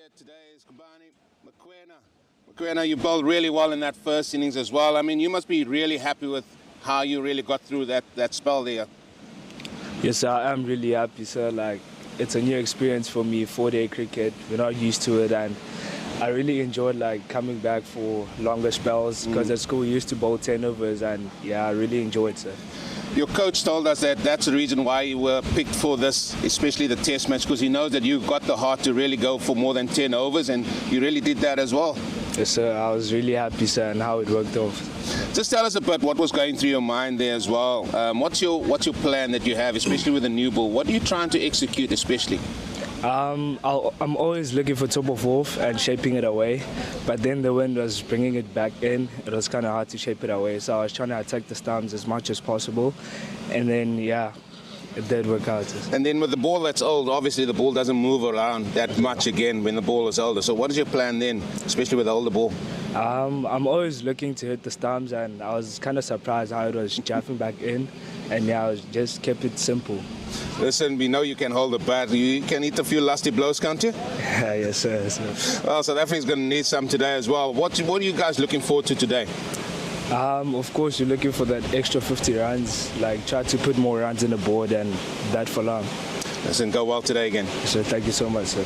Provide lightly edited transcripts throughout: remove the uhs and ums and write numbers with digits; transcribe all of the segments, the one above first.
here today is Kubani Mokoena. Mokoena, you bowled really well in that first innings as well. I mean, you must be really happy with how you really got through that spell there. Yes, sir, I am really happy, sir. Like, it's a new experience for me, 4-day cricket. We're not used to it, and I really enjoyed coming back for longer spells because at school we used to bowl 10 overs, and yeah, I really enjoyed it, sir. Your coach told us that that's the reason why you were picked for this, especially the test match, because he knows that you've got the heart to really go for more than 10 overs, and you really did that as well. Yes, sir, I was really happy, sir, and how it worked off. Just tell us a bit what was going through your mind there as well. What's your plan that you have, especially with the new ball? What are you trying to execute especially? I'm always looking for top of off and shaping it away, but then the wind was bringing it back in. It was kind of hard to shape it away, so I was trying to attack the stumps as much as possible, and then yeah, it did work out. And then with the ball that's old, obviously the ball doesn't move around that much again when the ball is older. So what is your plan then, especially with the older ball? I'm always looking to hit the stumps, and I was kind of surprised how it was jabbing back in, and yeah, I just kept it simple. Listen, we know you can hold the bat. You can hit a few lusty blows, can't you? Yes, sir. Yes, sir. Well, South Africa's going to need some today as well. What are you guys looking forward to today? Of course, you're looking for that extra 50 runs. Try to put more runs on the board, and that for long. Listen, go well today again. So thank you so much, sir.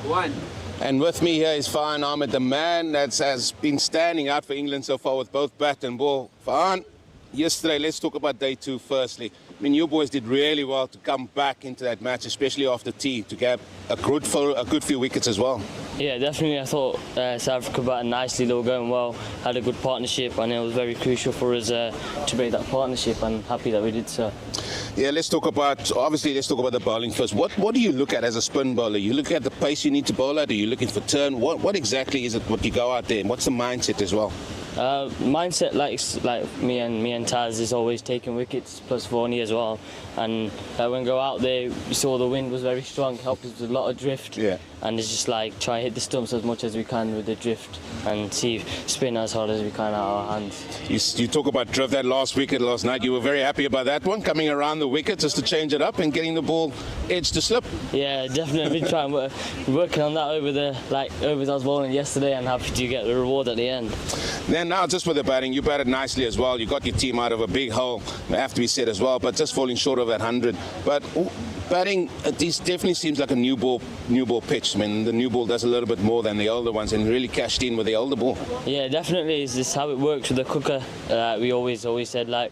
One. And with me here is Farhan Ahmed, the man that has been standing out for England so far with both bat and ball. Farhan, yesterday, let's talk about day two firstly. I mean, you boys did really well to come back into that match, especially after tea, to get a good few wickets as well. Yeah, definitely. I thought South Africa batted nicely. They were going well, had a good partnership, and it was very crucial for us to break that partnership, and happy that we did so. Yeah, let's talk about the bowling first. What do you look at as a spin bowler? You look at the pace you need to bowl at? Are you looking for turn? What exactly is it what you go out there, and what's the mindset as well? Mindset like me and Taz is always taking wickets plus Varney as well, and when we go out there we saw the wind was very strong, helped us with a lot of drift, and it's just try to hit the stumps as much as we can with the drift and spin as hard as we can out of our hands. You talk about drift. That last wicket last night, you were very happy about that one, coming around the wicket just to change it up and getting the ball edge to slip. Yeah, definitely. Been trying working on that over the overs I was bowling yesterday, and happy to get the reward at the end. Then now, just with the batting, you batted nicely as well. You got your team out of a big hole, have to be said as well, but just falling short of that 100. But batting, this definitely seems like a new ball pitch. I mean, the new ball does a little bit more than the older ones, and really cashed in with the older ball. Yeah, definitely. Is this how it works with the cooker? We always said at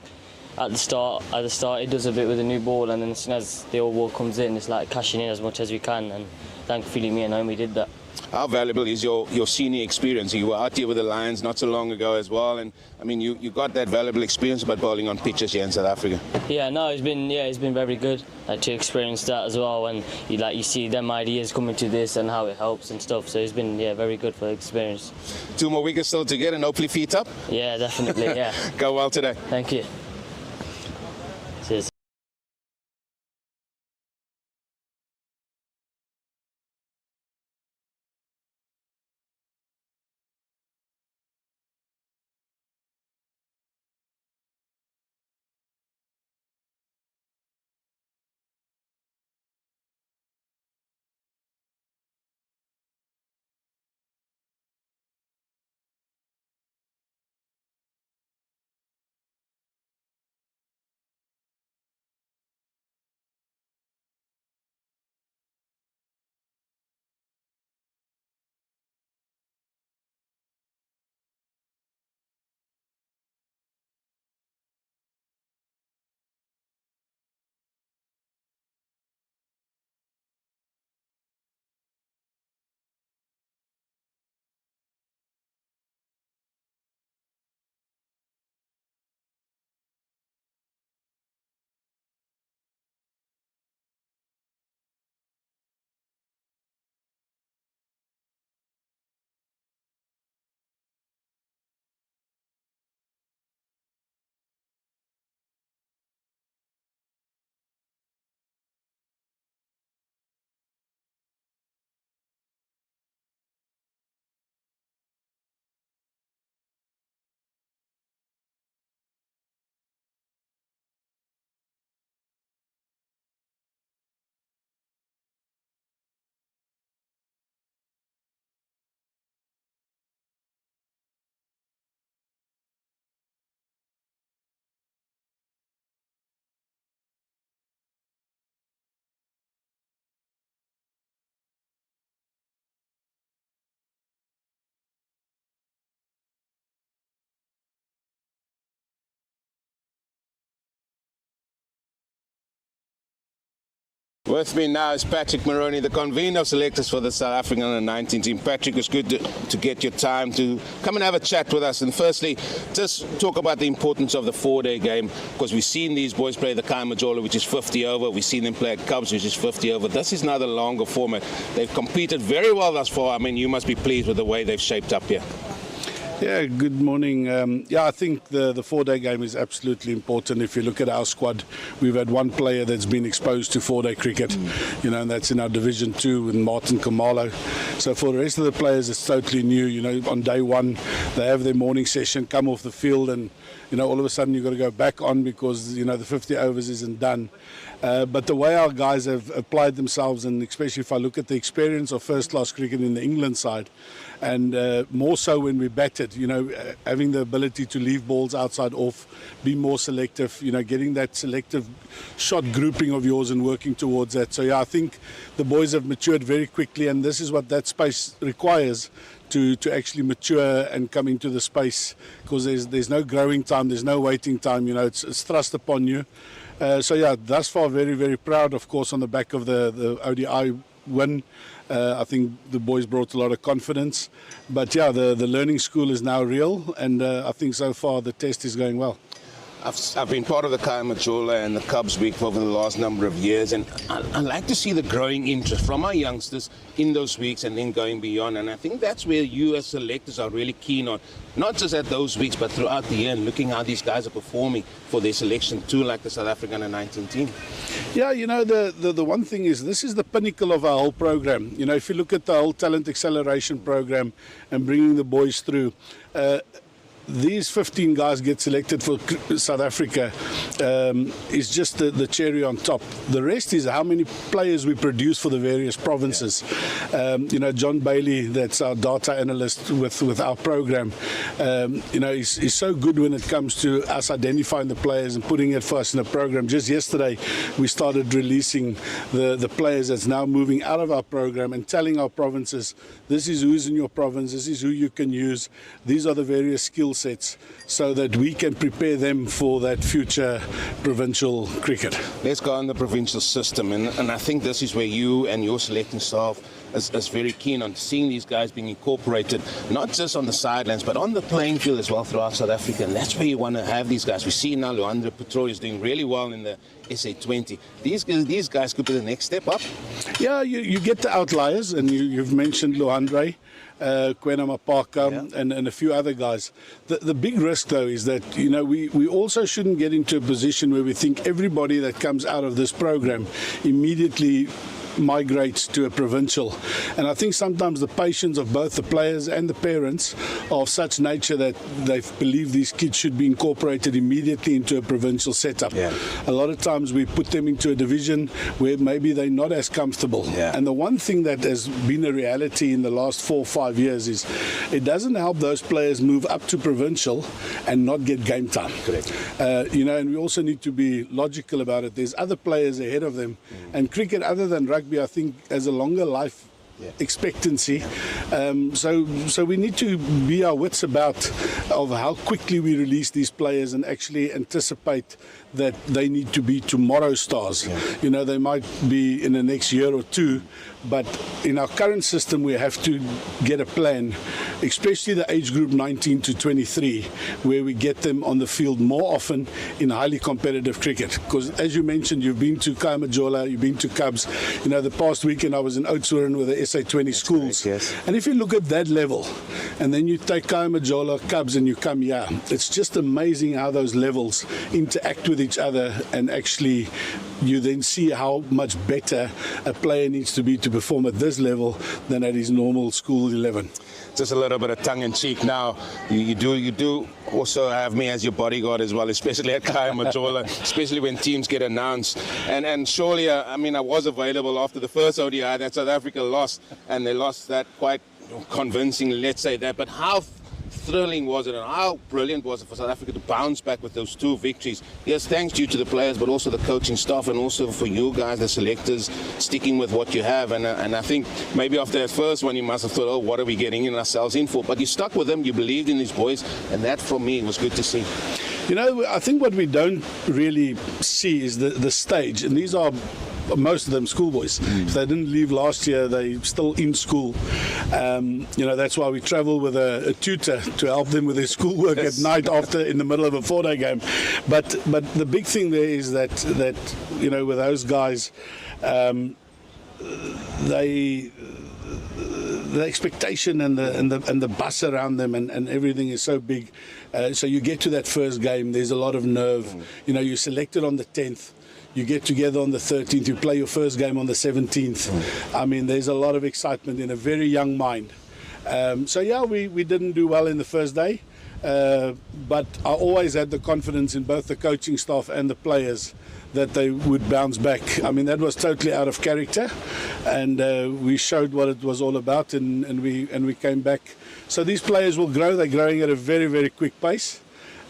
the start it does a bit with the new ball, and then as soon as the old ball comes in, it's cashing in as much as we can, and thankfully me and Naomi did that. How valuable is your senior experience? You were out here with the Lions not so long ago as well, and I mean you got that valuable experience about bowling on pitches here in South Africa. Yeah, no, it's been very good to experience that as well, and you see them ideas coming to this and how it helps and stuff. So it's been very good for the experience. 2 more wickets still to get, and hopefully feet up. Yeah, definitely. Yeah. Go well today. Thank you. Cheers. With me now is Patrick Maroney, the convener of selectors for the South African Under-19 team. Patrick, it's good to get your time to come and have a chat with us. And firstly, just talk about the importance of the 4-day game, because we've seen these boys play the Coetzenburg, which is 50 over. We've seen them play at Cubs, which is 50 over. This is now the longer format. They've competed very well thus far. I mean, you must be pleased with the way they've shaped up here. Yeah, good morning. I think the 4-day game is absolutely important. If you look at our squad, we've had one player that's been exposed to 4-day cricket, and that's in our Division 2 with Martin Kamalo. So for the rest of the players, it's totally new. On day one, they have their morning session, come off the field, and all of a sudden you've got to go back on because the 50 overs isn't done. But the way our guys have applied themselves, and especially if I look at the experience of first-class cricket in the England side, and more so when we batted, having the ability to leave balls outside off, be more selective, getting that selective shot grouping of yours and working towards that. So, I think the boys have matured very quickly, and this is what that space requires to actually mature and come into the space, because there's no growing time, there's no waiting time, it's thrust upon you. Thus far very, very proud, of course, on the back of the ODI win. I think the boys brought a lot of confidence. But the learning school is now real, and I think so far the test is going well. I've been part of the Coetzenburg and the Cubs week over the last number of years, and I like to see the growing interest from our youngsters in those weeks and then going beyond. And I think that's where you as selectors are really keen on, not just at those weeks, but throughout the year, and looking how these guys are performing for their selection too, like the South African Under-19 team. Yeah, the one thing is, this is the pinnacle of our whole program. If you look at the whole talent acceleration program and bringing the boys through, these 15 guys get selected for South Africa is just the cherry on top. The rest is how many players we produce for the various provinces. John Bailey, that's our data analyst with our program, he's so good when it comes to us identifying the players and putting it for us in a program. Just yesterday, we started releasing the players that's now moving out of our program and telling our provinces, this is who's in your province, this is who you can use, these are the various skill sets, so that we can prepare them for that future provincial cricket. Let's go on the provincial system, and I think this is where you and your selecting staff is very keen on seeing these guys being incorporated, not just on the sidelines, but on the playing field as well throughout South Africa. And that's where you want to have these guys. We see now Luandre Petroy is doing really well in the SA20. These guys could be the next step up. Yeah, you get the outliers, and you've mentioned Luandre, Kwena Mapaka, and a few other guys. The big risk, though, is that we also shouldn't get into a position where we think everybody that comes out of this program immediately migrates to a provincial. And I think sometimes the patience of both the players and the parents are of such nature that they believe these kids should be incorporated immediately into a provincial setup. A lot of times we put them into a division where maybe they're not as comfortable. And the one thing that has been a reality in the last 4 or 5 years is it doesn't help those players move up to provincial and not get game time. Correct. And we also need to be logical about it. There's other players ahead of them, and cricket, other than rugby, I think, has a longer life expectancy. So we need to be our wits about of how quickly we release these players and actually anticipate that they need to be tomorrow's stars. They might be in the next year or two, but in our current system we have to get a plan, especially the age group 19 to 23, where we get them on the field more often in highly competitive cricket. Because as you mentioned, you've been to Coetzenburg, you've been to Cubs. The past weekend I was in Oudtshoorn with the SA20 schools. And if you look at that level, and then you take Coetzenburg, Cubs, and you come here, it's just amazing how those levels interact with each other, and actually you then see how much better a player needs to be to perform at this level than at his normal school 11. Just a little bit of tongue-in-cheek now. You do also have me as your bodyguard as well, especially at Coetzenburg, especially when teams get announced. And surely, I was available after the first ODI that South Africa lost, and they lost that quite convincingly, let's say that. But how thrilling was it, and how brilliant was it for South Africa to bounce back with those 2 victories? Yes, thanks due to the players, but also the coaching staff, and also for you guys, the selectors, sticking with what you have. And I think maybe after that first one, you must have thought, oh, what are we getting ourselves in for? But you stuck with them, you believed in these boys, and that, for me, was good to see. I think what we don't really see is the stage, and these are most of them schoolboys. If they didn't leave last year, they're still in school. That's why we travel with a tutor to help them with their schoolwork at night after in the middle of a 4-day game. But the big thing there is that with those guys, the expectation and the buzz around them and everything is so big. So you get to that first game, there's a lot of nerve. You're selected on the 10th. You get together on the 13th, you play your first game on the 17th. I mean, there's a lot of excitement in a very young mind. We didn't do well in the first day, but I always had the confidence in both the coaching staff and the players that they would bounce back. I mean, that was totally out of character, and we showed what it was all about, and we came back. So these players will grow. They're growing at a very, very quick pace.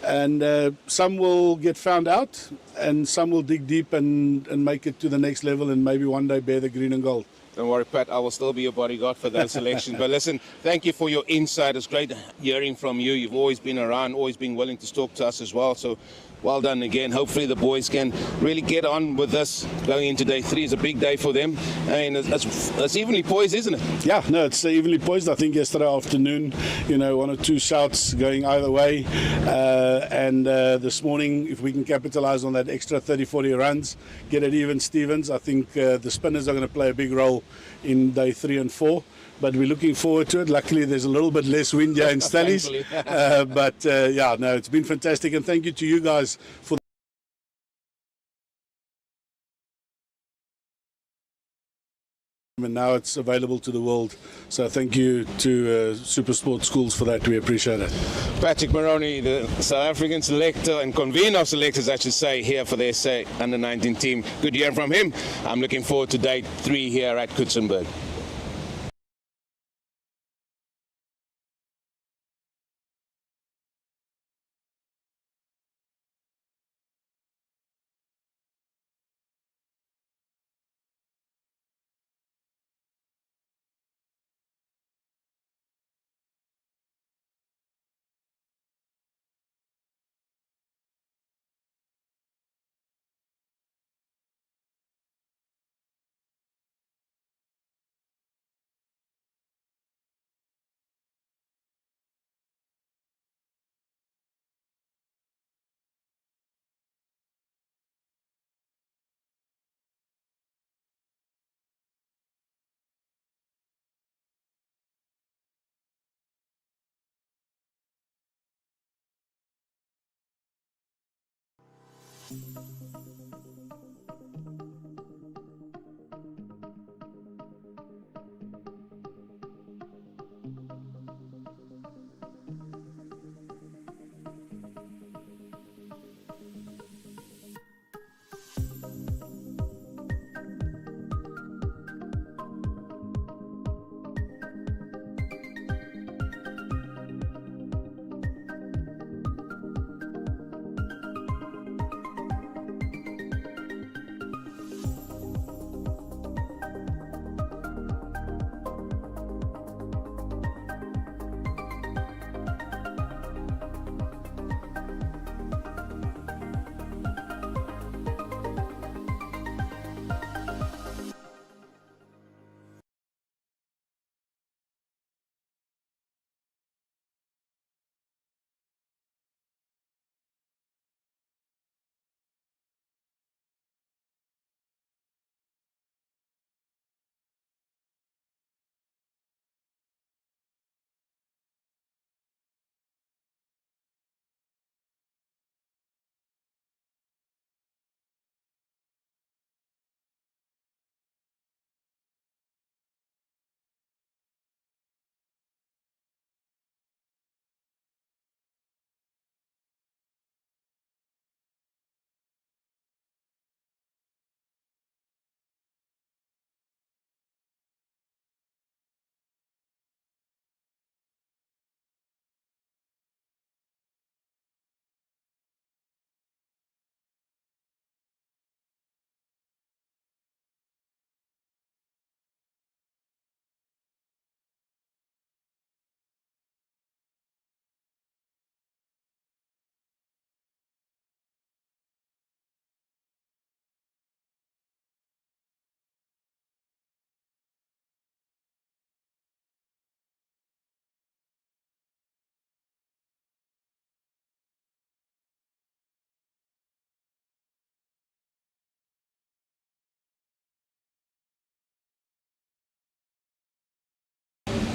And some will get found out, and some will dig deep and make it to the next level, and maybe one day bear the green and gold. Don't worry, Pat, I will still be your bodyguard for that selection. But listen, thank you for your insight. It's great hearing from you. You've always been around, always been willing to talk to us as well. So well done again. Hopefully the boys can really get on with this going into day 3. It's a big day for them. I mean, it's evenly poised, isn't it? Yeah, no, it's evenly poised. I think yesterday afternoon, 1 or 2 shouts going either way. And this morning, if we can capitalize on that extra 30-40 runs, get it even Stevens, I think the spinners are going to play a big role in day 3 and 4. But we're looking forward to it. Luckily, there's a little bit less wind here in Stellies. It's been fantastic. And thank you to you guys for and now it's available to the world. So thank you to Super Sport Schools for that. We appreciate it. Patrick Maroney, the South African selector and convener of selectors, I should say, here for the SA Under-19 team. Good hearing from him. I'm looking forward to day 3 here at Coetzenburg.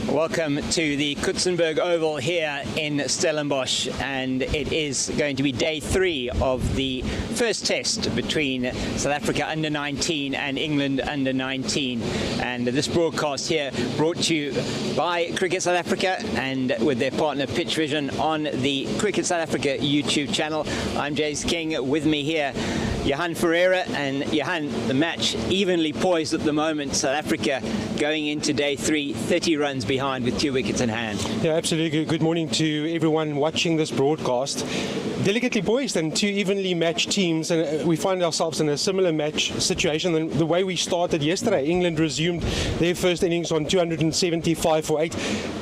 Welcome to the Coetzenburg Oval here in Stellenbosch, and it is going to be day 3 of the first test between South Africa under 19 and England under 19. And this broadcast here brought to you by Cricket South Africa and with their partner Pitch Vision on the Cricket South Africa YouTube channel. I'm James King. With me here, Johan Ferreira, and Johan, the match evenly poised at the moment. South Africa going into day 3, 30 runs behind with 2 wickets in hand. Yeah, absolutely. Good morning to everyone watching this broadcast. Delicately poised and 2 evenly matched teams, and we find ourselves in a similar match situation than the way we started yesterday. England resumed their first innings on 275 for 8.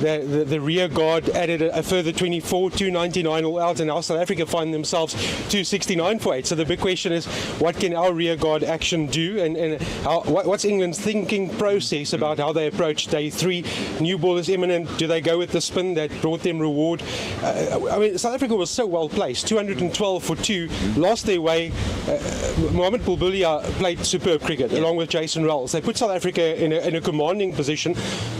The rear guard added a further 24, 299 all out, and now South Africa find themselves 269 for 8. So the big question is, what can our rear guard action do, and what's England's thinking process about how they approach day 3? New ball is imminent. Do they go with the spin that brought them reward? I mean, South Africa was so well placed. 212 for 2, lost their way. Mohamed Bulbulia played superb cricket along with Jason Rolls. They put South Africa in a commanding position.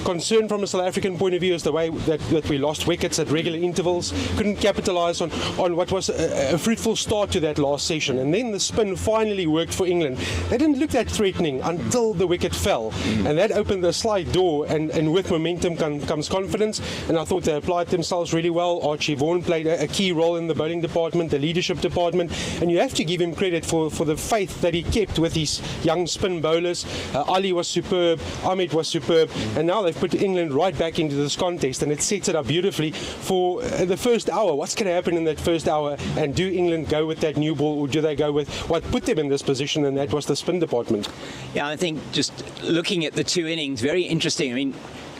Concern from a South African point of view is the way that we lost wickets at regular intervals, couldn't capitalise on what was a fruitful start to that last session, and then the spin finally worked for England. They didn't look that threatening until the wicket fell, and that opened the slide door, and with momentum comes confidence, and I thought they applied themselves really well. Archie Vaughan played a key role in the bowling department, the leadership department, and you have to give him credit for the faith that he kept with his young spin bowlers. Ali was superb, Ahmed was superb, and now they've put England right back into this contest, and it sets it up beautifully for the first hour. What's going to happen in that first hour, and do England go with that new ball, or do they go with what put them in this position, and that was the spin department? Yeah, I think just looking at the 2 innings, very interesting. I mean,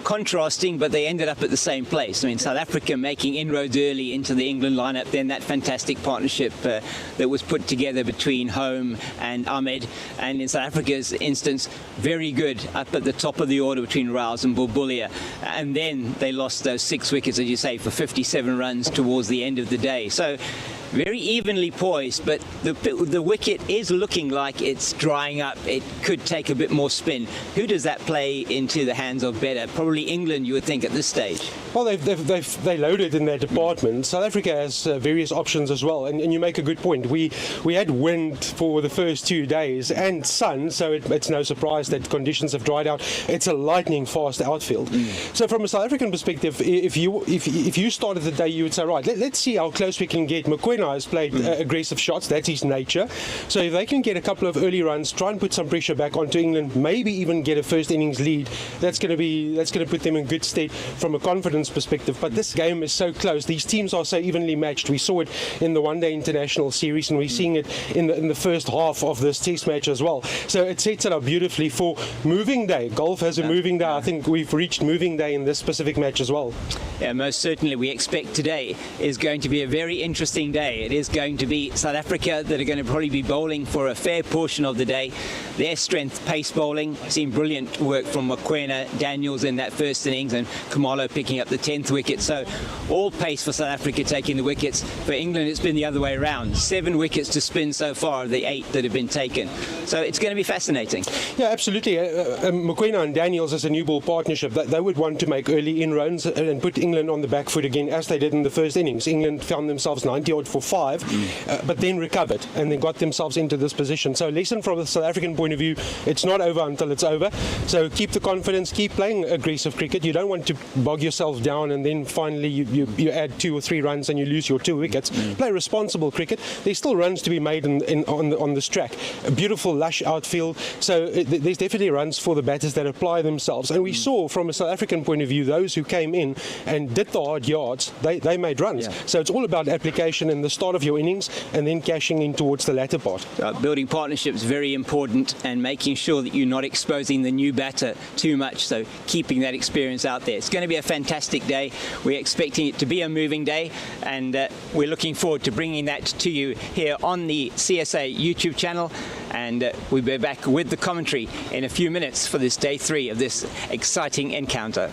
contrasting, but they ended up at the same place. I mean, South Africa making inroads early into the England lineup, then that fantastic partnership that was put together between Home and Ahmed, and in South Africa's instance, very good up at the top of the order between Rouse and Bulbulia, and then they lost those 6 wickets, as you say, for 57 runs towards the end of the day. So very evenly poised, but the wicket is looking like it's drying up. It could take a bit more spin. Who does that play into the hands of better? Probably England, you would think, at this stage. Well, they loaded in their department. South Africa has various options as well, and you make a good point. We had wind for the first 2 days and sun, so it's no surprise that conditions have dried out. It's a lightning fast outfield. So from a South African perspective, if you started the day, you would say, right, let's see how close we can get. Mokoena has played aggressive shots. That's his nature. So if they can get a couple of early runs, try and put some pressure back onto England, maybe even get a first innings lead, that's going to put them in good stead from a confidence perspective. But this game is so close. These teams are so evenly matched. We saw it in the one-day international series, and we're seeing it in the first half of this test match as well. So it sets it up beautifully for moving day. Golf has a moving day. I think we've reached moving day in this specific match as well. Yeah, most certainly. We expect today is going to be a very interesting day. It is going to be South Africa that are going to probably be bowling for a fair portion of the day. Their strength, pace bowling. Seen brilliant work from Mokoena, Daniels in that first innings, and Khumalo picking up the 10th wicket. So all pace for South Africa taking the wickets. For England, it's been the other way around. 7 wickets to spin so far of the 8 that have been taken. So it's going to be fascinating. Yeah, absolutely. Mokoena and Daniels as a new ball partnership, they would want to make early inroads and put England on the back foot again, as they did in the first innings. England found themselves 90-odd for 5, but then recovered and then got themselves into this position. So lesson from the South African point of view, it's not over until it's over. So keep the confidence, keep playing aggressive cricket. You don't want to bog yourself down and then finally you add 2 or 3 runs and you lose your 2 wickets. Play responsible cricket. There's still runs to be made on this track. A beautiful, lush outfield. So there's definitely runs for the batters that apply themselves. And we saw from a South African point of view, those who came in and did the hard yards, they made runs. So it's all about application in the start of your innings and then cashing in towards the latter part. Building partnerships very important, and making sure that you're not exposing the new batter too much, so keeping that experience out there. It's going to be a fantastic day. We're expecting it to be a moving day, and we're looking forward to bringing that to you here on the CSA YouTube channel, and we'll be back with the commentary in a few minutes for this day 3 of this exciting encounter.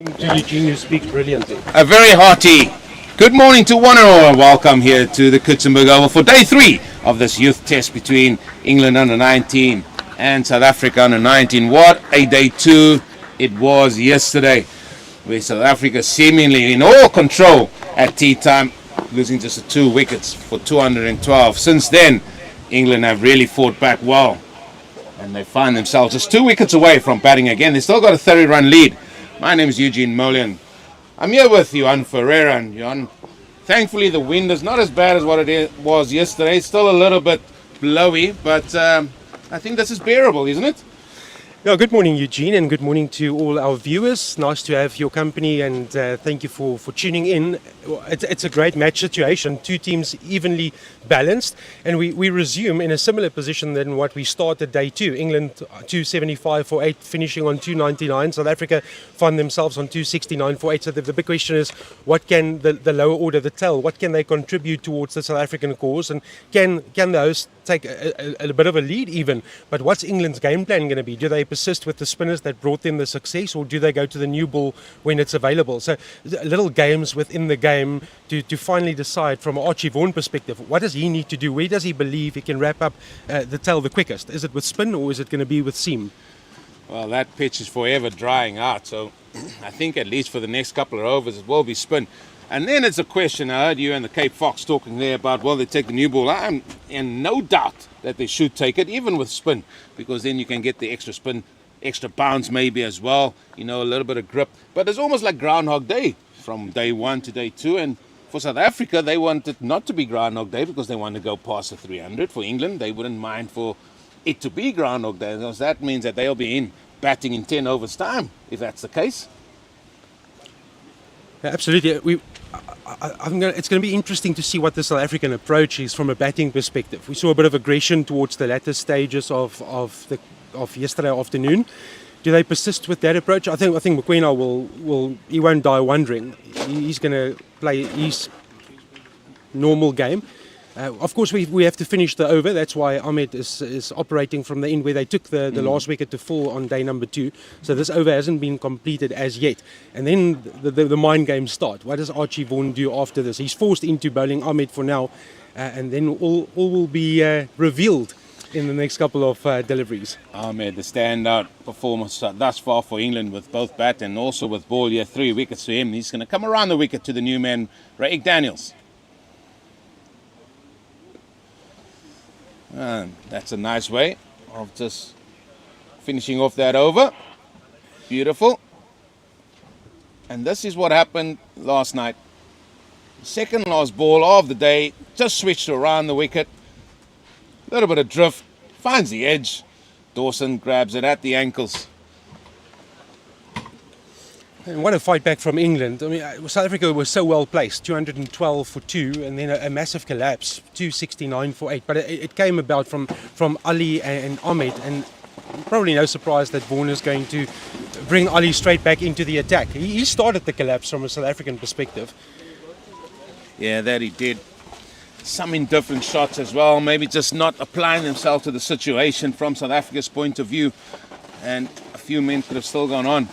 To Eugene, who speaks brilliantly. A very hearty good morning to one and all, and welcome here to the Coetzenburg Oval for day 3 of this youth test between England under 19 and South Africa under 19. What a day 2 it was yesterday, where South Africa seemingly in all control at tea time, losing just 2 wickets for 212. Since then, England have really fought back well, and they find themselves just 2 wickets away from batting again. They still got a 30-run lead. My name is Eugene Molian. I'm here with Johan Ferreira, and Johan, thankfully the wind is not as bad as what it was yesterday. It's still a little bit blowy, but I think this is bearable, isn't it? Yeah, good morning, Eugene, and good morning to all our viewers. Nice to have your company, and thank you for tuning in. It's a great match situation, 2 teams evenly balanced, and we resume in a similar position than what we started day 2. England 275 for 8, finishing on 299. South Africa find themselves on 269 for 8. So the big question is, what can the lower order, the tail, what can they contribute towards the South African cause, and can the hosts take a bit of a lead even? But what's England's game plan going to be? Do they persist with the spinners that brought them the success, or do they go to the new ball when it's available? So little games within the game to finally decide from an Archie Vaughan perspective, what does he need to do? Where does he believe he can wrap up the tail the quickest? Is it with spin, or is it going to be with seam? Well, that pitch is forever drying out, so I think at least for the next couple of overs it will be spin. And then it's a question, I heard you and the Cape Fox talking there about, will they take the new ball? I'm in no doubt that they should take it, even with spin, because then you can get the extra spin, extra bounce maybe as well, a little bit of grip. But it's almost like Groundhog Day from day 1 to day 2. And for South Africa, they want it not to be Groundhog Day because they want to go past the 300. For England, they wouldn't mind for it to be Groundhog Day, because that means that they'll be in batting in 10 overs time, if that's the case. Yeah, absolutely. It's going to be interesting to see what the South African approach is from a batting perspective. We saw a bit of aggression towards the latter stages of yesterday afternoon. Do they persist with that approach? I think McQueen he won't die wondering. He's going to play his normal game. Of course, we have to finish the over. That's why Ahmed is operating from the end where they took the last wicket to fall on day number 2. So this over hasn't been completed as yet. And then the mind games start. What does Archie Vaughan do after this? He's forced into bowling Ahmed for now. And then all will be revealed in the next couple of deliveries. Ahmed, the standout performance thus far for England with both bat and also with ball. 3 wickets to him. He's going to come around the wicket to the new man, Raik Daniels. That's a nice way of just finishing off that over. Beautiful. And this is what happened last night. Second last ball of the day, just switched around the wicket. A little bit of drift, finds the edge. Dawson grabs it at the ankles. And what a fight back from England. I mean, South Africa was so well placed, 212 for 2, and then a massive collapse, 269 for 8. But it came about from Ali and Ahmed, and probably no surprise that Vaughan is going to bring Ali straight back into the attack. He started the collapse from a South African perspective. Yeah, that he did. Some indifferent shots as well, maybe just not applying themselves to the situation from South Africa's point of view, and a few men could have still gone on.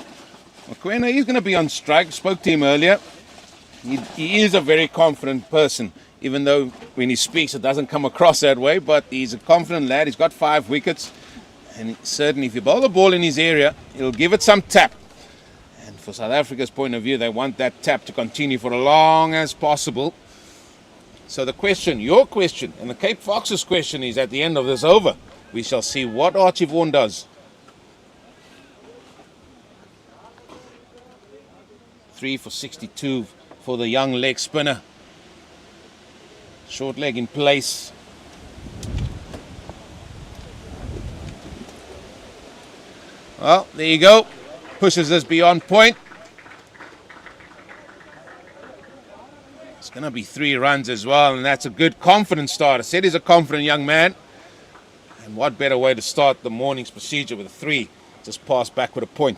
Mokoena, he's going to be on strike. Spoke to him earlier. He is a very confident person, even though when he speaks it doesn't come across that way, but he's a confident lad. He's got 5 wickets, and certainly if you bowl the ball in his area, he'll give it some tap. And for South Africa's point of view, they want that tap to continue for as long as possible. So the question, your question, and the Cape Fox's question is at the end of this over, we shall see what Archie Vaughan does. 3 for 62 for the young leg spinner. Short leg in place. Well, there you go. Pushes this beyond point. It's going to be 3 runs as well, and that's a good confident start. I said he's a confident young man. And what better way to start the morning's procedure with a 3? Just pass back with a point.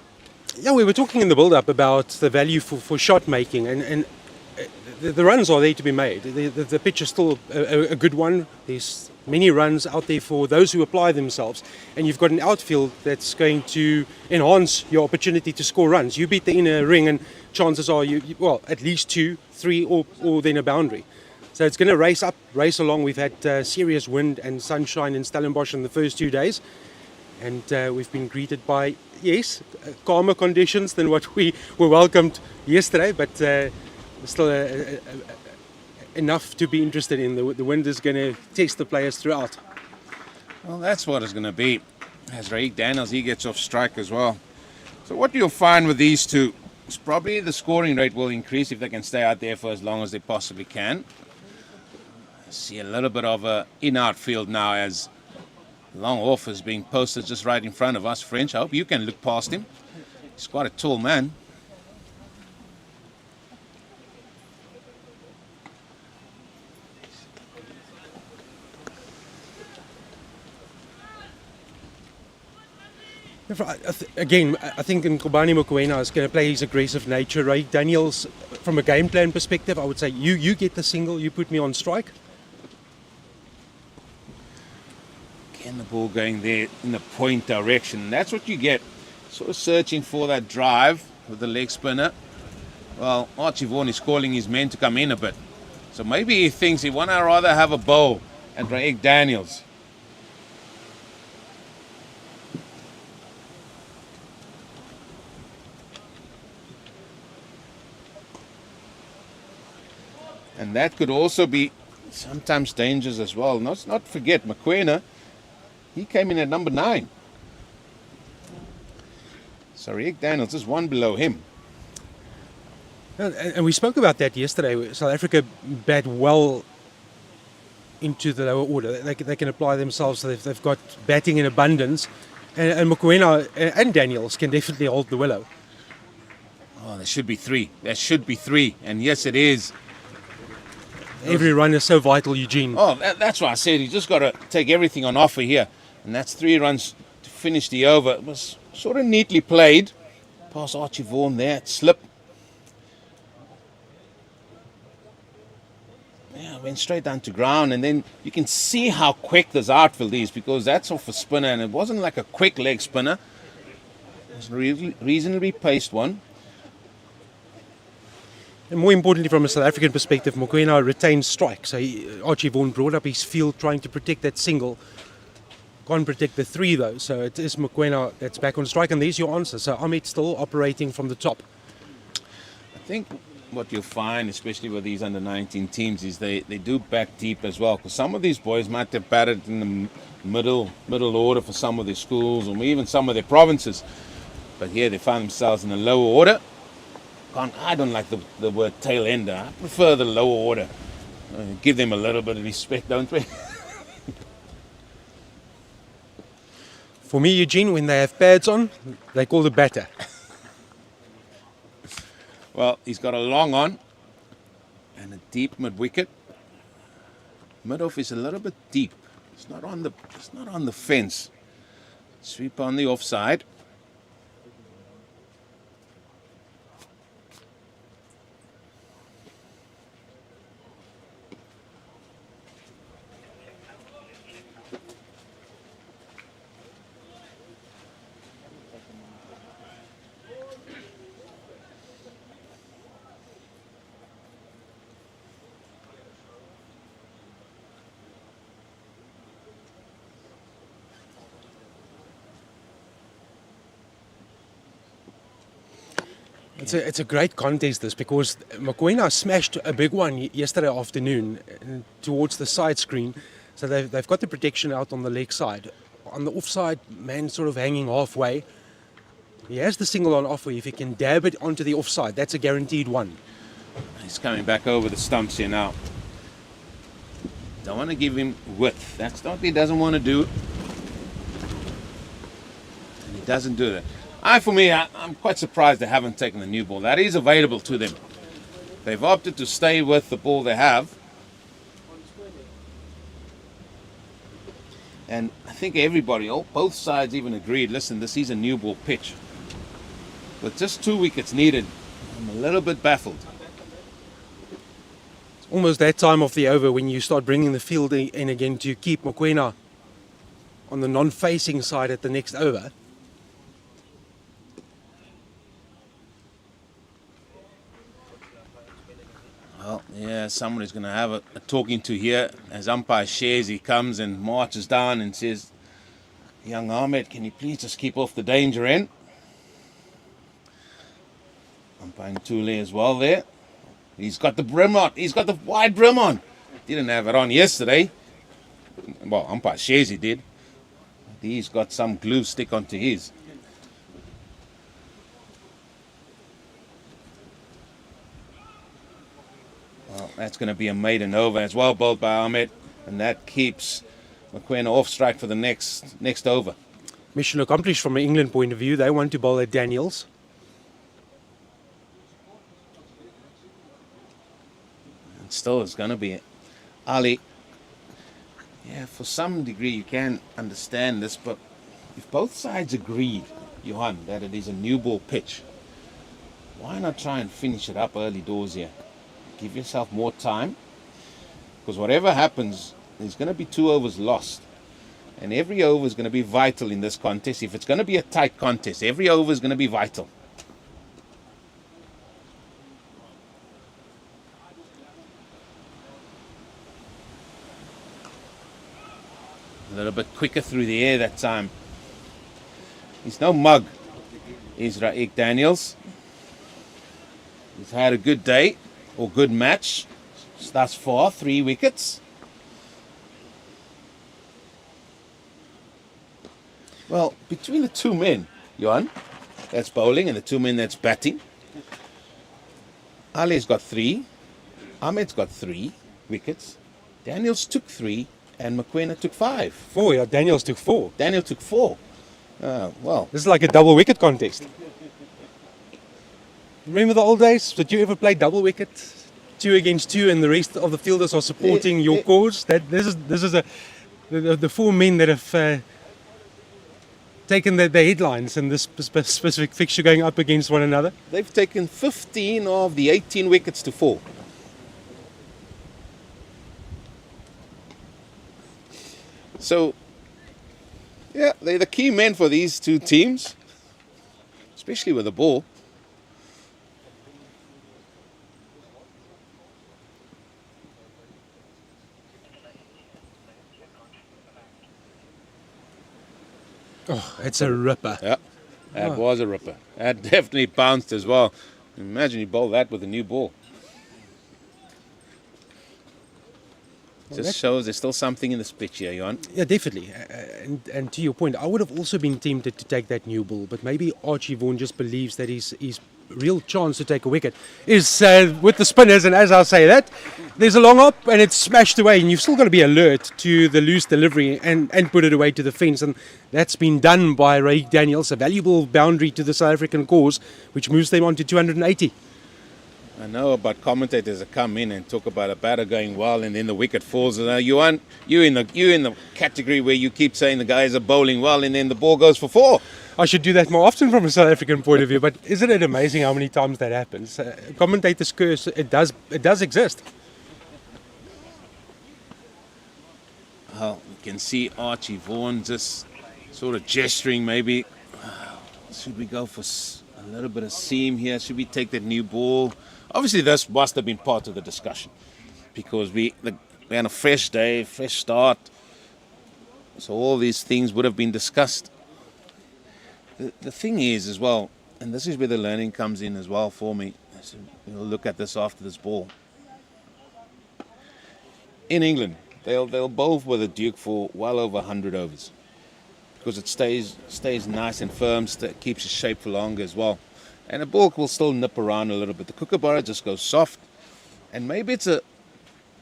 Yeah, we were talking in the build-up about the value for shot making, and the runs are there to be made. The pitch is still a good one. There's many runs out there for those who apply themselves, and you've got an outfield that's going to enhance your opportunity to score runs. You beat the inner ring, and chances are well, at least 2, 3, or then a boundary. So it's going to race along. We've had serious wind and sunshine in Stellenbosch in the first 2 days, and we've been greeted by, yes, calmer conditions than what we were welcomed yesterday, but still enough to be interested in. The wind is going to test the players throughout. Well, that's what it's going to be. As Raik Daniels, he gets off strike as well. So what you'll find with these two is probably the scoring rate will increase if they can stay out there for as long as they possibly can. I see a little bit of a in-out field now as long off is being posted just right in front of us. French, I hope you can look past him. He's quite a tall man. Again, I think Nkobani Mokoena is going to play his aggressive nature. Right? Daniels, from a game plan perspective, I would say you get the single, you put me on strike. Again, the ball going there in the point direction. That's what you get. Sort of searching for that drive with the leg spinner. Well, Archie Vaughan is calling his men to come in a bit. So maybe he thinks he want to rather have a bowl at Raik Daniels. And that could also be sometimes dangerous as well. Let's not forget, Mokoena, he came in at number 9. So Raik Daniels is one below him. And we spoke about that yesterday. South Africa bat well into the lower order. They can apply themselves. So they've got batting in abundance. And Mokoena and Daniels can definitely hold the willow. Oh, there should be 3. There should be 3. And yes, it is. Every run is so vital, Eugene. Oh, that's why I said you just got to take everything on offer here. And that's 3 runs to finish the over. It was sort of neatly played. Past Archie Vaughan there, it slipped. Yeah, went straight down to ground. And then you can see how quick this outfield is because that's off a spinner. And it wasn't like a quick leg spinner. It was a reasonably paced one. And more importantly, from a South African perspective, Mokoena retained strike. So Archie Vaughan brought up his field trying to protect that single. Can't protect the 3 though. So it is Mokoena that's back on strike. And there's your answer. So Ahmed still operating from the top. I think what you'll find, especially with these under-19 teams, is they do back deep as well. Because some of these boys might have batted in the middle order for some of their schools or even some of their provinces. But here they find themselves in a lower order. I don't like the word tail ender. I prefer the lower order. Give them a little bit of respect, don't we? For me, Eugene, when they have pads on, they call the batter. Well, he's got a long on and a deep mid-wicket. Mid-off is a little bit deep. It's not on the fence. Sweep on the offside. It's a great contest, this, because Mokoena smashed a big one yesterday afternoon towards the side screen. So they've got the protection out on the leg side. On the offside, man sort of hanging halfway. He has the single on offer. If he can dab it onto the offside, that's a guaranteed one. He's coming back over the stumps here now. Don't want to give him width. That's not what he doesn't want to do. And he doesn't do that. For me, I'm quite surprised they haven't taken the new ball. That is available to them. They've opted to stay with the ball they have. And I think everybody, both sides even agreed, listen, this is a new ball pitch. With just 2 wickets needed, I'm a little bit baffled. almost that time of the over when you start bringing the field in again to keep Mokoena on the non-facing side at the next over. Well, yeah, somebody's going to have a talking to here as umpire shares. He comes and marches down and says, "Young Ahmed, can you please just keep off the danger end?" Umpiring Tule as well there. He's got the brim on. He's got the wide brim on. Didn't have it on yesterday. Well, umpire shares he did. He's got some glue stick onto his. Well, that's going to be a maiden over as well, bowled by Ahmed, and that keeps Mokoena off strike for the next over. Mission accomplished from an England point of view. They want to bowl at Daniels. And still, it's going to be Ali. Yeah, for some degree you can understand this, but if both sides agreed, Johan, that it is a new ball pitch, why not try and finish it up early doors here? Give yourself more time, because whatever happens, there's going to be 2 overs lost. And every over is going to be vital in this contest. If it's going to be a tight contest, every over is going to be vital. A little bit quicker through the air that time. He's no mug, is Raik Daniels. He's had a good day, or good match thus far, 3 wickets. Well, between the 2 men, Johan, that's bowling, and the 2 men that's batting, Ali's got 3, Ahmed's got 3 wickets, Daniels took 3, and Mokoena took 5. 4, yeah, Daniels took 4. Daniel took 4. Well, This is like a double wicket contest. Remember the old days? Did you ever play double wicket? 2 against 2 and the rest of the fielders are supporting your cause? This is the 4 men that have taken the headlines in this specific fixture going up against one another. they've taken 15 of the 18 wickets to 4. So, yeah, they're the key men for these 2 teams, especially with the ball. Oh, it's a ripper. Yeah, that was a ripper. That definitely bounced as well. Imagine you bowl that with a new ball. Just shows there's still something in this pitch here, Johan. Yeah, definitely. And to your point, I would have also been tempted to take that new ball, but maybe Archie Vaughan just believes that his real chance to take a wicket is with the spinners, and as I say that, there's a long up and it's smashed away, and you've still got to be alert to the loose delivery and put it away to the fence, and that's been done by Ray Daniels, a valuable boundary to the South African cause, which moves them on to 280. I know about commentators that come in and talk about a batter going well and then the wicket falls. Johan, you in the category where you keep saying the guys are bowling well and then the ball goes for 4. I should do that more often from a South African point of view, but isn't it amazing how many times that happens? Commentators' curse, it does exist. Well, you can see Archie Vaughan just sort of gesturing maybe. Should we go for a little bit of seam here? Should we take that new ball? Obviously, this must have been part of the discussion because we had a fresh day, fresh start. So all these things would have been discussed. The thing is as well, and this is where the learning comes in as well for me. So we'll look at this after this ball. In England, they'll bowl with a Duke for well over 100 overs because it stays nice and firm, keeps its shape for longer as well. And the ball will still nip around a little bit. The kookaburra just goes soft. And maybe it's a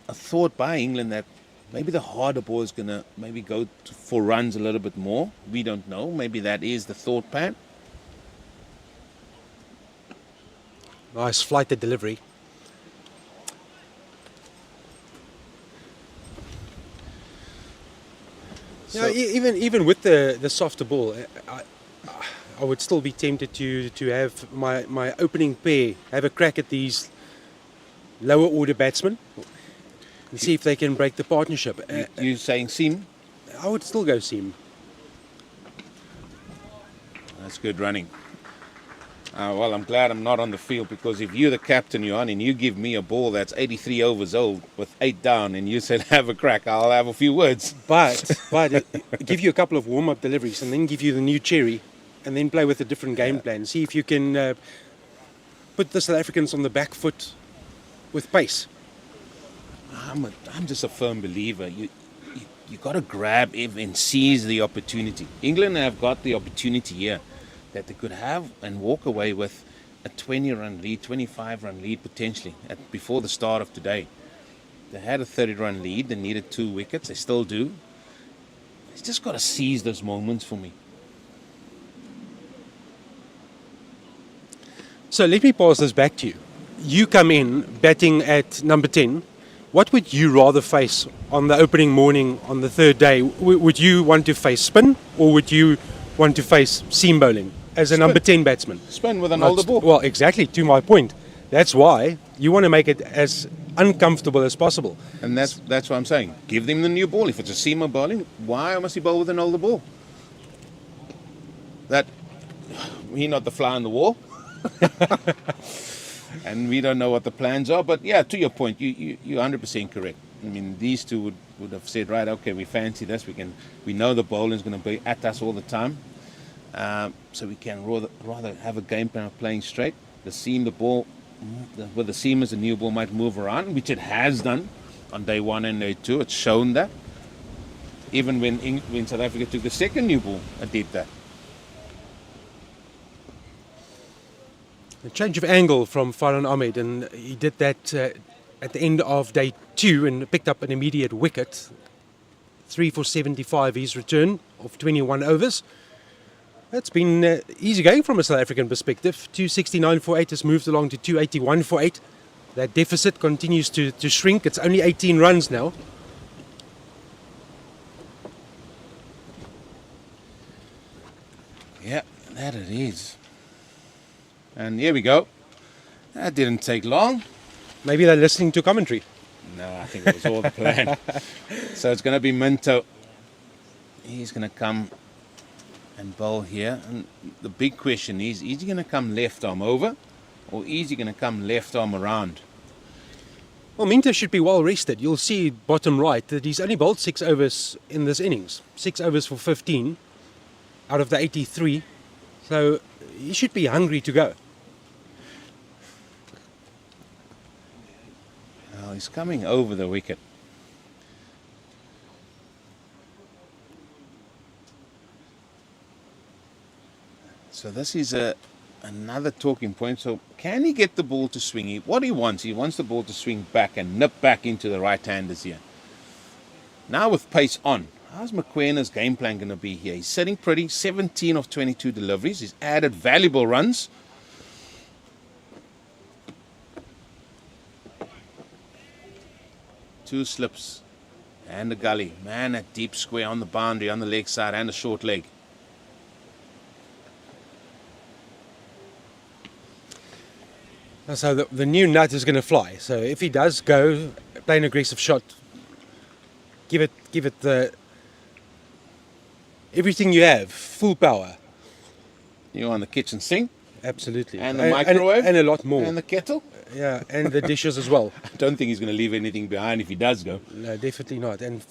thought by England that maybe the harder ball is going to maybe go for runs a little bit more. We don't know. Maybe that is the thought pattern. Nice flighted delivery. So, even with the softer ball, I would still be tempted to have my opening pair have a crack at these lower order batsmen. and see if they can break the partnership. You saying seam? I would still go seam. That's good running. Well, I'm glad I'm not on the field, because if you're the captain, Johan, and you give me a ball that's 83 overs old with 8 down and you said have a crack, I'll have a few words. But give you a couple of warm-up deliveries and then give you the new cherry and then play with a different game plan. See if you can put the South Africans on the back foot with pace. I'm just a firm believer. You got to grab and seize the opportunity. England have got the opportunity here that they could have and walk away with a 20-run lead, 25-run lead potentially before the start of today. They had a 30-run lead. They needed 2 wickets. They still do. It's just got to seize those moments for me. So let me pass this back to you. You come in batting at number 10. What would you rather face on the opening morning on the third day? Would you want to face spin, or would you want to face seam bowling as a number 10 batsman? Spin with an older ball. Well, exactly, to my point. That's why you want to make it as uncomfortable as possible. And that's what I'm saying. Give them the new ball. If it's a seamer bowling, why must he bowl with an older ball? He's not the fly on the wall. And we don't know what the plans are. But yeah, to your point, you're 100% correct. I mean, these two would have said, right, okay, we fancy this. We know the bowling's going to be at us all the time. So we can rather have a game plan of playing straight. The ball, with the seamers, the new ball might move around, which it has done on day 1 and day 2. It's shown that. Even when South Africa took the second new ball, it did that. A change of angle from Farhan Ahmed, and he did that at the end of day 2 and picked up an immediate wicket. 3 for 75 his return of 21 overs. That's been easy going from a South African perspective. 269 for 8 has moved along to 281 for 8. That deficit continues to shrink. It's only 18 runs now. Yeah, that it is. And here we go. That didn't take long. Maybe they're listening to commentary. No, I think it was all the plan. So it's going to be Minto. He's going to come and bowl here. And the big question is he going to come left arm over, or is he going to come left arm around? Well, Minto should be well rested. You'll see bottom right that he's only bowled 6 overs in this innings. 6 overs for 15 out of the 83. So he should be hungry to go. Well, he's coming over the wicket. So this is another talking point. So can he get the ball to swing? What he wants the ball to swing back and nip back into the right-handers here. Now with pace on, how's Mokoena's game plan going to be here? He's sitting pretty, 17 of 22 deliveries. He's added valuable runs. Two slips and a gully. Man, that deep square on the boundary, on the leg side, and a short leg. So the new nut is going to fly. So if he does go, play an aggressive shot, give it the everything you have, full power. You on the kitchen sink? Absolutely. And the microwave? And a lot more. And the kettle? Yeah, and the dishes as well. I don't think he's going to leave anything behind if he does go. No, definitely not. And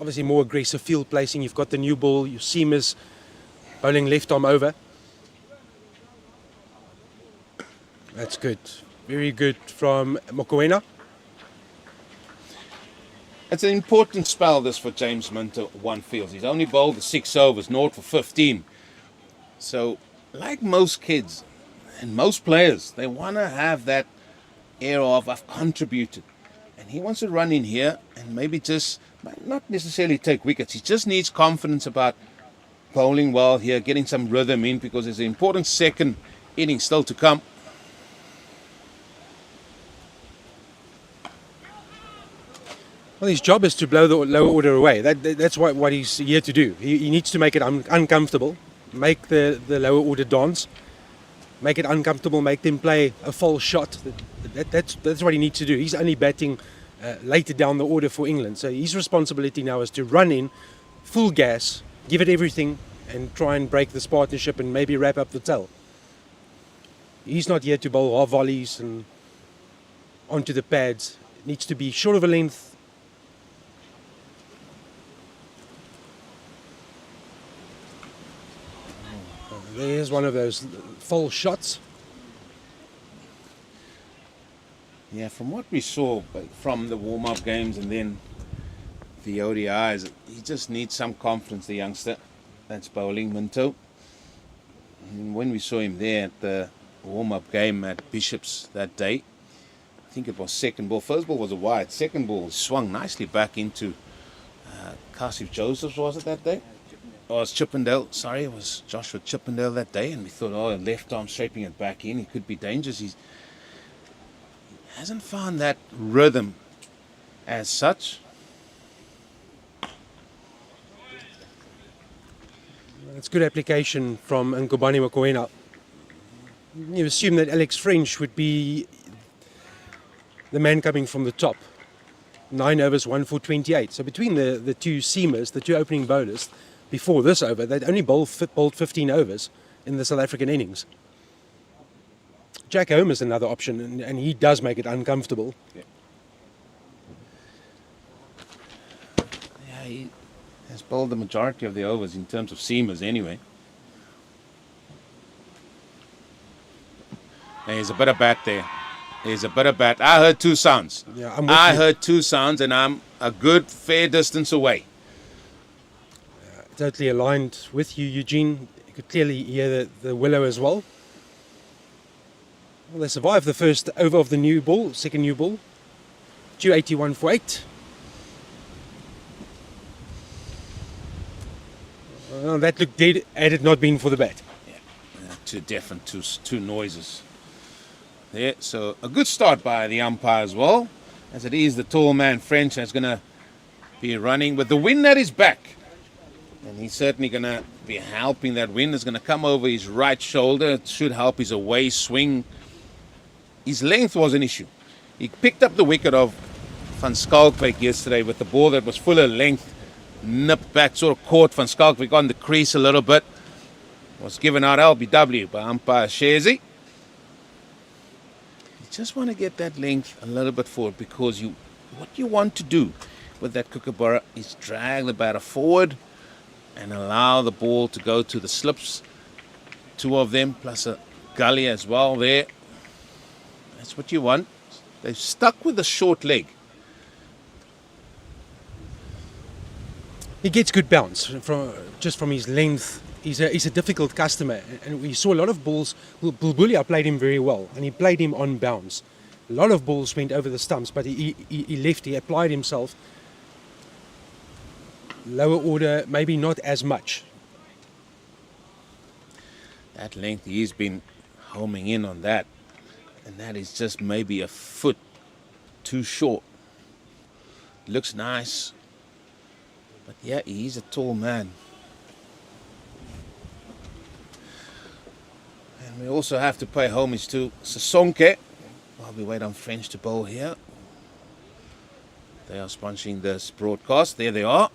obviously more aggressive field placing. You've got the new ball, your seamers bowling left arm over. That's good. Very good from Mokoena. It's an important spell this for James Minto, one fields. He's only bowled the 6 overs, 0 for 15. So, like most kids and most players, they want to have that air of, I've contributed. And he wants to run in here and maybe just, not necessarily take wickets. He just needs confidence about bowling well here, getting some rhythm in, because there's an important second inning still to come. Well, his job is to blow the lower order away. That's what he's here to do. He needs to make it uncomfortable, make the lower order dance, make it uncomfortable, make them play a false shot. That's what he needs to do. He's only batting later down the order for England. So his responsibility now is to run in, full gas, give it everything, and try and break this partnership and maybe wrap up the tail. He's not here to bowl half volleys and onto the pads. It needs to be short of a length. There's one of those false shots. Yeah, from what we saw from the warm-up games and then the ODIs, he just needs some confidence, the youngster that's bowling Minto. And when we saw him there at the warm-up game at Bishops that day, I think it was second ball. First ball was a wide. Second ball swung nicely back into Kasif Josephs, was it that day? Oh, it was Chippendale. Sorry, it was Joshua Chippendale that day. And we thought, oh, left arm scraping it back in. He could be dangerous. He hasn't found that rhythm as such. It's good application from Nkobani Mokoena. You assume that Alex French would be the man coming from the top. 9 overs, 1 for 28. So between the two seamers, the two opening bowlers, before this over, they'd only bowled 15 overs in the South African innings. Jack Home is another option, and he does make it uncomfortable. Yeah, he has bowled the majority of the overs in terms of seamers anyway. There's a bit of bat there. There's a bit of bat. I heard two sounds. Yeah, I'm with I you. heard two sounds, and I'm a good fair distance away. Totally aligned with you, Eugene. You could clearly hear the willow as well. Well, they survived the first over of the new ball, second new ball. 281 for 8. That looked dead had it not been for the bat. Two different, two noises. There, so a good start by the umpire as well. As it is, the tall man French is going to be running with the wind at his back. And he's certainly going to be helping. That wind is going to come over his right shoulder. It should help his away swing. His length was an issue. He picked up the wicket of Van Schalkwyk yesterday with the ball that was full of length. Nipped back, sort of caught Van Schalkwyk on the crease a little bit. Was given out LBW by umpire Shazi. You just want to get that length a little bit forward, because what you want to do with that kookaburra is drag the batter forward and allow the ball to go to the slips. Two of them plus a gully as well there. That's what you want. They've stuck with the short leg. He gets good bounce from his length. He's a difficult customer, and we saw a lot of balls. Bulbulia played him very well, and he played him on bounce. A lot of balls went over the stumps, but he applied himself. Lower order, maybe not as much. That length, he's been homing in on that. And that is just maybe a foot too short. Looks nice. But yeah, he's a tall man. And we also have to pay homage to Sasonke while we wait on French to bowl here. They are sponsoring this broadcast. There they are.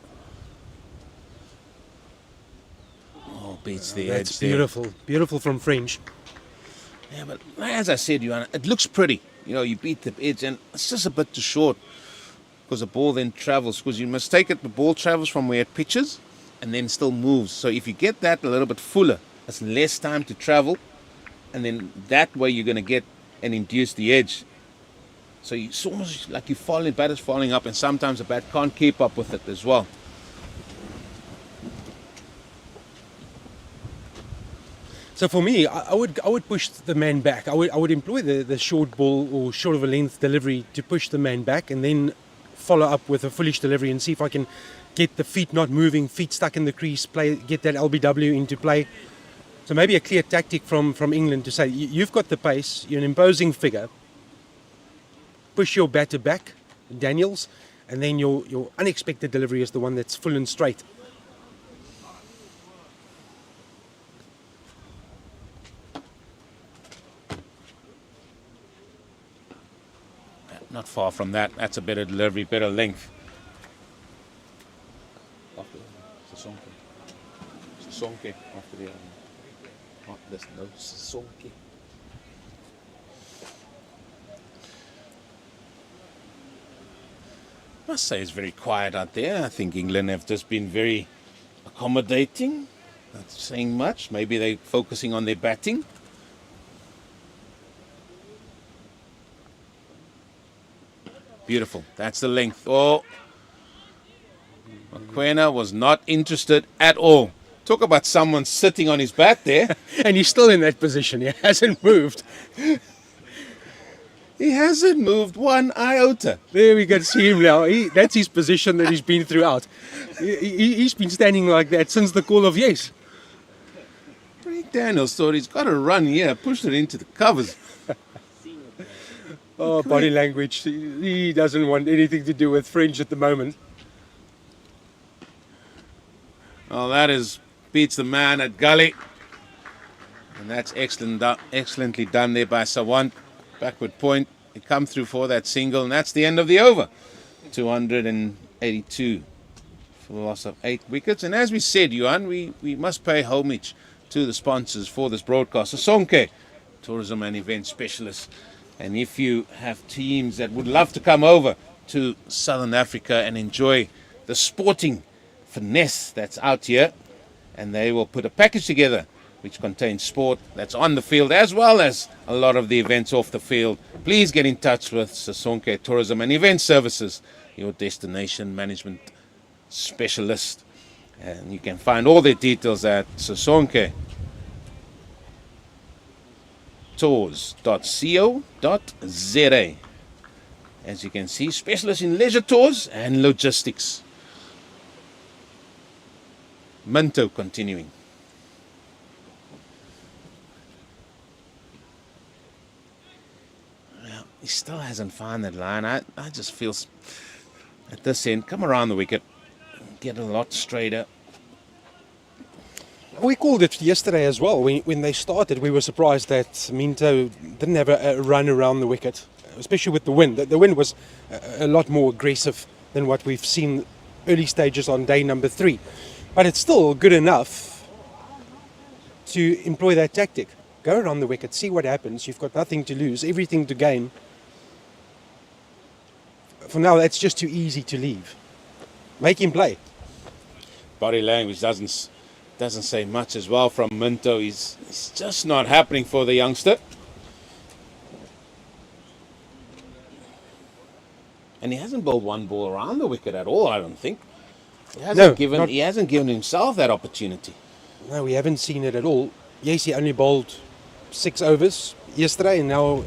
Oh, beats the edge. That's beautiful. There. Beautiful from French. Yeah, but as I said, Johanna, it looks pretty. You know, you beat the edge, and it's just a bit too short, because the ball then travels. Because you must take it, the ball travels from where it pitches and then still moves. So if you get that a little bit fuller, it's less time to travel, and then that way you're going to get and induce the edge. So it's almost like batter's falling up, and sometimes the bat can't keep up with it as well. So for me, I would push the man back. I would employ the short ball or short of a length delivery to push the man back, and then follow up with a foolish delivery and see if I can get the feet not moving, feet stuck in the crease, get that LBW into play. So maybe a clear tactic from England to say, you've got the pace, you're an imposing figure, push your batter back, Daniels, and then your unexpected delivery is the one that's full and straight. Not far from that. That's a better delivery, better length. Sasonke after the there's no Sasonke. I must say it's very quiet out there. I think England have just been very accommodating. Not saying much. Maybe they're focusing on their batting. Beautiful. That's the length. Oh, Mokoena was not interested at all. Talk about someone sitting on his bat there. And he's still in that position. He hasn't moved. He hasn't moved one iota. There we can see him now. That's his position that he's been throughout. He's been standing like that since the call of yes. Rick Daniels thought he's got to run here, pushed it into the covers. Oh, body language. He doesn't want anything to do with French at the moment. Well, that beats the man at gully. And that's excellently done there by Sawant. Backward point. He come through for that single, and that's the end of the over. 282 for the loss of 8 wickets. And as we said, Johan, we must pay homage to the sponsors for this broadcast. Sasonke, tourism and event specialists. And if you have teams that would love to come over to Southern Africa and enjoy the sporting finesse that's out here, and they will put a package together which contains sport that's on the field as well as a lot of the events off the field, please get in touch with Sasonke Tourism and Event Services, your destination management specialist. And you can find all the details at sasonketours.co.za. As you can see, specialists in leisure tours and logistics. Minto continuing. Well, he still hasn't found that line. I just feel at this end, come around the wicket, get a lot straighter. We called it yesterday as well. When they started, we were surprised that Minto didn't have a run around the wicket, especially with the wind. The wind was a lot more aggressive than what we've seen early stages on day number 3. But it's still good enough to employ that tactic. Go around the wicket, see what happens. You've got nothing to lose, everything to gain. For now, that's just too easy to leave. Make him play. Body language doesn't say much as well from Minto. He's just not happening for the youngster. And he hasn't bowled one ball around the wicket at all, I don't think. He hasn't given himself that opportunity. No, we haven't seen it at all. Yes, he only bowled 6 overs yesterday, and now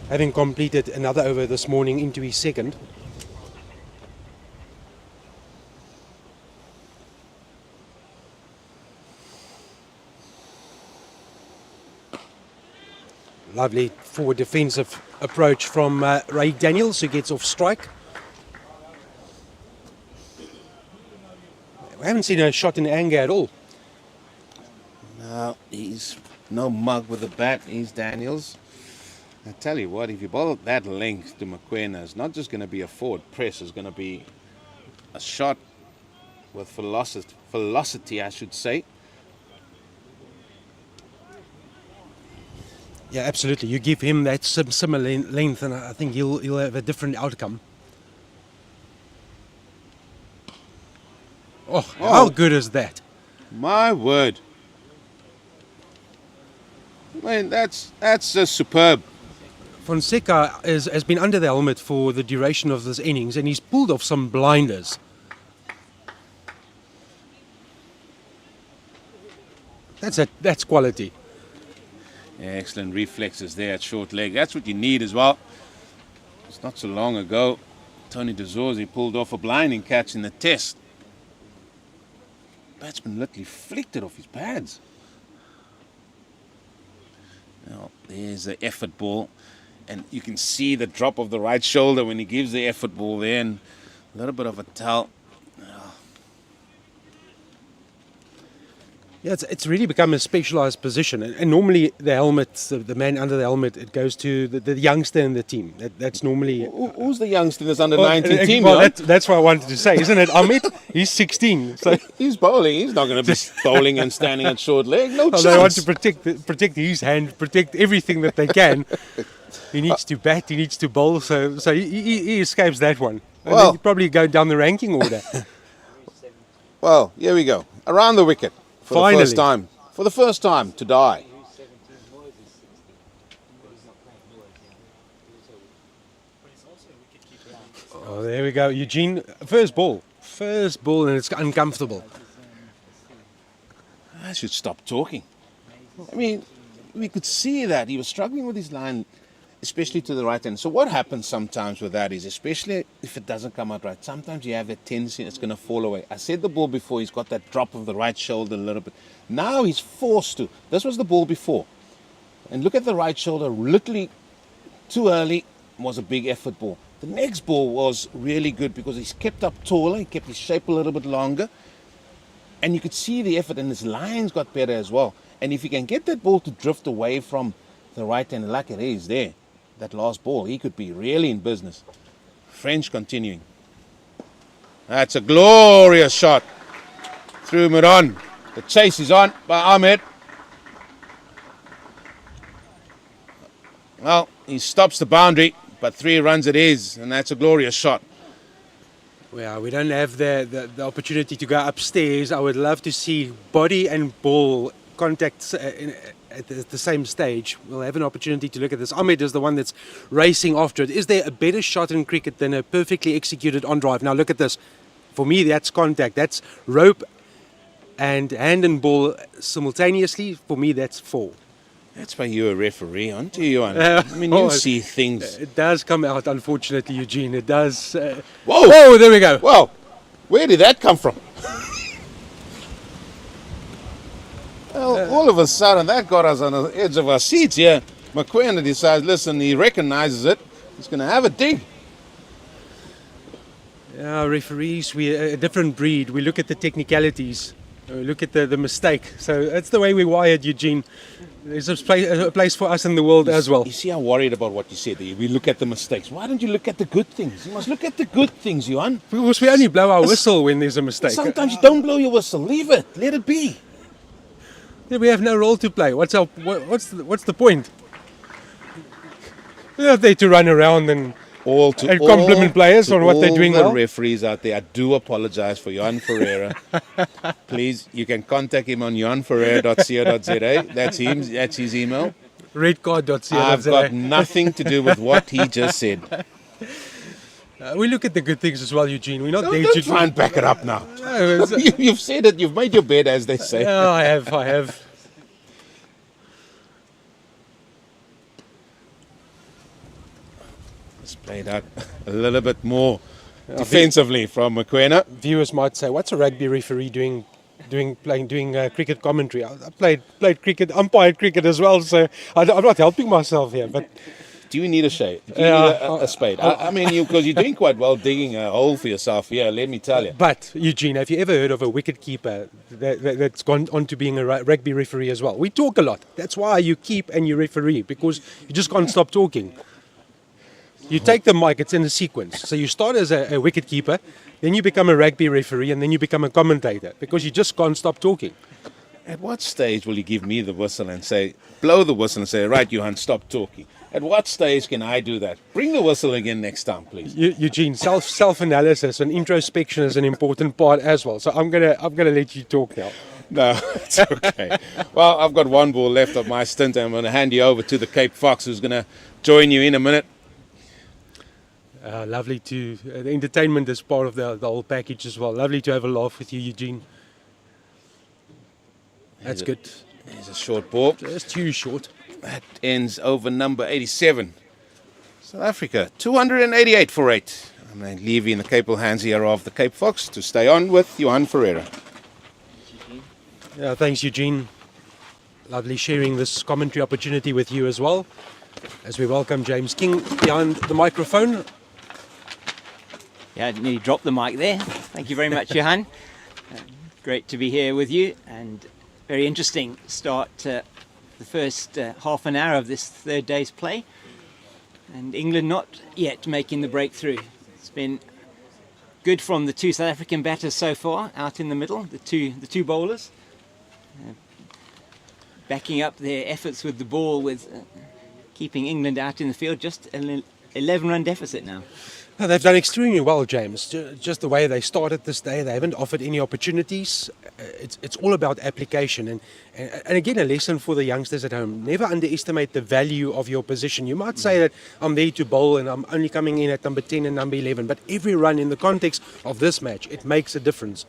having completed another over this morning into his second. Lovely forward defensive approach from Ray Daniels, who gets off strike. We haven't seen a shot in anger at all. No, he's no mug with the bat. He's Daniels. I tell you what, if you bowl that length to Mokoena, it's not just going to be a forward press. It's going to be a shot with velocity, I should say. Yeah, absolutely. You give him that similar length, and I think he'll have a different outcome. Oh, how good is that? My word. I mean, that's just superb. Fonseca has been under the helmet for the duration of this innings, and he's pulled off some blinders. That's quality. Yeah, excellent reflexes there at short leg. That's what you need as well. It's not so long ago, Tony de Zorzi pulled off a blinding catch in the test. Batsman literally flicked it off his pads. Now, there's the effort ball. And you can see the drop of the right shoulder when he gives the effort ball there. And a little bit of a towel. Yeah, it's really become a specialised position, and normally the helmet, the man under the helmet, it goes to the youngster in the team. That's normally. Who's the youngster in this under-19 team? Well, that's what I wanted to say, isn't it? Ahmed, he's 16, so he's bowling. He's not going to be bowling and standing at short leg. No chance. They want to protect his hand, protect everything that they can. He needs to bat, he needs to bowl, so he escapes that one. And Well, then probably go down the ranking order. Well, here we go. Around the wicket for Finally. the first time. For the first time to die. Oh, there we go, Eugene. First ball, and it's uncomfortable. I should stop talking. I mean, we could see that he was struggling with his line, especially to the right hand. So what happens sometimes with that is, especially if it doesn't come out right, sometimes you have a tendency it's going to fall away. I said the ball before, he's got that drop of the right shoulder a little bit. Now he's forced to. This was the ball before. And look at the right shoulder, literally too early, was a big effort ball. The next ball was really good because he's kept up taller, he kept his shape a little bit longer. And you could see the effort, and his lines got better as well. And if you can get that ball to drift away from the right hand, like it is there, that last ball, he could be really in business. French continuing. That's a glorious shot. Threw him on. The chase is on by Ahmed. Well, he stops the boundary, but 3 runs it is, and that's a glorious shot. Well, we don't have the opportunity to go upstairs. I would love to see body and ball contact at the same stage. We'll have an opportunity to look at this. Ahmed is the one that's racing after it. Is there a better shot in cricket than a perfectly executed on drive? Now look at this. For me, that's contact. That's rope and hand and ball simultaneously. For me, that's 4. That's why you're a referee, aren't you, Johan? I mean, you see things. It does come out, unfortunately, Eugene. It does. Whoa! Oh, there we go. Well, where did that come from? Well, all of a sudden, that got us on the edge of our seats here. Mokoena decides, listen, he recognizes it. He's going to have a dig. Yeah, referees, we're a different breed. We look at the technicalities. We look at the mistake. So that's the way we're wired, Eugene. There's a place for us in the world as well. You see how worried about what you said there? We look at the mistakes. Why don't you look at the good things? You must look at the good things, Johan. Because we only blow our whistle when there's a mistake. Sometimes you don't blow your whistle. Leave it. Let it be. Yeah, we have no role to play. What's the point? We're not there to run around and compliment players on what they're doing well. All the referees out there, I do apologize for Johan Ferreira. Please, you can contact him on johanferreira.co.za. That's his email. Redcard.co.za. I've got nothing to do with what he just said. We look at the good things as well, Eugene. We're not there Don't to try and back it up now. No, You've said it. You've made your bed, as they say. Yeah, I have. It's played out a little bit more defensively from Mokoena. Viewers might say, "What's a rugby referee doing cricket commentary?" I played cricket, umpired cricket as well, so I'm not helping myself here. But do you need a shade? Do you need a spade? I mean, because you're doing quite well digging a hole for yourself here, let me tell you. But, Eugene, have you ever heard of a wicket keeper that's gone on to being a rugby referee as well? We talk a lot. That's why you keep and you referee, because you just can't stop talking. You take the mic, it's in a sequence. So you start as a wicket keeper, then you become a rugby referee, and then you become a commentator, because you just can't stop talking. At what stage will you give me the whistle and say, blow the whistle and say, right, Johan, stop talking? At what stage can I do that? Bring the whistle again next time, please. Eugene, self-analysis and introspection is an important part as well. So I'm gonna let you talk now. No, it's okay. Well, I've got 1 ball left of my stint, and I'm going to hand you over to the Cape Fox, who's going to join you in a minute. Lovely to the entertainment is part of the whole package as well. Lovely to have a laugh with you, Eugene. That's good. There's a short ball. Just too short. That ends over number 87. South Africa, 288 for 8. I'm going to leave you in the capable hands here of the Cape Fox to stay on with Johan Ferreira. Yeah, thanks, Eugene. Lovely sharing this commentary opportunity with you as well, as we welcome James King behind the microphone. Yeah, I nearly dropped the mic there. Thank you very much, Johan. Great to be here with you, and Very interesting start to the first half an hour of this third day's play. And England not yet making the breakthrough. It's been good from the two South African batters so far, out in the middle, the two bowlers. Backing up their efforts with the ball, with keeping England out in the field. Just an 11-run deficit now. No, they've done extremely well, James. Just the way they started this day, they haven't offered any opportunities. It's all about application. And again, a lesson for the youngsters at home. Never underestimate the value of your position. You might say that I'm there to bowl and I'm only coming in at number 10 and number 11. But every run in the context of this match, it makes a difference.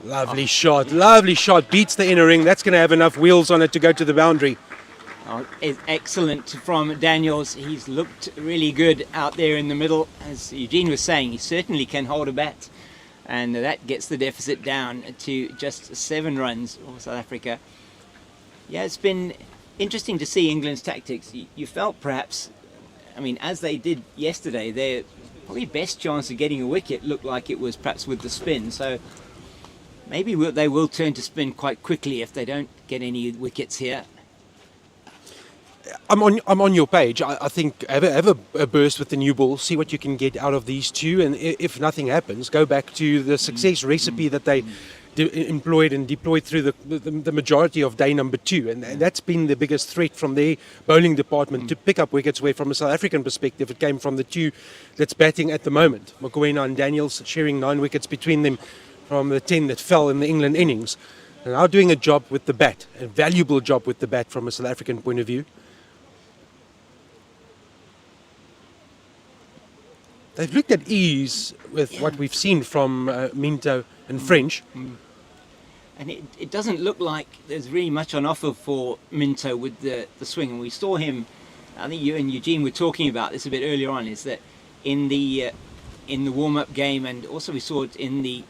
Lovely shot, beats the inner ring. That's going to have enough wheels on it to go to the boundary. Oh, it's excellent from Daniels. He's looked really good out there in the middle. As Eugene was saying, he certainly can hold a bat. And that gets the deficit down to just 7 runs for South Africa. Yeah, it's been interesting to see England's tactics. You felt perhaps, I mean, as they did yesterday, their probably best chance of getting a wicket looked like it was perhaps with the spin. So maybe they will turn to spin quite quickly if they don't get any wickets here. I'm on your page. I think have a burst with the new ball, see what you can get out of these two, and if nothing happens, go back to the success recipe that they employed and deployed through the majority of day number 2, and that's been the biggest threat from their bowling department to pick up wickets, where from a South African perspective it came from the two that's batting at the moment, Mokoena and Daniels, sharing 9 wickets between them from the 10 that fell in the England innings, and now doing a job with the bat, a valuable job with the bat from a South African point of view. They've looked at ease with what we've seen from Minto and French. And it doesn't look like there's really much on offer for Minto with the swing. And we saw him, I think you and Eugene were talking about this a bit earlier on, is that in the warm-up game, and also we saw it in the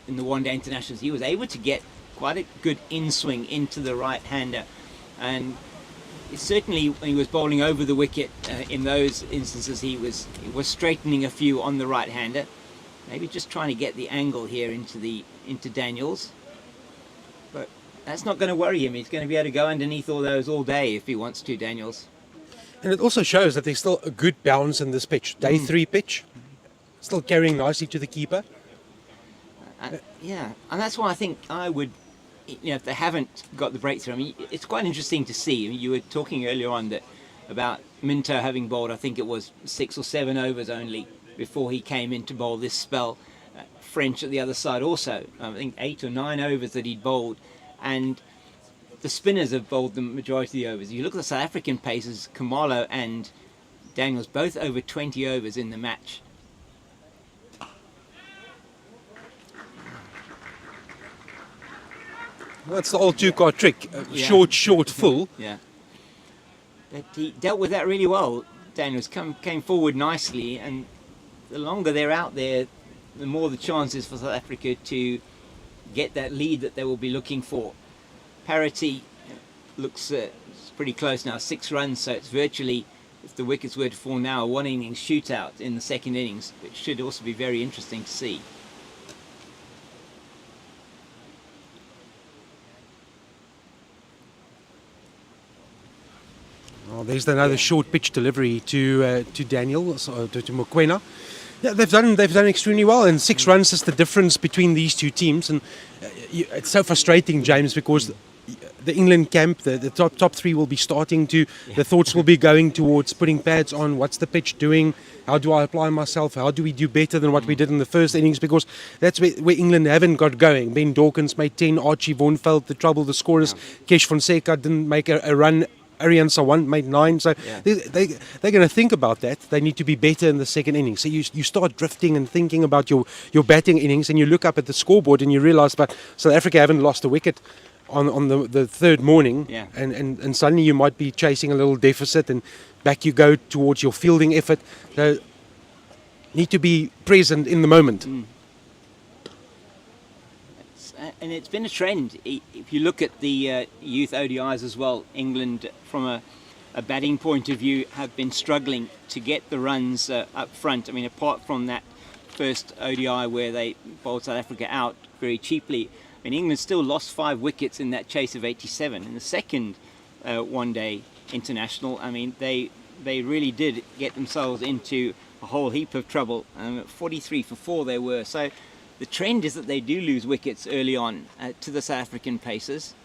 one-day internationals, he was able to get quite a good in-swing into the right-hander. And certainly when he was bowling over the wicket in those instances, he was straightening a few on the right-hander. Maybe just trying to get the angle here into Daniels. But that's not going to worry him. He's going to be able to go underneath all those all day if he wants to, Daniels. And it also shows that there's still a good bounce in this pitch. Day 3 pitch. Still carrying nicely to the keeper. Yeah, and that's why I think I would, if they haven't got the breakthrough, I mean, it's quite interesting to see. I mean, you were talking earlier on about Minto having bowled, I think it was 6 or 7 overs only before he came in to bowl this spell. French at the other side also, I think 8 or 9 overs that he'd bowled, and the spinners have bowled the majority of the overs. You look at the South African pacers, Khumalo and Daniels, both over 20 overs in the match. That's the old two-card trick. Short, full. Yeah. But he dealt with that really well. Daniels came forward nicely, and the longer they're out there, the more the chances for South Africa to get that lead that they will be looking for. Parity looks pretty close now, 6 runs, so it's virtually, if the wickets were to fall now, a 1-innings shootout in the second innings, which should also be very interesting to see. Oh, there's another short pitch delivery to Daniel, to Mokoena. Yeah, they've done extremely well, and 6 runs is the difference between these two teams. And it's so frustrating, James, because the England camp, the top 3 will be starting to. The thoughts will be going towards putting pads on. What's the pitch doing? How do I apply myself? How do we do better than what we did in the first innings? Because that's where England haven't got going. Ben Dawkins made 10. Archie Vaughan felt the trouble. The scorers, Kesh Fonseca didn't make a run. Arian Sawan made 9, so they're going to think about that. They need to be better in the second innings. So you start drifting and thinking about your batting innings, and you look up at the scoreboard and you realise that South Africa haven't lost a wicket on the third morning, and suddenly you might be chasing a little deficit, and back you go towards your fielding effort. So need to be present in the moment. And it's been a trend. If you look at the youth ODIs as well, England, from a batting point of view, have been struggling to get the runs up front. I mean, apart from that first ODI where they bowled South Africa out very cheaply. I mean, England still lost 5 wickets in that chase of 87. In the second one-day international, I mean, they really did get themselves into a whole heap of trouble. 43 for 4 they were. So the trend is that they do lose wickets early on to the South African pacers.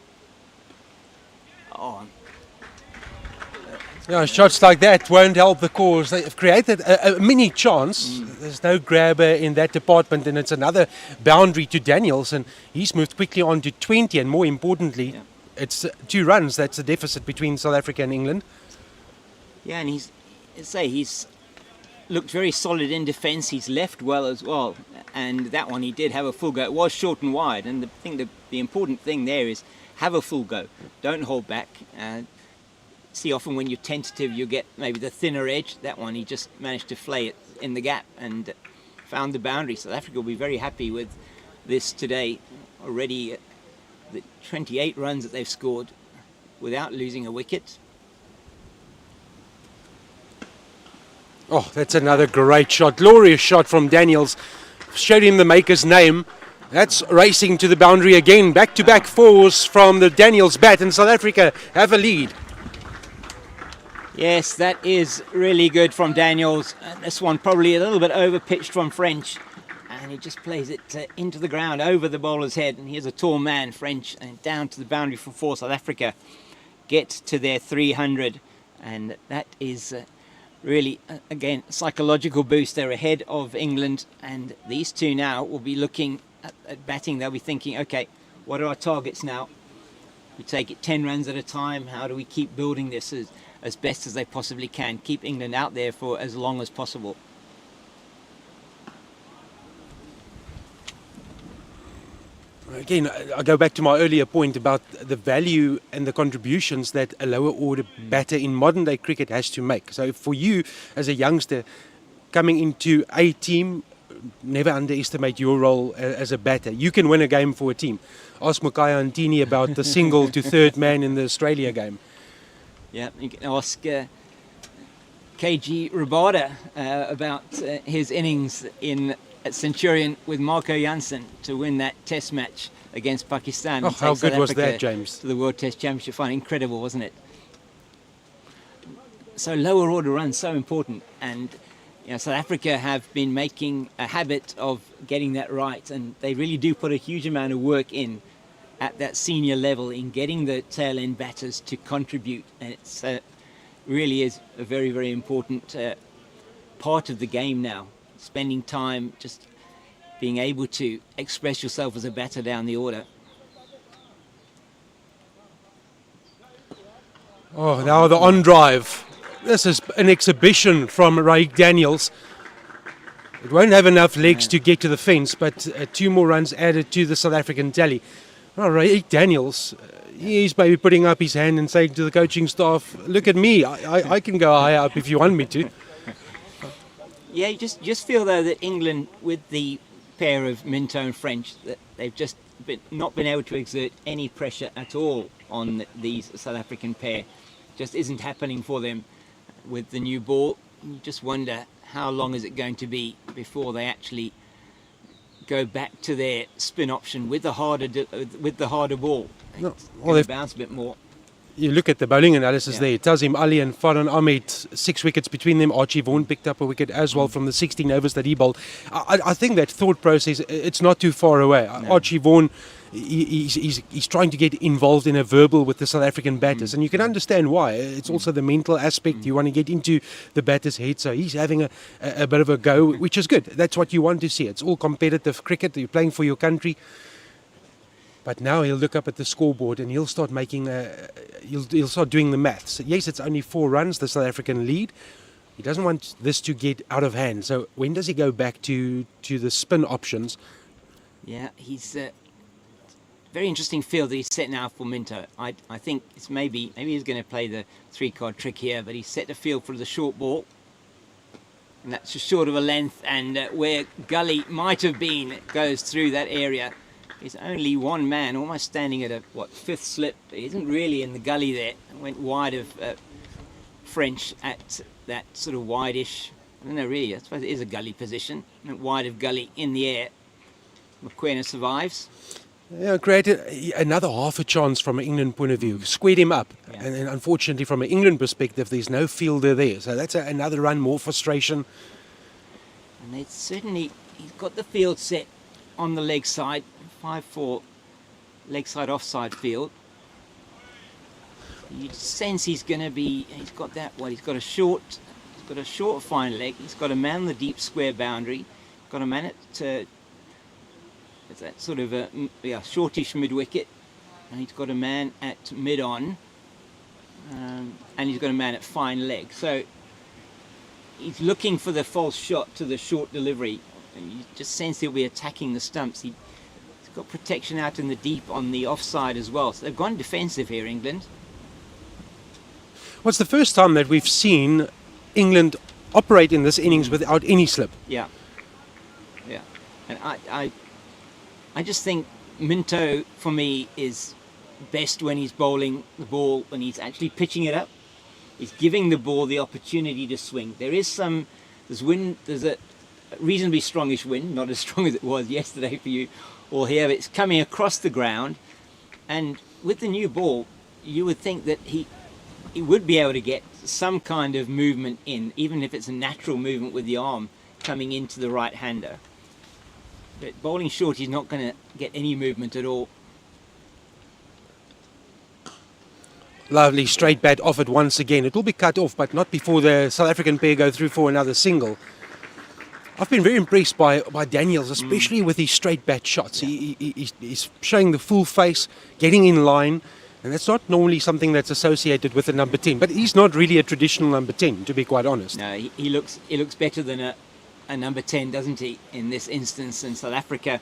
Oh. Yeah, shots like that won't help the cause. They've created a mini chance. There's no grabber in that department, and it's another boundary to Daniels, and he's moved quickly on to 20, and more importantly, it's 2 runs. That's the deficit between South Africa and England. Yeah, and he's looked very solid in defence. He's left well as well, and that one he did have a full go. It was short and wide, and the important thing there is have a full go. Don't hold back. See, often when you're tentative, you get maybe the thinner edge. That one, he just managed to flay it in the gap and found the boundary. South Africa will be very happy with this today. Already, the 28 runs that they've scored without losing a wicket. Oh, that's another great shot. Glorious shot from Daniels. Showed him the maker's name. That's racing to the boundary again. Back-to-back 4s from the Daniels bat, and South Africa have a lead. Yes, that is really good from Daniels. This one probably a little bit over-pitched from French. And he just plays it into the ground, over the bowler's head. And here's a tall man, French, and down to the boundary for 4. South Africa get to their 300. And that is really, again, a psychological boost. They're ahead of England. And these two now will be looking at batting. They'll be thinking, OK, what are our targets now? We take it 10 runs at a time. How do we keep building this as best as they possibly can? Keep England out there for as long as possible. Again, I go back to my earlier point about the value and the contributions that a lower order batter in modern day cricket has to make. So for you as a youngster coming into a team, never underestimate your role as a batter. You can win a game for a team. Ask Mukaya and Tini about the single to third man in the Australia game. Yeah, you can ask KG Rabada about his innings at Centurion with Marco Jansen to win that test match against Pakistan. Oh, how good was that, James? To the World Test Championship final. Incredible, wasn't it? So lower order runs, so important. And South Africa have been making a habit of getting that right. And they really do put a huge amount of work in at that senior level in getting the tail end batters to contribute, and it's really is a very, very important part of the game now. Spending time just being able to express yourself as a batter down the order. Oh, now the on drive. This is an exhibition from Raik Daniels. It won't have enough legs to get to the fence, but 2 more runs added to the South African tally. Well, Raik Daniels, he's maybe putting up his hand and saying to the coaching staff, look at me, I can go higher up if you want me to. Yeah, you just feel, though, that England, with the pair of Minto and French, that they've just not been able to exert any pressure at all on these South African pair. Just isn't happening for them with the new ball. You just wonder how long is it going to be before they actually go back to their spin option with the harder ball. No, well, they bounce a bit more. You look at the bowling analysis there. Tazim Ali and Farhan Ahmed, 6 wickets between them. Archie Vaughan picked up a wicket as well from the 16 overs that he bowled. I think that thought process, it's not too far away. No. Archie Vaughan, he's trying to get involved in a verbal with the South African batters, and you can understand why. It's also the mental aspect. You want to get into the batter's head, so he's having a bit of a go, which is good. That's what you want to see. It's all competitive cricket. You're playing for your country. But now he'll look up at the scoreboard and he'll start making he'll start doing the maths. Yes, it's only 4 runs, the South African lead. He doesn't want this to get out of hand. So when does he go back to the spin options? Yeah, he's very interesting field that he's set now for Minto. I think it's maybe he's going to play the 3-card trick here, but he's set the field for the short ball. And that's just short of a length, and where Gully might have been, it goes through that area. He's only one man, almost standing at a 5th slip. He isn't really in the gully there. Went wide of French at that sort of wide-ish don't know really, I suppose it is a gully position, wide of gully in the air. Mokoena survives. Yeah, created another half a chance from an England point of view. Squared him up. Yeah. And unfortunately, from an England perspective, there's no fielder there. So that's another run, more frustration. And it's certainly, he's got the field set on the leg side, 5-4 leg side offside field. You sense he's going to be, he's got a short fine leg. He's got a man the deep square boundary. Got a man at it's that sort of a shortish mid wicket, and he's got a man at mid on, and he's got a man at fine leg. So he's looking for the false shot to the short delivery, and you just sense he'll be attacking the stumps. He's got protection out in the deep on the offside as well. So they've gone defensive here, England. Well, it's the first time that we've seen England operate in this innings without any slip. Yeah, and I just think Minto, for me, is best when he's bowling the ball, when he's actually pitching it up. He's giving the ball the opportunity to swing. There's a reasonably strongish wind, not as strong as it was yesterday for you all here, but it's coming across the ground. And with the new ball, you would think that he would be able to get some kind of movement in, even if it's a natural movement with the arm coming into the right-hander. But bowling short, he's not going to get any movement at all. Lovely straight bat offered once again. It will be cut off, but not before the South African pair go through for another single. I've been very impressed by Daniels, especially with his straight bat shots. He's showing the full face, getting in line, and that's not normally something that's associated with a number 10. But he's not really a traditional number 10, to be quite honest. No, he looks better than a number 10, doesn't he, in this instance? In South Africa,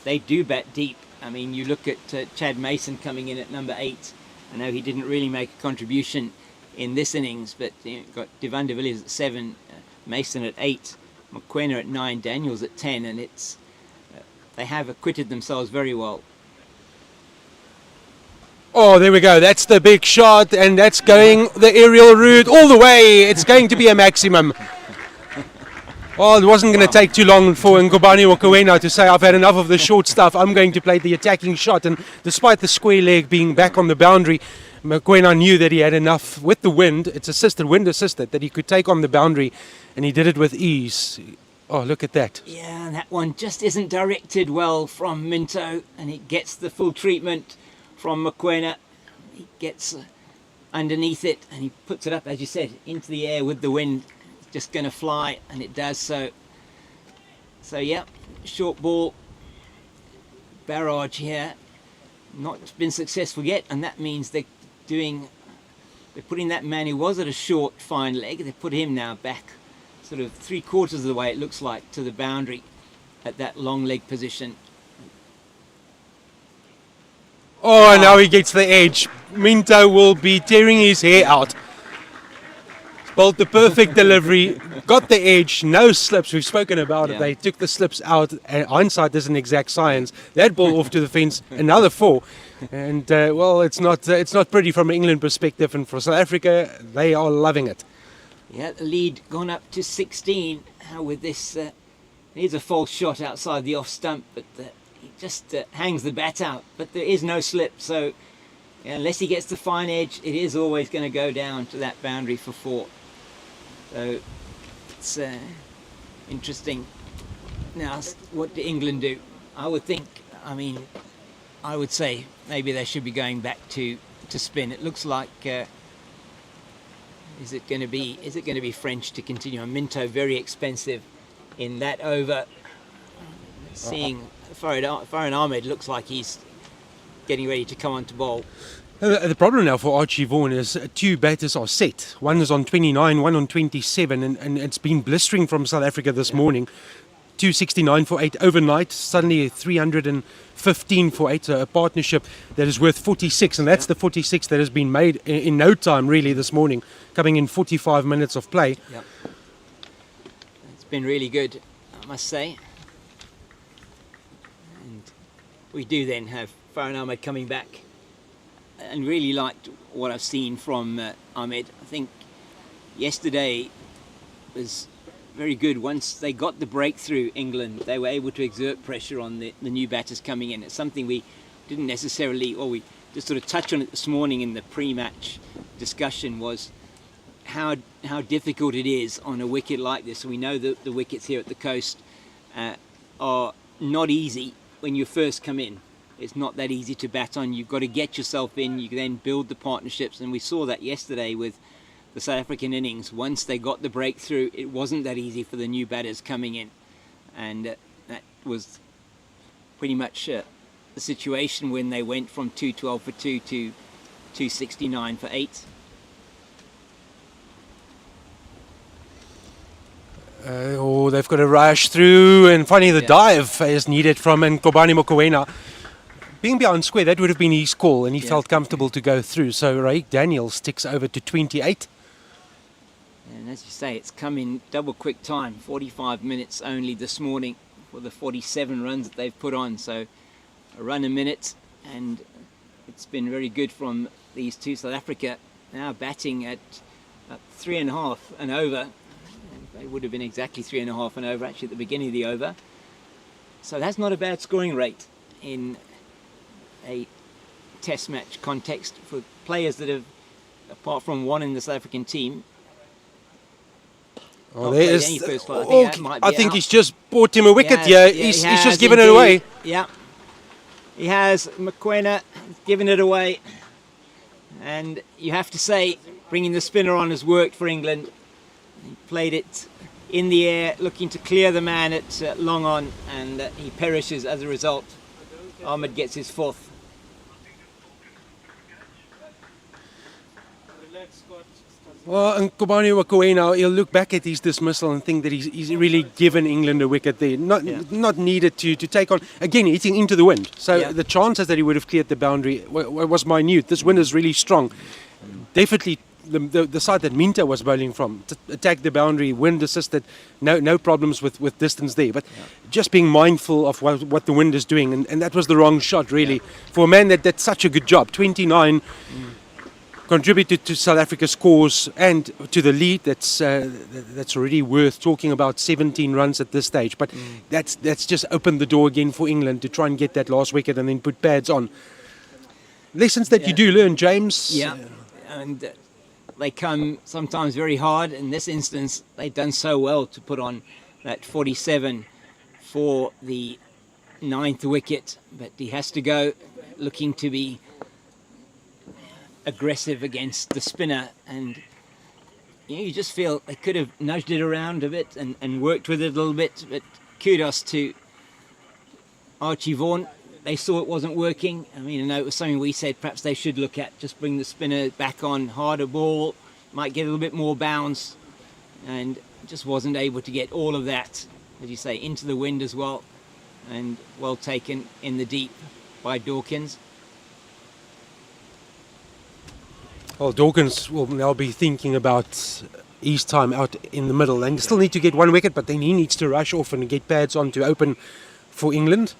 they do bat deep. I mean, you look at Chad Mason coming in at number 8. I know he didn't really make a contribution in this innings, but you've got Devon de Villiers at 7, Mason at 8, Mokoena at 9, Daniels at 10, and they have acquitted themselves very well. Oh, there we go. That's the big shot, and that's going the aerial route all the way. It's going to be a maximum. Well, it wasn't going to take too long for Ngubane Mokoena to say, I've had enough of the short stuff. I'm going to play the attacking shot. And despite the square leg being back on the boundary, Mokoena knew that he had enough with the wind. It's wind assisted, that he could take on the boundary, and he did it with ease. Oh, look at that. Yeah, and that one just isn't directed well from Minto, and he gets the full treatment from Mokoena. He gets underneath it, and he puts it up, as you said, into the air with the wind. Just going to fly, and it does so. So yeah, short ball barrage here, not been successful yet, and that means they're putting that man who was at a short fine leg, they put him now back sort of 3/4 of the way, it looks like, to the boundary at that long leg position. Oh, now he gets the edge. Minto will be tearing his hair out. Bowled the perfect delivery, got the edge, no slips. We've spoken about it. They took the slips out. Hindsight isn't exact science. That ball off to the fence, another 4. And, well, it's not pretty from an England perspective. And for South Africa, they are loving it. Yeah, the lead gone up to 16. With this, here's a false shot outside the off stump, but he just hangs the bat out. But there is no slip, so unless he gets the fine edge, it is always going to go down to that boundary for 4. So it's interesting. Now, what do England do? I would say maybe they should be going back to spin. It looks like is it going to be French to continue? Minto very expensive in that over. Seeing Farhan Ahmed looks like he's getting ready to come on to bowl. The problem now for Archie Vaughan is 2 batters are set. One is on 29, one on 27, and it's been blistering from South Africa this morning. 269 for 8 overnight, suddenly 315 for 8, so a partnership that is worth 46, and that's the 46 that has been made in no time really this morning, coming in 45 minutes of play. Yep. It's been really good, I must say. And we do then have Farhan Ahmed coming back, and really liked what I've seen from Ahmed. I think yesterday was very good. Once they got the breakthrough, England, they were able to exert pressure on the new batters coming in. It's something we didn't necessarily, or we just sort of touched on it this morning in the pre-match discussion, was how difficult it is on a wicket like this. We know that the wickets here at the coast are not easy when you first come in. It's not that easy to bat on. You've got to get yourself in. You then build the partnerships, and we saw that yesterday with the South African innings. Once they got the breakthrough, it wasn't that easy for the new batters coming in, and that was pretty much the situation when they went from 212 for 2 to 269 for 8. Or they've got to rush through, and finally the dive is needed from Nkobani Mokoena. Being behind square, that would have been his call, and he felt comfortable to go through. So Raik Daniels ticks over to 28. And as you say, it's come in double quick time, 45 minutes only this morning for the 47 runs that they've put on. So a run a minute, and it's been very good from these two. South Africa now batting at 3.5 and over. They would have been exactly 3.5 and over actually at the beginning of the over. So that's not a bad scoring rate in a test match context for players that have, apart from one in the South African team, Oh, there is. I think he's just bought him a wicket. He's just given it away. Yeah, he has. Mokoena given it away, and you have to say, bringing the spinner on has worked for England. He played it in the air, looking to clear the man at long on, and he perishes as a result. Ahmed gets his 4th. Well, Nkobani Mokoena, he'll look back at his dismissal and think that he's really given England a wicket there. Not needed to take on, again, hitting into the wind. So the chances that he would have cleared the boundary was minute. This wind is really strong. Definitely the side that Minta was bowling from, to attack the boundary, wind assisted, no problems with distance there. But just being mindful of what the wind is doing, and that was the wrong shot, really. For a man that's such a good job, 29... contributed to South Africa's scores and to the lead. That's already worth talking about. 17 runs at this stage, but that's just opened the door again for England to try and get that last wicket and then put pads on. Lessons that you do learn, James. Yeah, and they come sometimes very hard. In this instance, they've done so well to put on that 47 for the 9th wicket, but he has to go looking to be aggressive against the spinner, and you just feel they could have nudged it around a bit and worked with it a little bit, but kudos to Archie Vaughan. They saw it wasn't working. I mean, I know it was something we said perhaps they should look at, just bring the spinner back on, harder ball, might get a little bit more bounce, and just wasn't able to get all of that, as you say, into the wind as well, and well taken in the deep by Dawkins. Well, Dawkins will now be thinking about his time out in the middle, and still need to get 1 wicket, but then he needs to rush off and get pads on to open for England.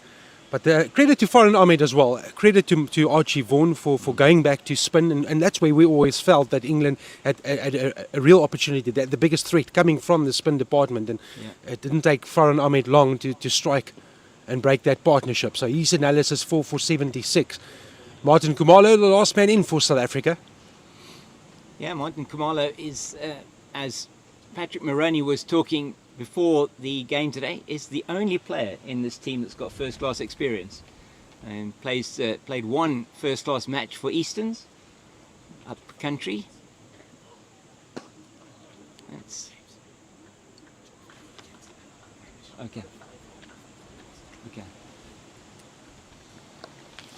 But credit to Farhan Ahmed as well. Credit to Archie Vaughan for going back to spin, and that's where we always felt that England had a real opportunity, the biggest threat coming from the spin department, and it didn't take Farhan Ahmed long to strike and break that partnership. So his analysis 4 for 76. Martin Khumalo, the last man in for South Africa. Yeah, Martin Khumalo is, as Patrick Moroney was talking before the game today, is the only player in this team that's got first-class experience, and played 1 first-class match for Easterns up country. That's okay.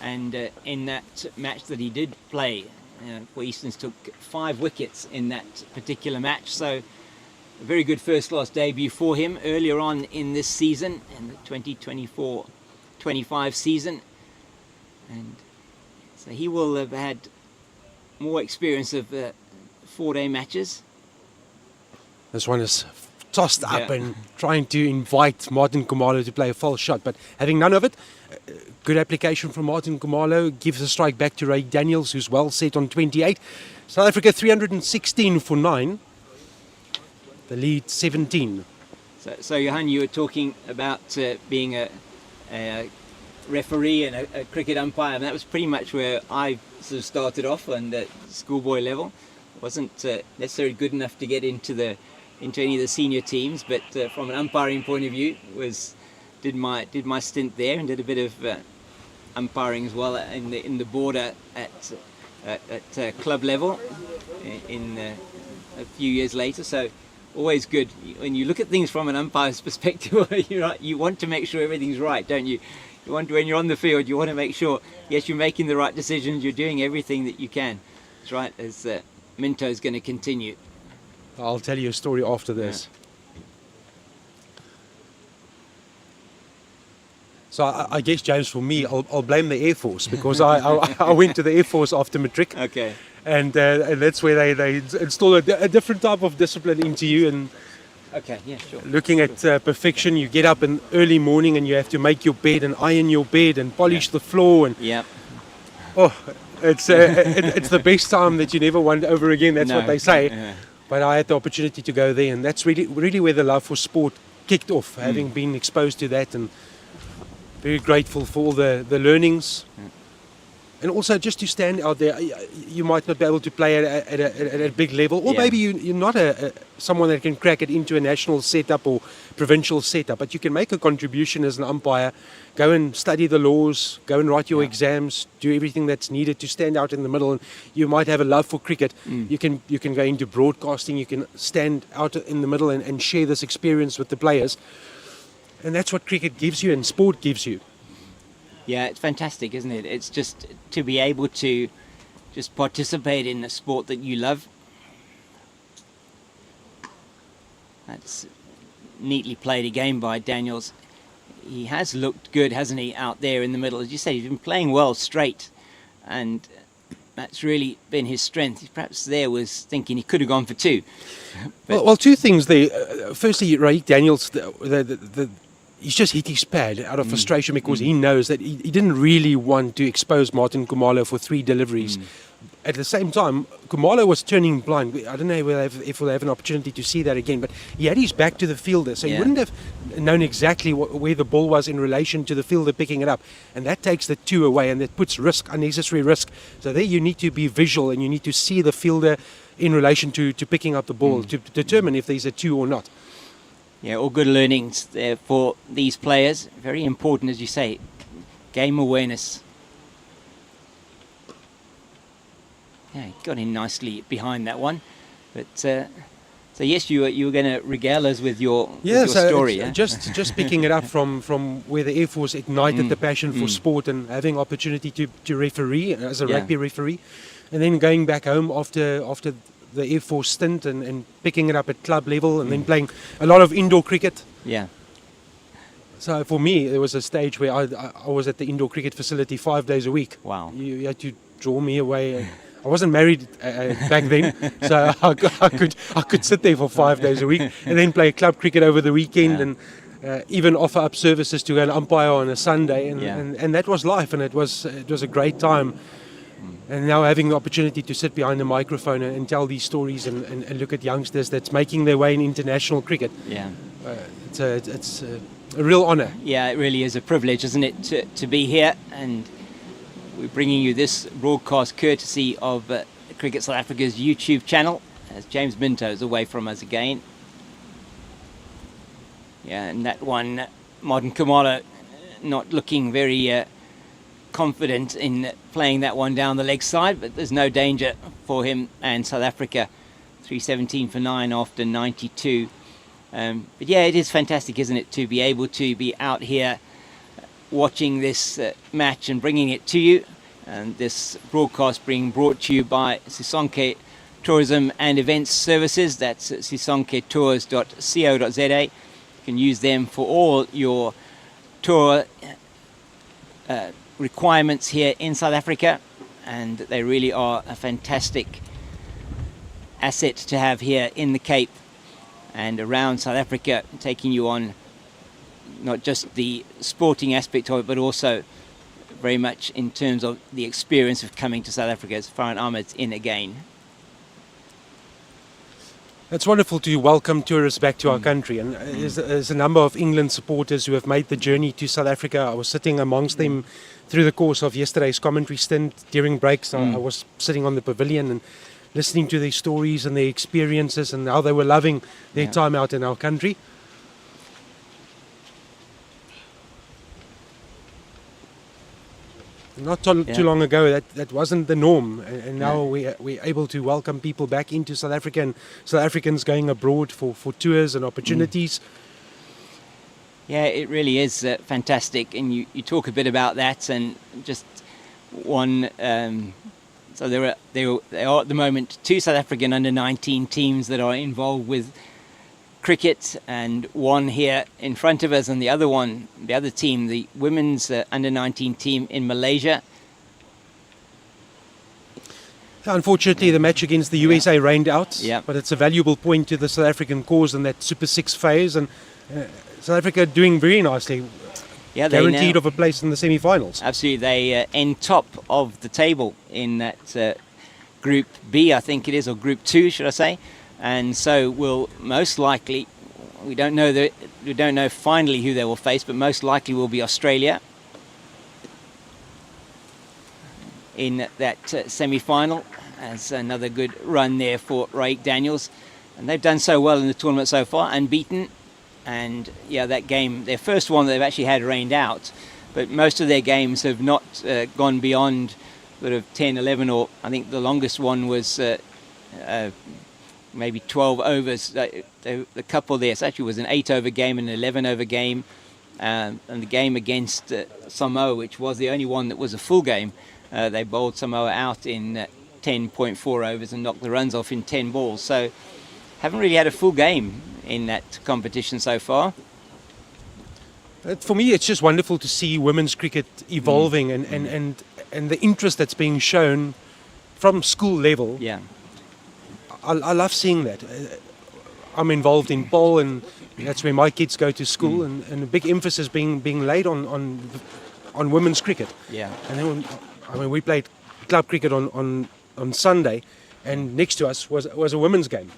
And in that match that he did play for Easterns, took 5 wickets in that particular match. So a very good first-class debut for him earlier on in this season, in the 2024-25 season. And so he will have had more experience of 4-day matches. This one is tossed up and trying to invite Martin Khumalo to play a false shot, but having none of it. Good application from Martin Khumalo, gives a strike back to Raik Daniels, who's well set on 28. South Africa 316 for 9. The lead 17. So Johan, you were talking about being a referee and a cricket umpire, and that was pretty much where I sort of started off on the schoolboy level. Wasn't necessarily good enough to get into any of the senior teams, but from an umpiring point of view, did my stint there and did a bit of umpiring as well in the border at club level in a few years later. So always good when you look at things from an umpire's perspective. You want to make sure everything's right, don't you? When you're on the field, you want to make sure, yes, you're making the right decisions, you're doing everything that you can. That's right, as Minto is going to continue. I'll tell you a story after this. Yeah. So I guess, James, for me, I'll blame the Air Force, because I went to the Air Force after matric. Okay. And that's where they install a different type of discipline into you. And okay, yeah, sure. Looking at perfection, you get up in early morning and you have to make your bed and iron your bed and polish the floor. And it's the best time that you never want over again. That's what they say. Yeah. But I had the opportunity to go there, and that's really where the love for sport kicked off, having been exposed to that, and very grateful for all the learnings. And also just to stand out there. You might not be able to play at a big level, or maybe you're not someone that can crack it into a national setup or provincial setup, but you can make a contribution as an umpire. Go and study the laws, go and write your exams, do everything that's needed to stand out in the middle. And you might have a love for cricket. You can go into broadcasting, you can stand out in the middle and share this experience with the players. And that's what cricket gives you and sport gives you. Yeah, it's fantastic, isn't it? It's just to be able to just participate in a sport that you love. That's neatly played again by Daniels. He has looked good, hasn't he, out there in the middle? As you say, he's been playing well straight, and that's really been his strength. Perhaps there was thinking he could have gone for two. Well, two things there. Firstly, Ray Daniels, he's just hit his pad out of frustration, because he knows that he didn't really want to expose Martin Khumalo for 3 deliveries. At the same time, Khumalo was turning blind. I don't know if we'll have an opportunity to see that again, but he had his back to the fielder, so he wouldn't have known exactly where the ball was in relation to the fielder picking it up. And that takes the 2 away, and that puts unnecessary risk. So there you need to be visual, and you need to see the fielder in relation to picking up the ball to determine if there's a 2 or not. Yeah, all good learnings there for these players. Very important, as you say, game awareness. Yeah, got in nicely behind that one. But so yes, you were going to regale us with your story. Yeah? Just picking it up from where the Air Force ignited the passion for sport, and having opportunity to referee as a rugby referee, and then going back home after the Air Force stint and picking it up at club level, and then playing a lot of indoor cricket. Yeah. So for me, there was a stage where I was at the indoor cricket facility 5 days a week. Wow. You had to draw me away. I wasn't married back then, so I could sit there for 5 days a week and then play club cricket over the weekend, and even offer up services to an umpire on a Sunday, and that was life, and it was a great time. And now having the opportunity to sit behind the microphone and tell these stories and look at youngsters that's making their way in international cricket. Yeah. It's a real honour. Yeah, it really is a privilege, isn't it, to be here. And we're bringing you this broadcast courtesy of Cricket South Africa's YouTube channel, as James Minto is away from us again. Yeah, and that one, Martin Khumalo not looking very confident in playing that one down the leg side, but there's no danger for him and South Africa. 317 for 9 after 92. But yeah, it is fantastic, isn't it, to be able to be out here watching this match and bringing it to you. And this broadcast being brought to you by Sisonke Tourism and Events Services. That's sisonketours.co.za. You can use them for all your tour requirements here in South Africa, and they really are a fantastic asset to have here in the Cape and around South Africa, taking you on not just the sporting aspect of it, but also very much in terms of the experience of coming to South Africa. As Farhan Ahmed's in again. It's wonderful to welcome tourists back to our country, and there's a number of England supporters who have made the journey to South Africa. I was sitting amongst them through the course of yesterday's commentary stint. During breaks, I was sitting on the pavilion and listening to their stories and their experiences and how they were loving their time out in our country. Not too long ago, that wasn't the norm, and now we're able to welcome people back into South Africa, and South Africans going abroad for tours and opportunities. Yeah, it really is fantastic, and you talk a bit about that, and just one. So there are at the moment 2 South African under-19 teams that are involved with cricket, and one here in front of us, and the other team, the women's under-19 team in Malaysia. Unfortunately, the match against the USA rained out, Yeah. but it's a valuable point to the South African cause in that Super 6 phase, and South Africa doing very nicely, Yeah, they guaranteed now, of a place in the semi-finals. absolutely, they end top of the table in that Group B, I think it is, or Group 2, should I say? And so will most likely, we don't know finally who they will face, but most likely will be Australia in that semi-final. As another good run there for Raik Daniels, and they've done so well in the tournament so far, unbeaten. And yeah, that game, their first one they've actually had rained out, but most of their games have not gone beyond sort of 10, 11, or I think the longest one was maybe 12 overs. The couple there, so actually was an 8-over game and an 11-over game, and the game against Samoa, which was the only one that was a full game, they bowled Samoa out in 10.4 overs and knocked the runs off in 10 balls. So haven't really had a full game in that competition so far. For me, it's just wonderful to see women's cricket evolving and the interest that's being shown from school level. Yeah. I love seeing that. I'm involved in Paul, and that's where my kids go to school, and a big emphasis being laid on women's cricket. Yeah. And then we played club cricket on Sunday, and next to us was a women's game.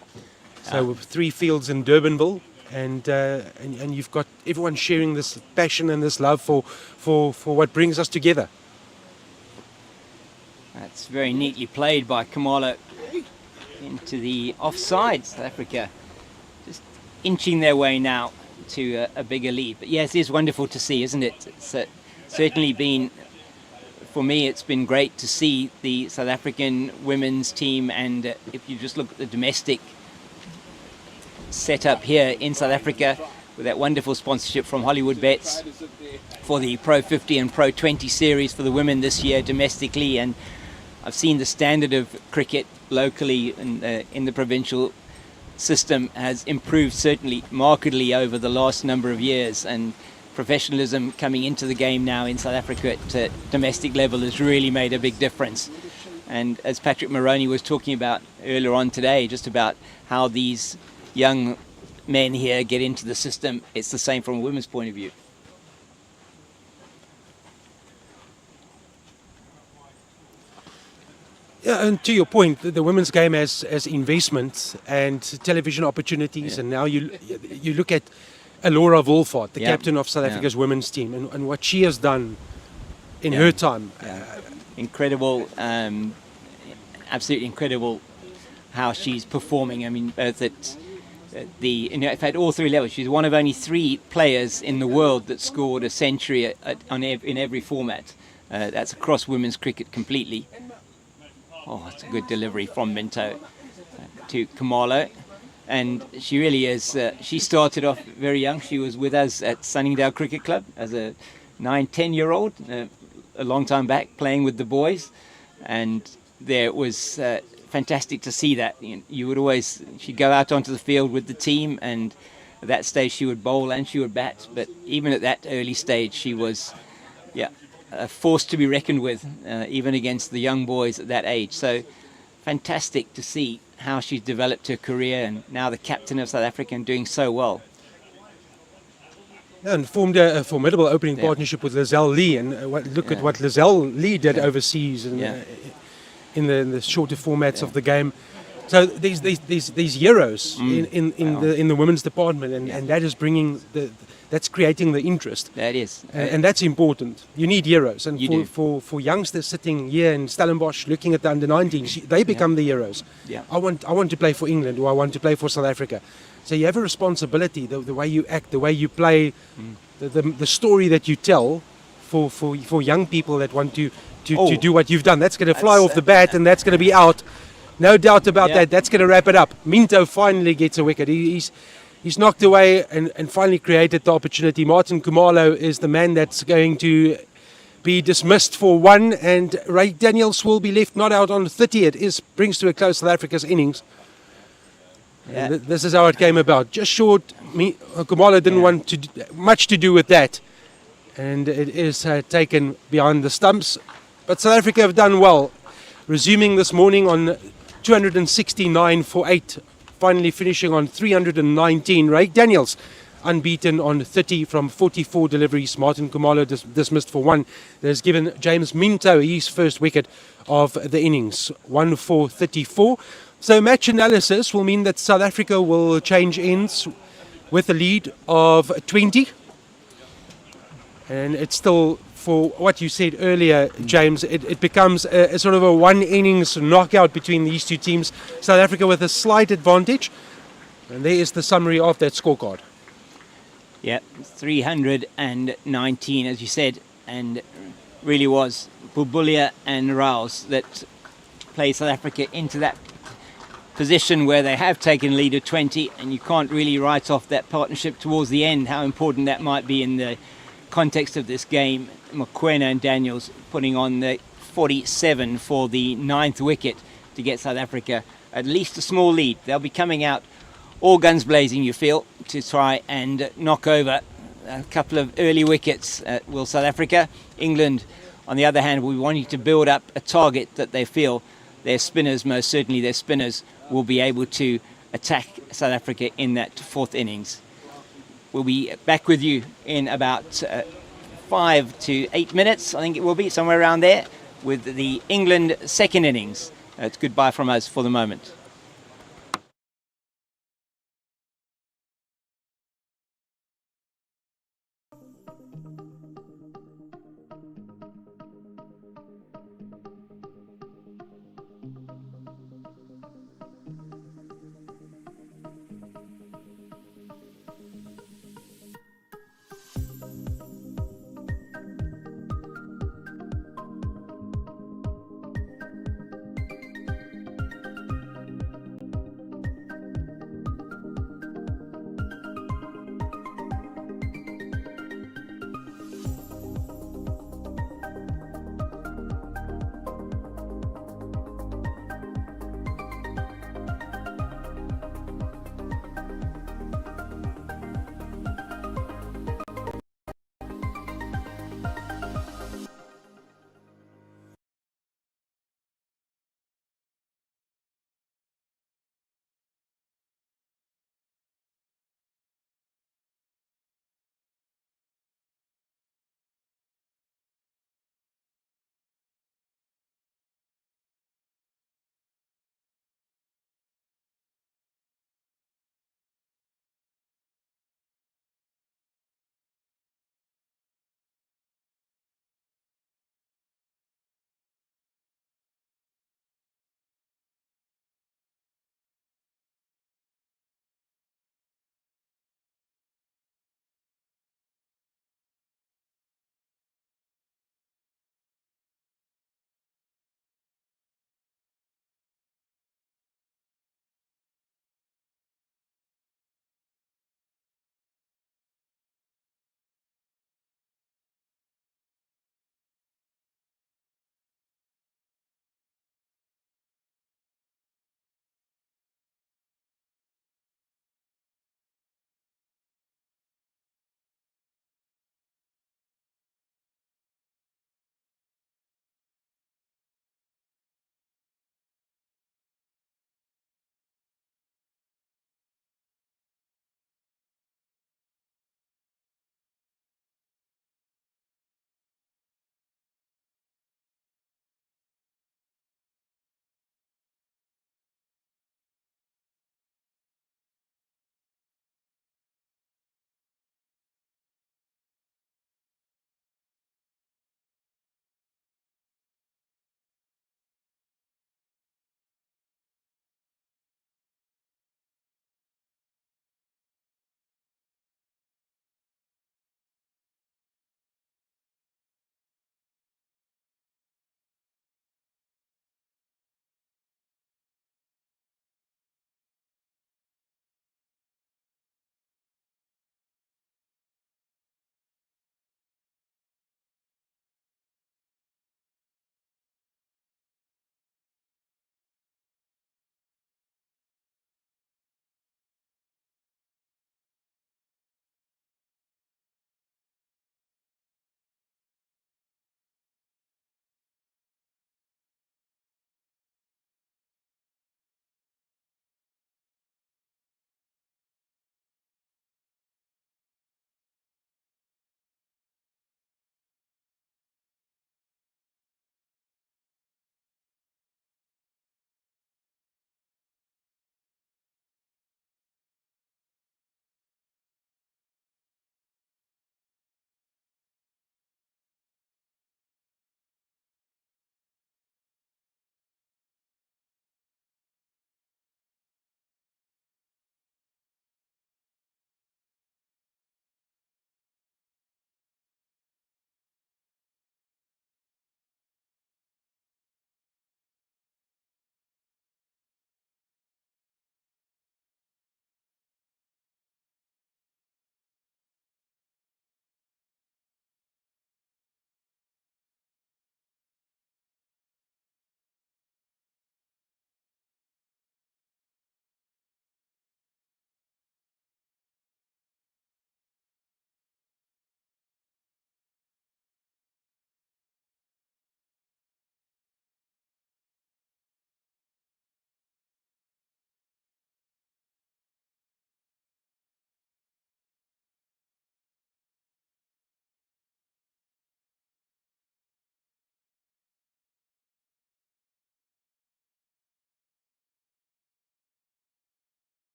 So 3 fields in Durbanville, and you've got everyone sharing this passion and this love for what brings us together. That's very neatly played by Kamala into the offside. South Africa just inching their way now to a bigger lead. But yes, it is wonderful to see, isn't it? It's certainly been, for me, it's been great to see the South African women's team, and if you just look at the domestic setup here in South Africa with that wonderful sponsorship from Hollywood Bets for the Pro 50 and Pro 20 series for the women this year domestically, and I've seen the standard of cricket locally in the provincial system has improved certainly markedly over the last number of years, and professionalism coming into the game now in South Africa at domestic level has really made a big difference. And as Patrick Moroney was talking about earlier on today, just about how these young men here get into the system, it's the same from a women's point of view. Yeah, and to your point, the women's game has investment and television opportunities, and now you look at Alora Wolfart, the captain of South Africa's women's team, and what she has done in her time. Incredible, absolutely incredible how she's performing. I mean, both at in fact, all 3 levels. She's one of only 3 players in the world that scored a century in every format. That's across women's cricket completely. Oh, it's a good delivery from Minto to Kamalo. And she really is, she started off very young. She was with us at Sunningdale Cricket Club as a 9-10-year-old, a long time back, playing with the boys. And there it was fantastic to see that. You would always, she'd go out onto the field with the team, and at that stage she would bowl and she would bat. But even at that early stage, she was, a force to be reckoned with, even against the young boys at that age. So fantastic to see how she's developed her career, and now the captain of South Africa and doing so well. And formed a formidable opening partnership with Lizelle Lee, and look at what Lizelle Lee did overseas, and in the shorter formats of the game. So these heroes in the women's department, and that is that's creating the interest. That is. And that's important. You need heroes. And You for youngsters sitting here in Stellenbosch looking at the under-19s, they become the heroes. Yeah. I want to play for England, or I want to play for South Africa. So you have a responsibility, the way you act, the way you play, the story that you tell for young people that want to do what you've done. That's going to fly off the bat, and that's going to be out. No doubt about that. That's going to wrap it up. Minto finally gets a wicket. He's knocked away and finally created the opportunity. Martin Khumalo is the man that's going to be dismissed for one, and Ray Daniels will be left not out on 30. It brings to a close South Africa's innings. Yeah. This is how it came about. Just short. Khumalo didn't want much to do with that, and it is taken behind the stumps. But South Africa have done well, resuming this morning on 269 for 8. Finally finishing on 319. Ray Daniels unbeaten on 30 from 44 deliveries. Martin Khumalo dismissed for 1. That has given James Minto his first wicket of the innings. 1 for 34. So match analysis will mean that South Africa will change ends with a lead of 20. And it's still, for what you said earlier, James, it becomes a sort of a one innings knockout between these two teams. South Africa with a slight advantage. And there is the summary of that scorecard. Yeah, 319, as you said, and really was Bubulia and Rouse that play South Africa into that position where they have taken lead of 20, and you can't really write off that partnership towards the end, how important that might be in the context of this game. Mokoena and Daniels putting on the 47 for the 9th wicket to get South Africa at least a small lead. They'll be coming out all guns blazing, you feel, to try and knock over a couple of early wickets. Will South Africa? England, on the other hand, will be wanting to build up a target that they feel their spinners, most certainly their spinners, will be able to attack South Africa in that 4th innings. We'll be back with you in about 5 to 8 minutes, I think it will be, somewhere around there, with the England 2nd innings. It's goodbye from us for the moment.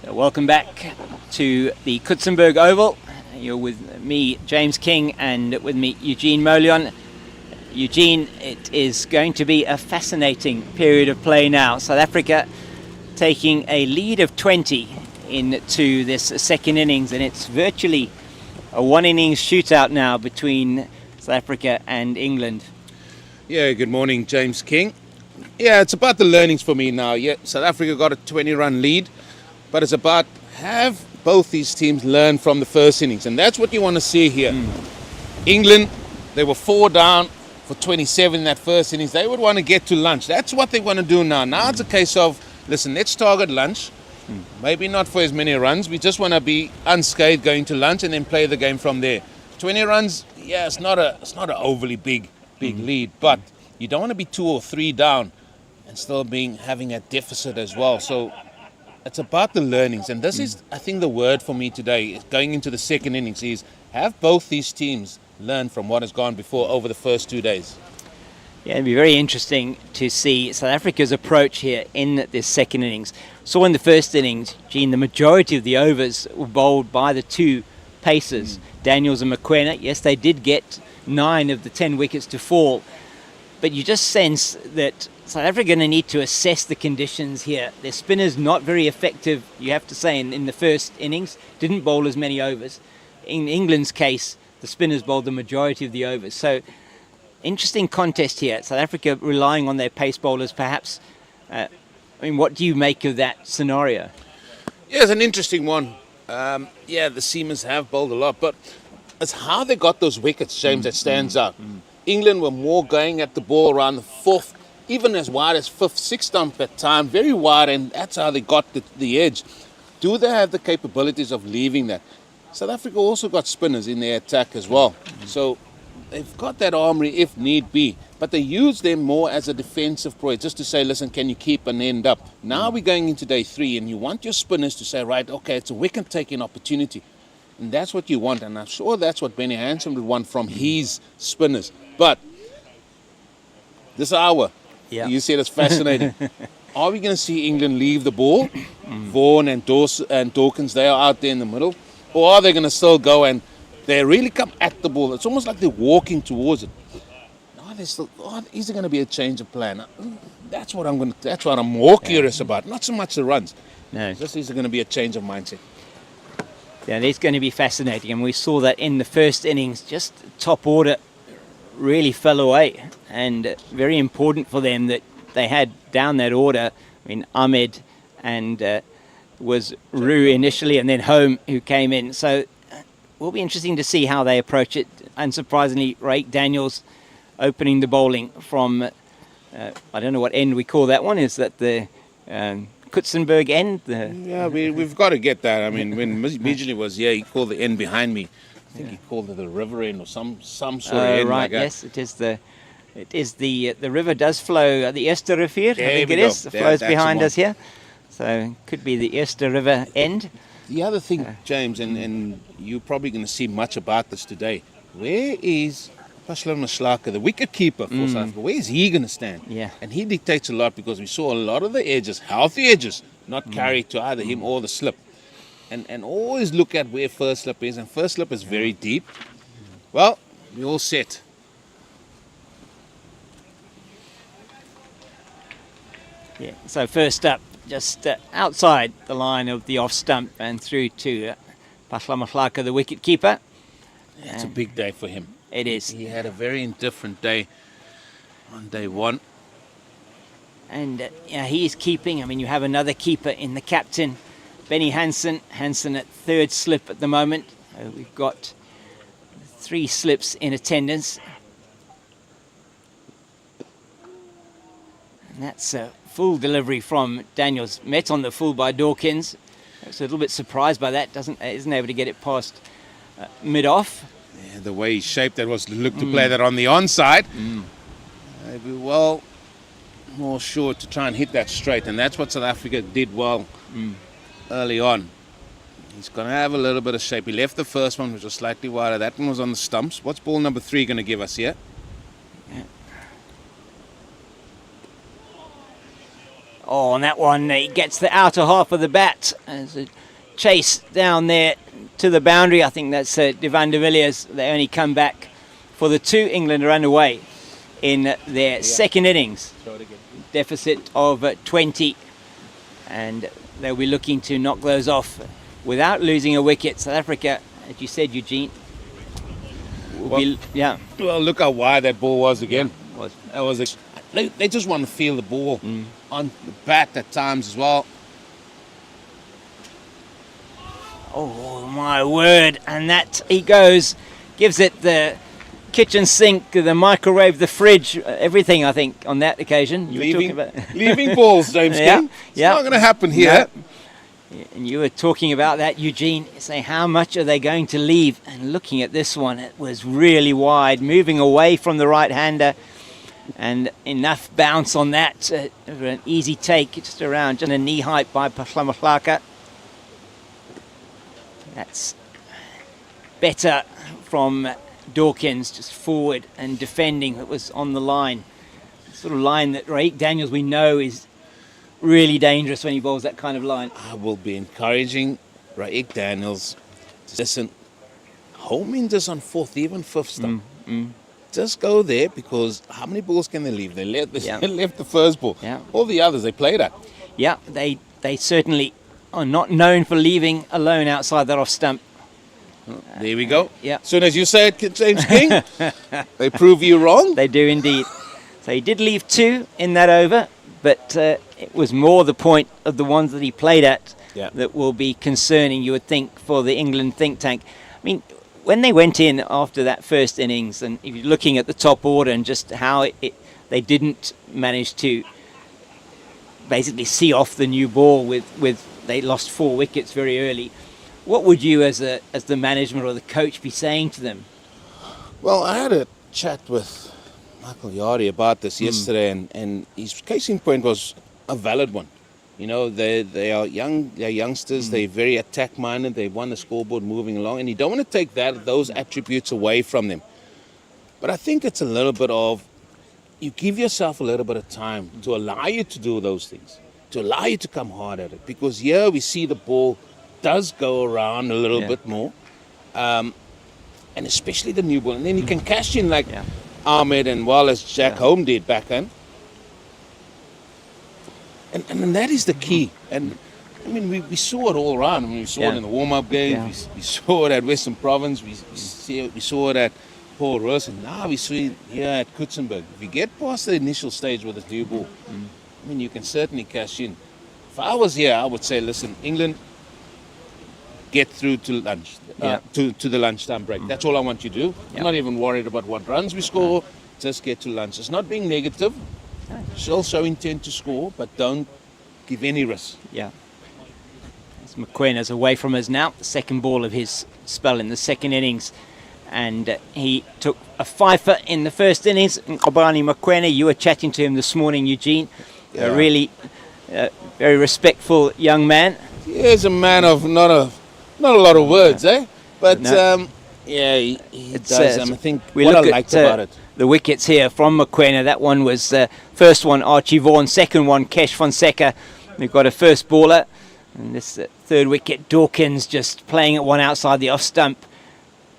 So welcome back to the Coetzenburg Oval. You're with me, James King, and with me, Eugene Molion. Eugene, it is going to be a fascinating period of play now. South Africa taking a lead of 20 into this second innings, and it's virtually a one-innings shootout now between South Africa and England. Yeah, good morning, James King. Yeah, it's about the learnings for me now. Yeah, South Africa got a 20-run lead, but it's about have both these teams learn from the first innings, and that's what you want to see here. England, they were 4 down for 27 in that first innings. They would want to get to lunch. That's what they want to do now. Now it's a case of, listen, let's target lunch. Maybe not for as many runs. We just want to be unscathed going to lunch and then play the game from there. 20 runs, yeah, it's not an overly big lead, but you don't want to be 2 or 3 down and still having a deficit as well. So it's about the learnings, and this is, I think, the word for me today, going into the second innings, is have both these teams learn from what has gone before over the first 2 days. Yeah, it'd be very interesting to see South Africa's approach here in this second innings. So in the first innings, Gene, the majority of the overs were bowled by the 2 pacers, Daniels and Mokoena. Yes, they did get 9 of the 10 wickets to fall, but you just sense that South Africa are going to need to assess the conditions here. Their spinners not very effective, you have to say, in the first innings. Didn't bowl as many overs. In England's case, the spinners bowled the majority of the overs. So, interesting contest here. South Africa relying on their pace bowlers, perhaps. What do you make of that scenario? Yeah, it's an interesting one. The seamers have bowled a lot, but it's how they got those wickets, James, that stands out. England were more going at the ball around the 4th, even as wide as 5th, 6th stump at time, very wide, and that's how they got the edge. Do they have the capabilities of leaving that? South Africa also got spinners in their attack as well. So they've got that armory if need be, but they use them more as a defensive project, just to say, listen, can you keep an end up? Now we're going into day 3, and you want your spinners to say, right, okay, it's a wicket-taking opportunity. And that's what you want, and I'm sure that's what Benny Hansen would want from his spinners. But this hour, you said it's fascinating. Are we going to see England leave the ball? Vaughan and Dawkins, they are out there in the middle. Or are they going to still go and they really come at the ball? It's almost like they're walking towards it. No, is there going to be a change of plan? That's what I'm more curious about. Not so much the runs. No. Just is there going to be a change of mindset? Yeah, it's going to be fascinating, and we saw that in the first innings. Just top order really fell away, and very important for them that they had down that order. I mean, Ahmed and was Roo initially, and then Home who came in. So it will be interesting to see how they approach it. Unsurprisingly, Rake Daniels opening the bowling from, I don't know what end we call that one. Is that the Coetzenburg end? Yeah, we've got to get that. I mean, when Midgley was here, he called the end behind me. I think he called it the river end or some sort of end right, like that. Yes, it is the river does flow, the Eerste Rivier, I think it is. It flows behind us here. So could be the Eerste River end. The other thing, James, and you're probably going to see much about this today, where is Pashla Maslaka, the wicket keeper for South Africa? Where is he going to stand? Yeah. And he dictates a lot, because we saw a lot of the edges, healthy edges, not carried to either him or the slip. And always look at where first slip is, and first slip is very deep. Well, we're all set. Yeah. So first up, just outside the line of the off stump and through to Pashla Maslaka, the wicket keeper. It's a big day for him. It is. He had a very indifferent day on day 1. And he's keeping. I mean, you have another keeper in the captain, Benny Hansen. Hansen at 3rd slip at the moment. We've got 3 slips in attendance. And that's a full delivery from Daniels. Met on the full by Dawkins. I was a little bit surprised by that. Isn't able to get it past mid-off. Yeah, the way he shaped that was to look to play that on the onside. Maybe more sure to try and hit that straight, and that's what South Africa did well early on. He's going to have a little bit of shape. He left the first one, which was slightly wider. That one was on the stumps. What's ball number 3 going to give us here? Oh, and that one, he gets the outer half of the bat. As a chase down there to the boundary. I think that's Devan de Villiers. They only come back for the 2 England run away in their second innings. Deficit of 20. And they'll be looking to knock those off without losing a wicket. South Africa, as you said, Eugene, well, look how wide that ball was again. That was they just want to feel the ball on the bat at times as well. Oh my word! And that he goes, gives it the kitchen sink, the microwave, the fridge, everything. I think on that occasion. Leaving balls, James King. It's not going to happen here. No. And you were talking about that, Eugene, saying how much are they going to leave? And looking at this one, it was really wide, moving away from the right-hander, and enough bounce on that for an easy take, just around a knee height by Pahlamahlaka. That's better from Dawkins, just forward and defending. It was on the line, the sort of line that Raik Daniels we know is really dangerous when he bowls that kind of line. I will be encouraging Raik Daniels to listen, home in just on 4th, even 5th stump. Just go there, because how many balls can they leave? They left the first ball. All the others they played at. Yeah, they certainly are not known for leaving alone outside that off stump. There we go. Yeah. As soon as you say it, James King, they prove you wrong. They do indeed. So he did leave 2 in that over, but it was more the point of the ones that he played at that will be concerning, you would think, for the England think tank. I mean, when they went in after that first innings, and if you're looking at the top order and just how they didn't manage to basically see off the new ball with they lost 4 wickets very early. What would you, as the management or the coach, be saying to them? Well, I had a chat with Michael Yari about this yesterday, and his case in point was a valid one. You know, they are youngsters. They're very attack-minded. They want the scoreboard moving along, and you don't want to take those attributes away from them. But I think it's a little bit of, you give yourself a little bit of time to allow you to do those things, to allow you to come hard at it. Because here we see the ball does go around a little bit more, and especially the new ball. And then you can cash in like Ahmed and Wallace, Jack Home did back then. And that is the key. And I mean, we saw it all around. I mean, we saw it in the warm-up games. We saw it at Western Province. We saw it at Paul Roos. And now we see it here at Coetzenburg. If you get past the initial stage with this new ball, I mean, you can certainly cash in. If I was here, I would say, listen, England, get through to lunch, to the lunchtime break. That's all I want you to do. I'm not even worried about what runs we score. Just get to lunch. It's not being negative. Still show intent to score, but don't give any risk. Yeah. As Mokoena's away from us now, the second ball of his spell in the second innings. And he took a fifer in the first innings. Ngobani Mokoena, you were chatting to him this morning, Eugene. A really very respectful young man. He is a man of not a lot of words, But he does. I think what I liked about it. The wickets here from Mokoena. That one was first one Archie Vaughan, second one Kesh Fonseca. We've got a first bowler, and this third wicket Dawkins just playing at one outside the off stump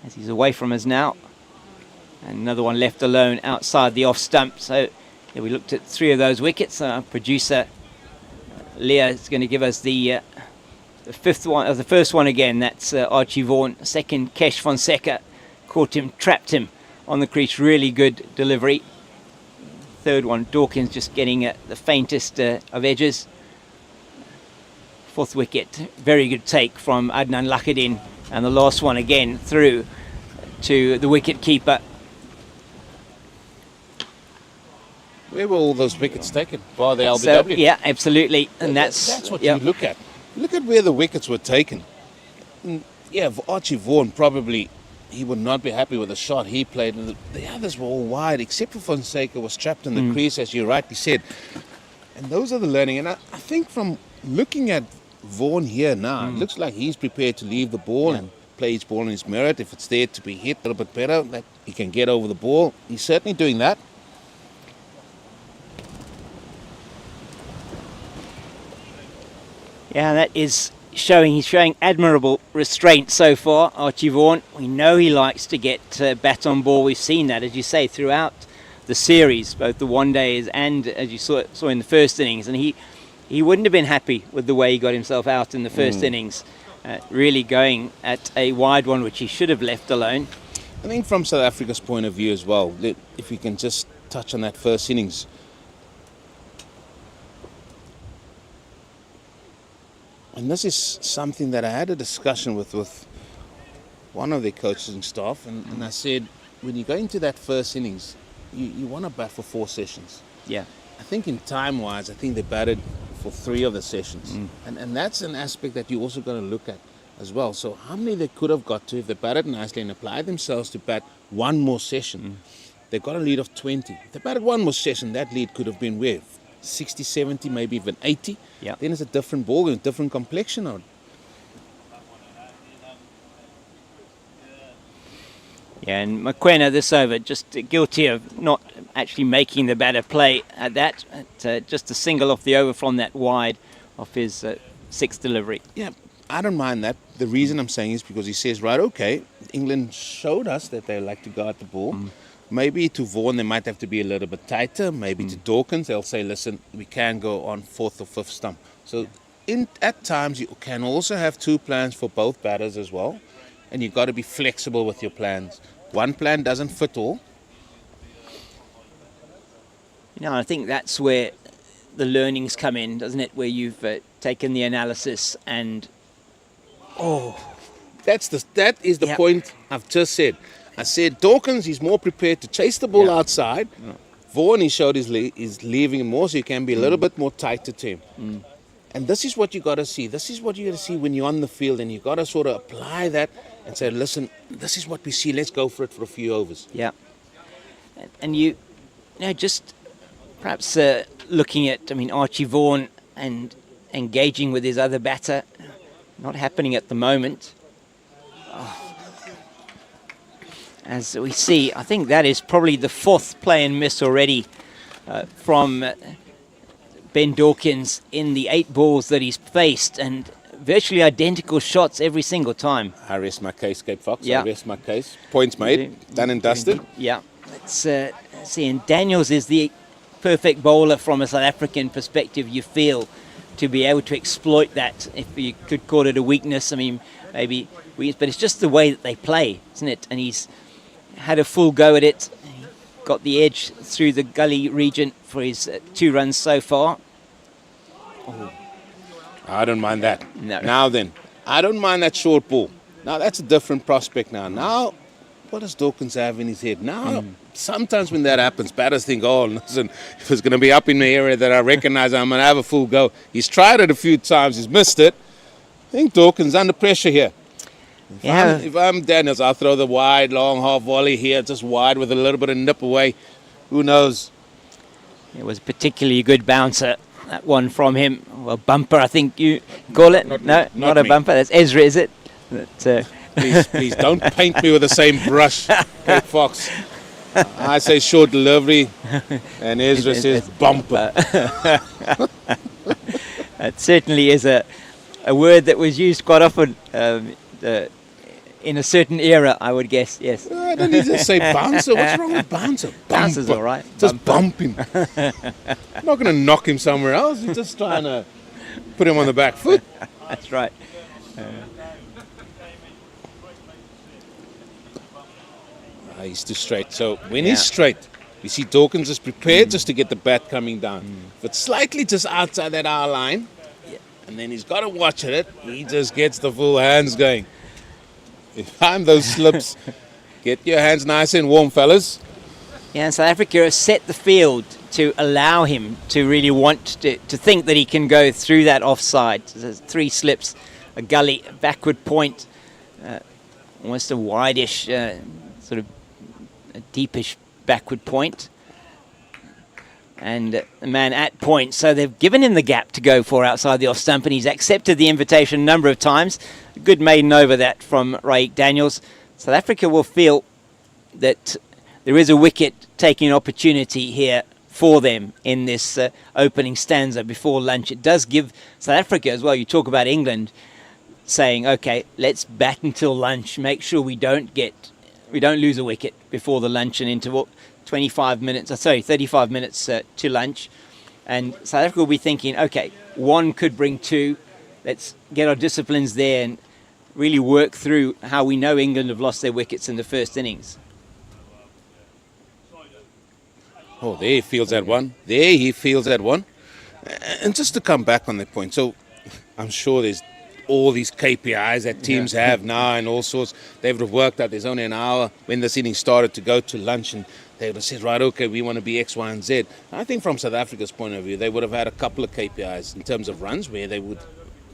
as he's away from us now. And another one left alone outside the off stump. So we looked at 3 of those wickets. Our producer Leah is going to give us the fifth one, the first one again. That's Archie Vaughan. Second Kesh Fonseca caught him, trapped him on the crease. Really good delivery. Third one Dawkins just getting the faintest of edges. Fourth wicket, very good take from Adnan Lakhdin, and the last one again through to the wicket keeper. Where were all those wickets taken? By the LBW? So, yeah, absolutely. And that's what you look at. Look at where the wickets were taken. Yeah, Archie Vaughan probably, he would not be happy with the shot he played. The others were all wide, except for Fonseca was trapped in the crease, as you rightly said. And those are the learning. And I think from looking at Vaughan here now, it looks like he's prepared to leave the ball and play his ball in his merit. If it's there to be hit a little bit better, that he can get over the ball. He's certainly doing that. Yeah, that is he's showing admirable restraint so far, Archie Vaughan. We know he likes to get bat on ball. We've seen that, as you say, throughout the series, both the one days and, as you saw in the first innings. And he wouldn't have been happy with the way he got himself out in the first innings, really going at a wide one, which he should have left alone. I think from South Africa's point of view as well, if we can just touch on that first innings. And this is something that I had a discussion with one of their coaches and staff, and I said, when you go into that first innings, you want to bat for 4 sessions. Yeah. I think in time-wise, I think they batted for 3 of the sessions. And that's an aspect that you also got to look at as well. So how many they could have got to if they batted nicely and applied themselves to bat 1 more session. They got a lead of 20. If they batted 1 more session, that lead could have been where? 60, 70, maybe even 80. Yeah. Then it's a different ball game, different complexion on it. Yeah, and Mokoena this over, just guilty of not actually making the batter play at that. Just a single off the over from that wide off his 6th delivery. Yeah, I don't mind that. The reason I'm saying is because he says, right, okay, England showed us that they like to guard the ball. Maybe to Vaughan, they might have to be a little bit tighter. Maybe to Dawkins, they'll say, listen, we can go on 4th or 5th stump. So at times, you can also have 2 plans for both batters as well. And you've got to be flexible with your plans. One plan doesn't fit all. I think that's where the learnings come in, doesn't it? Where you've taken the analysis and... That is the point I've just said. I said Dawkins is more prepared to chase the ball outside. Vaughan, he showed is leaving him more, so you can be a little bit more tighter to him. And this is what you got to see. This is what you got to see when you're on the field, and you got to sort of apply that and say, listen, this is what we see. Let's go for it for a few overs. Yeah. And you know, just perhaps looking at, Archie Vaughan and engaging with his other batter, not happening at the moment. As we see, I think that is probably the 4th play and miss already from Ben Dawkins in the 8 balls that he's faced, and virtually identical shots every single time. I rest my case, Cape Fox. I rest my case. Points made, done and dusted. Yeah. Let's see, and Daniels is the perfect bowler from a South African perspective, you feel, to be able to exploit that, if you could call it a weakness. Maybe weakness, but it's just the way that they play, isn't it? And he's had a full go at it. He got the edge through the gully region for his 2 runs so far. I don't mind that. No. Now then, I don't mind that short ball. Now that's a different prospect now. Now, what does Dawkins have in his head? Now, sometimes when that happens, batters think, oh, listen, if it's going to be up in the area that I recognize, I'm going to have a full go. He's tried it a few times. He's missed it. I think Dawkins under pressure here. If I'm Daniels, I'll throw the wide, long half volley here, just wide with a little bit of nip away. Who knows? It was a particularly good bouncer, that one from him. Well, bumper, I think you call it. Not a me. Bumper. That's Ezra, is it? Please don't paint me with the same brush, Cape Fox. I say short delivery, and Ezra says bumper. It certainly is a word that was used quite often in a certain era, I would guess, yes. I don't need to say bouncer. What's wrong with bouncer? Bouncer's all right. Just bump him. I'm not going to knock him somewhere else. You're just trying to put him on the back foot. That's right. He's too straight. So when he's straight, you see Dawkins is prepared just to get the bat coming down. If it's slightly just outside that hour line, and then he's got to watch it, he just gets the full hands going. If I'm those slips, get your hands nice and warm, fellas. Yeah, and South Africa has set the field to allow him to really want to think that he can go through that offside. So there's 3 slips, a gully, a backward point, almost a wideish, sort of a deepish backward point. And the man at point, so they've given him the gap to go for outside the off stump, and he's accepted the invitation a number of times. A good maiden over that from Raik Daniels. South Africa will feel that there is a wicket taking opportunity here for them in this opening stanza before lunch. It does give South Africa as well. You talk about England saying, okay, let's bat until lunch, make sure we don't lose a wicket before the lunch and interval. 35 minutes to lunch, and South Africa will be thinking, okay, one could bring two, let's get our disciplines there and really work through how we know England have lost their wickets in the first innings. Oh, there he feels that one. And just to come back on that point, so I'm sure there's all these KPIs that teams have now and all sorts. They would have worked out there's only an hour when this inning started to go to lunch, and they would have said, right, okay, we want to be X, Y, and Z. I think from South Africa's point of view, they would have had a couple of KPIs in terms of runs where they would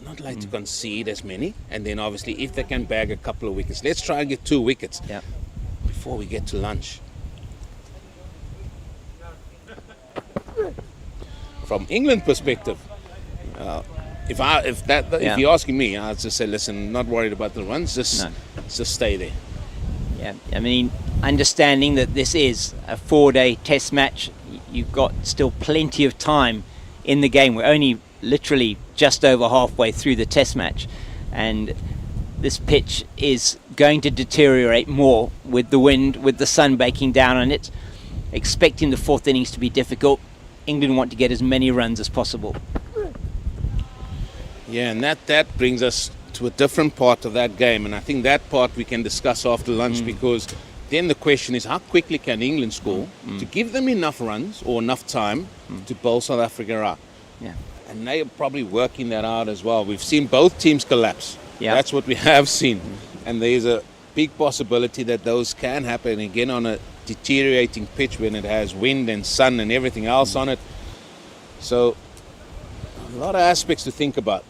not like to concede as many. And then obviously if they can bag a couple of wickets, let's try and get 2 wickets before we get to lunch. From England perspective, if you're asking me, I'd just say, listen, not worried about the runs, just stay there. Yeah, I mean, understanding that this is a 4-day test match, you've got still plenty of time in the game. We're only literally just over halfway through the test match, and this pitch is going to deteriorate more with the wind, with the sun baking down on it. Expecting the 4th innings to be difficult. England want to get as many runs as possible. Yeah, and that brings us to a different part of that game, and I think that part we can discuss after lunch, because then the question is, how quickly can England score to give them enough runs or enough time to bowl South Africa out? Yeah. And they are probably working that out as well. We've seen both teams collapse. Yeah. That's what we have seen. And there's a big possibility that those can happen again on a deteriorating pitch when it has wind and sun and everything else on it. So a lot of aspects to think about.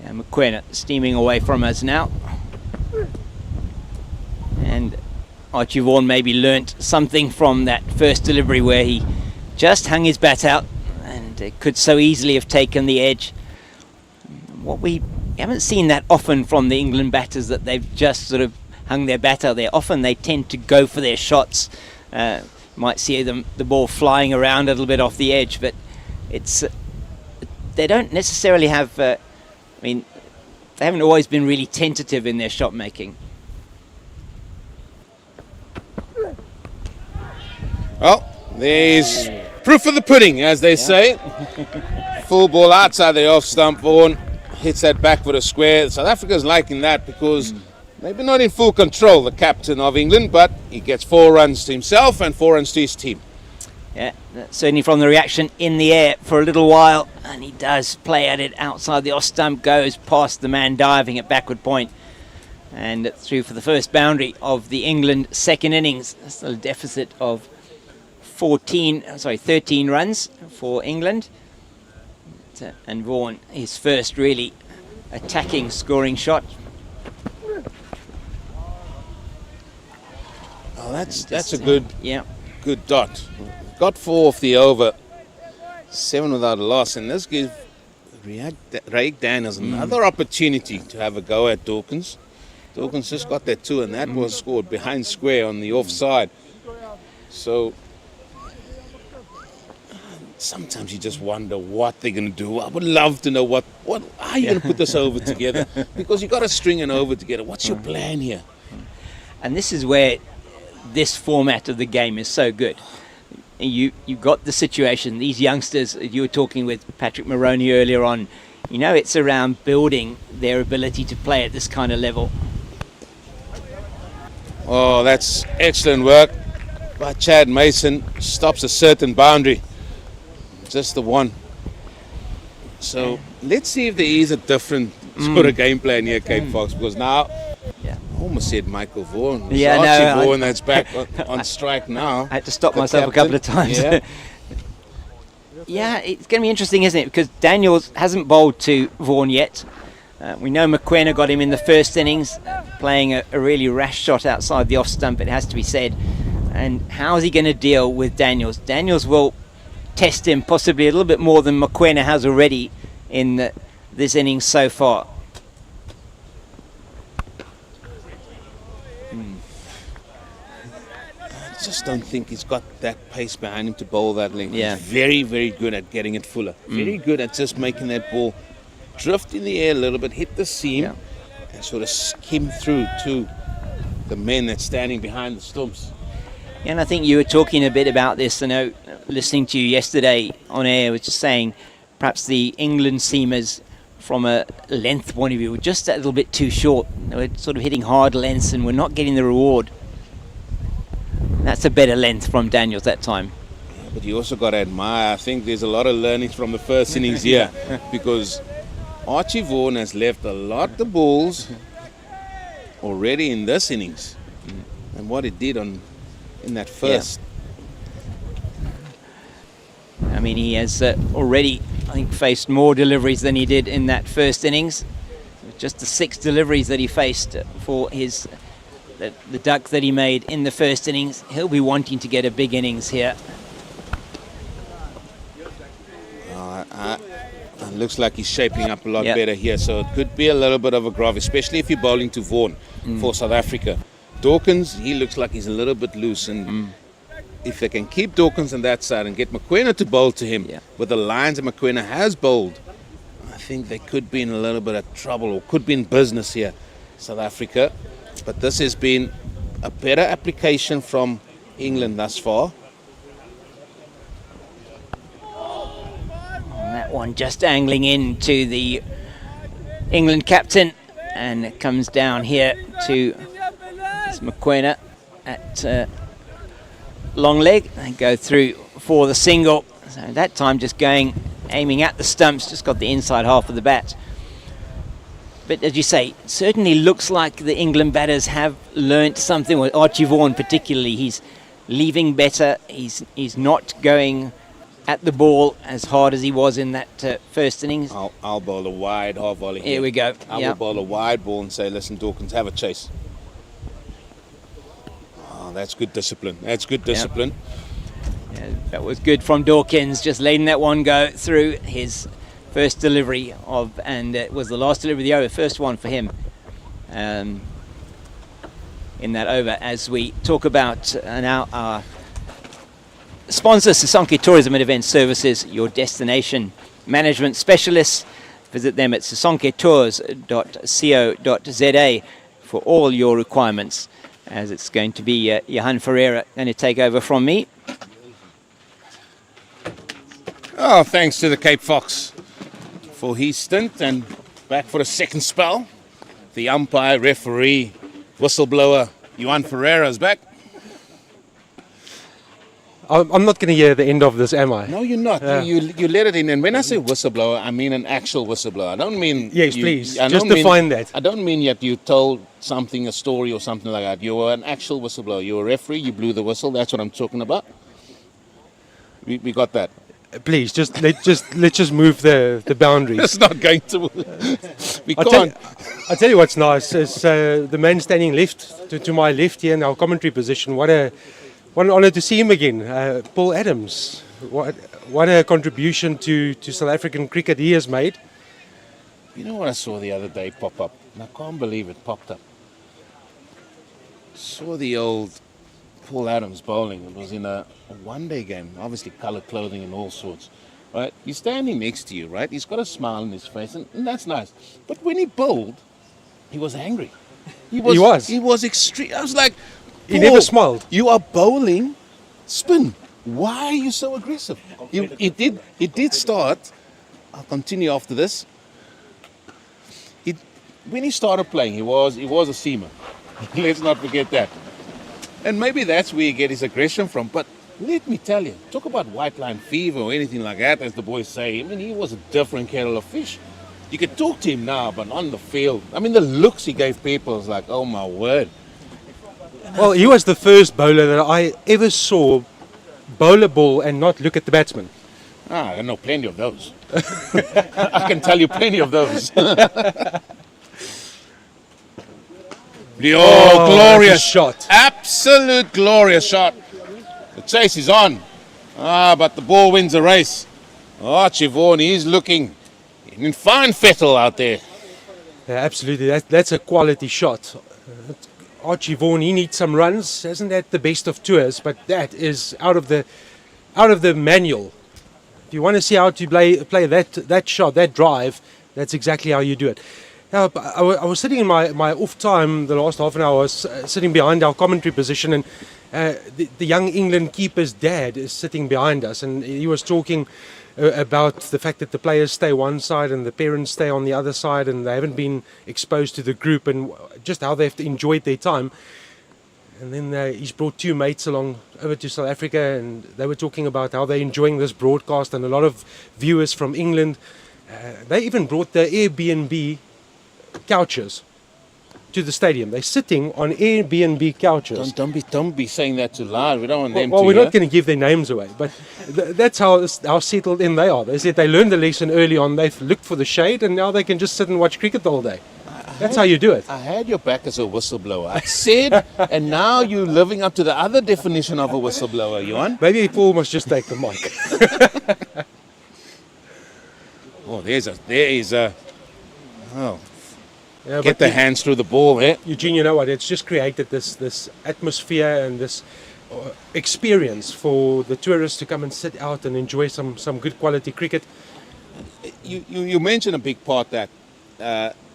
Yeah, Mokoena steaming away from us now. And Archie Vaughan maybe learnt something from that first delivery where he just hung his bat out and could so easily have taken the edge. What we haven't seen that often from the England batters, that they've just sort of hung their bat out there. Often they tend to go for their shots. Might see the ball flying around a little bit off the edge, but they don't necessarily have, they haven't always been really tentative in their shot making. Well, there's proof of the pudding, as they say. Full ball outside the off stump. Vaughan hits that back for a square. South Africa's liking that because maybe not in full control, the captain of England, but he gets 4 runs to himself and 4 runs to his team. Yeah, certainly from the reaction in the air for a little while, and he does play at it outside the off stump, goes past the man diving at backward point, and through for the first boundary of the England second innings. Still a deficit of 13 runs for England, and Vaughan, his first really attacking scoring shot. Oh, that's a good dot. Got 4 off the over, 7 without a loss, and this gives Raig Daniels another opportunity to have a go at Dawkins. Dawkins just got that 2, and that was scored behind square on the offside. So sometimes you just wonder what they're going to do. I would love to know how are you going to put this over together? Because you've got to string an over together. What's your plan here? And this is where this format of the game is so good. You got the situation, these youngsters, you were talking with Patrick Moroney earlier on, it's around building their ability to play at this kind of level. Oh, that's excellent work by Chad Mason. Stops a certain boundary. Just the one. So let's see if there is a different sort of game plan here, Cape Fox, because now I almost said Michael Vaughan. Archie Vaughan that's back on strike now. I had to stop myself a couple of times. Yeah, it's going to be interesting, isn't it? Because Daniels hasn't bowled to Vaughan yet. We know Mokoena got him in the first innings, playing a really rash shot outside the off stump, it has to be said. And how is he going to deal with Daniels? Daniels will test him possibly a little bit more than Mokoena has already in this innings so far. just don't think he's got that pace behind him to bowl that length. Yeah. He's very, very good at getting it fuller. Very good at just making that ball drift in the air a little bit, hit the seam, and sort of skim through to the men that's standing behind the stumps. And I think you were talking a bit about this. I know, listening to you yesterday on air, was just saying perhaps the England seamers, from a length point of view, were just a little bit too short. They were sort of hitting hard lengths and were not getting the reward. That's a better length from Daniels that time. But you also got to admire, I think there's a lot of learnings from the first innings here, because Archie Vaughan has left a lot of balls already in this innings, and what he did in that first. I mean, he has already, I think, faced more deliveries than he did in that first innings. Just the 6 deliveries that he faced for the duck that he made in the first innings. He'll be wanting to get a big innings here. It looks like he's shaping up a lot better here, so it could be a little bit of a grove, especially if you're bowling to Vaughan for South Africa. Dawkins, he looks like he's a little bit loose, and if they can keep Dawkins on that side and get Mokoena to bowl to him with the lines that Mokoena has bowled, I think they could be in a little bit of trouble, or could be in business here, South Africa. But this has been a better application from England thus far. That one just angling into the England captain, and it comes down here to Mokoena at long leg. They go through for the single. So that time just aiming at the stumps, just got the inside half of the bat. But as you say, it certainly looks like the England batters have learnt something. With Archie Vaughan particularly, he's leaving better. He's not going at the ball as hard as he was in that first innings. I'll bowl a wide half volley Here we go. I will bowl a wide ball and say, listen, Dawkins, have a chase. Oh, that's good discipline. That's good discipline. Yeah, that was good from Dawkins, just letting that one go through his first delivery and it was the last delivery of the over, first one for him in that over. As we talk about now our sponsor, Sisonke Tourism and Event Services, your destination management specialists. Visit them at sisonketours.co.za for all your requirements, as it's going to be Johan Ferreira going to take over from me. Oh, thanks to the Cape Fox for his stint, and back for a second spell. The umpire, referee, whistleblower, Johan Ferreira is back. I'm not going to hear the end of this, am I? No, you're not. You let it in. And when I say whistleblower, I mean an actual whistleblower. I don't mean... Yes, please. Just define that. I don't mean that you told something, a story or something like that. You were an actual whistleblower. You were a referee. You blew the whistle. That's what I'm talking about. We got that. Please, let's just move the boundaries. It's not going to... We can't. I'll tell you what's nice is the man standing left to my left here in our commentary position. What an honour to see him again. Paul Adams. What a contribution to South African cricket he has made. You know what I saw the other day pop up? And I can't believe it popped up. Saw the old Paul Adams bowling. It was in a one-day game, obviously coloured clothing and all sorts. Right? He's standing next to you, right? He's got a smile on his face, and that's nice. But when he bowled, he was angry. He was extreme. I was like, he never smiled. You are bowling spin. Why are you so aggressive? It did start. I'll continue after this. When he started playing, he was a seamer. Let's not forget that. And maybe that's where you get his aggression from. But let me tell you, talk about white line fever or anything like that, as the boys say. I mean, he was a different kettle of fish. You could talk to him now, but on the field, I mean, the looks he gave people was like, oh my word. Well, he was the first bowler that I ever saw bowl a ball and not look at the batsman. I know plenty of those. I can tell you plenty of those. Glorious shot. Absolute glorious shot. The chase is on. But the ball wins the race. Archie Vaughan, he's looking in fine fettle out there. Yeah, absolutely. That's a quality shot. Archie Vaughan, he needs some runs. Isn't that the best of tours? But that is out of the manual. If you want to see how to play that shot, that drive, that's exactly how you do it. Now, I was sitting in my off time the last half an hour. I was sitting behind our commentary position, and the young England keeper's dad is sitting behind us, and he was talking about the fact that the players stay one side and the parents stay on the other side, and they haven't been exposed to the group, and just how they've enjoyed their time. And then he's brought two mates along over to South Africa, and they were talking about how they're enjoying this broadcast, and a lot of viewers from England. They even brought the Airbnb couches to the stadium. They're sitting on Airbnb couches. Don't be saying that too loud. We don't want them to. Well, we're not going to give their names away, but that's how settled in they are. They said they learned the lesson early on. They've looked for the shade, and now they can just sit and watch cricket all day. That's how you do it. I had your back as a whistleblower. I said, and now you're living up to the other definition of a whistleblower, Johan. Maybe Paul must just take the mic. Oh, there is a. Oh. Yeah, get the hands through the ball there. Eugene, you know what? It's just created this atmosphere and this experience for the tourists to come and sit out and enjoy some good quality cricket. You mentioned a big part that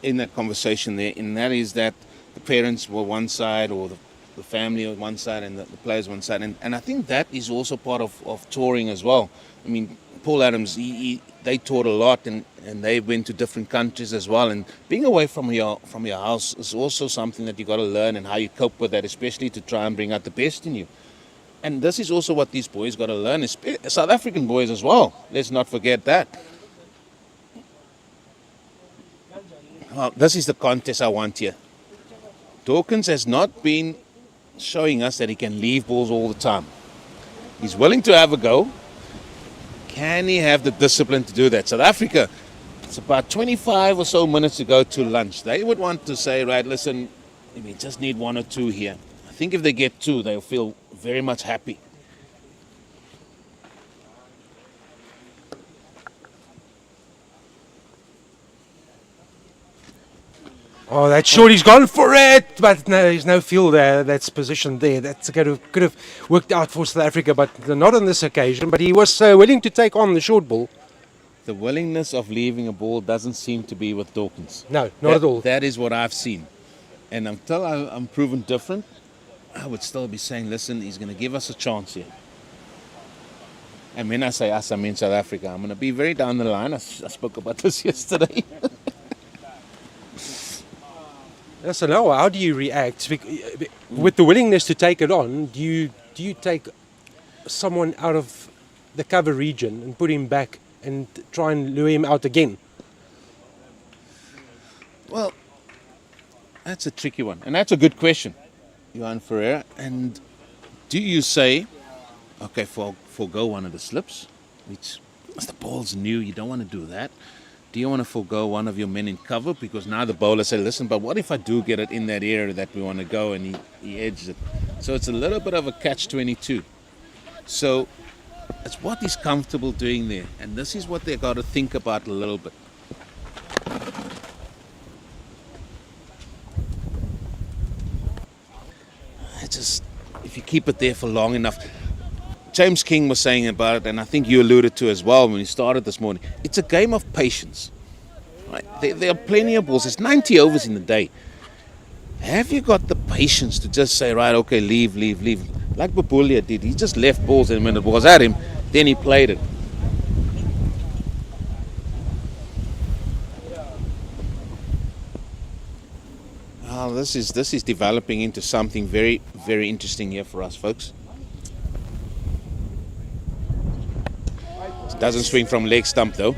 in that conversation there, and that is that the parents were one side, or the family on one side, and the players one side. And I think that is also part of touring as well. I mean, Paul Adams, they toured a lot, and they went to different countries as well. And being away from your house is also something that you got to learn, and how you cope with that, especially to try and bring out the best in you. And this is also what these boys got to learn, South African boys as well. Let's not forget that. Well, this is the contest I want here. Dawkins has not been showing us that he can leave balls all the time. He's willing to have a go. Can he have the discipline to do that? South Africa, it's about 25 or so minutes to go to lunch. They would want to say, right, listen, we just need one or two here. I think if they get two, they'll feel very much happy. Oh, that short, he's gone for it, but no, there's no field there that's positioned there. That could have worked out for South Africa, but not on this occasion. But he was willing to take on the short ball. The willingness of leaving a ball doesn't seem to be with Dawkins. No, not at all. That is what I've seen. And until I'm proven different, I would still be saying, listen, he's going to give us a chance here. And when I say us, I mean South Africa. I'm going to be very down the line. I spoke about this yesterday. So now, how do you react with the willingness to take it on? Do you take someone out of the cover region and put him back and try and lure him out again? Well, that's a tricky one, and that's a good question, Johan Ferreira. And do you say, okay, forego one of the slips, which as the ball's new, you don't want to do that? Do you want to forego one of your men in cover? Because now the bowler said, listen, but what if I do get it in that area that we want to go, and he edges it? So it's a little bit of a catch-22. So it's what he's comfortable doing there. And this is what they've got to think about a little bit. If you keep it there for long enough. James King was saying about it, and I think you alluded to as well when you started this morning. It's a game of patience. Right? There are plenty of balls. There's 90 overs in the day. Have you got the patience to just say, right, okay, leave? Like Babulia did. He just left balls, and when it was at him, then he played it. Well, this is developing into something very, very interesting here for us, folks. Doesn't swing from leg stump though.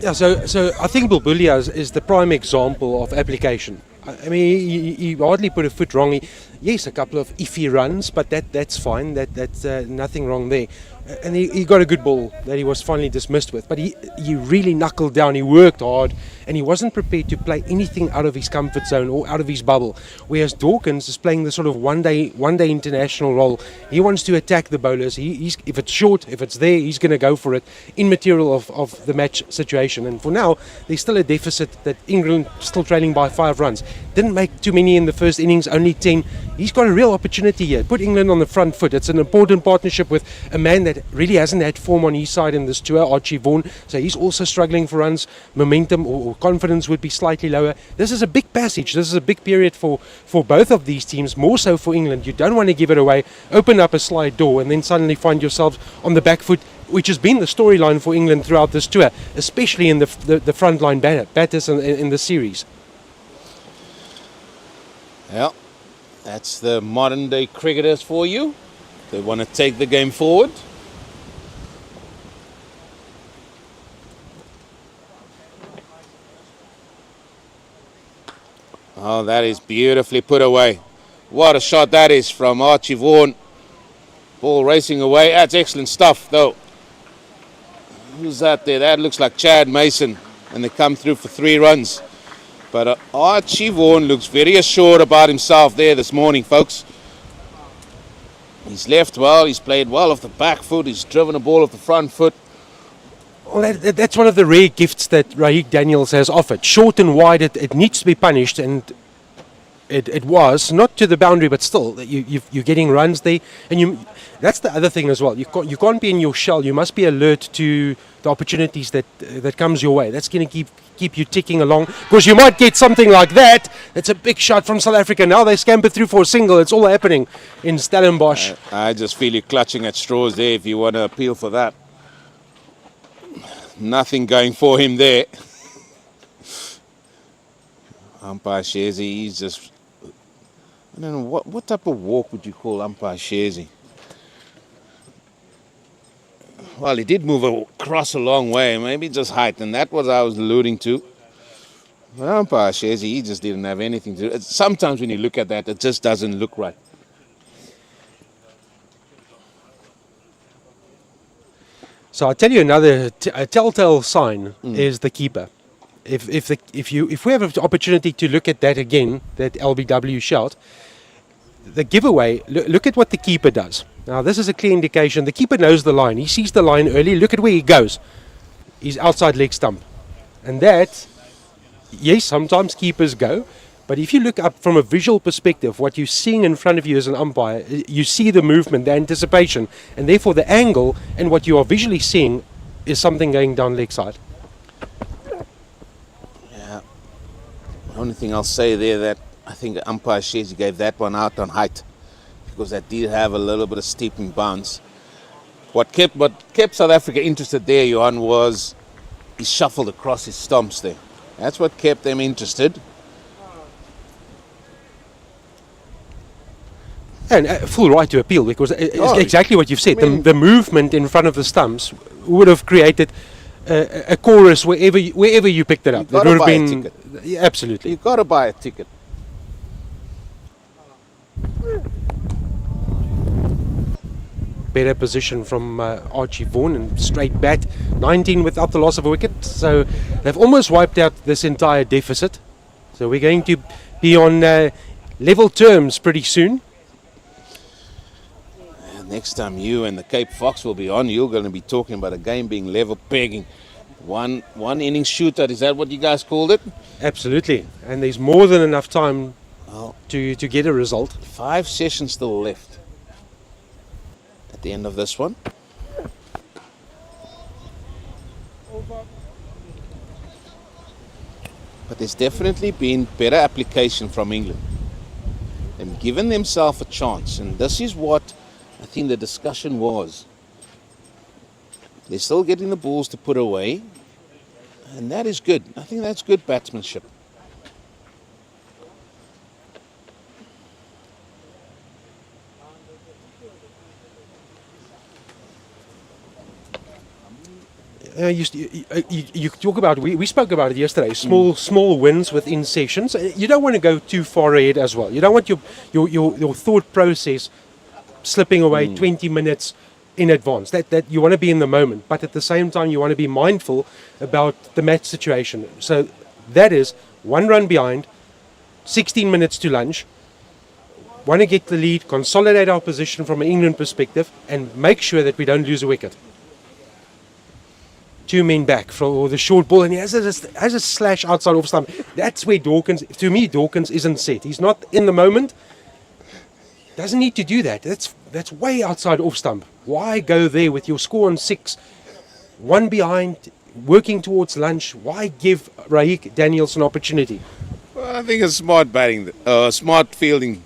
Yeah, so I think Bulbulia is the prime example of application. I mean, he hardly put a foot wrong. Yes, a couple of iffy runs, but that's fine. That's nothing wrong there. and he got a good ball that he was finally dismissed with. But he really knuckled down, he worked hard, and he wasn't prepared to play anything out of his comfort zone or out of his bubble. Whereas Dawkins is playing the sort of one day international role. He wants to attack the bowlers. He's if it's short, if it's there, he's going to go for it, immaterial of the match situation. And for now, there's still a deficit that England still trailing by 5 runs. Didn't make too many in the first innings, only 10. He's got a real opportunity here. Put England on the front foot. It's an important partnership with a man that really hasn't had form on his side in this tour, Archie Vaughan. So he's also struggling for runs. Momentum or confidence would be slightly lower. This is a big passage. This is a big period for both of these teams, more so for England. You don't want to give it away, open up a slide door, and then suddenly find yourselves on the back foot, which has been the storyline for England throughout this tour, especially in the frontline batters in the series. Well, that's the modern day cricketers for you. They want to take the game forward. Oh, that is beautifully put away. What a shot that is from Archie Vaughan. Ball racing away. That's excellent stuff, though. Who's that there? That looks like Chad Mason. And they come through for 3 runs. But Archie Vaughan looks very assured about himself there this morning, folks. He's left well. He's played well off the back foot. He's driven the ball off the front foot. Well, that's one of the rare gifts that Raheem Daniels has offered. Short and wide, it needs to be punished, and it was not to the boundary, but still, you're getting runs there, and that's the other thing as well. You can't be in your shell. You must be alert to the opportunities that comes your way. That's going to keep you ticking along, because you might get something like that. It's a big shot from South Africa. Now they scamper through for a single. It's all happening in Stellenbosch. I just feel you clutching at straws there if you want to appeal for that. Nothing going for him there. Umpire Shazi, he's just... I don't know, what type of walk would you call Umpire Shazi? Well, he did move across a long way, maybe just height, and that was what I was alluding to. But Umpire Shazi, he just didn't have anything to do. Sometimes when you look at that, it just doesn't look right. So I'll tell you another a telltale sign is the keeper. If we have an opportunity to look at that again, that LBW shout, the giveaway, look at what the keeper does. Now this is a clear indication. The keeper knows the line. He sees the line early. Look at where he goes. He's outside leg stump. And that, yes, sometimes keepers go. But if you look up from a visual perspective, what you're seeing in front of you as an umpire, you see the movement, the anticipation, and therefore the angle, and what you are visually seeing is something going down leg side. Yeah. The only thing I'll say there that I think umpire Shazi gave that one out on height, because that did have a little bit of steeping bounce. What kept South Africa interested there, Johan, was he shuffled across his stumps there. That's what kept them interested. And full right to appeal, because it's exactly what you've said. The movement in front of the stumps would have created a chorus wherever you picked it up. It would have been a ticket. Yeah, absolutely. You've got to buy a ticket. Better position from Archie Vaughan, and straight bat. 19 without the loss of a wicket. So they've almost wiped out this entire deficit. So we're going to be on level terms pretty soon. Next time you and the Cape Fox will be on, you're going to be talking about a game being level pegging. One inning shootout, is that what you guys called it? Absolutely. And there's more than enough time to get a result. 5 sessions still left at the end of this one. But there's definitely been better application from England. They've given themselves a chance, and this is what I think the discussion was. They're still getting the balls to put away, and that is good. I think that's good batsmanship. You talk about, we spoke about it yesterday, small wins within sessions. You don't want to go too far ahead as well. You don't want your thought process slipping away 20 minutes in advance. That you want to be in the moment, but at the same time you want to be mindful about the match situation. So that is 1 run behind, 16 minutes to lunch. Want to get the lead, consolidate our position from an England perspective, and make sure that we don't lose a wicket. 2 men back for the short ball, and he has a slash outside off stump. That's where Dawkins, to me, Dawkins isn't set. He's not in the moment. Doesn't need to do that. That's way outside off stump. Why go there with your score on 6, 1 behind, working towards lunch? Why give Raik Daniels an opportunity? Well, I think it's smart batting, smart fielding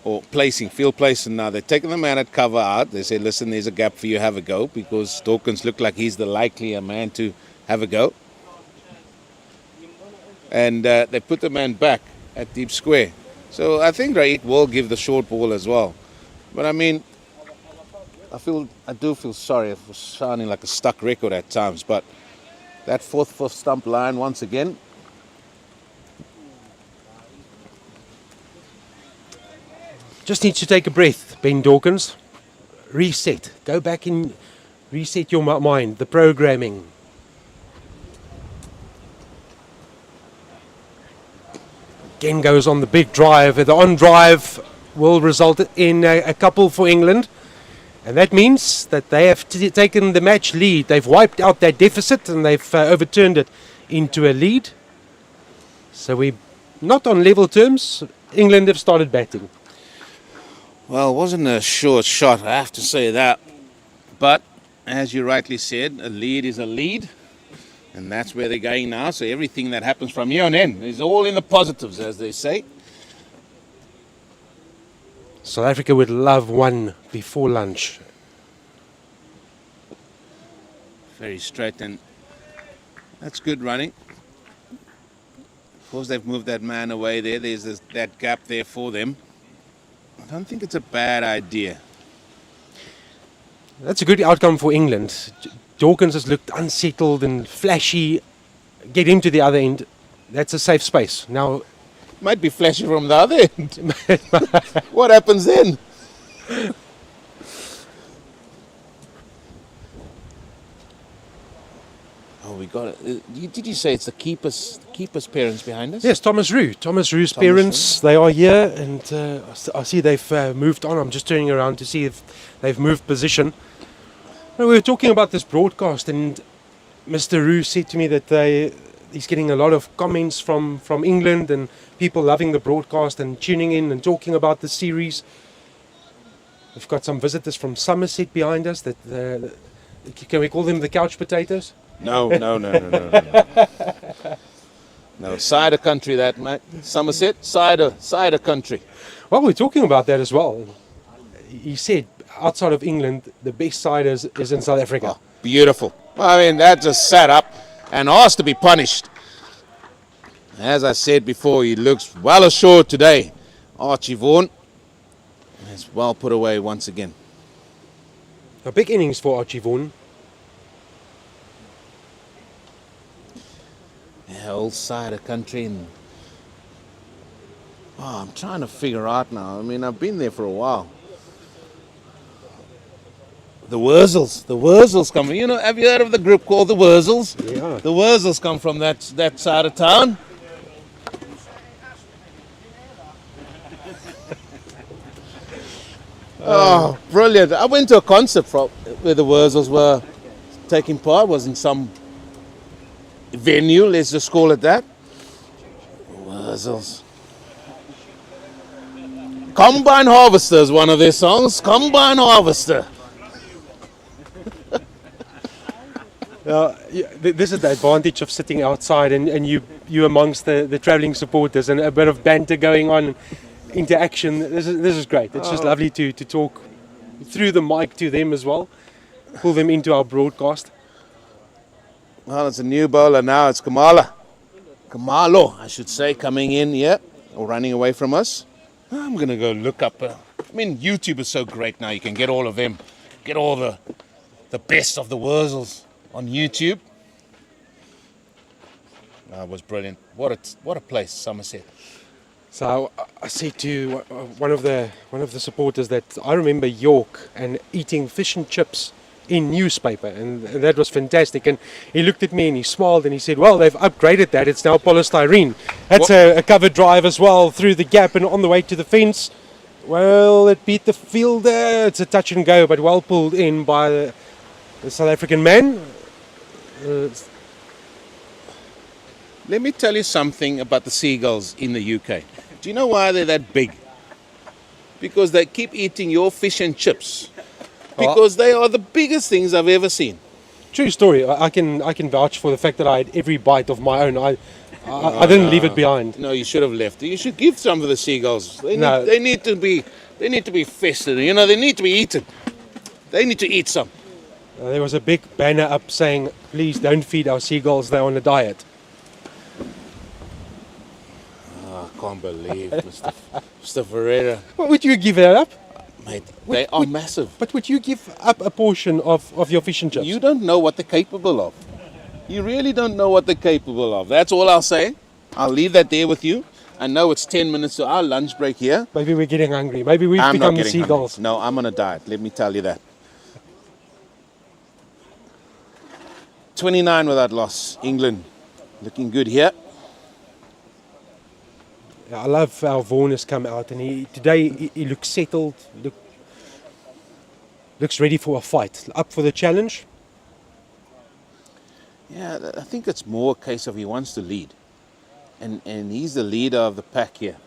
or field placing now. They're taking the man at cover out. They say, listen, there's a gap for you, have a go, because Dawkins looked like he's the likelier man to have a go. And they put the man back at deep square. So I think Raik will give the short ball as well. But I mean, I do feel sorry for sounding like a stuck record at times, but that fourth stump line once again. Just needs to take a breath, Ben Dawkins. Reset. Go back and reset your mind, the programming. Again goes on the big drive. The on drive will result in a couple for England. And that means that they have taken the match lead. They've wiped out that deficit and they've overturned it into a lead. So we're not on level terms. England have started batting. Well, it wasn't a short shot, I have to say that. But, as you rightly said, a lead is a lead. And that's where they're going now. So everything that happens from here on in is all in the positives, as they say. South Africa would love 1 before lunch. Very straight, and that's good running. Of course, they've moved that man away there. There's that gap there for them. I don't think it's a bad idea. That's a good outcome for England. Dawkins has looked unsettled and flashy. Get him to the other end. That's a safe space. Now, Might be flashy from the other end. What happens then? Oh, we got it. Did you say it's the keeper's parents behind us? yes, Thomas Rue's parents, they are here, and I see they've moved on. I'm just turning around to see if they've moved position. We were talking about this broadcast, and Mr. Rue said to me that he's getting a lot of comments from England and people loving the broadcast and tuning in and talking about the series. We've got some visitors from Somerset behind us. Can we call them the couch potatoes? No. No, cider country that, mate. Somerset, cider country. Well, we're talking about that as well. He said outside of England, the best cider is in South Africa. Oh, beautiful. I mean, that just sat up and asked to be punished. As I said before, he looks well assured today. Archie Vaughan is well put away once again. A big innings for Archie Vaughan. Yeah, old cider country. And I'm trying to figure out now. I mean, I've been there for a while. The Wurzels come from, have you heard of the group called the Wurzels? Yeah. The Wurzels come from that side of town. Oh, brilliant. I went to a concert where the Wurzels were taking part. It was in some venue, let's just call it that. Wurzels. Combine Harvester is one of their songs. Combine Harvester. This is the advantage of sitting outside and you amongst the travelling supporters and a bit of banter going on, interaction. This is great. It's just lovely to talk through the mic to them as well, pull them into our broadcast. Well, it's a new bowler now. It's Kamalo, I should say, coming in here or running away from us. I'm going to go look up. YouTube is so great now. You can get all of them, get all the best of the Wurzels on YouTube. That was brilliant. What a place, Somerset. So I said to one of the supporters that I remember York and eating fish and chips in newspaper, and that was fantastic. And he looked at me and he smiled and he said, well, they've upgraded that, it's now polystyrene. That's a cover drive as well through the gap and on the way to the fence. Well, it beat the fielder. It's a touch and go, but well pulled in by the South African man. Let me tell you something about the seagulls in the UK. Do you know why they're that big? Because they keep eating your fish and chips. Because they are the biggest things I've ever seen. True story. I can vouch for the fact that I had every bite of my own. I didn't leave it behind. No, you should have left it. You should give some of the seagulls. They need to be feasted. You know, they need to be eaten. They need to eat some. There was a big banner up saying, please don't feed our seagulls, they're on a diet. Oh, I can't believe Mr. Ferreira. Well, would you give that up? Mate, they are massive. But would you give up a portion of your fish and chips? You don't know what they're capable of. You really don't know what they're capable of. That's all I'll say. I'll leave that there with you. I know it's 10 minutes to our lunch break here. Maybe we're getting hungry. Maybe we've I'm become not the getting seagulls. hungry. No, I'm on a diet. Let me tell you that. 29 without loss. England looking good here. I love how Vaughan has come out, and today he looks settled, looks ready for a fight, up for the challenge. Yeah, I think it's more a case of he wants to lead. And he's the leader of the pack here.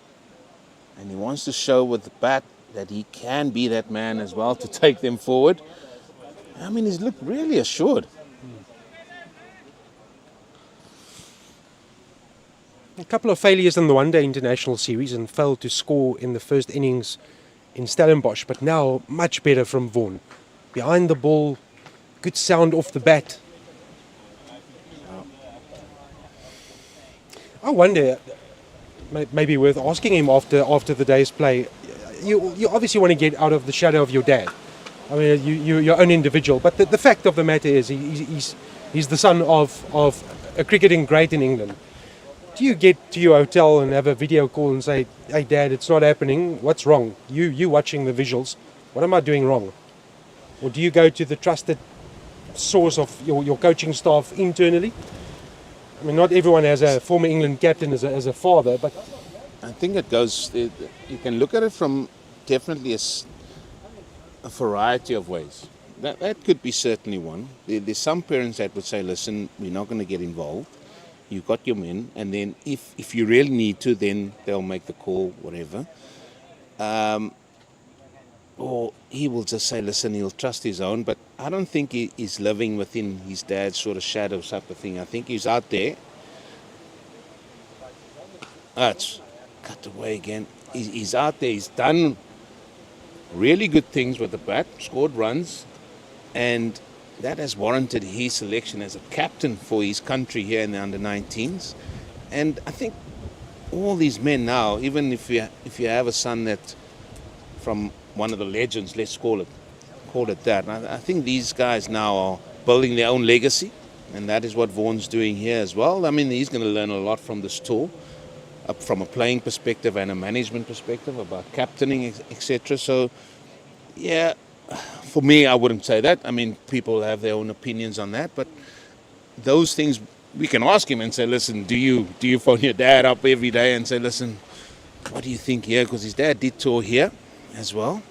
And he wants to show with the bat that he can be that man as well to take them forward. I mean, he's looked really assured. A couple of failures in the one-day international series and failed to score in the first innings in Stellenbosch, but now much better from Vaughan. Behind the ball, good sound off the bat. I wonder, maybe worth asking him after the day's play. You obviously want to get out of the shadow of your dad. I mean, you're your own individual, but the fact of the matter is he's the son of a cricketing great in England. Do you get to your hotel and have a video call and say, hey Dad, it's not happening, what's wrong? You watching the visuals, what am I doing wrong? Or do you go to the trusted source of your coaching staff internally? I mean, not everyone has a former England captain as a father, but I think it goes, you can look at it from definitely a variety of ways. That could be certainly one. There's some parents that would say, listen, we're not going to get involved. You've got your men, and then if you really need to, then they'll make the call, whatever. Or he will just say, listen, he'll trust his own, but I don't think he's living within his dad's sort of shadow type of thing. I think he's out there. It's cut away again. He's out there, he's done really good things with the bat, scored runs, and that has warranted his selection as a captain for his country here in the under-19s. And I think all these men now, even if you have a son that from one of the legends, let's call it that, I think these guys now are building their own legacy, and that is what Vaughan's doing here as well. I mean, he's going to learn a lot from this tour, from a playing perspective and a management perspective about captaining, etc. So, yeah, for me, I wouldn't say that. I mean, people have their own opinions on that, but those things we can ask him and say, listen, do you phone your dad up every day and say, listen, what do you think here? Because his dad did tour here as well.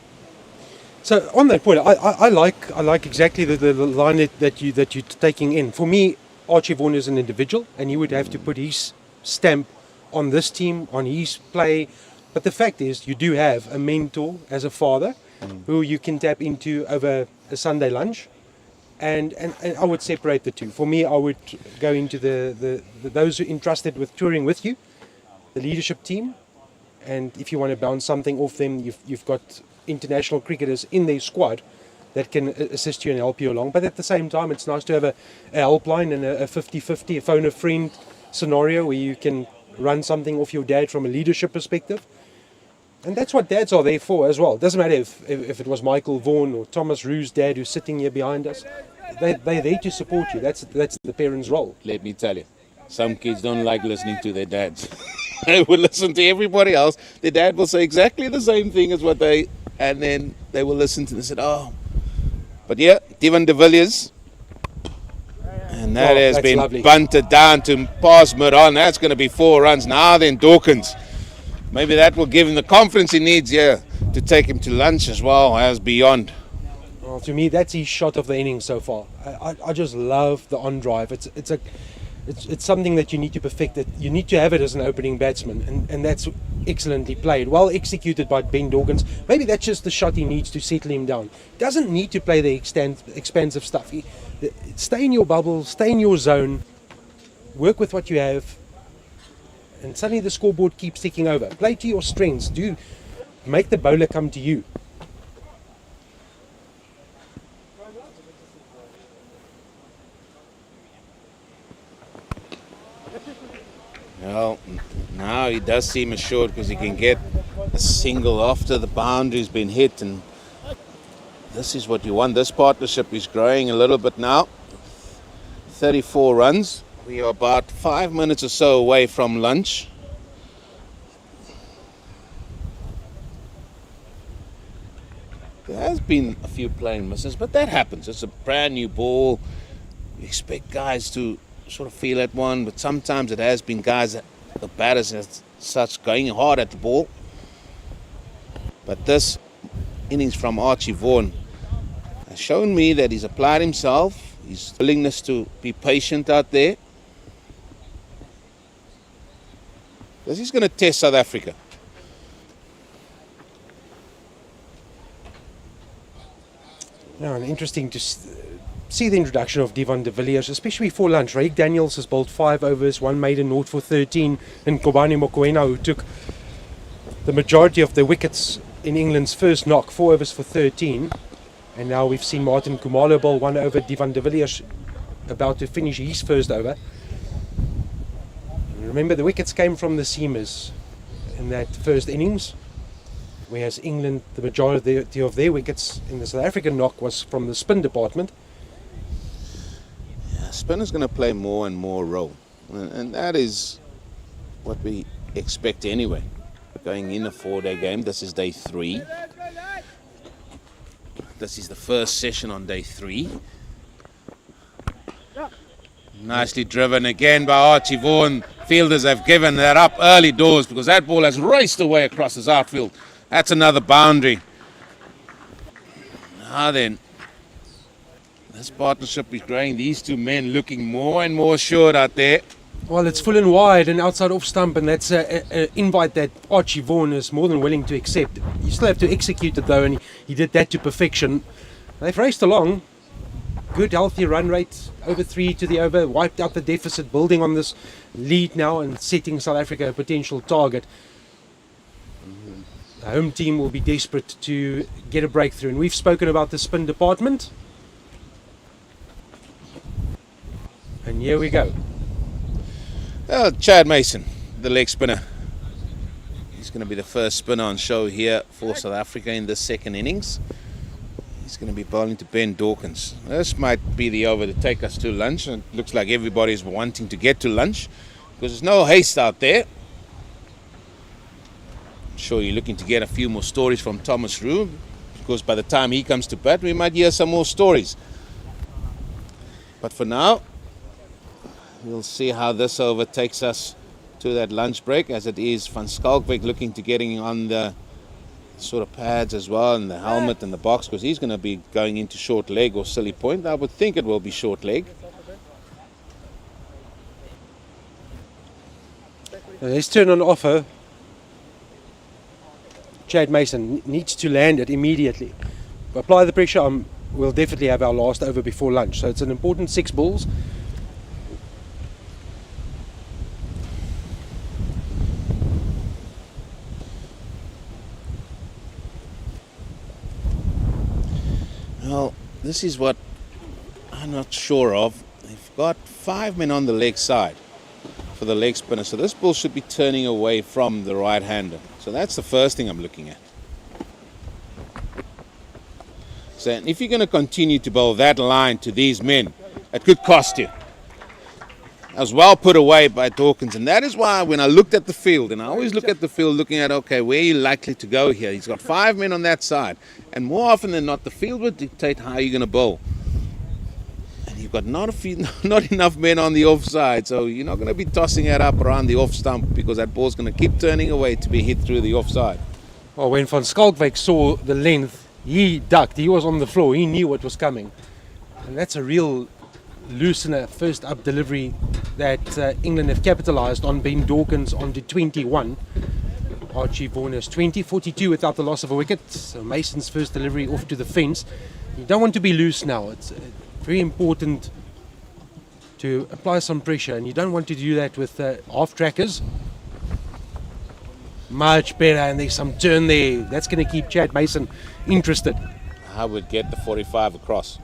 so on that point, I like exactly the line that you're taking in. For me, Archie Vaughan is an individual, and he would have to put his stamp on this team, on his play. But the fact is, you do have a mentor as a father who you can tap into over a Sunday lunch, and I would separate the two. For me, I would go into the those who are entrusted with touring with you, the leadership team, and if you want to bounce something off them, you've got international cricketers in their squad that can assist you and help you along. But at the same time, it's nice to have a helpline and a 50-50, a phone a friend scenario where you can run something off your dad from a leadership perspective. And that's what dads are there for as well. It doesn't matter if it was Michael Vaughan or Thomas Roo's dad who's sitting here behind us. They're there to support you. That's the parents' role. Let me tell you, some kids don't like listening to their dads. They will listen to everybody else. Their dad will say exactly the same thing as what they, and then they will listen to them and say, oh. But yeah, Divan de Villiers. And that has been lovely. bunted down to past mid-on. That's going to be 4 runs. Now then, Dawkins. Maybe that will give him the confidence he needs here to take him to lunch as well as beyond. Well, to me, that's his shot of the inning so far. I just love the on drive. It's something that you need to perfect. That you need to have it as an opening batsman, and that's excellently played, well executed by Ben Dawkins. Maybe that's just the shot he needs to settle him down. Doesn't need to play the expansive stuff. Stay in your bubble, stay in your zone, work with what you have, and suddenly the scoreboard keeps ticking over. Play to your strengths. Make the bowler come to you. Well, now he does seem assured because he can get a single after the boundary's been hit, and this is what you want. This partnership is growing a little bit now. 34 runs. We are about 5 minutes or so away from lunch. There has been a few playing misses, but that happens. It's a brand new ball. You expect guys to sort of feel that one, but sometimes it has been guys, the batters as such, going hard at the ball. But this innings from Archie Vaughan has shown me that he's applied himself, his willingness to be patient out there. This is going to test South Africa. Yeah, and interesting to see the introduction of Divan de Villiers, especially before lunch. Raik Daniels has bowled 5 overs, 1 maiden, 0 for 13, and Kobani Mokoena, who took the majority of the wickets in England's first knock, 4 overs for 13. And now we've seen Martin Kumalo bowl 1 over, Divan de Villiers about to finish his first over. And remember, the wickets came from the seamers in that first innings, whereas England, the majority of their wickets in the South African knock was from the spin department. Yeah, spinner's going to play more and more role, and that is what we expect anyway. Going in a 4-day game, this is day 3. This is the first session on day 3. Nicely driven again by Archie Vaughan. Fielders have given that up early doors because that ball has raced away across his outfield. That's another boundary. Now then, this partnership is growing. These two men looking more and more assured out there. Well, it's full and wide and outside off stump, and that's an invite that Archie Vaughan is more than willing to accept. You still have to execute it though, and he did that to perfection. They've raced along. Good, healthy run rate, over 3 to the over, wiped out the deficit, building on this lead now and setting South Africa a potential target. The home team will be desperate to get a breakthrough, and we've spoken about the spin department. And here we go. Chad Mason, the leg spinner. He's going to be the first spinner on show here for South Africa in this second innings. He's going to be bowling to Ben Dawkins. This might be the over to take us to lunch. It looks like everybody's wanting to get to lunch because there's no haste out there. I'm sure you're looking to get a few more stories from Thomas Roux, because by the time he comes to bat, we might hear some more stories. But for now, we'll see how this over takes us to that lunch break, as it is Van Schalkwyk looking to getting on the sort of pads as well, and the helmet and the box, because he's going to be going into short leg or silly point. I would think it will be short leg. His turn on offer. Chad Mason needs to land it immediately. Apply the pressure. We'll definitely have our last over before lunch, so it's an important 6 balls. Well, this is what I'm not sure of. They've got 5 men on the leg side for the leg spinner, so this ball should be turning away from the right-hander. So that's the first thing I'm looking at. So if you're going to continue to bowl that line to these men, it could cost you. as well put away by Dawkins. And that is why when I looked at the field, and I always look at the field looking at, okay, where are you likely to go here? He's got 5 men on that side. And more often than not, the field would dictate how you're going to bowl. And you've got not enough men on the offside, so you're not going to be tossing it up around the off stump because that ball's going to keep turning away to be hit through the offside. Well, when Van Schalkwyk saw the length, he ducked. He was on the floor. He knew what was coming. And that's a real loosener first up delivery that England have capitalised on. Ben Dawkins on to 21. Archie Vaughan has 20, 42 without the loss of a wicket. So Mason's first delivery off to the fence. You don't want to be loose now. It's very important to apply some pressure, and you don't want to do that with half trackers. Much better, and there's some turn there. That's going to keep Chad Mason interested. I would get the 45 across.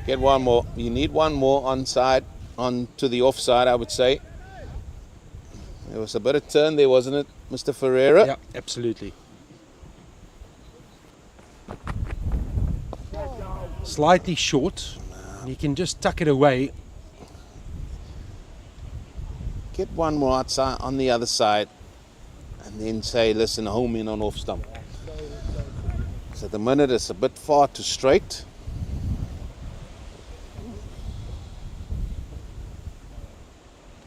Get one more. You need one more onside, on to the offside, I would say. There was a bit of turn there, wasn't it, Mr. Ferreira? Yeah, absolutely. Slightly short. You can just tuck it away. Get one more outside on the other side, and then say, listen, home in on off stump. So at the minute it's a bit far too straight.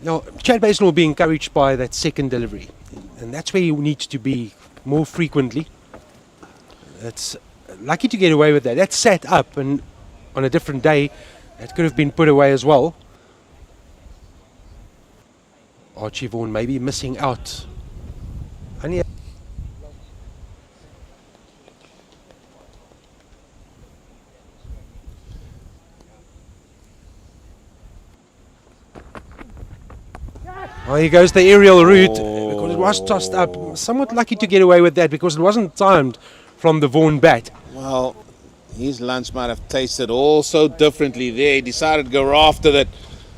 Now, Chad Mason will be encouraged by that second delivery, and that's where you need to be more frequently. It's lucky to get away with that. That sat up, and on a different day, that could have been put away as well. Archie Vaughan maybe missing out. Only oh, here goes the aerial route, because it was tossed up. Somewhat lucky to get away with that because it wasn't timed from the Vaughan bat. Well, his lunch might have tasted all so differently there. He decided to go after that.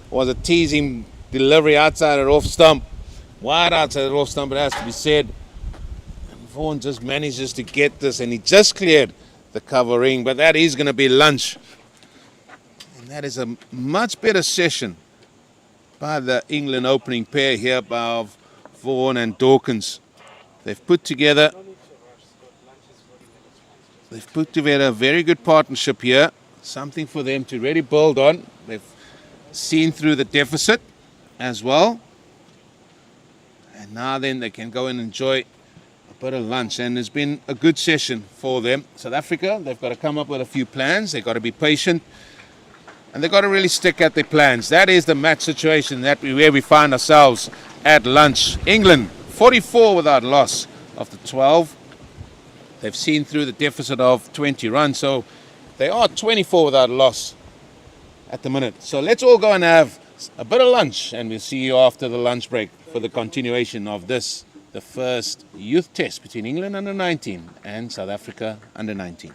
Was a teasing delivery outside at off stump. Wide outside at off stump, it has to be said. And Vaughan just manages to get this, and he just cleared the covering, but that is going to be lunch. And that is a much better session by the England opening pair here by Vaughan and Dawkins. They've put together a very good partnership here, something for them to really build on. They've seen through the deficit as well, and now then they can go and enjoy a bit of lunch, and there's been a good session for them. South Africa, they've got to come up with a few plans. They've got to be patient, and they've got to really stick at their plans. That is the match situation where we find ourselves at lunch. England 44 without loss after 12. They've seen through the deficit of 20 runs, so they are 24 without loss at the minute. So let's all go and have a bit of lunch, and we'll see you after the lunch break for the continuation of this, the first youth test between England under 19 and South Africa under 19.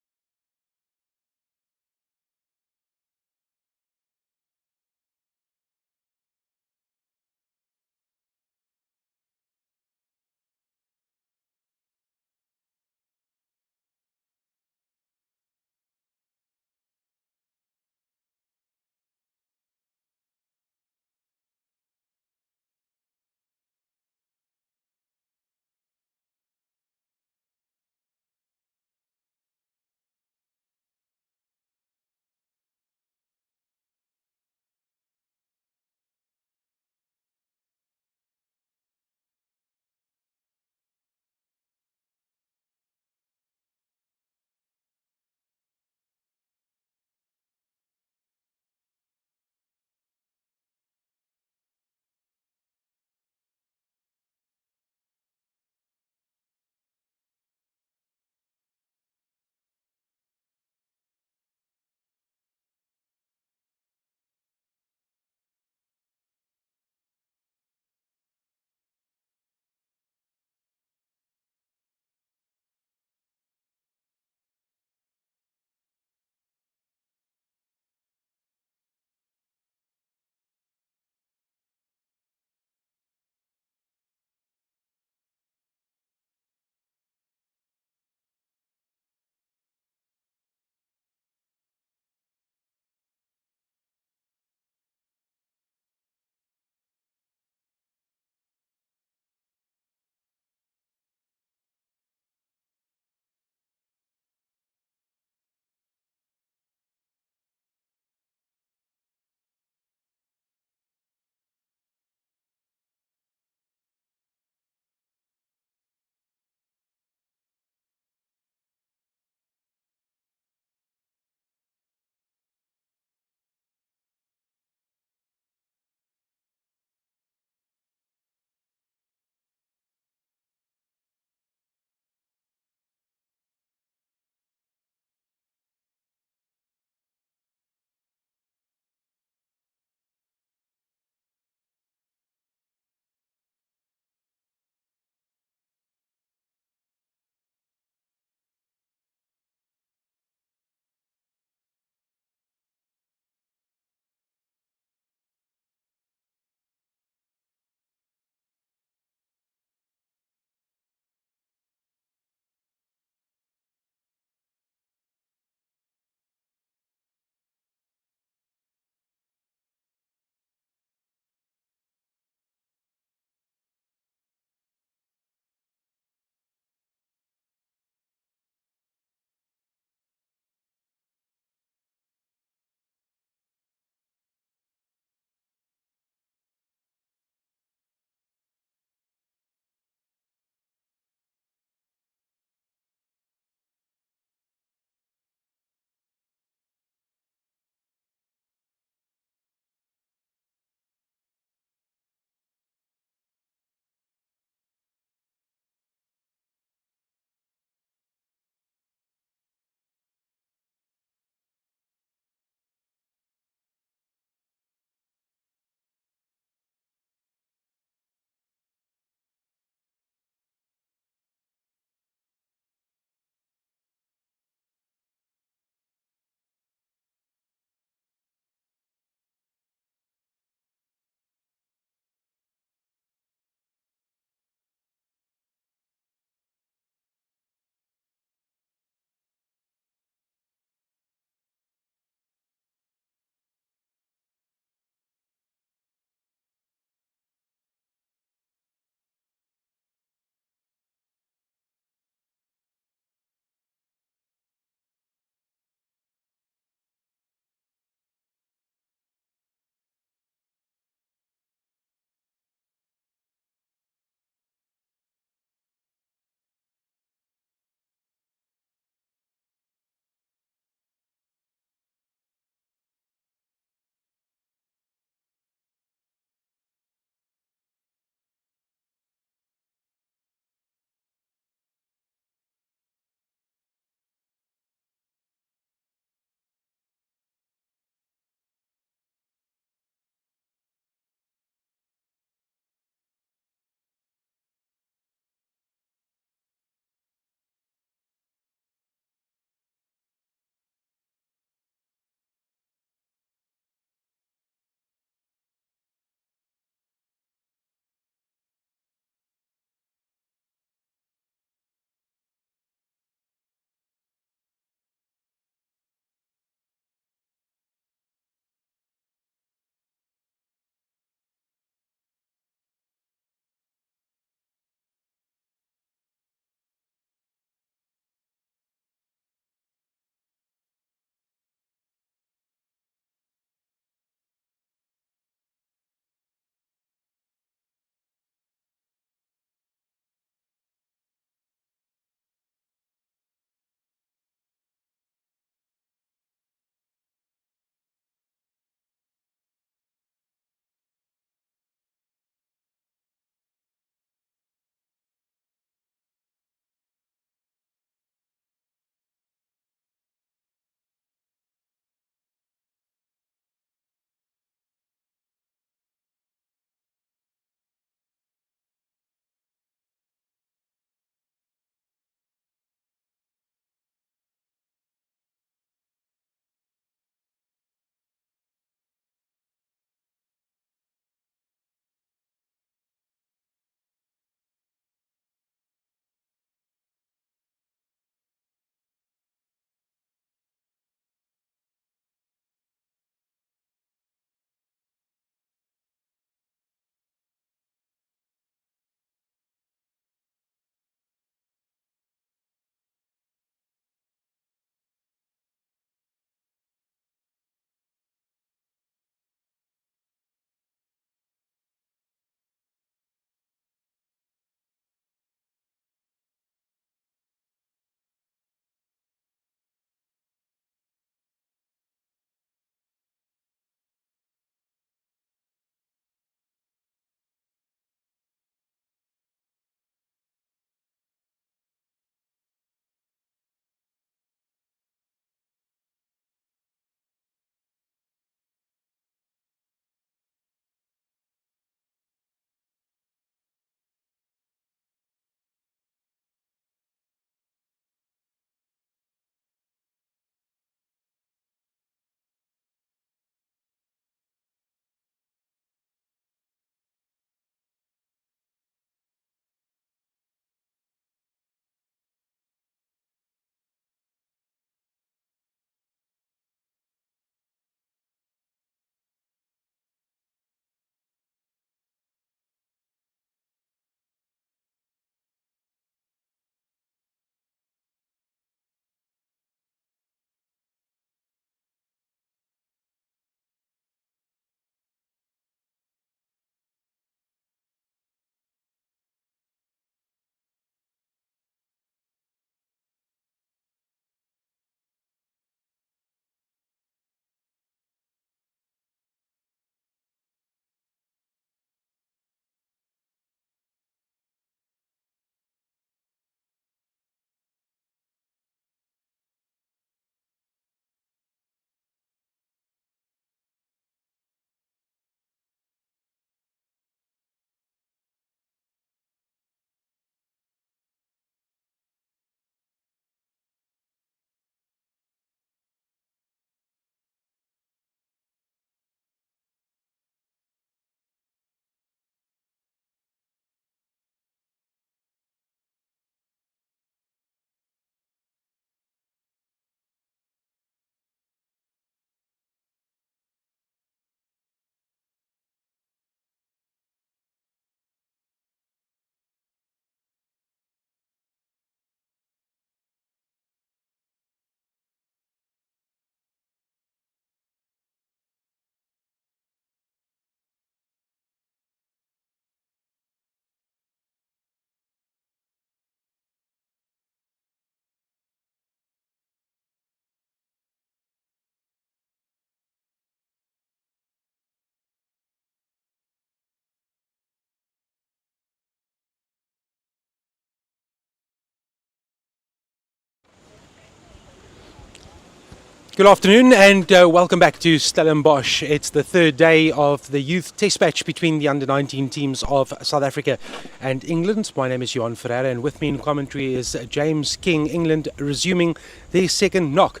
Good afternoon and welcome back to Stellenbosch. It's the third day of the youth test match between the under-19 teams of South Africa and England. My name is Johan Ferreira and with me in commentary is James King. England resuming their second knock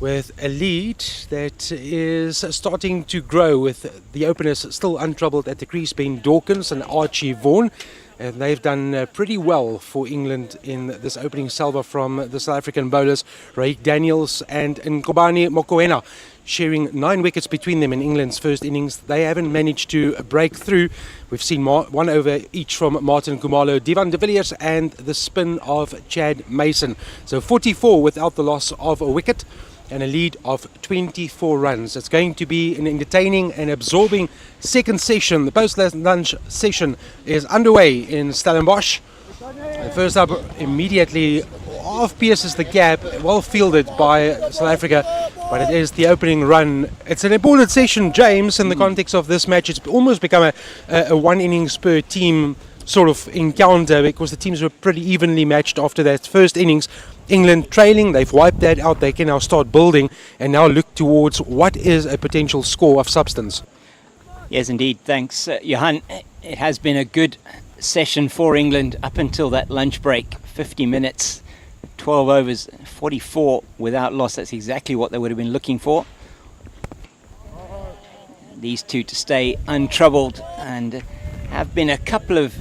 with a lead that is starting to grow, with the openers still untroubled at the crease being Dawkins and Archie Vaughan. And they've done pretty well for England in this opening salvo from the South African bowlers, Raik Daniels and Nkobani Mokoena, sharing 9 wickets between them in England's first innings. They haven't managed to break through. We've seen 1 over each from Martin Kumalo, Devan de Villiers and the spin of Chad Mason. So 44 without the loss of a wicket and a lead of 24 runs. It's going to be an entertaining and absorbing second session. The post-lunch session is underway in Stellenbosch. First up, immediately off pierces the gap, well fielded by South Africa, but it is the opening run. It's an important session, James, in the context of this match. It's almost become a one innings per team sort of encounter, because the teams were pretty evenly matched after that first innings. England trailing, they've wiped that out. They can now start building and now look towards what is a potential score of substance. Yes, indeed. Thanks, Johan. It has been a good session for England up until that lunch break. 50 minutes, 12 overs, 44 without loss. That's exactly what they would have been looking for. These two to stay untroubled, and have been a couple of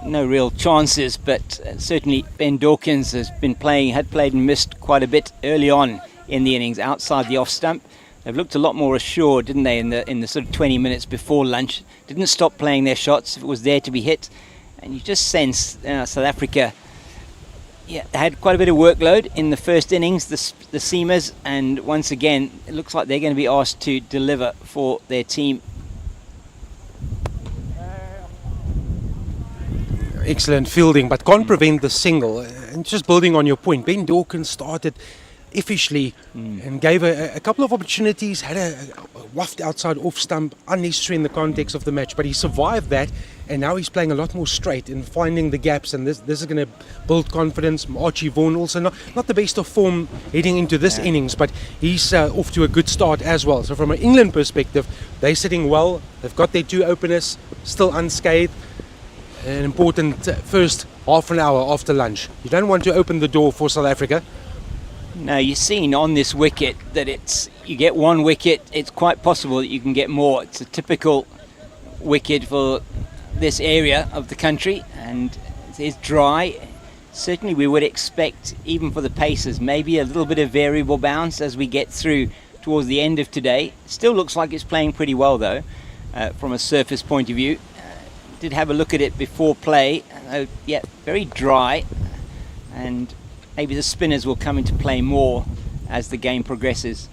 no real chances, but certainly Ben Dawkins had played and missed quite a bit early on in the innings outside the off stump. They've looked a lot more assured, didn't they, in the sort of 20 minutes before lunch. Didn't stop playing their shots if it was there to be hit, and you just sense South Africa had quite a bit of workload in the first innings, the seamers, and once again it looks like they're going to be asked to deliver for their team. Excellent fielding, but can't prevent the single. And just building on your point, Ben Dawkins started iffishly and gave a couple of opportunities, had a waft outside off stump, unnecessary in the context of the match, but he survived that, and now he's playing a lot more straight and finding the gaps, and this is going to build confidence. Archie Vaughan also not the best of form heading into this innings, but he's off to a good start as well. So from an England perspective, they're sitting well. They've got their 2 openers still unscathed. An important first half an hour after lunch. You don't want to open the door for South Africa. No, you've seen on this wicket that you get 1 wicket, it's quite possible that you can get more. It's a typical wicket for this area of the country, and it's dry. Certainly we would expect, even for the pacers, maybe a little bit of variable bounce as we get through towards the end of today. Still looks like it's playing pretty well though, from a surface point of view. Did have a look at it before play. Very dry, and maybe the spinners will come into play more as the game progresses.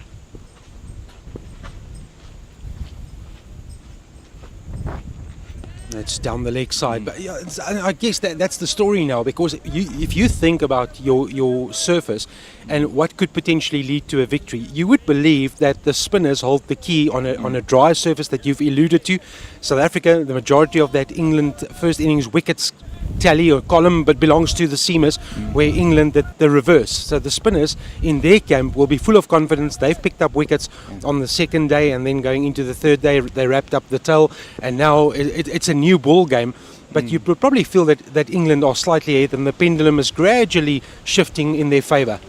It's down the leg side, but I guess that's the story now, because if you think about your surface and what could potentially lead to a victory, you would believe that the spinners hold the key on a dry surface that you've alluded to. South Africa, the majority of that England first innings wickets tally or column, but belongs to the seamers, where England the reverse. So the spinners in their camp will be full of confidence. They've picked up wickets on the second day, and then going into the third day they wrapped up the tail, and now it's a new ball game. But you probably feel that England are slightly ahead, and the pendulum is gradually shifting in their favour.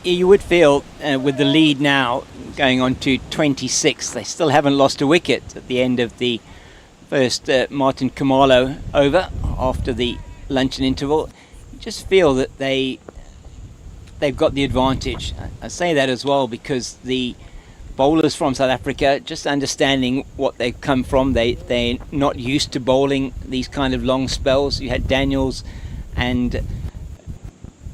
You would feel with the lead now going on to 26, they still haven't lost a wicket at the end of the first Martin Kumalo over after the luncheon interval. You just feel that they've got the advantage. I say that as well because the bowlers from South Africa, just understanding what they've come from, they're not used to bowling these kind of long spells. You had Daniels and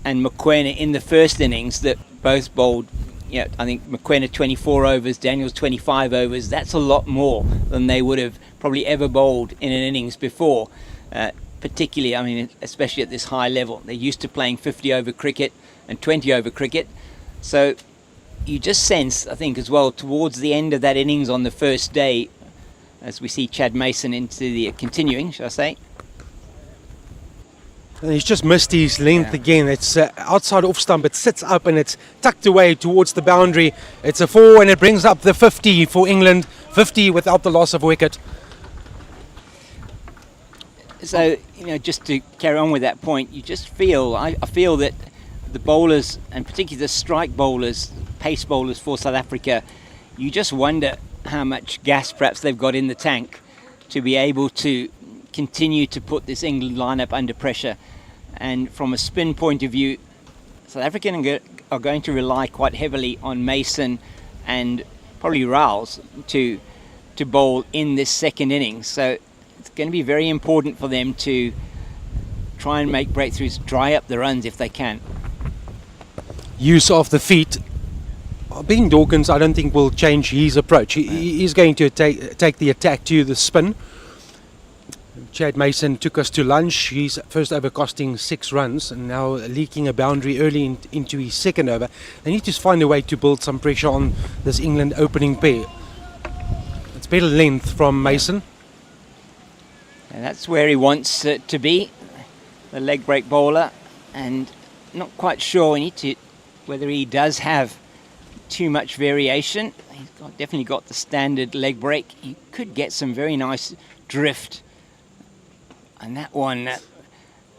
Mokoena in the first innings that both bowled, I think Mokoena 24 overs, Daniels 25 overs. That's a lot more than they would have probably ever bowled in an innings before, particularly, especially at this high level. They're used to playing 50 over cricket and 20 over cricket. So you just sense, I think, as well, towards the end of that innings on the first day, as we see Chad Mason into the continuing, shall I say, And he's just missed his length again. It's outside off stump. It sits up and it's tucked away towards the boundary. It's a 4 and it brings up the 50 for England. 50 without the loss of wicket. So, just to carry on with that point, you just feel, I feel that the bowlers, and particularly the strike bowlers, pace bowlers for South Africa, you just wonder how much gas perhaps they've got in the tank to be able to continue to put this England lineup under pressure. And from a spin point of view, South Africa are going to rely quite heavily on Mason and probably Riles to bowl in this second innings. So it's going to be very important for them to try and make breakthroughs, dry up the runs if they can. Use of the feet. Being Dawkins, I don't think will change his approach. He's going to take the attack to the spin. Chad Mason took us to lunch. He's first over costing 6 runs and now leaking a boundary early into his second over. They need to find a way to build some pressure on this England opening pair. It's better length from Mason. And that's where he wants to be, the leg break bowler. And not quite sure whether he does have too much variation. He's definitely got the standard leg break. He could get some very nice drift. And that one,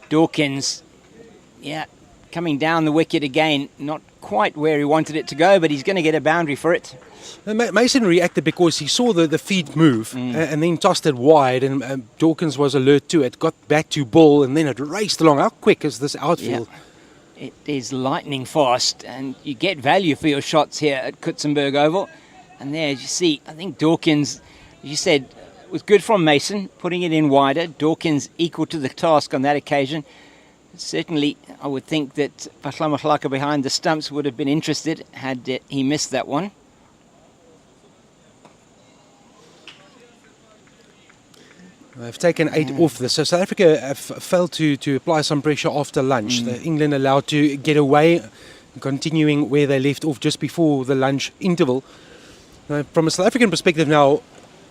Dawkins, coming down the wicket again, not quite where he wanted it to go, but he's going to get a boundary for it. Mason reacted because he saw the feet move and then tossed it wide, and Dawkins was alert to it, got back to ball, and then it raced along. How quick is this outfield? Yeah. It is lightning fast, and you get value for your shots here at Coetzenburg Oval. And there, as you see, I think Dawkins, as you said, was good from Mason, putting it in wider. Dawkins equal to the task on that occasion. Certainly, I would think that Pahlamahlaka behind the stumps would have been interested had he missed that one. They've taken 8 off this. So South Africa have failed to apply some pressure after lunch. England allowed to get away, continuing where they left off just before the lunch interval. From a South African perspective now,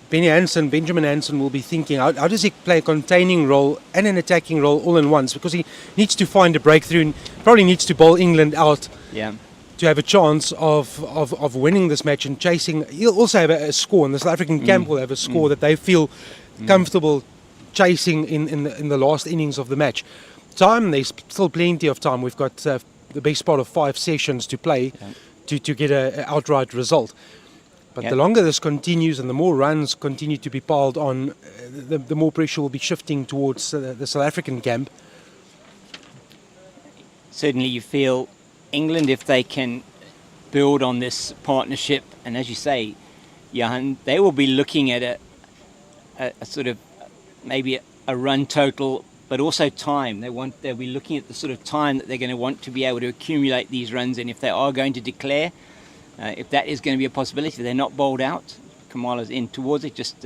Benjamin Hansen will be thinking, how does he play a containing role and an attacking role all in once? Because he needs to find a breakthrough and probably needs to bowl England out to have a chance of winning this match and chasing. He'll also have a score, and the South African camp will have a score that they feel comfortable chasing in the last innings of the match. There's still plenty of time. We've got the best part of 5 sessions to play to get an outright result. But the longer this continues and the more runs continue to be piled on, the more pressure will be shifting towards the South African camp. Certainly you feel England, if they can build on this partnership, and as you say, Johan, they will be looking at a sort of maybe a run total, but also time. They'll be looking at the sort of time that they're going to want to be able to accumulate these runs in if they are going to declare. If that is going to be a possibility, they're not bowled out. Kamala's in towards it, just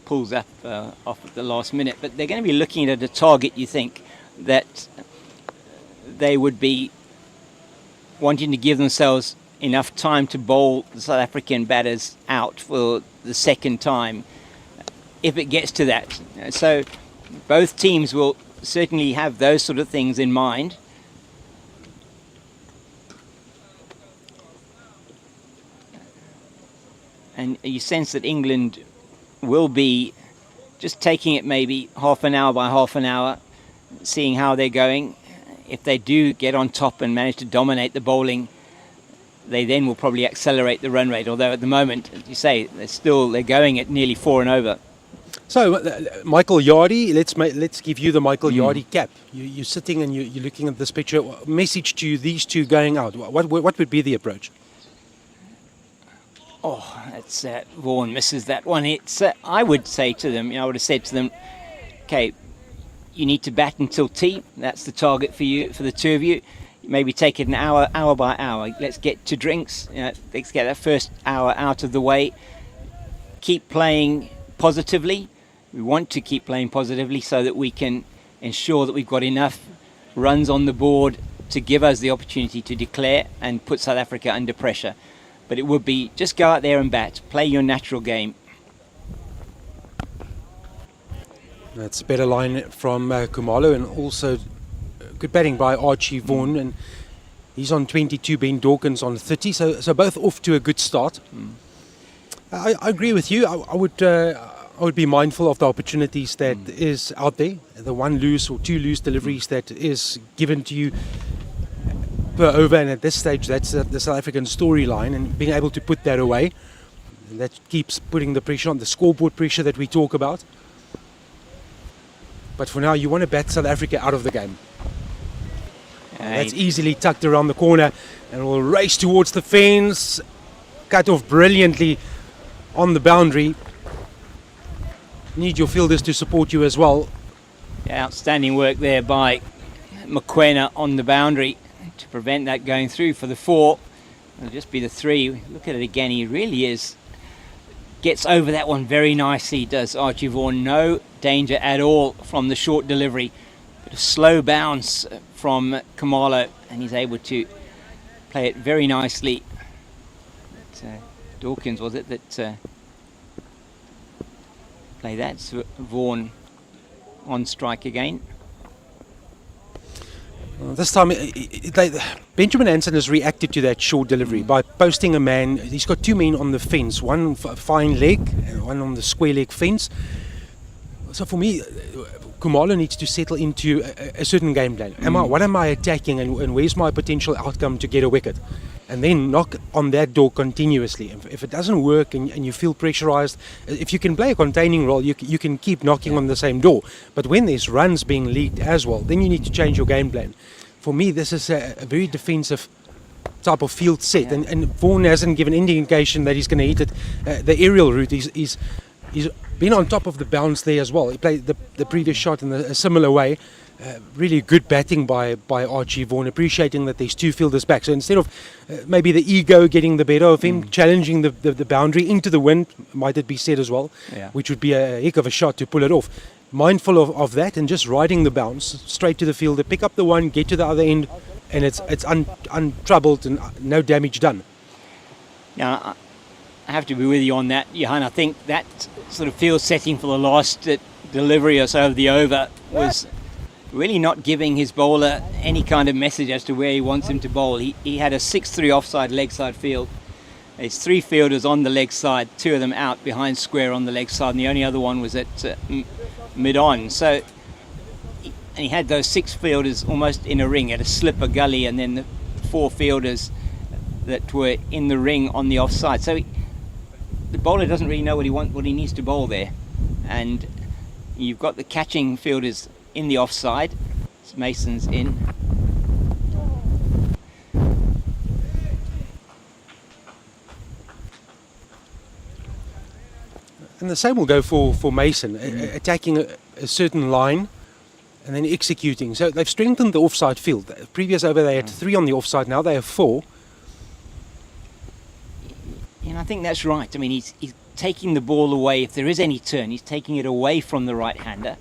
pulls up off at the last minute. But they're going to be looking at a target, you think, that they would be wanting to give themselves enough time to bowl the South African batters out for the second time, if it gets to that. So both teams will certainly have those sort of things in mind. And you sense that England will be just taking it maybe half an hour by half an hour, seeing how they're going. If they do get on top and manage to dominate the bowling, they then will probably accelerate the run rate. Although at the moment, as you say, they're going at nearly 4 and over. So, Michael Yardie, let's give you the Michael Yardie cap. You're sitting and you're looking at this picture. Message to these two going out. What would be the approach? Oh, that's Vaughan misses that one. It's I would say to them, I would have said to them, okay, you need to bat until tea. That's the target for you, for the two of you. Maybe take it an hour by hour. Let's get to drinks. Let's get that first hour out of the way. Keep playing positively. We want to keep playing positively so that we can ensure that we've got enough runs on the board to give us the opportunity to declare and put South Africa under pressure. But it would be just go out there and bat, play your natural game. That's a better line from Khumalo, and also good batting by Archie Vaughan, and he's on 22, Ben Dawkins on 30, so both off to a good start. I agree with you. I would be mindful of the opportunities that is out there, the one loose or two loose deliveries that is given to you per over, and at this stage that's the South African storyline, and being able to put that away, that keeps putting the pressure on, the scoreboard pressure that we talk about. But for now, you want to bat South Africa out of the game. That's easily tucked around the corner and will race towards the fence. Cut off brilliantly on the boundary. Need your fielders to support you as well. Yeah, outstanding work there by Mokoena on the boundary to prevent that going through for the 4. It'll just be the 3. Look at it again. He really is. Gets over that one very nicely, does Archie Vaughan. No danger at all from the short delivery. But a slow bounce from Kamalo, and he's able to play it very nicely. But, Dawkins, was it, that play that? So Vaughan on strike again. This time, Benjamin Anson has reacted to that short delivery by posting a man. He's got 2 men on the fence, one fine leg and one on the square leg fence. So for me, Kumalo needs to settle into a certain game plan. What am I attacking, and where's my potential outcome to get a wicket? And then knock on that door continuously. If it doesn't work and you feel pressurized, if you can play a containing role, you can keep knocking on the same door. But when there's runs being leaked as well, then you need to change your game plan. For me, this is a very defensive type of field set, and Vaughan hasn't given any indication that he's going to hit it. The aerial route, he's been on top of the bounce there as well. He played the previous shot in a similar way. Really good batting by Archie Vaughan, appreciating that there's 2 fielders back. So instead of maybe the ego getting the better of him, challenging the boundary into the wind, might it be said as well, which would be a heck of a shot to pull it off. Mindful of that and just riding the bounce straight to the fielder, pick up the one, get to the other end, and it's untroubled and no damage done. Now, I have to be with you on that, Johan. I think that sort of field setting for the last delivery or so of the over was really not giving his bowler any kind of message as to where he wants him to bowl. He had a 6-3 offside leg side field. There's 3 fielders on the leg side, 2 of them out behind square on the leg side, and the only other one was at mid-on. So, and he had those 6 fielders almost in a ring at a slipper gully, and then the 4 fielders that were in the ring on the offside. So the bowler doesn't really know what he needs to bowl there, and you've got the catching fielders in the offside. Mason's in. And the same will go for Mason, attacking a certain line and then executing. So they've strengthened the offside field. The previous over they had 3 on the offside, now they have 4. And I think that's right. I mean, he's taking the ball away. If there is any turn, he's taking it away from the right-hander.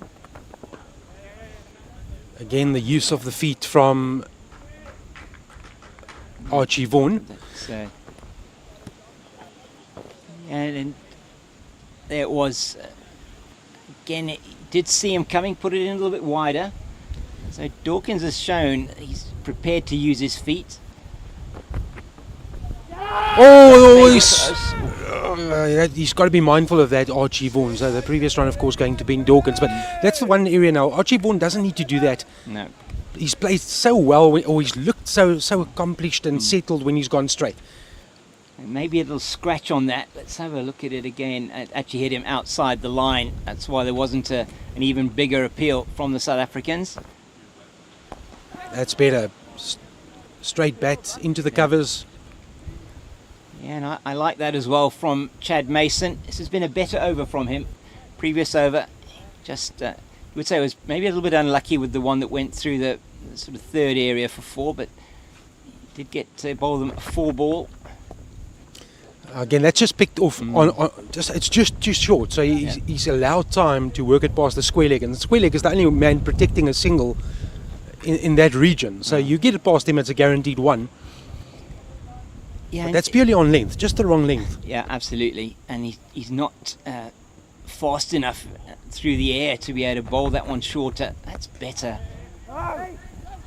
Again, the use of the feet from Archie Vaughan. And there it was. Again, it did see him coming, put it in a little bit wider. So Dawkins has shown he's prepared to use his feet. He's got to be mindful of that, Archie Vaughan. So the previous run, of course, going to Ben Dawkins. But that's the one area now. Archie Vaughan doesn't need to do that. No. He's played so well, or he's looked so accomplished and settled when he's gone straight. Maybe a little scratch on that. Let's have a look at it again. It actually hit him outside the line. That's why there wasn't an even bigger appeal from the South Africans. That's better. Straight bat into the covers. Yeah, and I like that as well from Chad Mason. This has been a better over from him. Previous over, just you would say it was maybe a little bit unlucky with the one that went through the sort of third area for 4, but he did get to bowl them a 4 ball. Again, that's just picked off it's just too short, so he's allowed time to work it past the square leg, and the square leg is the only man protecting a single in that region. So you get it past him, it's a guaranteed 1. Yeah, that's purely on length, just the wrong length. Yeah, absolutely. And he's not fast enough through the air to be able to bowl that one shorter. That's better.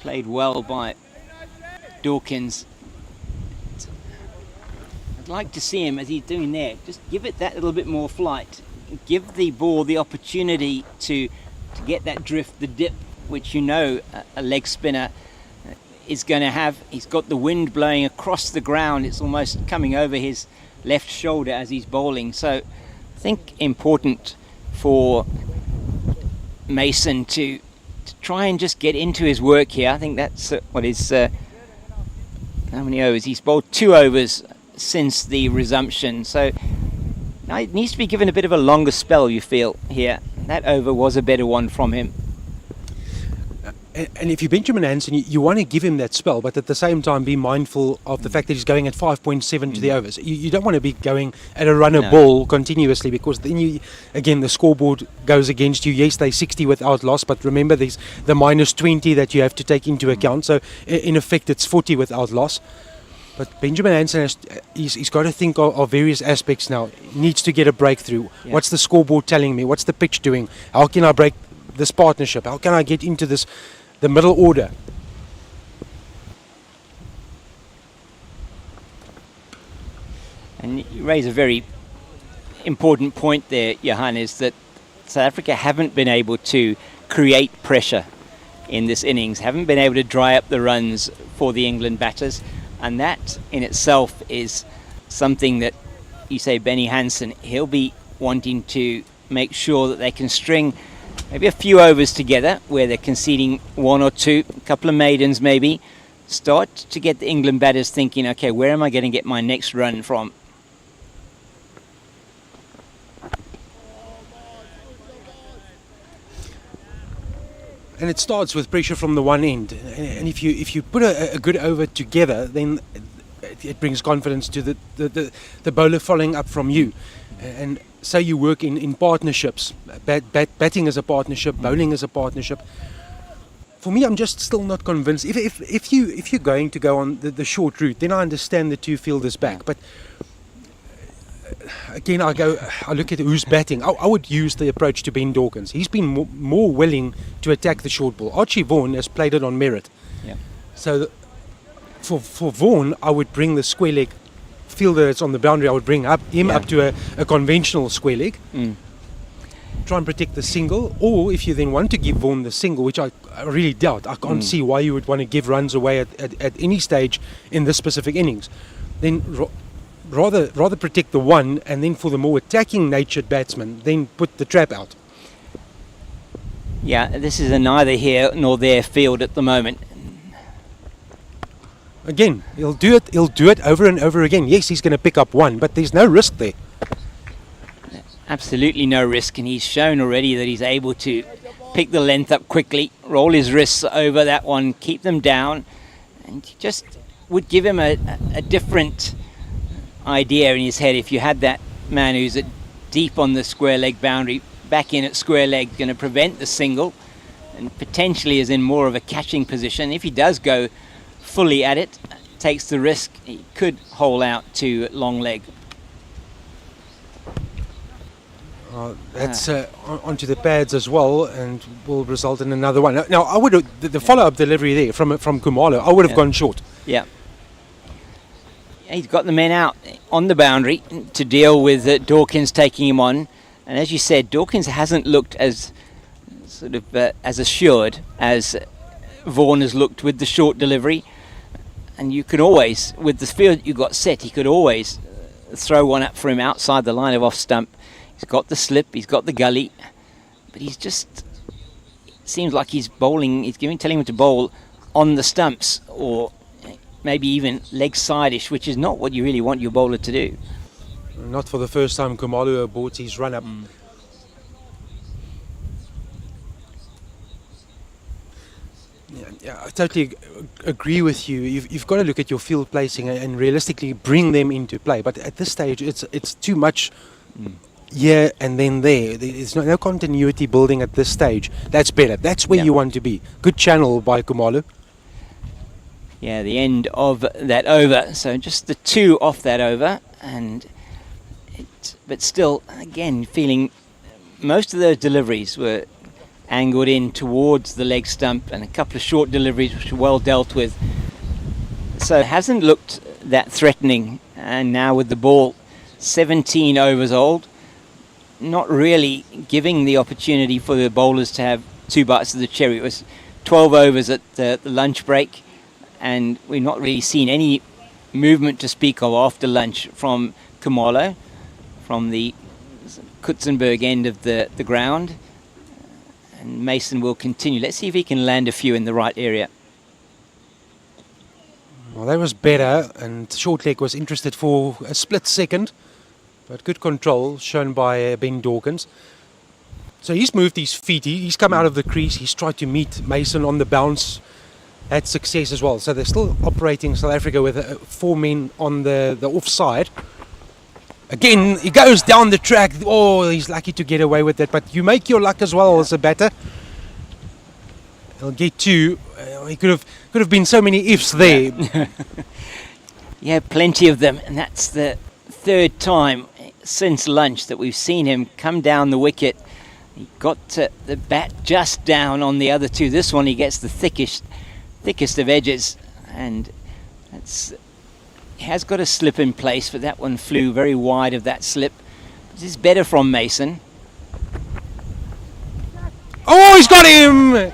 Played well by Dawkins. I'd like to see him, as he's doing there, just give it that little bit more flight. Give the ball the opportunity to get that drift, the dip, which you know a leg spinner is going to have. He's got the wind blowing across the ground. It's almost coming over his left shoulder as he's bowling. So I think important for Mason to try and just get into his work here. I think that's what is... how many overs? He's bowled 2 overs since the resumption. So now it needs to be given a bit of a longer spell, you feel, here. That over was a better one from him. And if you're Benjamin Hansen, you want to give him that spell, but at the same time be mindful of the fact that he's going at 5.7 to the overs. You don't want to be going at a runner ball continuously, because then again the scoreboard goes against you. Yes, they're 60 without loss, but remember there's the minus 20 that you have to take into account. So in effect it's 40 without loss. But Benjamin Hansen he's got to think of various aspects now. He needs to get a breakthrough. Yeah. What's the scoreboard telling me? What's the pitch doing? How can I break this partnership? How can I get into the middle order? And you raise a very important point there, Johan, is that South Africa haven't been able to create pressure in this innings, haven't been able to dry up the runs for the England batters, and that in itself is something that you say Benny Hansen, he'll be wanting to make sure that they can string maybe a few overs together where they're conceding 1 or 2, a couple of maidens maybe, start to get the England batters thinking, okay, where am I going to get my next run from? And it starts with pressure from the one end. And if you put a good over together, then it brings confidence to the bowler following up from you. And say you work in partnerships, batting as a partnership, bowling as a partnership. For me, I'm just still not convinced. If you're going to go on the short route, then I understand the 2 fielders back. But again, I look at who's batting. I would use the approach to Ben Dawkins. He's been more willing to attack the short ball. Archie Vaughan has played it on merit. Yeah. So for Vaughan, I would bring the square leg fielder that's on the boundary. I would bring him up to a conventional square leg. Try and protect the single. Or if you then want to give Vaughan the single, which I really doubt, I can't see why you would want to give runs away at any stage in this specific innings, then rather protect the one, and then for the more attacking natured batsman, then put the trap out. Yeah, this is a neither here nor there field at the moment. Again, he'll do it over and over again. Yes, he's going to pick up 1, but there's no risk there. Absolutely no risk, and he's shown already that he's able to pick the length up quickly, roll his wrists over that one, keep them down, and just would give him a different idea in his head if you had that man who's deep on the square leg boundary, back in at square leg, going to prevent the single, and potentially is in more of a catching position. If he does go fully at it, takes the risk, he could hole out to long leg. That's onto the pads as well, and will result in another one. Now, I would the follow-up delivery there from Khumalo, I would have gone short. Yeah. He's got the men out on the boundary to deal with Dawkins taking him on, and as you said, Dawkins hasn't looked as sort of as assured as Vaughan has looked with the short delivery. And you can always, with the field you got set, he could always throw one up for him outside the line of off stump. He's got the slip, he's got the gully, but he's just, it seems like he's bowling, telling him to bowl on the stumps, or maybe even leg side-ish, which is not what you really want your bowler to do. Not for the first time Khumalo aborts his run-up. Yeah, I totally agree with you. You've got to look at your field placing and realistically bring them into play. But at this stage, it's too much here and then there. There's no continuity building at this stage. That's better. That's where you want to be. Good channel by Khumalo. Yeah, the end of that over. So just the 2 off that over, but still, again, feeling most of those deliveries were angled in towards the leg stump, and a couple of short deliveries which were well dealt with. So it hasn't looked that threatening, and now with the ball 17 overs old, not really giving the opportunity for the bowlers to have two bites of the cherry. It was 12 overs at the lunch break, and we've not really seen any movement to speak of after lunch from Khumalo, from the Coetzenburg end of the ground. And Mason will continue. Let's see if he can land a few in the right area. Well, that was better, and short leg was interested for a split second, but good control shown by Ben Dawkins. So he's moved his feet, he's come out of the crease, he's tried to meet Mason on the bounce, had success as well. So they're still operating South Africa with 4 men on the offside. Again, he goes down the track. Oh, he's lucky to get away with that. But you make your luck as well as a batter. He'll get 2. He could have been so many ifs there. Yeah, plenty of them. And that's the third time since lunch that we've seen him come down the wicket. He got the bat just down on the other 2. This one he gets the thickest of edges. And that's... He has got a slip in place, but that one flew very wide of that slip. This is better from Mason. Oh, he's got him!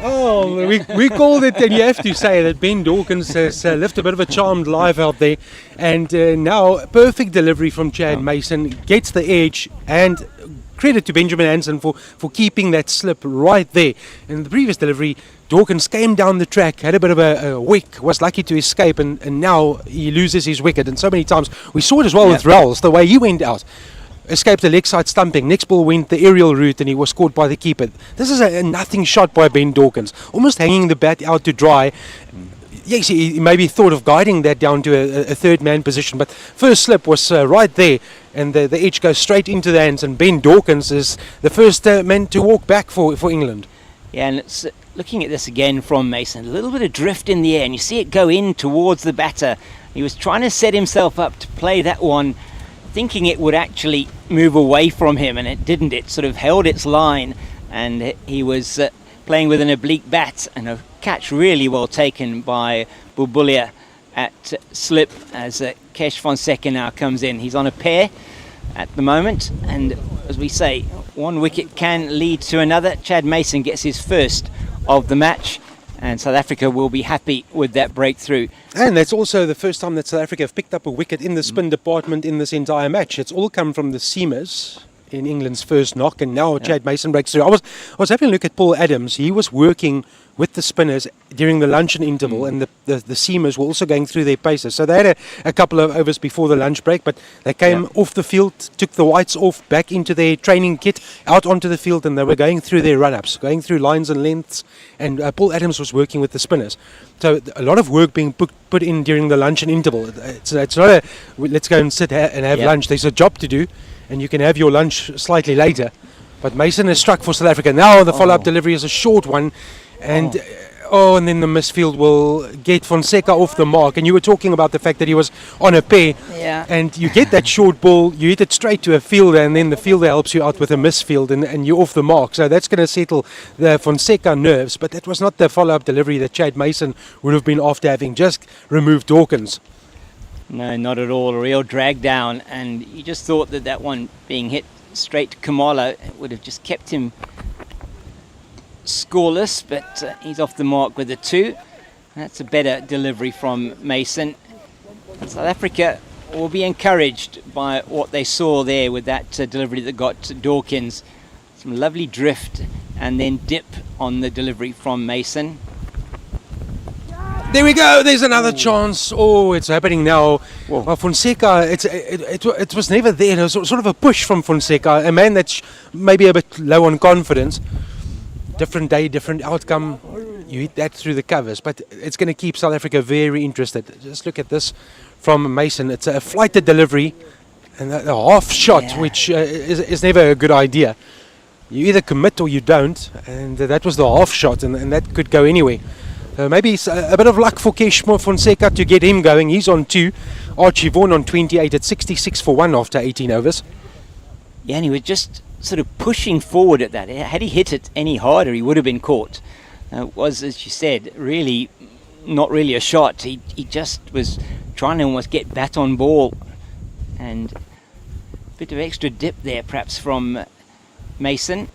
Oh, we called it, and you have to say that Ben Dawkins has left a bit of a charmed life out there. And now, perfect delivery from Chad Mason, gets the edge, and credit to Benjamin Hansen for keeping that slip right there. In the previous delivery, Dawkins came down the track, had a bit of a wick, was lucky to escape, and now he loses his wicket. And so many times, we saw it as well with Rowles, the way he went out. Escaped a leg side stumping. Next ball went the aerial route and he was caught by the keeper. This is a nothing shot by Ben Dawkins, almost hanging the bat out to dry. Yes, he maybe thought of guiding that down to a third man position, but first slip was right there, and the edge goes straight into the hands, and Ben Dawkins is the first man to walk back for England. Yeah, and it's, looking at this again from Mason, a little bit of drift in the air, and you see it go in towards the batter. He was trying to set himself up to play that one, thinking it would actually move away from him, and it didn't. It sort of held its line, and he was playing with an oblique bat, and a catch really well taken by Bubulia at slip as Kesh Fonseca now comes in. He's on a pair at the moment, and as we say, one wicket can lead to another. Chad Mason gets his first of the match, and South Africa will be happy with that breakthrough. And that's also the first time that South Africa have picked up a wicket in the spin department in this entire match. It's all come from the seamers in England's first knock, and now Chad Mason breaks through. I was having a look at Paul Adams. He was working with the spinners during the luncheon interval, and the seamers were also going through their paces. So they had a couple of overs before the lunch break, but they came off the field, took the whites off, back into their training kit, out onto the field, and they were going through their run-ups, going through lines and lengths, and Paul Adams was working with the spinners. So a lot of work being put in during the luncheon interval. It's not a let's go and sit and have lunch. There's a job to do, and you can have your lunch slightly later. But Mason has struck for South Africa. Now the follow-up delivery is a short one, and and then the misfield will get Fonseca off the mark. And you were talking about the fact that he was on a pair, and you get that short ball, you hit it straight to a fielder, and then the fielder helps you out with a misfield, and you're off the mark. So that's going to settle the Fonseca nerves, but that was not the follow-up delivery that Chad Mason would have been after having just removed Dawkins. No, not at all. A real drag down, and you just thought that one being hit straight to Khumalo would have just kept him scoreless, but he's off the mark with a 2. That's a better delivery from Mason. South Africa will be encouraged by what they saw there with that delivery that got Dawkins. Some lovely drift and then dip on the delivery from Mason. There we go. There's another chance. Oh, it's happening now. Well, Fonseca, it was never there. It was sort of a push from Fonseca, a man that's maybe a bit low on confidence. Different day, different outcome. You hit that through the covers, but it's going to keep South Africa very interested. Just look at this from Mason. It's a flighted delivery and a half shot, which is never a good idea. You either commit or you don't, and that was the half shot, and that could go anywhere. Maybe a bit of luck for Kesh Fonseca to get him going. He's on 2. Archie Vaughan on 28 at 66 for 1 after 18 overs. Yeah, and he was just sort of pushing forward at that. Had he hit it any harder, he would have been caught. It was, as you said, really not really a shot. He just was trying to almost get bat on ball, and a bit of extra dip there perhaps from Mason.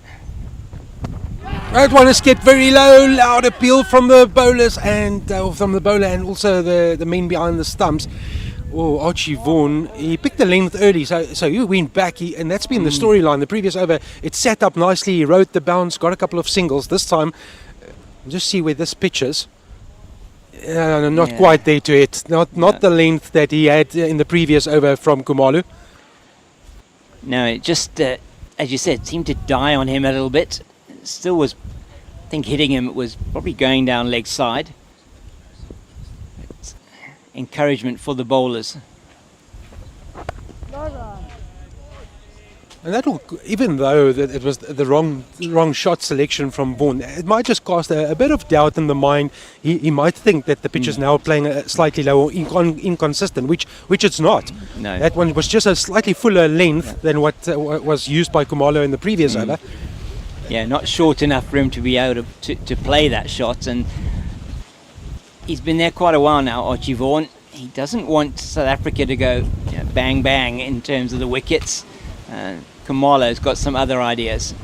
That one has get very low, loud appeal from the bowlers and from the bowler and also the men behind the stumps. Oh, Archie Vaughan, he picked the length early, so he went back, and that's been the storyline. The previous over, it sat up nicely, he rode the bounce, got a couple of singles. This time, just see where this pitches. Not quite there to it. Not the length that he had in the previous over from Khumalo. No, it just, as you said, seemed to die on him a little bit. Still was, I think hitting him, it was probably going down leg side. It's encouragement for the bowlers. And that will, even though that it was the wrong shot selection from Vaughan, it might just cast a bit of doubt in the mind. He might think that the pitch is now playing slightly low or inconsistent, which it's not. No. That one was just a slightly fuller length than what was used by Khumalo in the previous over. Yeah, not short enough for him to be able to play that shot, and he's been there quite a while now, Archie Vaughan. He doesn't want South Africa to go bang bang in terms of the wickets. Khumalo's got some other ideas.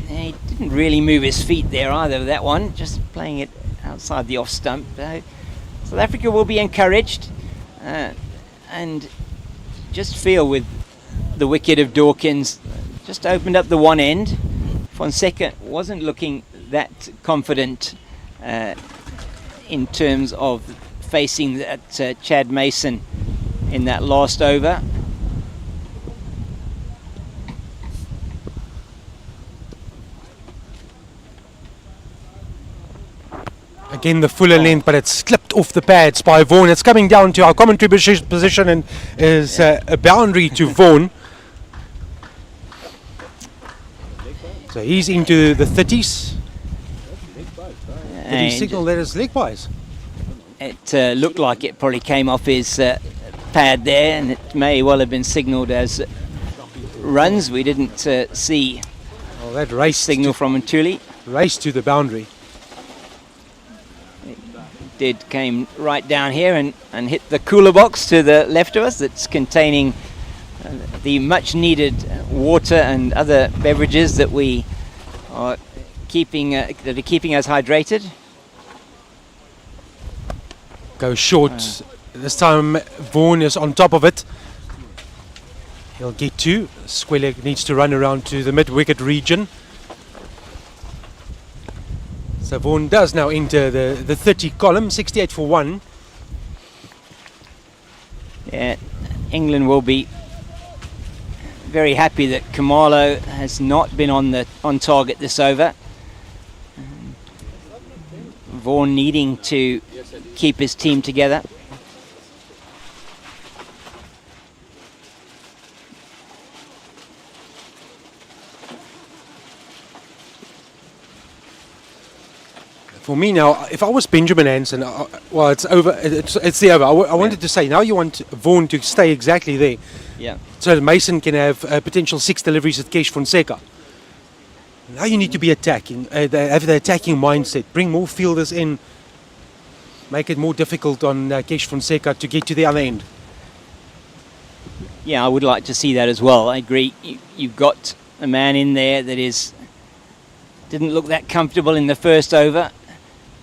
He didn't really move his feet there either, that one, just playing it outside the off stump. South Africa will be encouraged, and just feel with the wicket of Dawkins just opened up the one end. Fonseca wasn't looking that confident in terms of facing that Chad Mason in that last over. Again, the fuller length, but it's slipped off the pads by Vaughan. It's coming down to our commentary position and is a boundary to Vaughan. So he's into the 30s. Did he signal that as leg byes? It looked like it probably came off his pad there, and it may well have been signalled as runs. We didn't see that race signal from Ntuli. Race to the boundary. It came right down here and hit the cooler box to the left of us that's containing the much needed water and other beverages that we are keeping us hydrated. Go short. This time Vaughan is on top of it. He'll get two. Squeleg needs to run around to the mid-wicket region. So Vaughan does now enter the 30 column, 68 for 1. Yeah, England will be very happy that Khumalo has not been on target this over. Vaughan needing to keep his team together. For me now, if I was Benjamin Hansen, well, it's over. It's the over. I wanted to say now you want Vaughan to stay exactly there. Yeah. So that Mason can have potential 6 deliveries with Kesh Fonseca. Now you need to be attacking, have the attacking mindset. Bring more fielders in. Make it more difficult on Kesh Fonseca to get to the other end. Yeah, I would like to see that as well. I agree. You've got a man in there that didn't look that comfortable in the first over.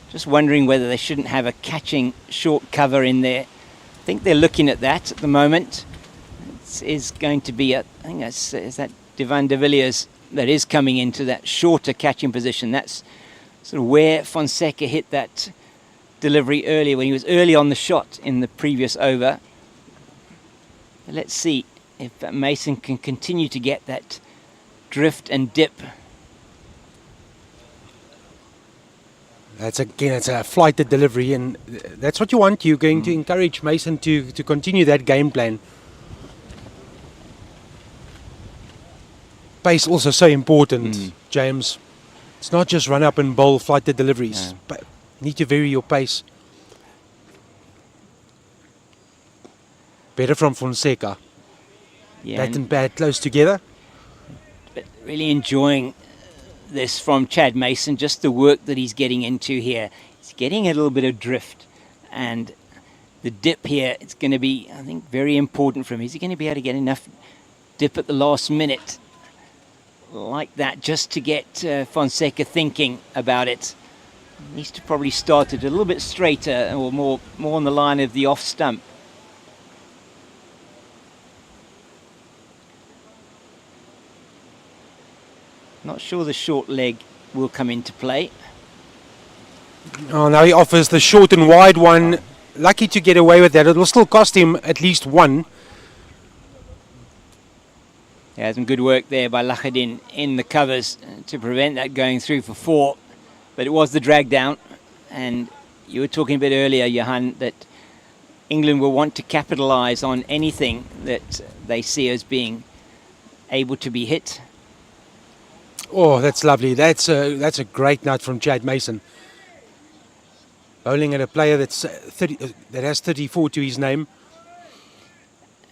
Just wondering whether they shouldn't have a catching short cover in there. I think they're looking at that at the moment. It is going to be, I think is that Devan de Villiers that is coming into that shorter catching position. That's sort of where Fonseca hit that delivery earlier when he was early on the shot in the previous over. Let's see if Mason can continue to get that drift and dip. It's a flighted delivery, and that's what you want. You're going to encourage Mason to continue that game plan. Pace also so important, James. It's not just run up and bowl flighted deliveries, but you need to vary your pace. Better from Fonseca. bat and bat close together. But really enjoying this from Chad Mason, just the work that he's getting into here. He's getting a little bit of drift, and the dip here, it's going to be, I think, very important for him. Is he going to be able to get enough dip at the last minute like that just to get Fonseca thinking about it? He needs to probably start it a little bit straighter or more on the line of the off stump. Not sure the short leg will come into play. Oh, now he offers the short and wide one. Lucky to get away with that. It will still cost him at least one. Yeah, some good work there by Lachadin in the covers to prevent that going through for 4. But it was the drag down. And you were talking a bit earlier, Johan, that England will want to capitalise on anything that they see as being able to be hit. Oh, that's lovely. That's a great nut from Chad Mason. Bowling at a player that has 34 to his name.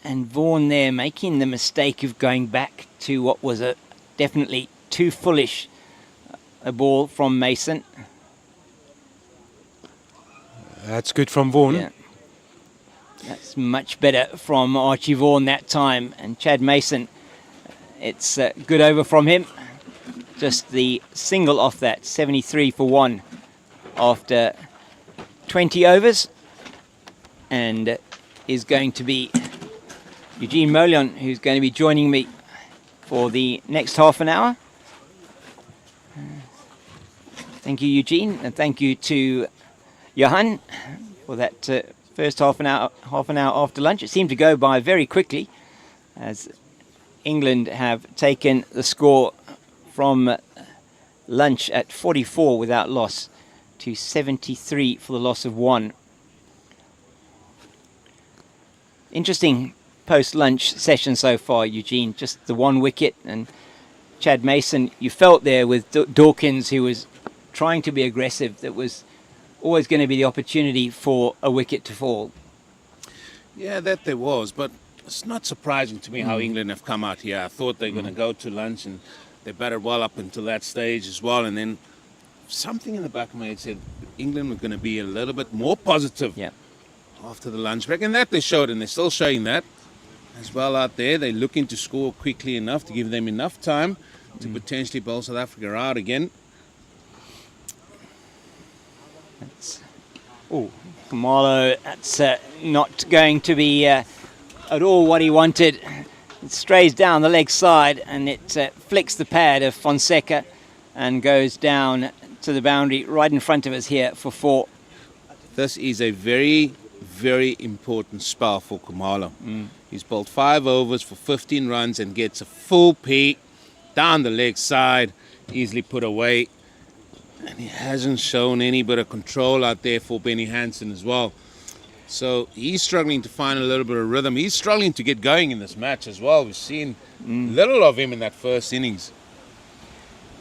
And Vaughan there making the mistake of going back to what was a definitely too foolish a ball from Mason. That's good from Vaughan. Yeah. That's much better from Archie Vaughan that time. And Chad Mason, it's good over from him. Just the single off that, 73 for 1 after 20 overs. And is going to be Eugene Molion, who's going to be joining me for the next half an hour. Thank you, Eugene, and thank you to Johan for that first half an hour after lunch. It seemed to go by very quickly as England have taken the score from lunch at 44 without loss to 73 for the loss of 1. Interesting post-lunch session so far, Eugene. Just the 1 wicket, and Chad Mason, you felt there with Dawkins, who was trying to be aggressive. That was always going to be the opportunity for a wicket to fall. Yeah, that there was, but it's not surprising to me how England have come out here. I thought they were going to go to lunch, and they batted well up until that stage as well. And then something in the back of my head said England were going to be a little bit more positive after the lunch break. And that they showed, and they're still showing that as well out there. They're looking to score quickly enough to give them enough time to potentially bowl South Africa out again. Khumalo, that's not going to be at all what he wanted. It strays down the leg side and it flicks the pad of Fonseca and goes down to the boundary right in front of us here for 4. This is a very, very important spell for Khumalo. He's bowled 5 overs for 15 runs and gets a full peak down the leg side, easily put away. And he hasn't shown any bit of control out there for Benny Hansen as well. So he's struggling to find a little bit of rhythm. He's struggling to get going in this match as well. We've seen little of him in that first innings.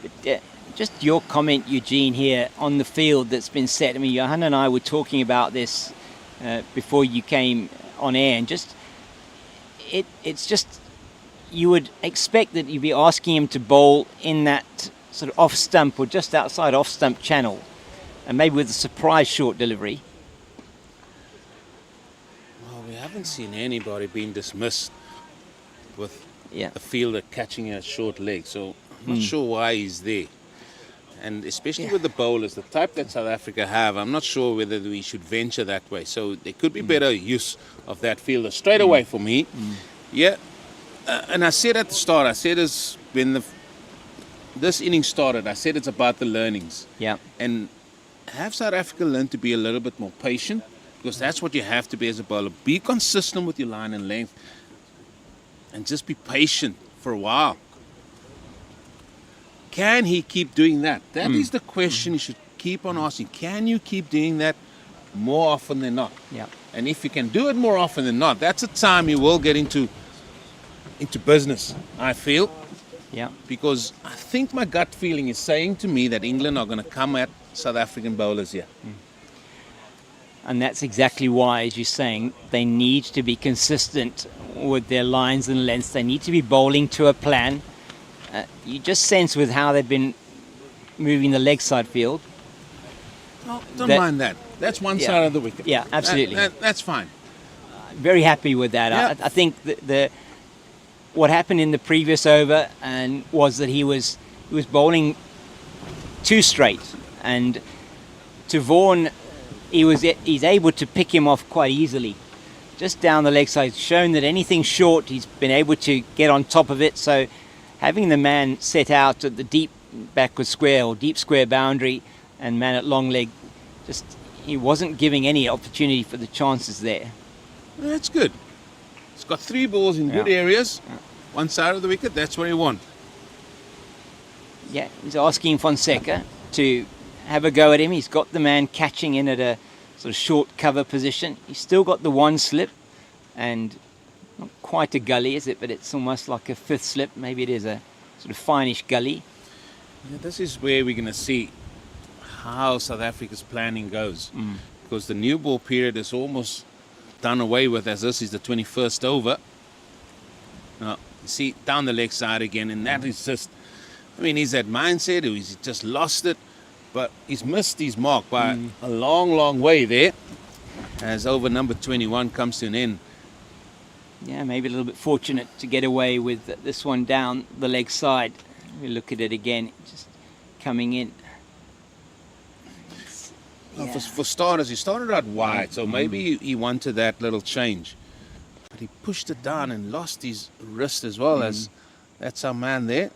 But, just your comment, Eugene, here on the field that's been set. I mean, Johan and I were talking about this before you came on air, and just it's just, you would expect that you'd be asking him to bowl in that sort of off stump or just outside off stump channel, and maybe with a surprise short delivery. Well, we haven't seen anybody being dismissed with a fielder catching a short leg, so I'm not sure why he's there. And especially with the bowlers, the type that South Africa have, I'm not sure whether we should venture that way. So there could be better use of that fielder straight away for me. Yeah, and I said at the start, I said this when this inning started, I said it's about the learnings. Yeah. And have South Africa learn to be a little bit more patient, because that's what you have to be as a bowler. Be consistent with your line and length and just be patient for a while. Can he keep doing that? That is the question you should keep on asking. Can you keep doing that more often than not? Yeah. And if you can do it more often than not, that's a time you will get into business, I feel. Yeah. Because I think my gut feeling is saying to me that England are going to come at South African bowlers here. And that's exactly why, as you're saying, they need to be consistent with their lines and lengths. They need to be bowling to a plan. You just sense with how they've been moving the leg side field. Oh, don't mind that. That's one side of the wicket. Yeah, absolutely. That's fine. Very happy with that. Yeah. I think what happened in the previous over was that he was bowling too straight, and to Vaughan, he's able to pick him off quite easily, just down the leg side. Shown that anything short, he's been able to get on top of it. So having the man set out at the deep backward square or deep square boundary, and man at long leg, he wasn't giving any opportunity for the chances there. Well, that's good. He's got 3 balls in good areas. One side of the wicket, that's what he wants. Yeah, he's asking Fonseca to have a go at him. He's got the man catching in at a sort of short cover position. He's still got the 1 slip, and not quite a gully, is it? But it's almost like a 5th slip. Maybe it is a sort of finish gully. Yeah, this is where we're going to see how South Africa's planning goes. Because the new ball period is almost done away with, as this is the 21st over. Now, you see, down the leg side again, and that is just, he's that mindset, or he's just lost it, but he's missed his mark by a long, long way there, as over number 21 comes to an end. Yeah, maybe a little bit fortunate to get away with this one down the leg side. We look at it again, just coming in. Well, for starters, he started out wide, so maybe he wanted that little change. But he pushed it down and lost his wrist as well. As that's our man there.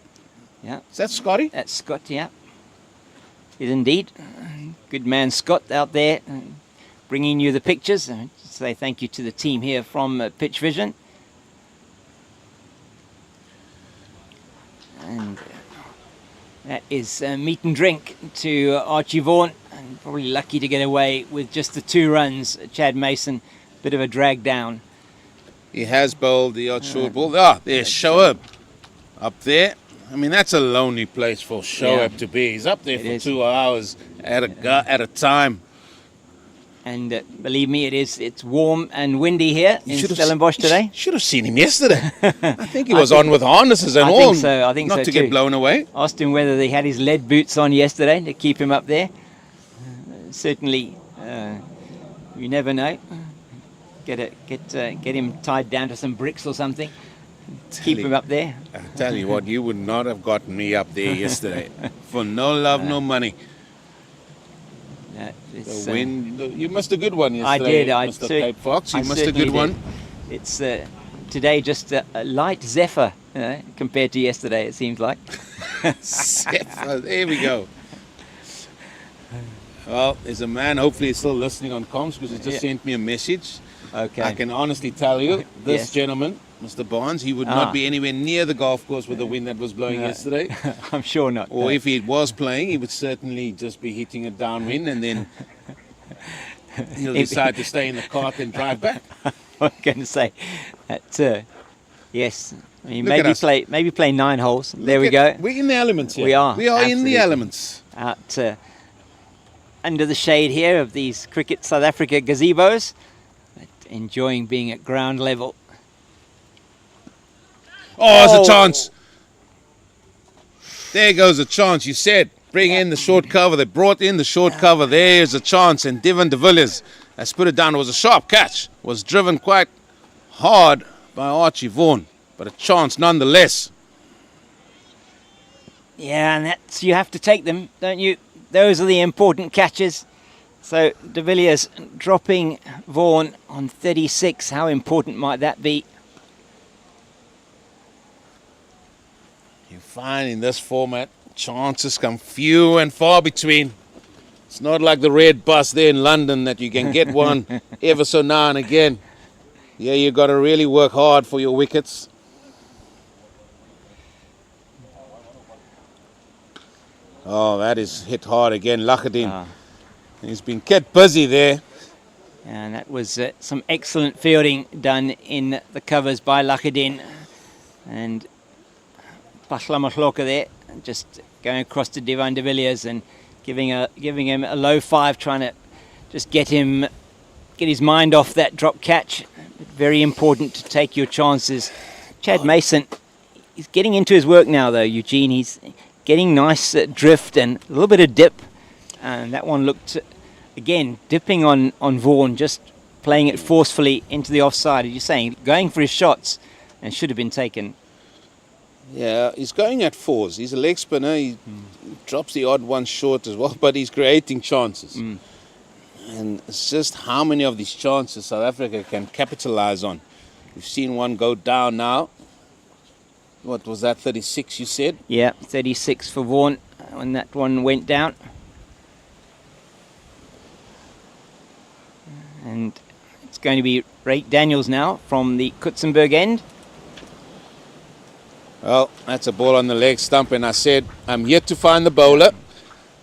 Yeah. Is that Scotty? That's Scott, yeah. It is indeed. Good man Scott out there bringing you the pictures. Say thank you to the team here from Pitch Vision. And that is meat and drink to Archie Vaughan. And probably lucky to get away with just the 2 runs. Chad Mason, bit of a drag down. He has bowled the odd short ball. There's Shoaib up there. That's a lonely place for Shoaib to be. He's up there for 2 hours at a time. And believe me, it's warm and windy here in Stellenbosch today. Should have seen him yesterday. I think he was on with harnesses and all. I think so. Not to get blown away. Asked him whether he had his lead boots on yesterday to keep him up there. Certainly, you never know. Get him tied down to some bricks or something. Keep him up there. I tell you what, you would not have gotten me up there yesterday for no love, no money. The wind, you missed a good one yesterday. I did. Mr. Cape Fox, you missed a good one. It's today just a light zephyr compared to yesterday, it seems like. Zephyr, there we go. Well, there's a man, hopefully he's still listening on comms, because he just sent me a message. Okay. I can honestly tell you, this gentleman, Mr. Barnes, he would not be anywhere near the golf course with the wind that was blowing yesterday. I'm sure not. Or if he was playing, he would certainly just be hitting it downwind, and then he'll decide to stay in the cart and drive back. I'm going to say that, yes. Maybe play 9 holes. There we go. We're in the elements here. We are absolutely in the elements. Out under the shade here of these Cricket South Africa gazebos, enjoying being at ground level. Oh, there's a chance. There goes a chance. You said bring in the short cover. They brought in the short cover. There's a chance. And Devon de Villiers has put it down. It was a sharp catch. Was driven quite hard by Archie Vaughan, but a chance nonetheless. Yeah, and that's, you have to take them, don't you? Those are the important catches. So de Villiers dropping Vaughan on 36. How important might that be? You find in this format, chances come few and far between. It's not like the red bus there in London that you can get one ever so now and again. Yeah, you got to really work hard for your wickets. Oh, that is hit hard again, Lachadin. He's been kept busy there. And that was some excellent fielding done in the covers by Lachadin. And Pachla Mahloka there, just going across to Devon de Villiers and giving him a low 5, trying to just get his mind off that drop catch. very important to take your chances. Chad Mason, he's getting into his work now, though, Eugene. He's getting nice drift and a little bit of dip. And that one looked, again, dipping on Vaughan, just playing it forcefully into the offside. As you're saying, going for his shots and should have been taken. Yeah, he's going at fours. He's a leg spinner. He drops the odd one short as well, but he's creating chances. And it's just how many of these chances South Africa can capitalize on. We've seen one go down now. What was that, 36 you said? Yeah, 36 for Vaughan when that one went down. And it's going to be Ray Daniels now from the Coetzenburg end. Well, that's a ball on the leg stump, and I said I'm yet to find the bowler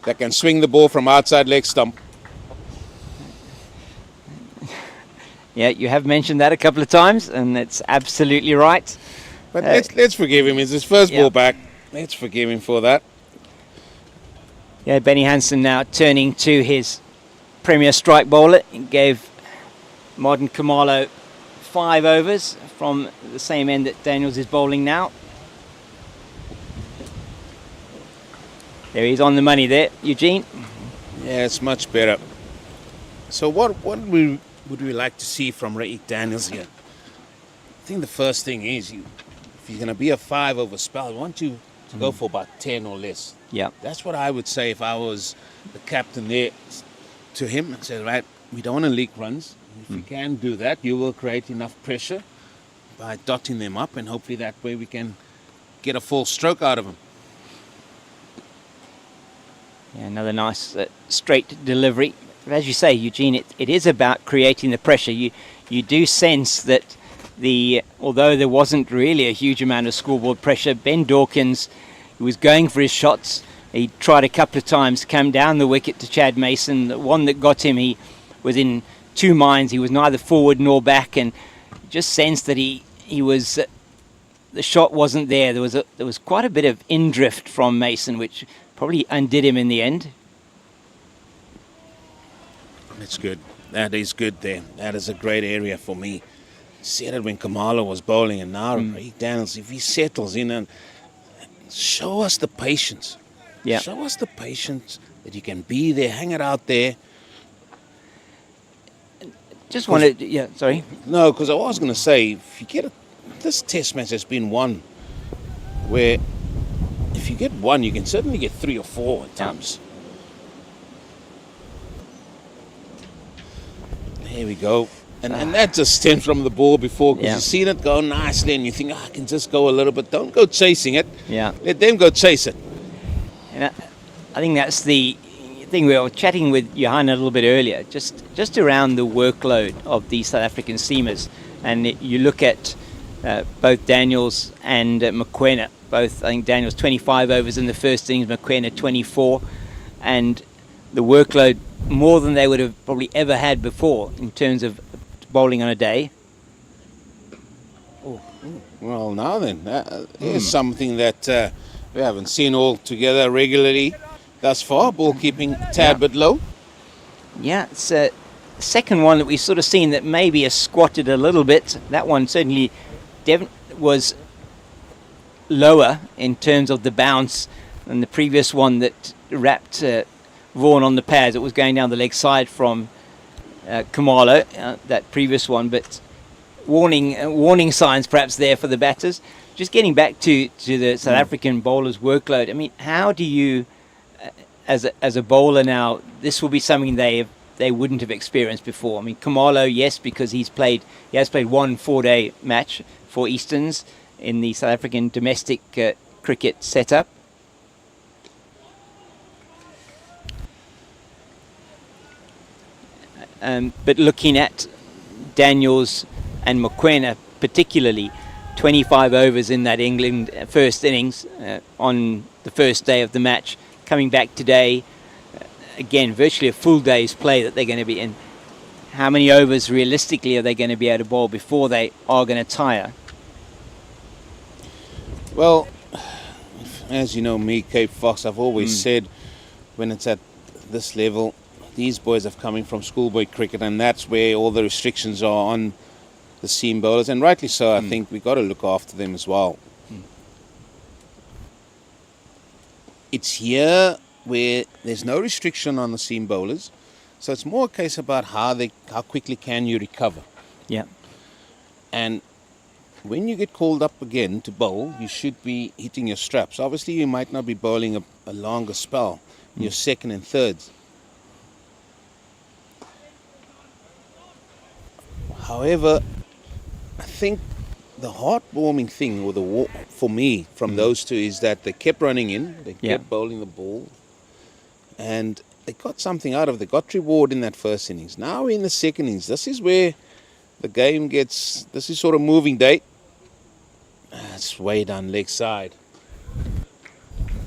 that can swing the ball from outside leg stump. Yeah, you have mentioned that a couple of times, and that's absolutely right. But let's forgive him. It's his first ball back. Let's forgive him for that. Yeah, Benny Hansen now turning to his premier strike bowler. He gave Martin Khumalo 5 overs from the same end that Daniels is bowling now. There he's on the money there, Eugene. Yeah, it's much better. So what would we like to see from Ray Daniels here? I think the first thing is, if you're going to be a 5 over spell, you want you to go for about 10 or less. Yeah. That's what I would say if I was the captain there to him and say, right, we don't want to leak runs. If you can do that, you will create enough pressure by dotting them up, and hopefully that way we can get a full stroke out of them. Yeah, another nice straight delivery. But as you say, Eugene, it is about creating the pressure. You do sense that although there wasn't really a huge amount of scoreboard pressure, Ben Dawkins, who was going for his shots, he tried a couple of times, come down the wicket to Chad Mason. The one that got him, he was in two minds. He was neither forward nor back, and just sensed that he was. The shot wasn't there. There was quite a bit of in-drift from Mason, which probably undid him in the end. That's good. That is good there. That is a great area for me. Said it when Khumalo was bowling, and now Ray Daniels, if he settles in, and show us the patience. Yeah. Show us the patience that you can be there, hang it out there. Just wanted, yeah, sorry. No, because I was going to say, if you get this test match has been one where if you get one, you can certainly get 3 or 4 at times. There we go. And that just stems from the ball before, because you've seen it go nicely and you think, I can just go a little bit. Don't go chasing it. Yeah. Let them go chase it. And I think that's the thing. We were chatting with Johan a little bit earlier, just around the workload of the South African seamers. And you look at both Daniels and Mokoena. Both, I think Daniels 25 overs in the first innings, Mokoena 24. And the workload more than they would have probably ever had before in terms of bowling on a day. Well, now then, here's something that we haven't seen all together regularly thus far. Ball keeping tad bit low. Yeah, it's a second one that we've sort of seen that maybe has squatted a little bit. That one certainly was lower in terms of the bounce than the previous one that wrapped Vaughan on the pads. It was going down the leg side from Khumalo, that previous one, but warning signs perhaps there for the batters. Just getting back to the South African bowlers' workload. I mean, how do you, as a bowler now, this will be something they wouldn't have experienced before. I mean, Khumalo, yes, because he has played one 4-day match for Easterns in the South African domestic cricket setup. But looking at Daniels and Mokoena particularly, 25 overs in that England first innings on the first day of the match, coming back today, again, virtually a full day's play that they're going to be in. How many overs realistically are they going to be able to bowl before they are going to tire? Well, as you know me, Cape Fox, I've always said when it's at this level, these boys are coming from schoolboy cricket, and that's where all the restrictions are on the seam bowlers, and rightly so. I think we got to look after them as well. It's here where there's no restriction on the seam bowlers, so it's more a case about how quickly can you recover. Yeah. And when you get called up again to bowl, you should be hitting your straps. Obviously, you might not be bowling a longer spell in your second and thirds. However, I think the heartwarming thing, or for me, from those two, is that they kept running in, they kept bowling the ball, and they got something out of it. They got reward in that first innings. Now in the second innings, this is where the game gets, this is sort of moving day. It's way down leg side.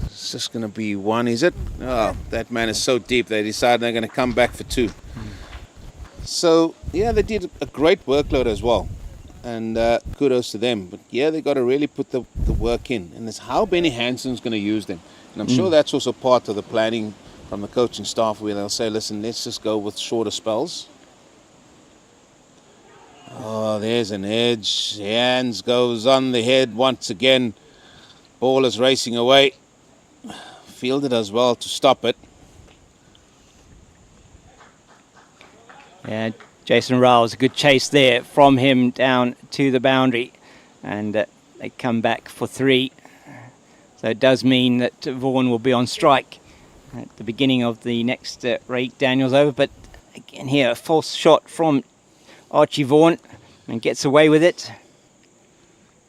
It's just going to be one, is it? Oh, that man is so deep, they decided they're going to come back for two. So, yeah, they did a great workload as well. And kudos to them. But, yeah, they got to really put the work in. And it's how Benny Hansen's going to use them. And I'm sure that's also part of the planning from the coaching staff, where they'll say, listen, let's just go with shorter spells. Oh, there's an edge. Hands goes on the head once again. Ball is racing away. Fielded as well to stop it. Yeah, Jason Riles, a good chase there from him down to the boundary. And they come back for 3. So it does mean that Vaughan will be on strike at the beginning of the next Raik Daniels over. But again here, a false shot from Archie Vaughan, and gets away with it.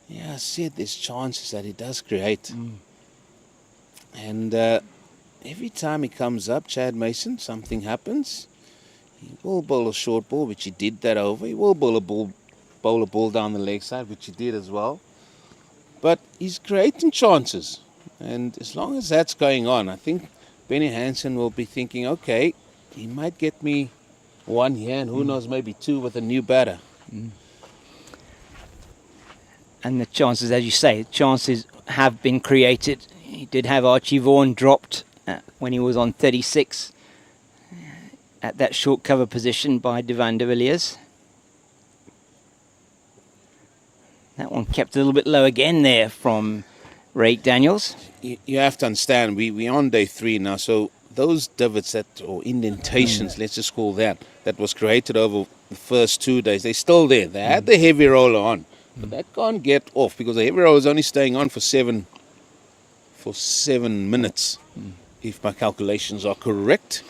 Yeah, I said there's chances that he does create. And every time he comes up, Chad Mason, something happens. He will bowl a short ball, which he did that over. He will bowl a ball down the leg side, which he did as well. But he's creating chances. And as long as that's going on, I think Benny Hansen will be thinking, okay, he might get me 1 here, and who knows, maybe 2 with a new batter. And the chances, as you say, chances have been created. He did have Archie Vaughan dropped when he was on 36 at that short cover position by Devan de Villiers. That one kept a little bit low again there from Raik Daniels. You have to understand, we're on day 3 now, so those divots or indentations, let's just call that was created over the first 2 days, they're still there. They had the heavy roller on, but that can't get off because the heavy roller is only staying on for 7 minutes, if my calculations are correct.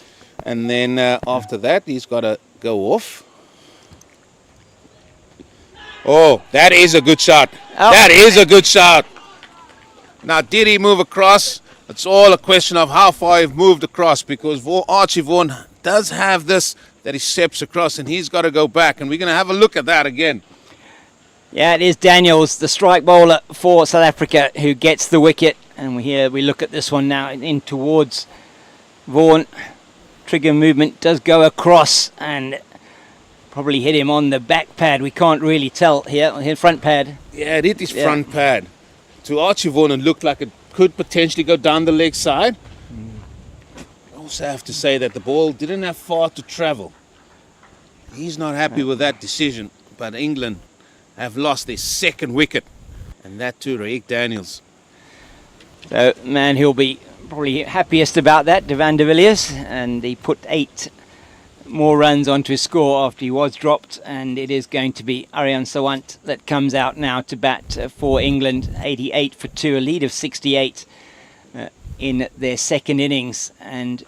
And then after that, he's got to go off. Oh, that is a good shot. Oh. That is a good shot. Now, did he move across? It's all a question of how far he's moved across, because Archie Vaughan does have this that he steps across, and he's got to go back. And we're going to have a look at that again. Yeah, it is Daniels, the strike bowler for South Africa, who gets the wicket. And we look at this one now in towards Vaughan. Trigger movement does go across and probably hit him on the back pad. We can't really tell here, on his front pad. Yeah, it hit his front pad. To Archie Vaughan, it looked like it could potentially go down the leg side. I also have to say that the ball didn't have far to travel. He's not happy with that decision, but England have lost their second wicket, and that to Raik Daniels. So, man, he'll be probably happiest about that, Devan de Villiers, and he put 8 more runs onto his score after he was dropped, and it is going to be Aryan Sawant that comes out now to bat for England. 88 for 2, a lead of 68 in their second innings. And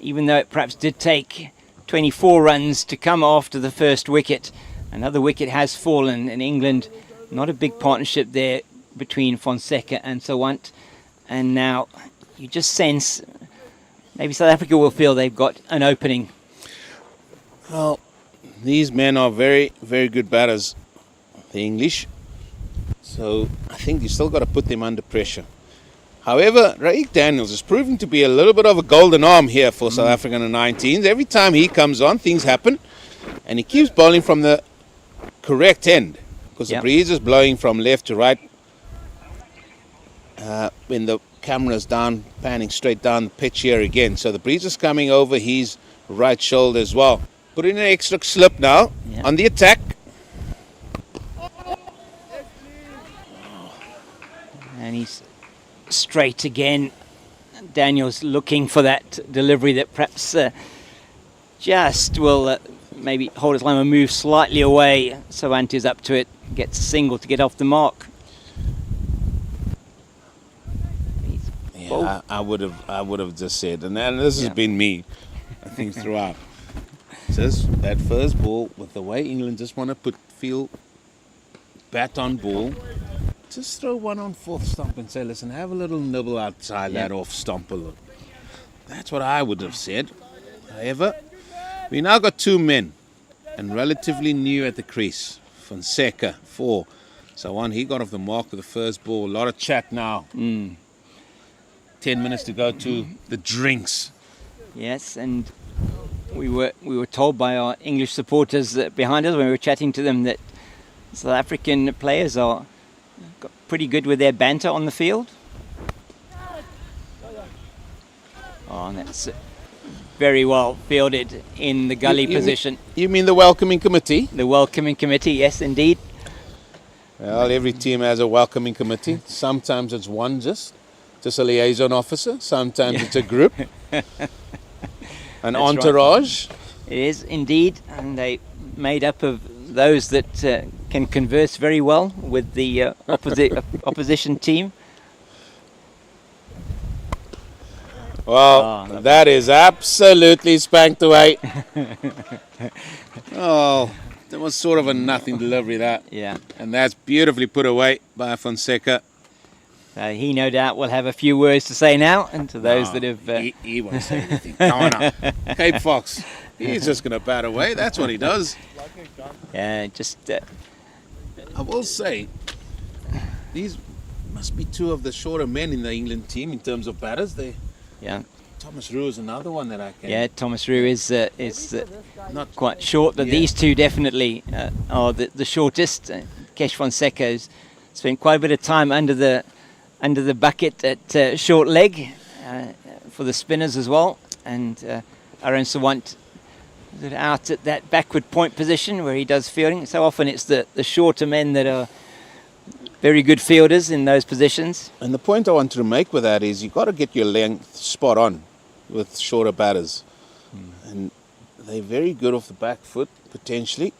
even though it perhaps did take 24 runs to come after the first wicket, another wicket has fallen in England. Not a big partnership there between Fonseca and Sawant, and now you just sense maybe South Africa will feel they've got an opening. Well, these men are very, very good batters, the English. So I think you still got to put them under pressure. However, Raik Daniels is proving to be a little bit of a golden arm here for South African under-19s. Every time he comes on, things happen. And he keeps bowling from the correct end, because the breeze is blowing from left to right. When the camera's down, panning straight down the pitch here again. So the breeze is coming over his right shoulder as well. Put in an extra slip now on the attack. straight again. Daniel's looking for that delivery that perhaps just will maybe hold his line and move slightly away. So Ant is up to it, gets a single to get off the mark. Yeah, I would have just said, and this has been me, I think, throughout. Just that first ball, with the way England just want to feel bat on ball, just throw one on fourth stump and say, listen, have a little nibble outside that off stump a little. That's what I would have said. However, we now got two men, and relatively new at the crease. Fonseca, 4. So he got off the mark of the first ball. A lot of chat now. 10 minutes to go to the drinks. Yes, and we were told by our English supporters behind us when we were chatting to them that South African players are pretty good with their banter on the field. Oh, and that's very well fielded in the gully position. You mean the welcoming committee? The welcoming committee, yes, indeed. Well, every team has a welcoming committee. Sometimes it's one just a liaison officer. Sometimes it's a group, an entourage. Right. It is indeed, and they made up of those that can converse very well with the opposition team. Well, that is absolutely spanked away. Oh, that was sort of a nothing delivery, that. Yeah. And that's beautifully put away by Fonseca. He no doubt will have a few words to say now, and to those that have... He won't say anything. Come on up. Cape Fox, he's just going to bat away. That's what he does. Yeah, just... I will say, these must be two of the shorter men in the England team in terms of batters. Yeah. Thomas Rue is another one that I can... Yeah, Thomas Rue is not quite short, but these two definitely are the shortest. Kesh Fonseca has spent quite a bit of time under the bucket at short leg for the spinners as well, and Aaron Sawant out at that backward point position where he does fielding. So often it's the shorter men that are very good fielders in those positions. And the point I want to make with that is you've got to get your length spot on with shorter batters. And they're very good off the back foot, potentially.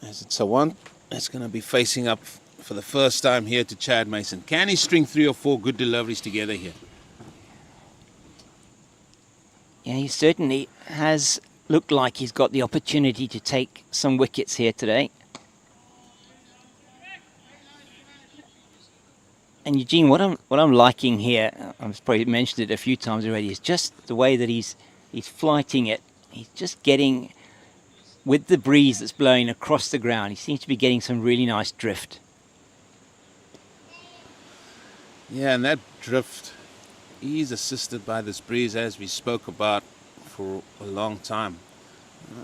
As it's Sawant, that's going to be facing up for the first time here to Chad Mason. Can he string 3 or 4 good deliveries together here? Yeah, he certainly has looked like he's got the opportunity to take some wickets here today. And Eugene, what I'm liking here, I've probably mentioned it a few times already, is just the way that he's flighting it. He's just getting, with the breeze that's blowing across the ground, he seems to be getting some really nice drift. Yeah, and that drift is assisted by this breeze, as we spoke about for a long time.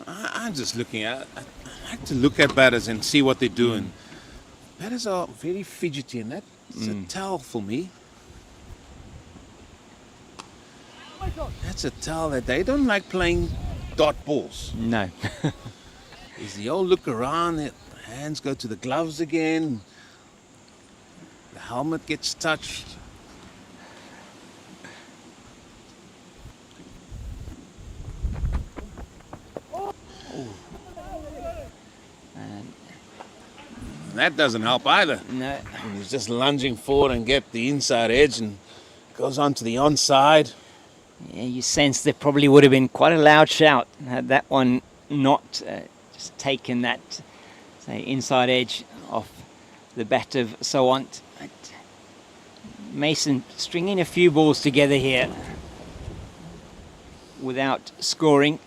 I'm just looking at, I like to look at batters and see what they're doing. Batters are very fidgety, and that's a tell for me. That's a tell that they don't like playing dot balls. No. Is the old look around, the hands go to the gloves again, the helmet gets touched. That doesn't help either. No. He's just lunging forward and get the inside edge and goes on to the onside. Yeah, you sense there probably would have been quite a loud shout had that one not just taken that, say, inside edge off the bat of Sawant. Mason stringing a few balls together here without scoring.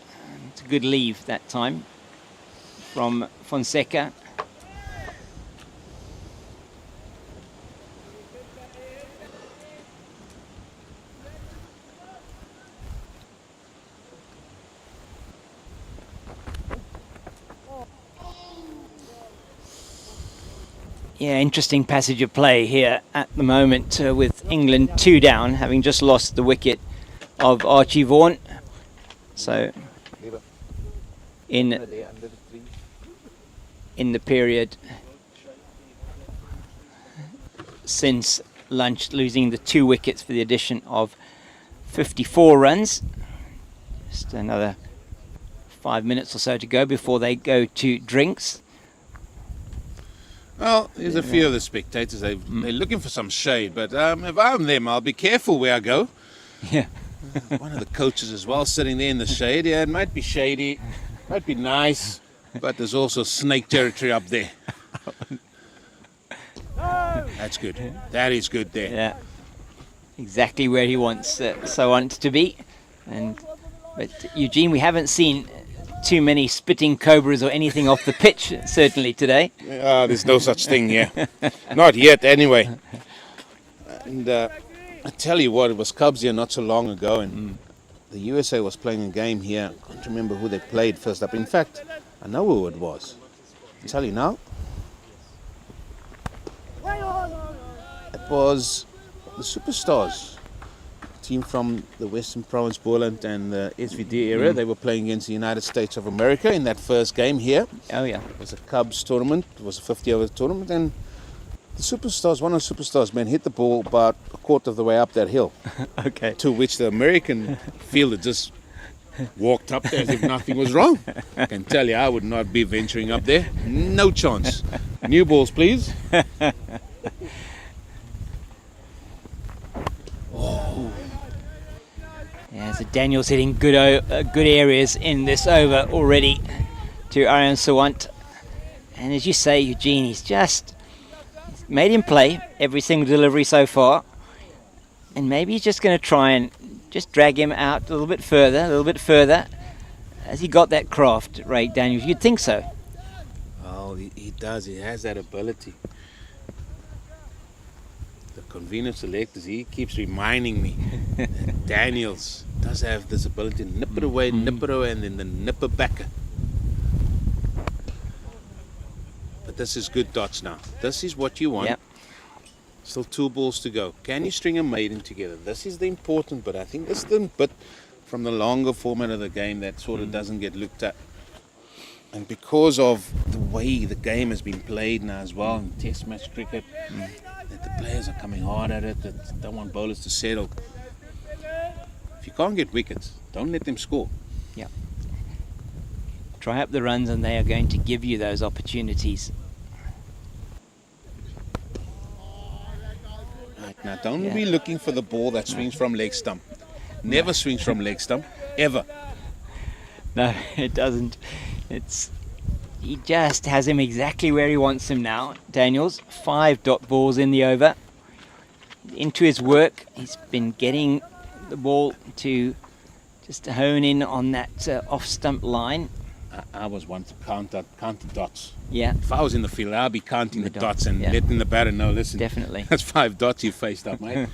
It's a good leave that time from Fonseca. Yeah, interesting passage of play here at the moment with England 2 down, having just lost the wicket of Archie Vaughan. So in the period since lunch, losing the 2 wickets for the addition of 54 runs. Just another 5 minutes or so to go before they go to drinks. Well, there's a few of the spectators. They're looking for some shade, but if I'm them, I'll be careful where I go. Yeah. One of the coaches as well, sitting there in the shade. Yeah, it might be shady, might be nice, but there's also snake territory up there. That's good. That is good there. Yeah. Exactly where he wants Sawant to be. But Eugene, we haven't seen too many spitting cobras or anything off the pitch, certainly today. There's no such thing here. Not yet, anyway. And I tell you what, it was Cubs here not so long ago, and the USA was playing a game here. I can't remember who they played first up. In fact, I know who it was. I'll tell you now. It was the Superstars, team from the Western Province, Boland and the SVD area. They were playing against the United States of America in that first game here. Oh, yeah. It was a Cubs tournament. It was a 50-over tournament, and the Superstars, one of the Superstars men, hit the ball about a quarter of the way up that hill. Okay. To which the American fielder just walked up there as if nothing was wrong. I can tell you, I would not be venturing up there. No chance. New balls, please. Yeah, so Daniel's hitting good areas in this over already to Aryan Sawant. And as you say, Eugene, he's made him play every single delivery so far. And maybe he's just going to try and just drag him out a little bit further. Has he got that craft, Ray Daniels? You'd think so. Oh, he does. He has that ability. The convener selectors, he keeps reminding me that Daniels does have this ability to nip it away, and then the nipper backer. But this is good dots now. This is what you want. Yep. Still 2 balls to go. Can you string a maiden together? This is the important bit. I think this is the bit from the longer format of the game that sort of doesn't get looked at. And because of the way the game has been played now as well in test match cricket, that the players are coming hard at it, that don't want bowlers to settle. If you can't get wickets, don't let them score. Yeah. Try up the runs and they are going to give you those opportunities. Right, now don't be looking for the ball that swings from leg stump. Never swings from leg stump, ever. No, it doesn't. He just has him exactly where he wants him now. Daniels, 5 dot balls in the over. Into his work, he's been getting the ball to just hone in on that off-stump line. I was one to count the dots. Yeah. If I was in the field, I'd be counting the dots and yeah. letting the batter know, listen, Definitely. that's 5 dots you faced up, mate.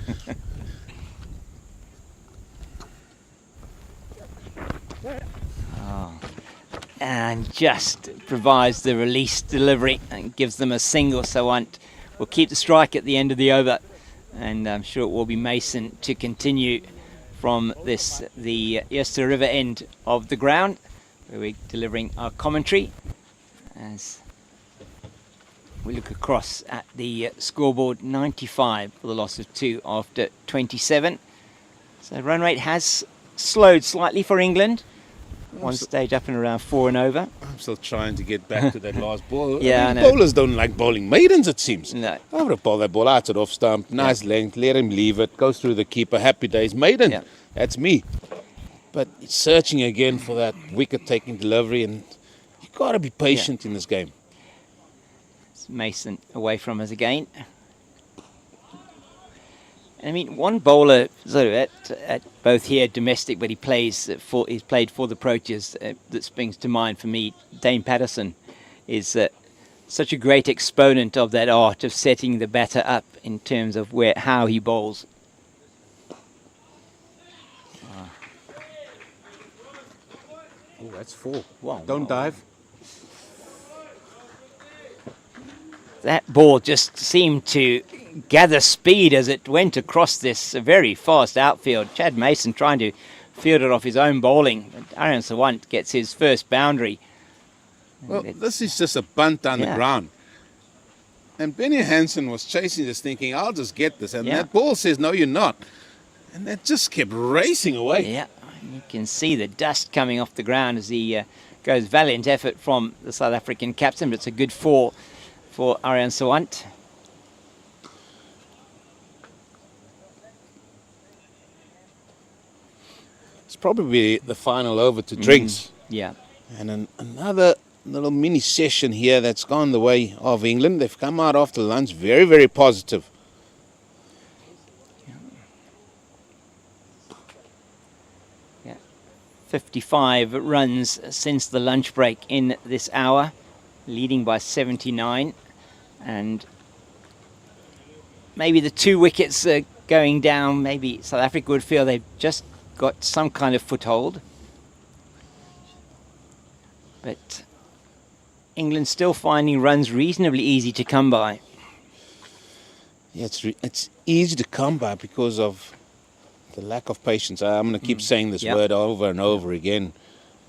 And just provides the release delivery and gives them a single. Sawant will keep the strike at the end of the over, and I'm sure it will be Mason to continue from the Easter River end of the ground, where we're delivering our commentary as we look across at the scoreboard. 95 for the loss of 2 after 27. So run rate has slowed slightly for England. One stage up and around 4 and over. I'm still trying to get back to that last ball. Yeah, I mean, I know. bowlers don't like bowling maidens, it seems. No. I would have bowled that ball out at off stump, nice length, let him leave it, goes through the keeper, happy days, maiden. Yeah. That's me. But it's searching again for that wicket-taking delivery, and you've got to be patient in this game. It's Mason away from us again. I mean, one bowler sort of at both here domestic, but he's played for the Proteas that springs to mind for me. Dane Patterson is such a great exponent of that art of setting the batter up in terms of how he bowls. Oh, that's 4. Wow, Don't dive. That ball just seemed to gather speed as it went across this very fast outfield. Chad Mason trying to field it off his own bowling. Aryan Sawant gets his first boundary. Well, this is just a bunt down the ground. And Benny Hansen was chasing this thinking, I'll just get this. And Yeah. that ball says, no, you're not. And that just kept racing away. Yeah, you can see the dust coming off the ground as he goes. Valiant effort from the South African captain, but it's a good fall for Aryan Sawant. It's probably the final over to drinks. Yeah. And another little mini session here that's gone the way of England. They've come out after lunch very, very positive. 55 runs since the lunch break in this hour, leading by 79, and maybe the 2 wickets going down, maybe South Africa would feel they've just got some kind of foothold, but England still finding runs reasonably easy to come by. Yeah, it's easy to come by because of the lack of patience. I'm going to keep saying this word over and over again.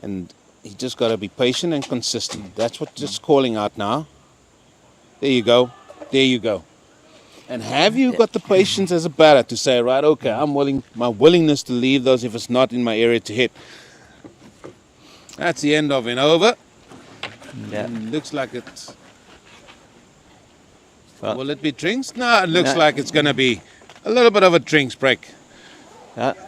And you just got to be patient and consistent. That's what just calling out now. There you go. There you go. And have you got the patience as a batter to say, right, okay, I'm willing, my willingness to leave those if it's not in my area to hit. That's the end of an over. Looks like it's... Well, will it be drinks? No, it looks like it's going to be a little bit of a drinks break.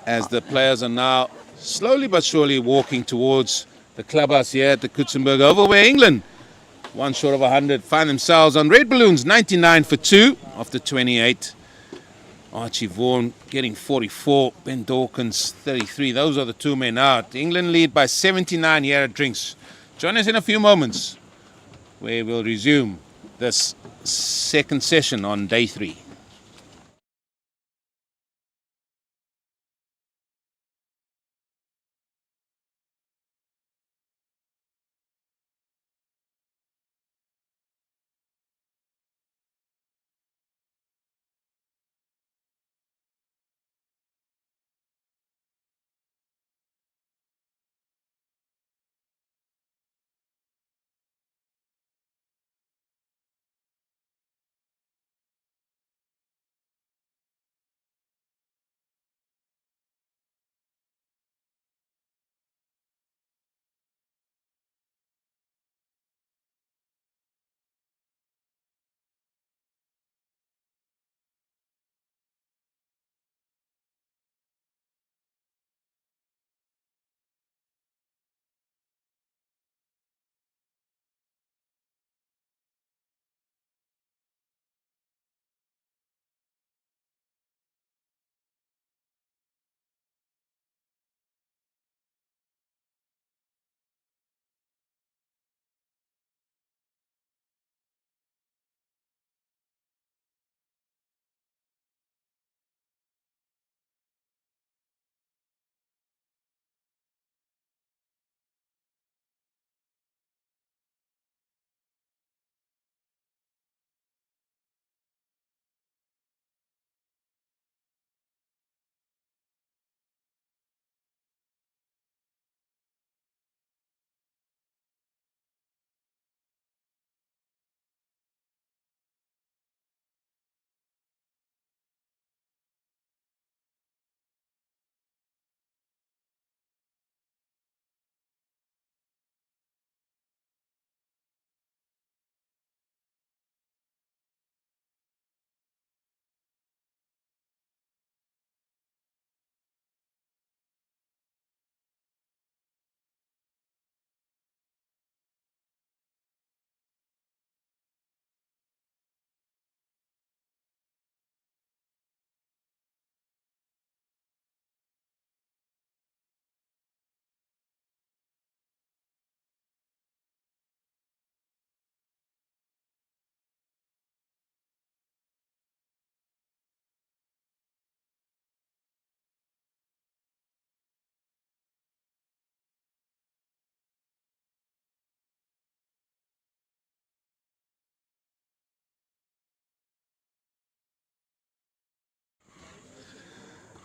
As the players are now slowly but surely walking towards the clubhouse here at the Coetzenburg Oval, where England, one short of 100, find themselves on red balloons, 99 for 2 after 28. Archie Vaughan getting 44, Ben Dawkins 33. Those are the 2 men out. England lead by 79 here at drinks. Join us in a few moments where we'll resume this second session on day 3.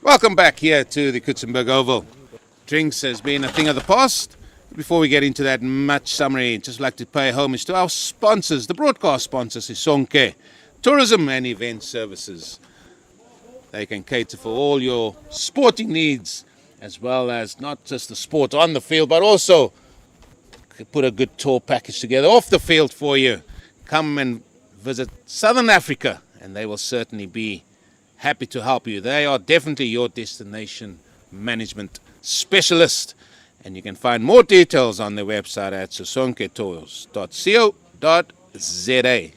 Welcome back here to the Coetzenburg Oval. Drinks has been a thing of the past. Before we get into that match summary, just like to pay homage to our sponsors, the broadcast sponsors, Sonke, Tourism and Event Services. They can cater for all your sporting needs, as well as not just the sport on the field, but also put a good tour package together off the field for you. Come and visit Southern Africa, and they will certainly be happy to help you. They are definitely your destination management specialist. And you can find more details on their website at sosonketours.co.za.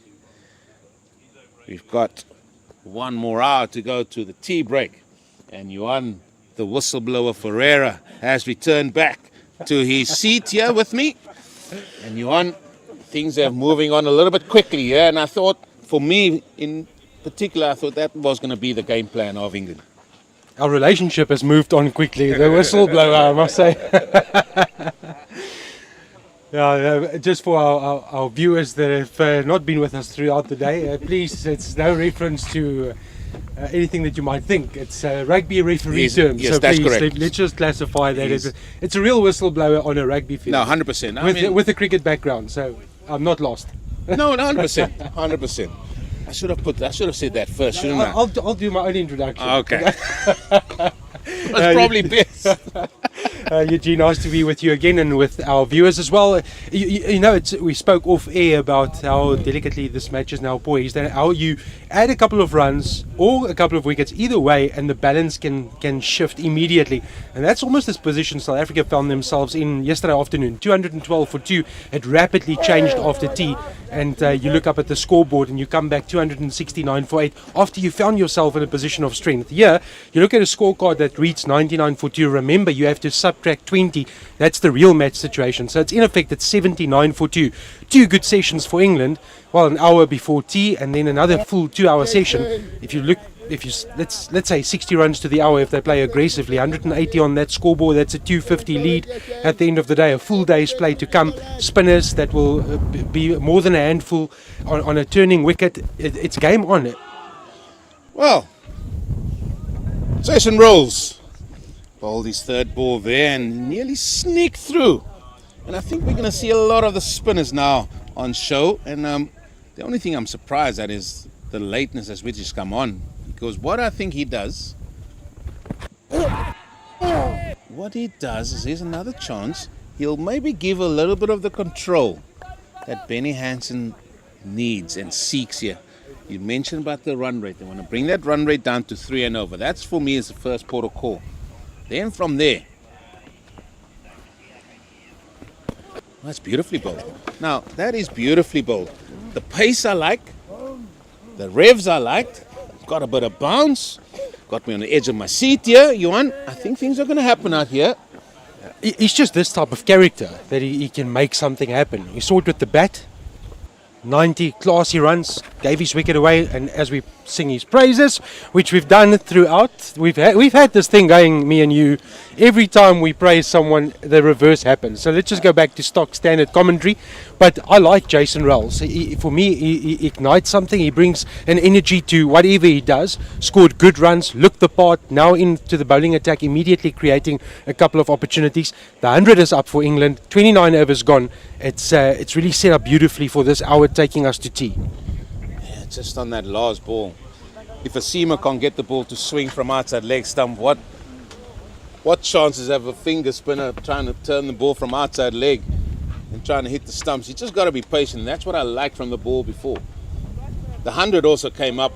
We've got one more hour to go to the tea break. And Johan, the whistleblower Ferreira, has returned back to his seat here with me. And Johan, things are moving on a little bit quickly here. And I thought, for me in particular, I thought that was going to be the game plan of England. Our relationship has moved on quickly. The whistleblower, I must say. Just for our viewers that have not been with us throughout the day, please, it's no reference to anything that you might think. It's rugby referee terms. Yes, so that's please, correct. let's just classify that as it's a real whistleblower on a rugby field. No, 100%. With a cricket background, so I'm not lost. No, 100%. 100%. I should have said that first, shouldn't I? I'll do my own introduction. Okay. That's probably best. Eugene, nice to be with you again and with our viewers as well. You know, we spoke off air about how delicately this match is now poised and how you add a couple of runs or a couple of wickets either way and the balance can shift immediately. And that's almost this position South Africa found themselves in yesterday afternoon. 212 for 2. It rapidly changed after tea. And you look up at the scoreboard and you come back 269 for 8 after you found yourself in a position of strength. Here, you look at a scorecard that reads 99 for 2. Remember, you have to subtract 20. That's the real match situation. So it's in effect it's 79 for 2. 2 good sessions for England. Well, an hour before tea and then another full 2-hour session. Let's say 60 runs to the hour if they play aggressively, 180 on that scoreboard, that's a 250 lead at the end of the day. A full day's play to come. Spinners that will be more than a handful on a turning wicket. It's game on. Well, Jason Rolls bowled his third ball there and nearly sneaked through. And I think we're going to see a lot of the spinners now on show. And the only thing I'm surprised at is the lateness as which he's come on. Because what I think he does, is here's another chance. He'll maybe give a little bit of the control that Benny Hansen needs and seeks here. You mentioned about the run rate. They want to bring that run rate down to 3 and over. That's for me is the first port of call. Then from there, that's beautifully bowled. Now, that is beautifully bowled. The pace I like. The revs I liked. Got a bit of bounce. Got me on the edge of my seat here, Johan. I think things are going to happen out here. He's just this type of character that he can make something happen. You saw it with the bat. 90 classy runs, gave his wicket away, and as we sing his praises, which we've done throughout, we've had this thing going, me and you, every time we praise someone, the reverse happens. So let's just go back to stock standard commentary. But I like Jason Rolls. For me, he ignites something. He brings an energy to whatever he does. Scored good runs, looked the part, now into the bowling attack, immediately creating a couple of opportunities. The 100 is up for England, 29 overs gone. It's really set up beautifully for this hour taking us to tea. Yeah, just on that last ball. If a seamer can't get the ball to swing from outside leg stump, what chances have a finger spinner trying to turn the ball from outside leg and trying to hit the stumps? You just got to be patient. That's what I liked from the ball before. The 100 also came up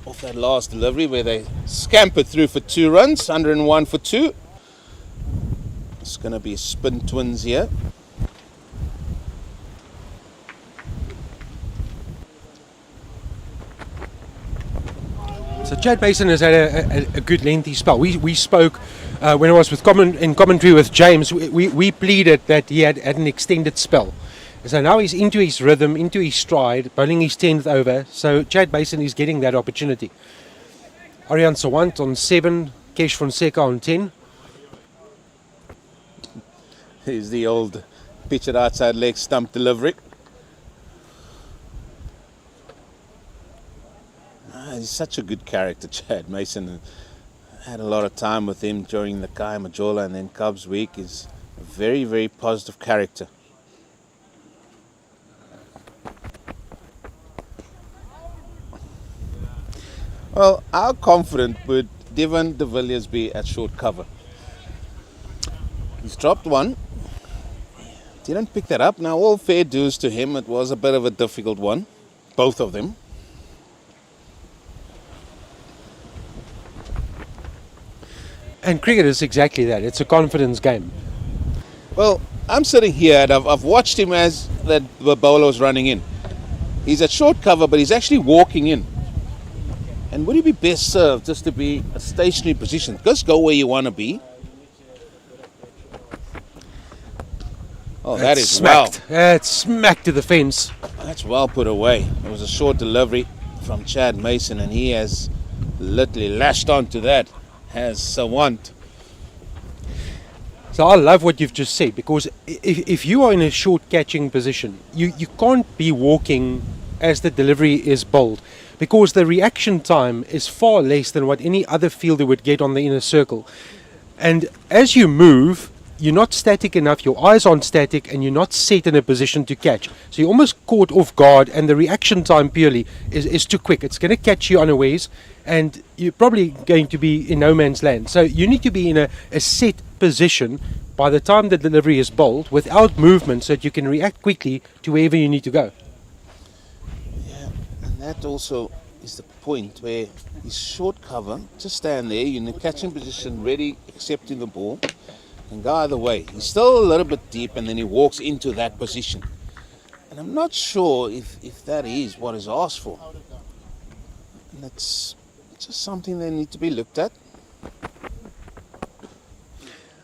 off that last delivery where they scampered through for 2 runs, 101 for 2. It's going to be spin twins here. So Chad Mason has had a good lengthy spell. We spoke when I was in commentary with James. We pleaded that he had an extended spell. So now he's into his rhythm, into his stride, bowling his 10th over. So Chad Mason is getting that opportunity. Aryan Sawant on 7, Kesh Fonseca on 10. Here's the old pitch at outside leg stump delivery. He's such a good character, Chad Mason. I had a lot of time with him during the Kai Majola and then Cubs week. He's A very, very positive character. Well, how confident would Devon de Villiers be at short cover? He's dropped one. Didn't pick that up. Now, all fair dues to him. It was a bit of a difficult one. Both of them. And cricket is exactly that. It's a confidence game. Well, I'm sitting here and I've watched him as the bowler was running in. He's at short cover, but he's actually walking in. And would he be best served just to be a stationary position? Just go where you want to be. Oh, that is smacked. well. It's smacked to the fence. That's well put away. It was a short delivery from Chad Mason, and he has literally lashed onto that, has Sawant. So I love what you've just said, because if you are in a short catching position, you can't be walking as the delivery is bowled, because the reaction time is far less than what any other fielder would get on the inner circle. And as you move, you're not static enough, your eyes aren't static, and you're not set in a position to catch. So you're almost caught off guard, and the reaction time purely is too quick. It's going to catch you unawares, and you're probably going to be in no man's land. So you need to be in a set position by the time the delivery is bowled, without movement, so that you can react quickly to wherever you need to go. Yeah, and that also is the point where he's short cover, just stand there, you're in a catching position, ready, accepting the ball, and go either way. He's still a little bit deep, and then he walks into that position. And I'm not sure if that is what is asked for. And that's just something that need to be looked at.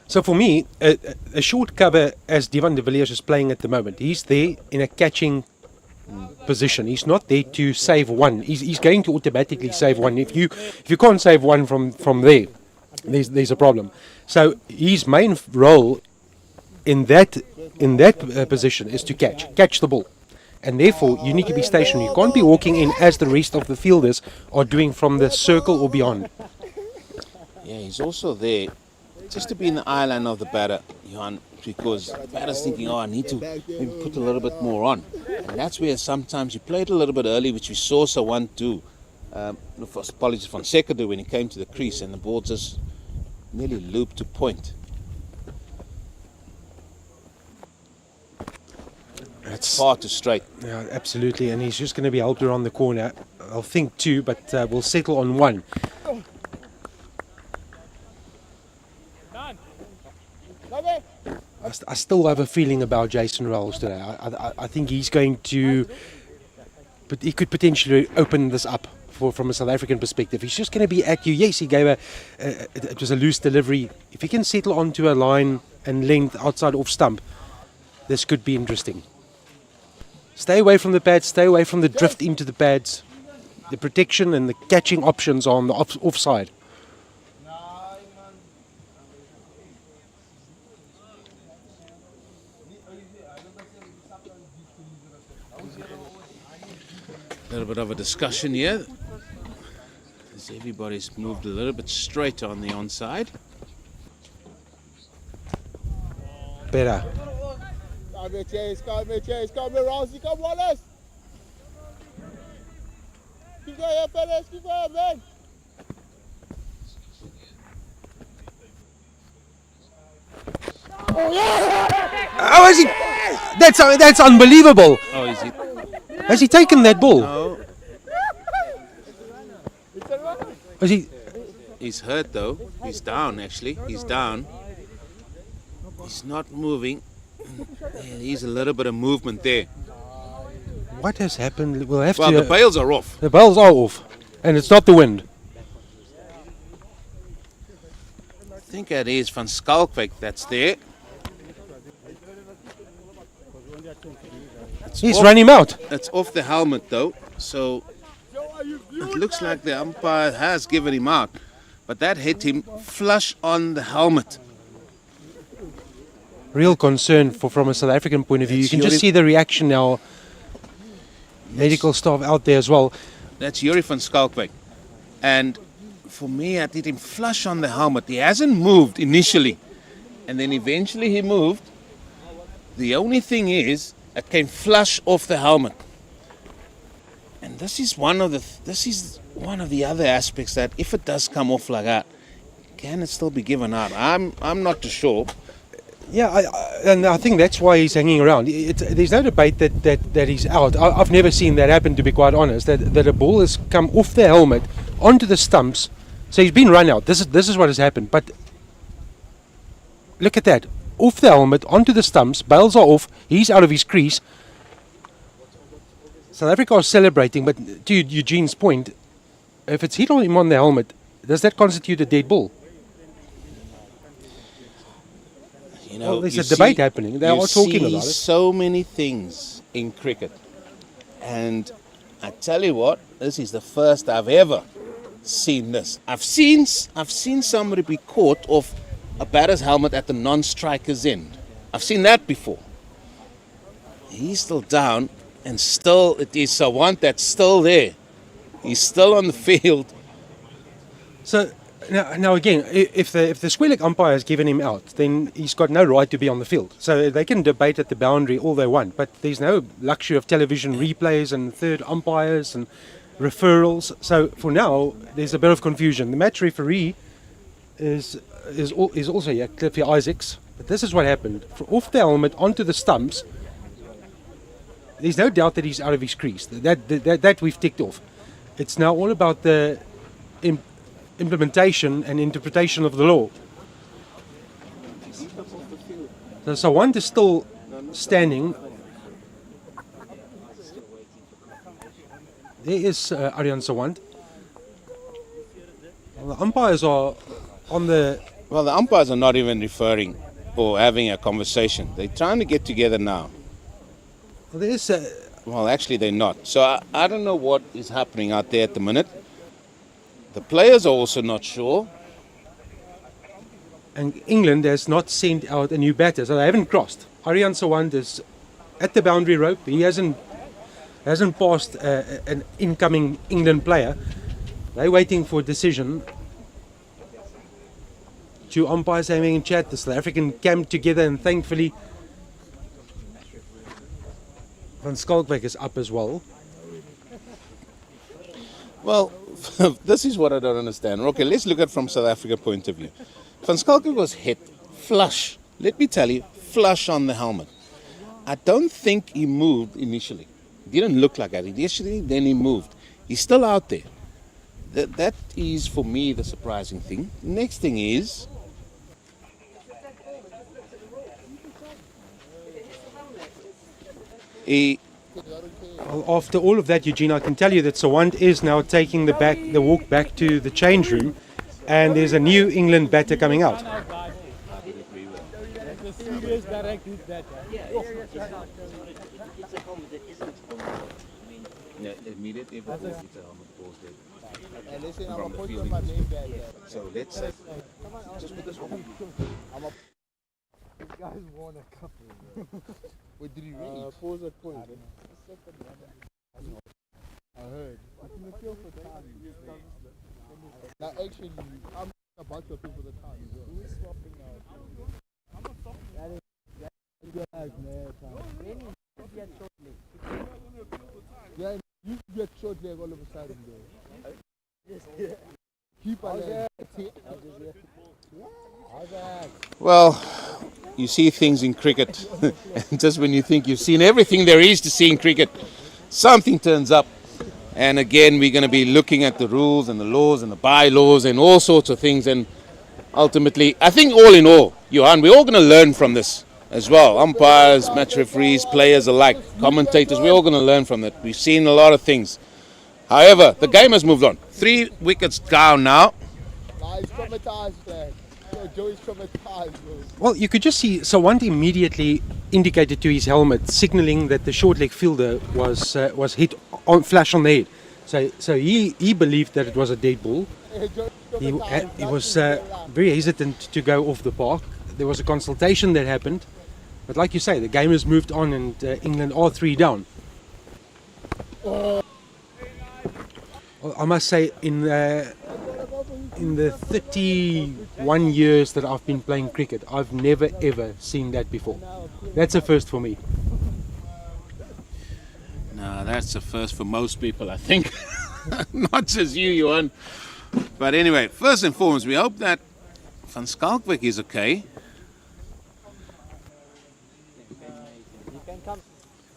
So for me, a short cover as Devon de Villiers is playing at the moment, he's there in a catching position. He's not there to save one. He's going to automatically save one. If you can't save one from there, there's a problem. So his main role in that position is to catch the ball, and therefore you need to be stationary. You can't be walking in as the rest of the fielders are doing from the circle or beyond. Yeah, he's also there just to be in the eye line of the batter, Johan, because the batter's thinking, I need to maybe put a little bit more on. And that's where sometimes you play it a little bit early, which we saw Sawant do. Apologies, Fonseca do when he came to the crease, and the ball just nearly looped to point. It's far too straight. Yeah, absolutely, and he's just going to be helped around the corner. I'll think two, but we'll settle on one. I still have a feeling about Jason Rolls today. I think he's going to, but he could potentially open this up from a South African perspective. He's just going to be at you. Yes, he gave it was a loose delivery. If he can settle onto a line and length outside off stump, this could be interesting. Stay away from the pads, stay away from the drift into the pads. The protection and the catching options are on the offside. A little bit of a discussion here, as everybody's moved a little bit straighter on the onside. Better. Come here, Chase, come here, Rousey, come Wallace. Keep going, fellas, keep going, man. How is he? That's unbelievable. Oh, is he? Has he taken that ball? No. Is he? He's hurt though. He's down actually. He's down. He's not moving. There's a little bit of movement there. What has happened? We'll have Well, to. the bails are off. The bails are off, and it's not the wind. I think that is Van Schalkwyk that's there. He's run him out. It's off the helmet though, so it looks like the umpire has given him out, but that hit him flush on the helmet. Real concern from a South African point of view. You That's can just Yuri- see the reaction now. Medical staff out there as well. That's Yuri van Schalkwyk, and for me, I did him flush on the helmet. He hasn't moved initially, and then eventually he moved. The only thing is, it came flush off the helmet. And this is one of the other aspects that if it does come off like that, can it still be given out? I'm not too sure. Yeah, and I think that's why he's hanging around. There's no debate that he's out. I've never seen that happen, to be quite honest, that a ball has come off the helmet onto the stumps. So he's been run out. This is what has happened. But look at that. Off the helmet, onto the stumps, bails are off, he's out of his crease. South Africa is celebrating, but to Eugene's point, if it's hit on him on the helmet, does that constitute a dead ball? You know, well, there's a debate happening. They are talking about it. So many things in cricket, and I tell you what, this is the first I've ever seen this. I've seen somebody be caught off a batter's helmet at the non-striker's end. I've seen that before. He's still down, and still it is Sawant that's still there. He's still on the field. So now again, if the square leg umpire has given him out, then he's got no right to be on the field. So they can debate at the boundary all they want, but there's no luxury of television replays and third umpires and referrals. So for now, there's a bit of confusion. The match referee is also here, Cliffy Isaacs. But this is what happened. Off the helmet onto the stumps. There's no doubt that he's out of his crease. That we've ticked off. It's now all about the implementation and interpretation of the law. So Sawant is still standing. There is Aryan Sawant. Well, the umpires are on the... Well, the umpires are not even referring or having a conversation. They're trying to get together now. Well, there is... Well, actually, they're not. So I don't know what is happening out there at the minute. The players are also not sure. And England has not sent out a new batter, so they haven't crossed. Aryan Sawant is at the boundary rope. He hasn't passed an incoming England player. They're waiting for a decision. Two umpires having a chat. The South African camped together, and thankfully Van Schalkwyk is up as well. Well, this is what I don't understand. Okay, let's look at it from South Africa point of view. Van Schalkwyk was hit flush. Let me tell you, flush on the helmet. I don't think he moved initially. It didn't look like that. Initially, then he moved. He's still out there. That is, for me, the surprising thing. Next thing is... After all of that, Eugene, I can tell you that Sawant is now taking the walk back to the change room, and there's a new England batter coming out. So let's say, just put this one. This guy's won a couple. Wait, did he really? Pause at point. I heard. What's in the field for time? Now, actually, I'm about to appeal for the time. Who is swapping out? I'm not swapping. That is man. Yeah, you get short leg all of a sudden, though. Keep on that. Well, you see things in cricket, and just when you think you've seen everything there is to see in cricket, something turns up. And again, we're going to be looking at the rules and the laws and the bylaws and all sorts of things. And ultimately, I think all in all, Johan, we're all going to learn from this as well. Umpires, match referees, players alike, commentators, we're all going to learn from it. We've seen a lot of things. However, the game has moved on. 3 wickets down now. He's traumatized, man. Joey's traumatized, bro. Well, you could just see Sawant immediately indicated to his helmet, signalling that the short leg fielder was hit on flash on the head. So he believed that it was a dead ball. He was very hesitant to go off the park. There was a consultation that happened, but like you say, the game has moved on, and England are 3 down. Well, I must say, in the 21 years that I've been playing cricket, I've never ever seen that before. That's a first for me. No, that's a first for most people, I think. Not just you, Johan. But anyway, first and foremost, we hope that Van Schalkwyk is okay.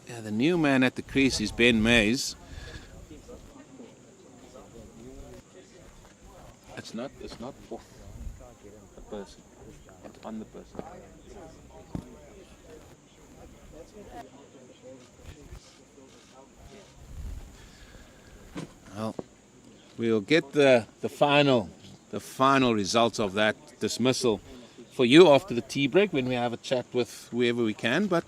Yeah, the new man at the crease is Ben Mays. It's not off the person. It's on the person. Well, we'll get the final results of that dismissal for you after the tea break when we have a chat with whoever we can. But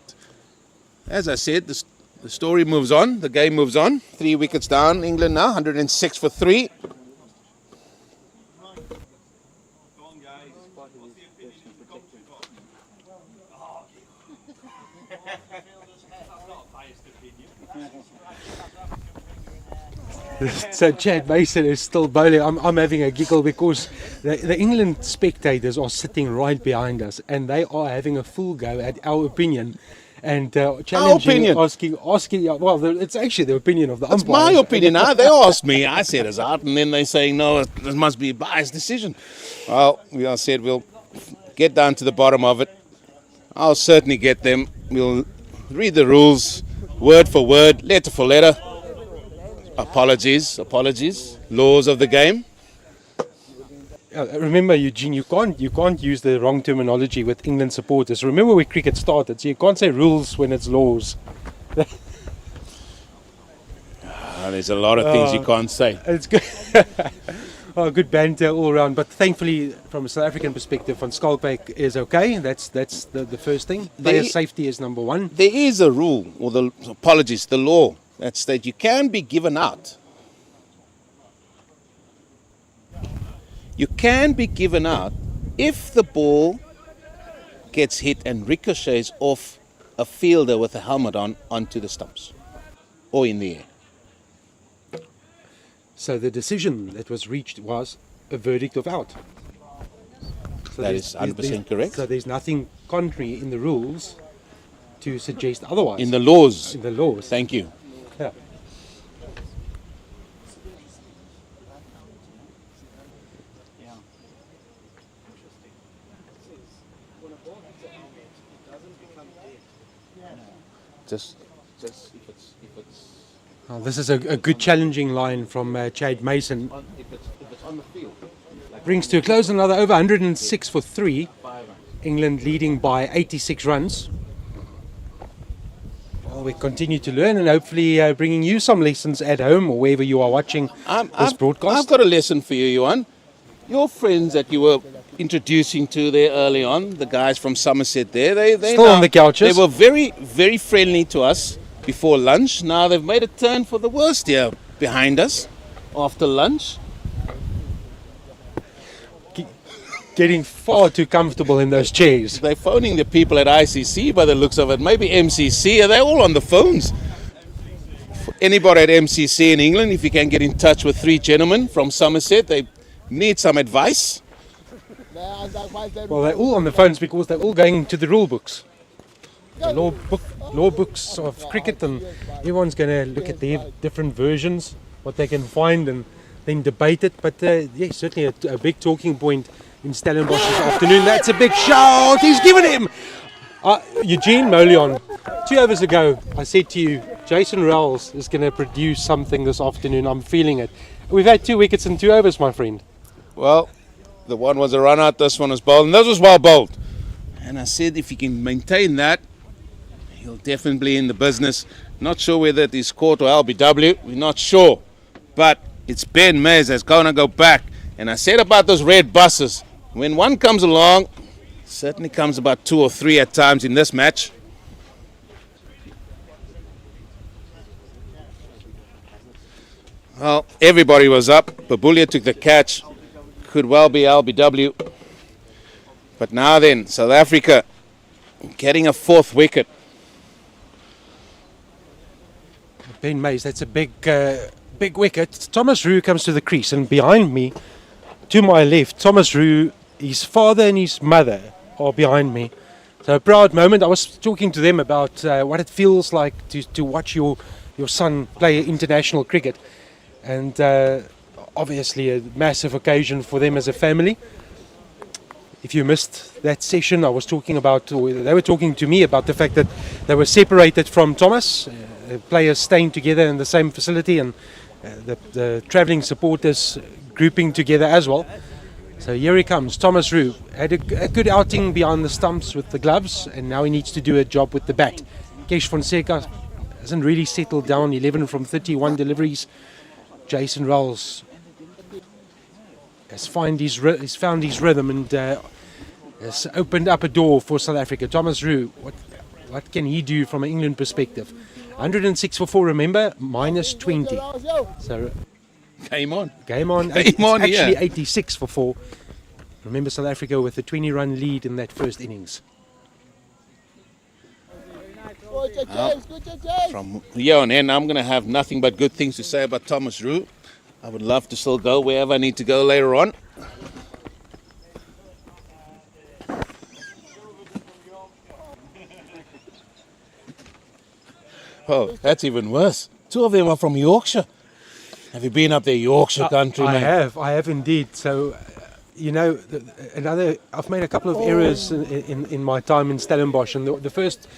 as I said, the story moves on, the game moves on. 3 wickets down, England now, 106 for 3. So Chad Mason is still bowling. I'm having a giggle because the England spectators are sitting right behind us and they are having a full go at our opinion and challenging, asking. Well, it's actually the opinion of the umpire. It's my opinion. They asked me. I said it's out, and then they say no, it must be a biased decision. Well, we all said we'll get down to the bottom of it. I'll certainly get them. We'll read the rules word for word, letter for letter. Apologies. Laws of the game. Remember, Eugene, you can't use the wrong terminology with England supporters. Remember where cricket started, so you can't say rules when it's laws. There's a lot of things you can't say. It's good. Good banter all around. But thankfully, from a South African perspective, Van Schalkwyk is okay. That's the first thing. Player safety is number one. There is a rule, or the law that states you can be given out. You can be given out if the ball gets hit and ricochets off a fielder with a helmet on onto the stumps or in the air. So the decision that was reached was a verdict of out. So that is 100% correct. So there's nothing contrary in the rules to suggest otherwise. In the laws. In the laws. Thank you. Yeah. Just if it's Oh, this is a good challenging line from Chad Mason. if it's on the field. Brings to a close another over 106 for 3. England leading by 86 runs. Well, we continue to learn and hopefully bringing you some lessons at home or wherever you are watching this broadcast. I've got a lesson for you, Johan. Your friends that you were introducing to there early on, the guys from Somerset there, they still on the couches. They were very, very friendly to us before lunch. Now they've made a turn for the worst here behind us after lunch. Getting far too comfortable in those chairs. They're phoning the people at ICC by the looks of it. Maybe MCC. They're all on the phones. For anybody at MCC in England, if you can get in touch with 3 gentlemen from Somerset, they need some advice. Well, they're all on the phones because they're all going to the rule books. The law books of cricket, and everyone's going to look at their different versions, what they can find, and then debate it. But yeah, certainly a big talking point in Stellenbosch this afternoon. That's a big shout. He's given him. Eugene Molion, 2 hours ago, I said to you, Jason Rowles is going to produce something this afternoon. I'm feeling it. We've had 2 wickets in 2 overs, my friend. Well, the one was a run out, this one was bowled, and this was well bowled. And I said if he can maintain that, he'll definitely be in the business. Not sure whether it is court or LBW, we're not sure. But it's Ben Mays that's going to go back. And I said about those red buses, when one comes along, certainly comes about 2 or 3 at times in this match. Well, everybody was up. Babulia took the catch. Could well be LBW. But now then, South Africa getting a 4th wicket. Ben Mays, that's a big wicket. Thomas Roux comes to the crease, and behind me, to my left, Thomas Roux his father and his mother are behind me. So a proud moment. I was talking to them about what it feels like to watch your son play international cricket, and obviously a massive occasion for them as a family. If you missed that session, I was talking about, or they were talking to me about the fact that they were separated from Thomas, players staying together in the same facility, and the travelling supporters grouping together as well. So here he comes, Thomas Roux. Had a good outing behind the stumps with the gloves, and now he needs to do a job with the bat. Kesh Fonseca hasn't really settled down, 11 from 31 deliveries. Jason Rolls has found his rhythm and has opened up a door for South Africa. Thomas Roux, what can he do from an England perspective? 106 for 4, remember, minus 20. So Game on. Actually, yeah. 86 for 4. Remember South Africa with a 20-run lead in that first innings. From here on in, I'm going to have nothing but good things to say about Thomas Roux. I would love to still go wherever I need to go later on. Oh, that's even worse. 2 of them are from Yorkshire. Have you been up there, Yorkshire country, I mate? I have indeed. So, I've made a couple of errors in my time in Stellenbosch, and the first,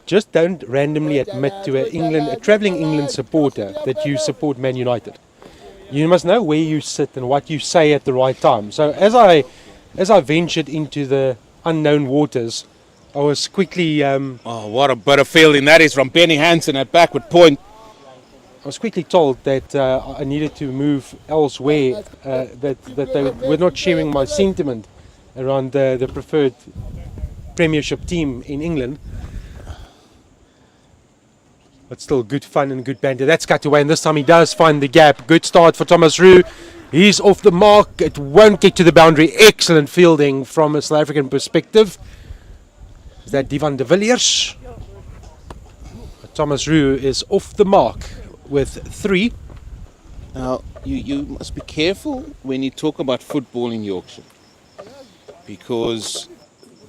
just don't randomly admit to a travelling England supporter that you support Man United. You must know where you sit and what you say at the right time. So as I ventured into the unknown waters, I was quickly Oh, what a bit of fielding that is from Benny Hansen at backward point. I was quickly told that I needed to move elsewhere, that they were not sharing my sentiment around the preferred Premiership team in England. But still good fun and good banter. That's cut away, and this time he does find the gap. Good start for Thomas Roux. He's off the mark. It won't get to the boundary. Excellent fielding from a South African perspective. Is that Divan de Villiers? Thomas Roux is off the mark with 3. Now, you must be careful when you talk about football in Yorkshire, because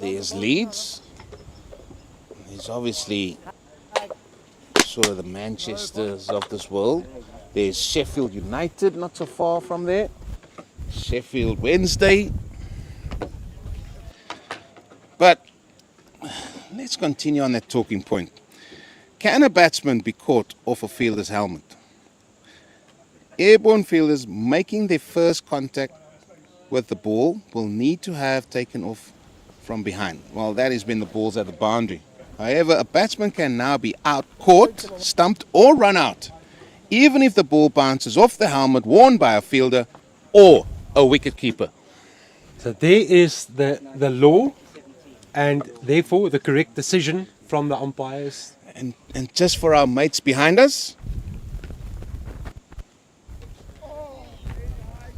there's Leeds, there's obviously sort of the Manchesters of this world, there's Sheffield United not so far from there, Sheffield Wednesday, but let's continue on that talking point. Can a batsman be caught off a fielder's helmet? Airborne fielders making their first contact with the ball will need to have taken off from behind. Well, that has been the balls at the boundary. However, a batsman can now be out caught, stumped or run out, even if the ball bounces off the helmet worn by a fielder or a wicketkeeper. So there is the law, and therefore the correct decision from the umpires. And just for our mates behind us,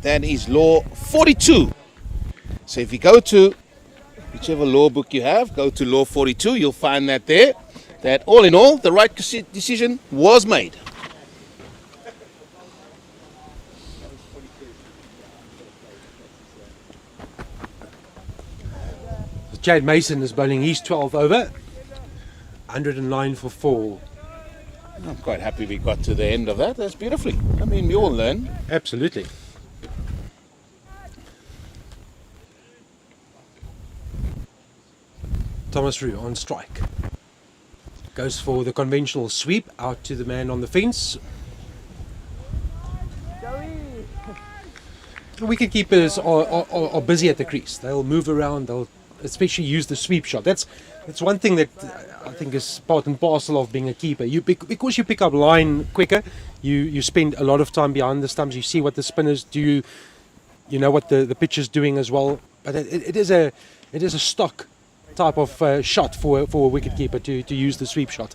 that is law 42. So if you go to whichever law book you have, go to law 42, you'll find that there, that all in all, the right decision was made. Chad Mason is bowling his 12th over, 109 for 4. I'm quite happy we got to the end of that. That's beautifully. I mean, we all learn. Absolutely. Thomas Roux on strike. Goes for the conventional sweep out to the man on the fence. The wicketkeepers are busy at the crease. They'll move around. They'll especially use the sweep shot. That's one thing that I think is part and parcel of being a keeper. Because you pick up line quicker, you spend a lot of time behind the stumps. You see what the spinners do. You know what the pitcher's doing as well. But it is a stock type of shot for a wicketkeeper to use the sweep shot.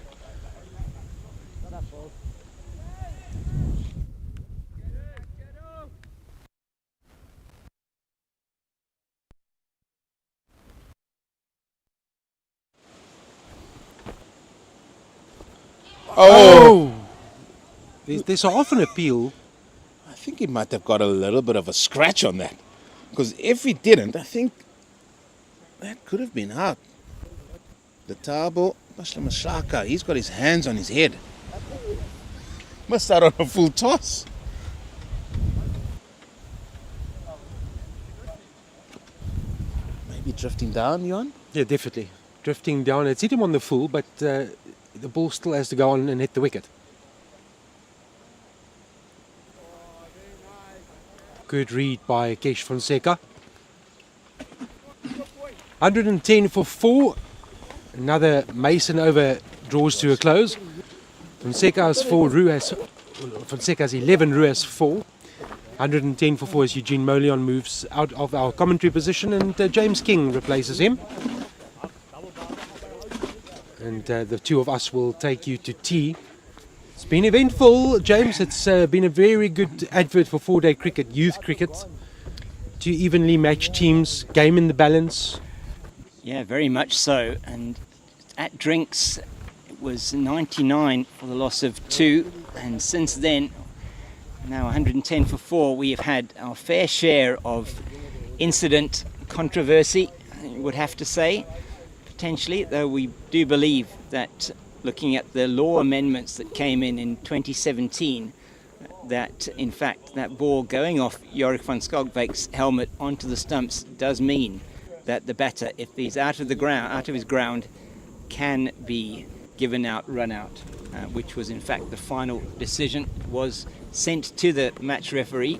Oh! There's often appeal. I think he might have got a little bit of a scratch on that. Because if he didn't, I think that could have been out. The Tabo, Mashaka, he's got his hands on his head. Must start on a full toss. Maybe drifting down, Johan? Yeah, definitely. Drifting down. It's hit him on the full, but the ball still has to go on and hit the wicket. Good read by Kesh Fonseca. 110 for 4. Another Mason over draws to a close. Fonseca has 4, Fonseca has 11, Rue has 4. 110 for 4 as Eugene Molion moves out of our commentary position, and James King replaces him. And the two of us will take you to tea. It's been eventful, James. It's been a very good advert for 4-day cricket, youth cricket. 2 evenly matched teams, game in the balance. Yeah, very much so. And at drinks, it was 99 for the loss of 2. And since then, now 110 for 4, we have had our fair share of incident controversy, I would have to say, potentially, though we do believe that looking at the law amendments that came in 2017, that in fact that ball going off Jorik van Schalkwyk's helmet onto the stumps does mean that the batter, if he's out of his ground, can be given out, run out, which was in fact the final decision, was sent to the match referee.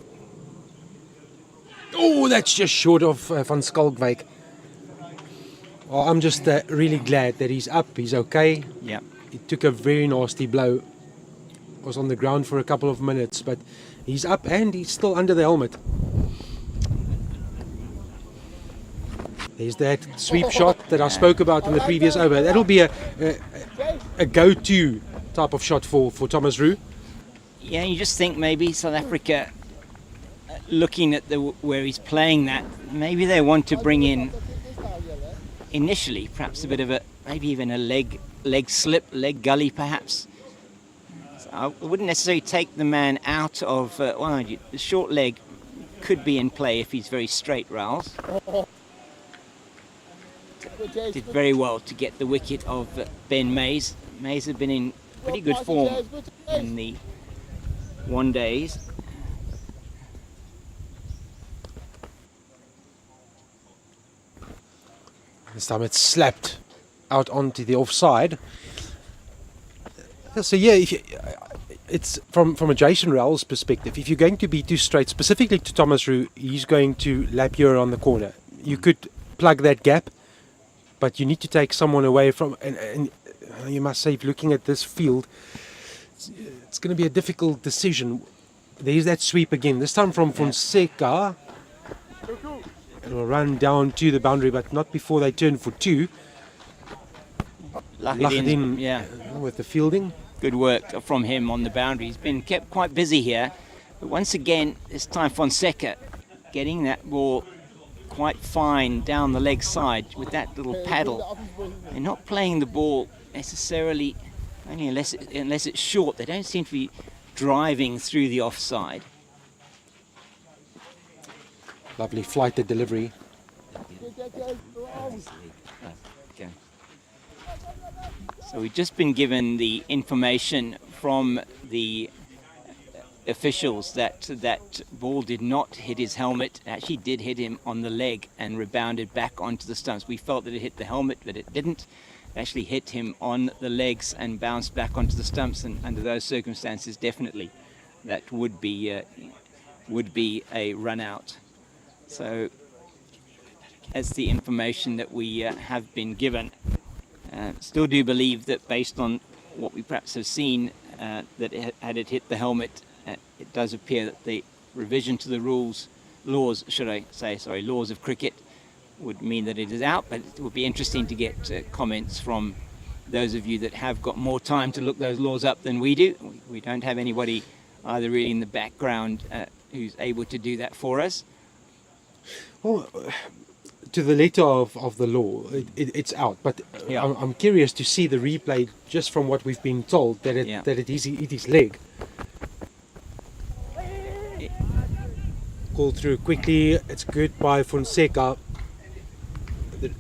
Oh, that's just short of van Schalkwyk. Well, I'm just really glad that he's up, he's okay. Yeah. He took a very nasty blow, was on the ground for a couple of minutes, but he's up and he's still under the helmet. There's that sweep shot that I spoke about in the previous over. That'll be a go-to type of shot for Thomas Roux. Yeah, you just think maybe South Africa, looking at where he's playing that, maybe they want to bring in initially perhaps a bit of maybe even a leg slip, leg gully perhaps. So I wouldn't necessarily take the man out of, the short leg could be in play if he's very straight, Rouse. Did very well to get the wicket of Ben Mays. Mays had been in pretty good form in the one days. This time it's slapped out onto the offside. So yeah, it's from a Jason Rowell's perspective. If you're going to be too straight, specifically to Thomas Roux, he's going to lap you around the corner. You could plug that gap, but you need to take someone away from. And you must say, if looking at this field, it's going to be a difficult decision. There's that sweep again. This time from Fonseca. It will run down to the boundary, but not before they turn for 2. Lahadin, with the fielding. Good work from him on the boundary. He's been kept quite busy here. But once again, this time Fonseca getting that ball quite fine down the leg side with that little paddle. They're not playing the ball necessarily, only unless it's short. They don't seem to be driving through the offside. Lovely flighted delivery. Okay. So we've just been given the information from the officials that that ball did not hit his helmet. It actually did hit him on the leg and rebounded back onto the stumps. We felt that it hit the helmet, but it didn't. It actually hit him on the legs and bounced back onto the stumps, and under those circumstances, definitely that would be a run out. So, as the information that we have been given, still do believe that based on what we perhaps have seen, that had it hit the helmet, it does appear that the revision to the laws of cricket would mean that it is out, but it would be interesting to get comments from those of you that have got more time to look those laws up than we do. We don't have anybody either really in the background who's able to do that for us. Well, to the letter of the law, it's out. But Yeah. I'm curious to see the replay, just from what we've been told, that it hit his leg. called through quickly. It's good by Fonseca.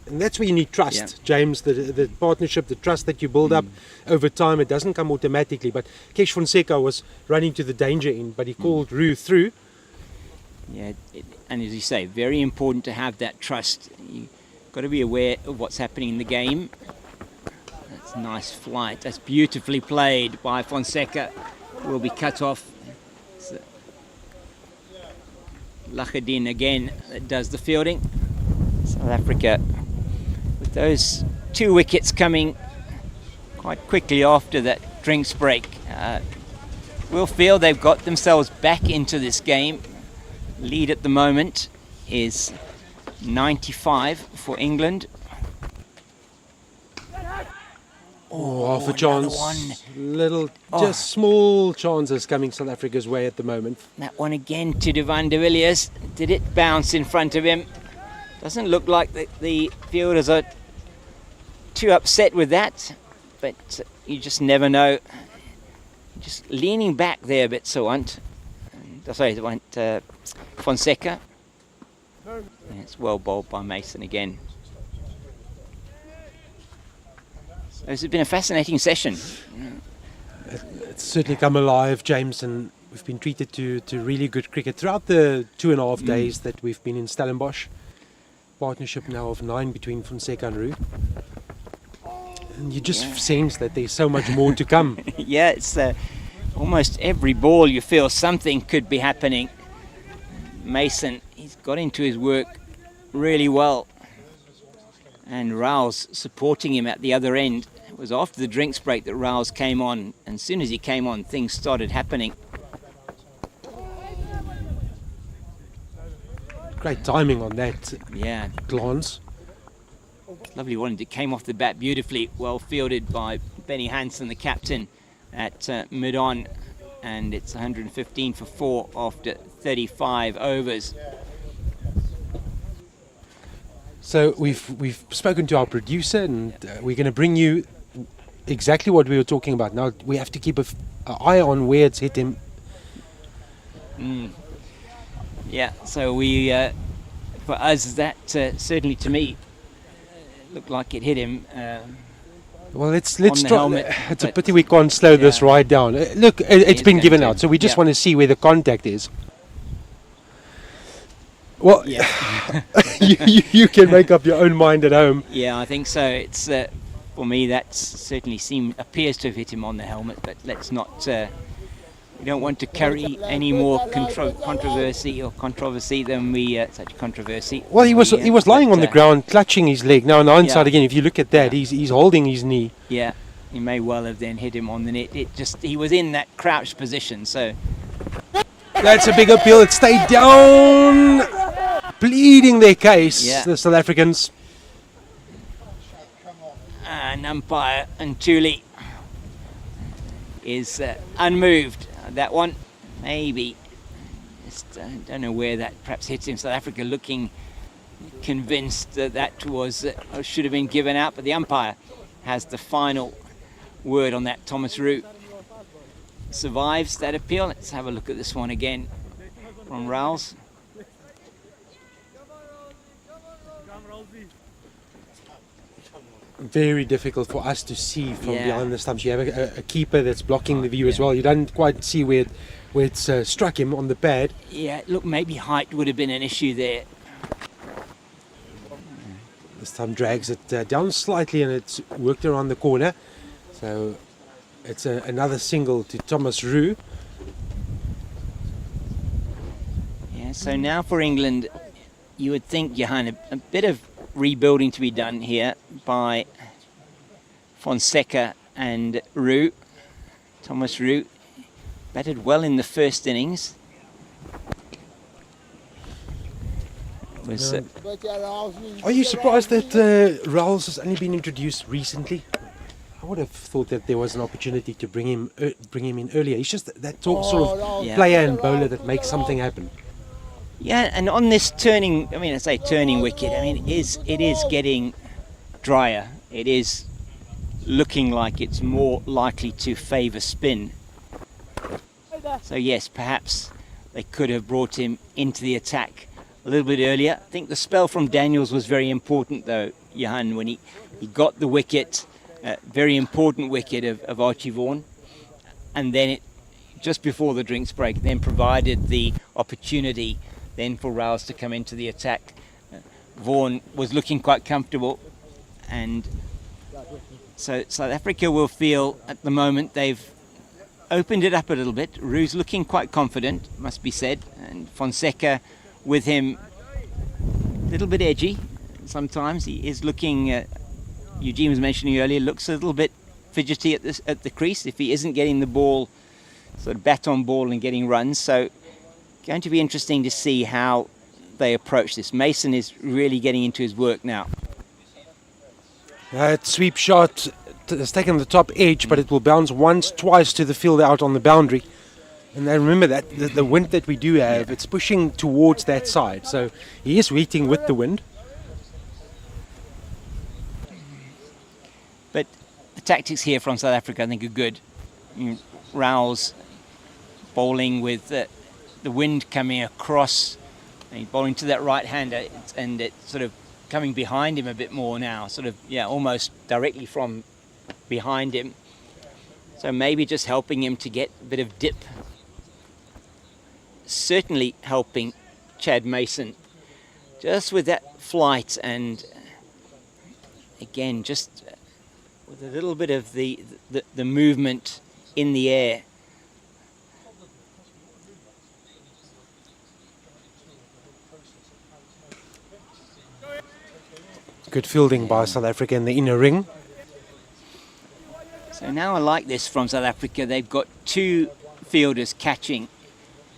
And that's where you need trust, Yeah. James, the partnership, the trust that you build up over time. It doesn't come automatically. But Kesh Fonseca was running to the danger end, but he called Rue through. Yeah, and as you say, very important to have that trust. You've got to be aware of what's happening in the game. That's a nice flight. That's beautifully played by Fonseca. Will be cut off. Lachadin again that does the fielding. South Africa with those 2 wickets coming quite quickly after that drinks break. We'll feel they've got themselves back into this game. Lead at the moment is 95 for England. Half a chance. Just small chances coming South Africa's way at the moment. That one again to De Van der Villiers. Did it bounce in front of him? Doesn't look like the fielders are too upset with that, but you just never know. Just leaning back there a bit, Fonseca. And it's well bowled by Mason again. So this has been a fascinating session. It's certainly come alive, James, and we've been treated to really good cricket throughout the 2.5 days that we've been in Stellenbosch. Partnership now of 9 between Fonseca and Rue. And you just sense that there's so much more to come. Yeah, it's almost every ball you feel something could be happening. Mason, he's got into his work really well. And Rouse supporting him at the other end. It was after the drinks break that Rouse came on. And as soon as he came on, things started happening. Great timing on that glance. Lovely one. It came off the bat beautifully. Well fielded by Benny Hansen, the captain, at mid-on. And it's 115 for 4 after 35 overs. So we've spoken to our producer, and we're going to bring you exactly what we were talking about. Now we have to keep an eye on where it's hit him. Yeah, so for us, that certainly to me looked like it hit him. Well, let's on the try. helmet, It's a but- pity we can't slow this right down. Look, it's been going given to. out, so we just Yeah. want to see where the contact is. Well, Yeah. you can make up your own mind at home. Yeah, I think so. It's for me that certainly appears to have hit him on the helmet, but let's not. We don't want to carry any more controversy than we such controversy. Well, he was lying on the ground, clutching his leg. Now, on the hindsight Yeah. again, if you look at that, he's holding his knee. Yeah, he may well have then hit him on the net. He was in that crouched position, so That's a big appeal. It stayed down, pleading their case. Yeah. The South Africans. and umpire Ntuli is unmoved. That one, maybe. Just don't know where that perhaps hits him. South Africa looking convinced that was should have been given out, but the umpire has the final word on that. Thomas Roux survives that appeal. Let's have a look at this one again from Rouse. Very difficult for us to see from Yeah. behind the stumps. You have a keeper that's blocking the view as well. You don't quite see where it's struck him on the pad. Yeah, look, maybe height would have been an issue there. This time drags it down slightly, and it's worked around the corner. So it's another single to Thomas Roux. Yeah, so now for England, you would think, Johan, a bit of rebuilding to be done here by Fonseca and Roux. Thomas Roux batted well in the first innings. Was, Are you surprised that Rouse has only been introduced recently? I would have thought that there was an opportunity to bring him in earlier. He's just that sort of Yeah. player and bowler that makes something happen. yeah, and on this turning wicket, it is getting drier. It is looking like it's more likely to favour spin. So yes, perhaps they could have brought him into the attack a little bit earlier. I think the spell from Daniels was very important, though, Johan, when he got the wicket, very important wicket of Archie Vaughan, and then just before the drinks break, then provided the opportunity then for Rouse to come into the attack. Vaughan was looking quite comfortable, and so South Africa will feel at the moment they've opened it up a little bit. Roos looking quite confident, must be said, and Fonseca with him a little bit edgy sometimes. He is looking, Eugene was mentioning earlier, looks a little bit fidgety at the crease if he isn't getting the ball, sort of bat on ball and getting runs. So going to be interesting to see how they approach this. Mason is really getting into his work now. Sweep shot has taken the top edge, but it will bounce once, twice to the field out on the boundary. And then remember that the wind that we do have, it's pushing towards that side. So he is waiting with the wind. But the tactics here from South Africa, I think, are good. Rouse bowling with the wind coming across, and bowling to that right-hander, and it's sort of coming behind him a bit more now, sort of, almost directly from behind him. So maybe just helping him to get a bit of dip. Certainly helping Chad Mason just with that flight, and again just with a little bit of the movement in the air. Good fielding by South Africa in the inner ring. So now I like this from South Africa. They've got two fielders catching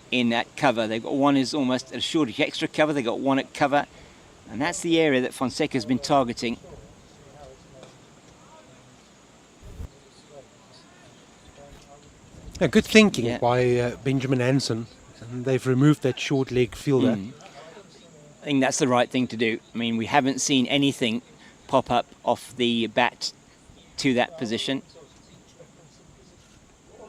in that cover. They've got one is almost at a shortish extra cover. They've got one at cover. And that's the area that Fonseca's been targeting. Good thinking by Benjamin Hansen. And they've removed that short leg fielder. I think that's the right thing to do. I mean, we haven't seen anything pop up off the bat to that position.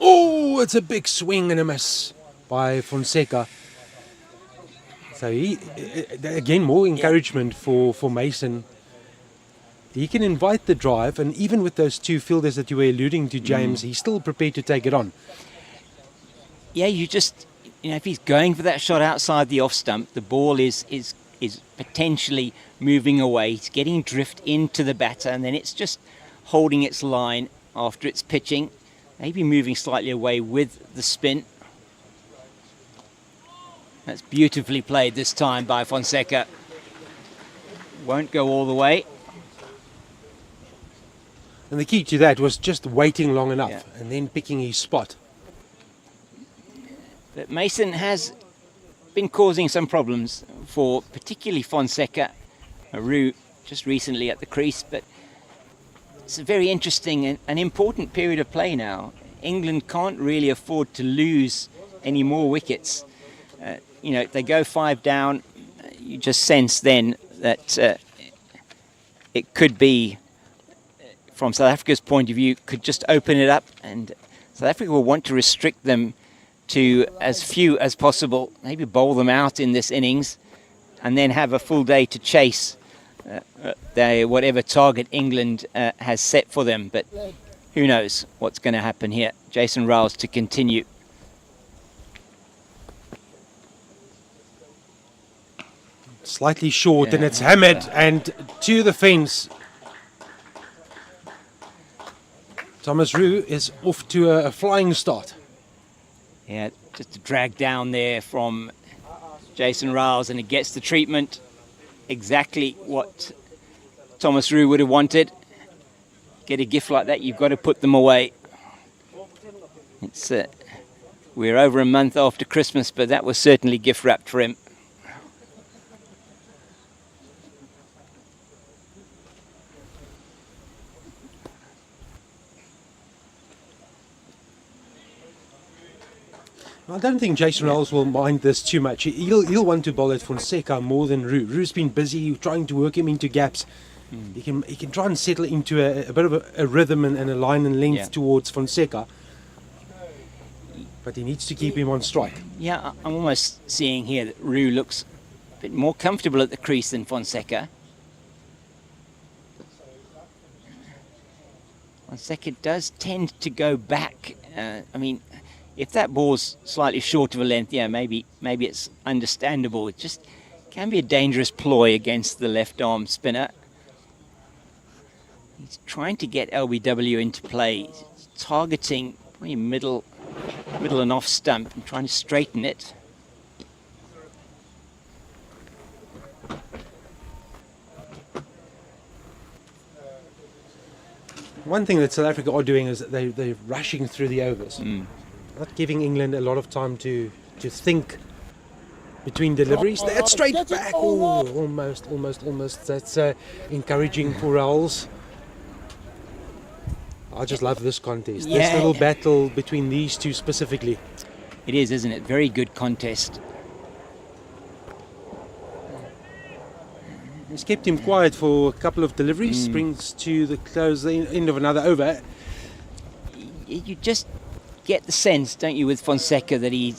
Oh, it's a big swing and a miss by Fonseca. So he, again, more encouragement for Mason. He can invite the drive, and even with those two fielders that you were alluding to, James, he's still prepared to take it on. Yeah, you just, if he's going for that shot outside the off stump, the ball is potentially moving away. It's getting drift into the batter, and then it's just holding its line after it's pitching, maybe moving slightly away with the spin. That's beautifully played this time by Fonseca. Won't go all the way. And the key to that was just waiting long enough and then picking his spot. But Mason has been causing some problems for particularly Fonseca. Roux just recently at the crease, but it's a very interesting and important period of play now. England can't really afford to lose any more wickets. If they go 5 down, you just sense then that it could be, from South Africa's point of view, could just open it up, and South Africa will want to restrict them to as few as possible, maybe bowl them out in this innings, and then have a full day to chase whatever target England has set for them. But who knows what's going to happen here. Jason Rouse to continue. Slightly short, and it's hammered and to the fence. Thomas Roux is off to a flying start. Yeah, just a drag down there from Jason Rouse, and it gets the treatment exactly what Thomas Roux would have wanted. Get a gift like that, you've got to put them away. It's we're over a month after Christmas, but that was certainly gift wrapped for him. I don't think Jason Rouse will mind this too much. He'll want to bowl at Fonseca more than Roux. Roux's been busy trying to work him into gaps. He can try and settle into a bit of a rhythm and a line and length towards Fonseca. But he needs to keep him on strike. Yeah, I'm almost seeing here that Roux looks a bit more comfortable at the crease than Fonseca. Fonseca does tend to go back. I mean, if that ball's slightly short of a length, yeah, maybe it's understandable. It just can be a dangerous ploy against the left arm spinner. He's trying to get LBW into play. He's targeting probably middle and off stump and trying to straighten it. One thing that South Africa are doing is that they're rushing through the overs. Not giving England a lot of time to think between deliveries. That's straight back. Oh, almost. That's encouraging for Rahul's. I just love this contest. Yeah. This little battle between these two specifically. It is, isn't it? Very good contest. It's kept him quiet for a couple of deliveries. Brings to the close, the end of another over. You just get the sense, don't you, with Fonseca, that he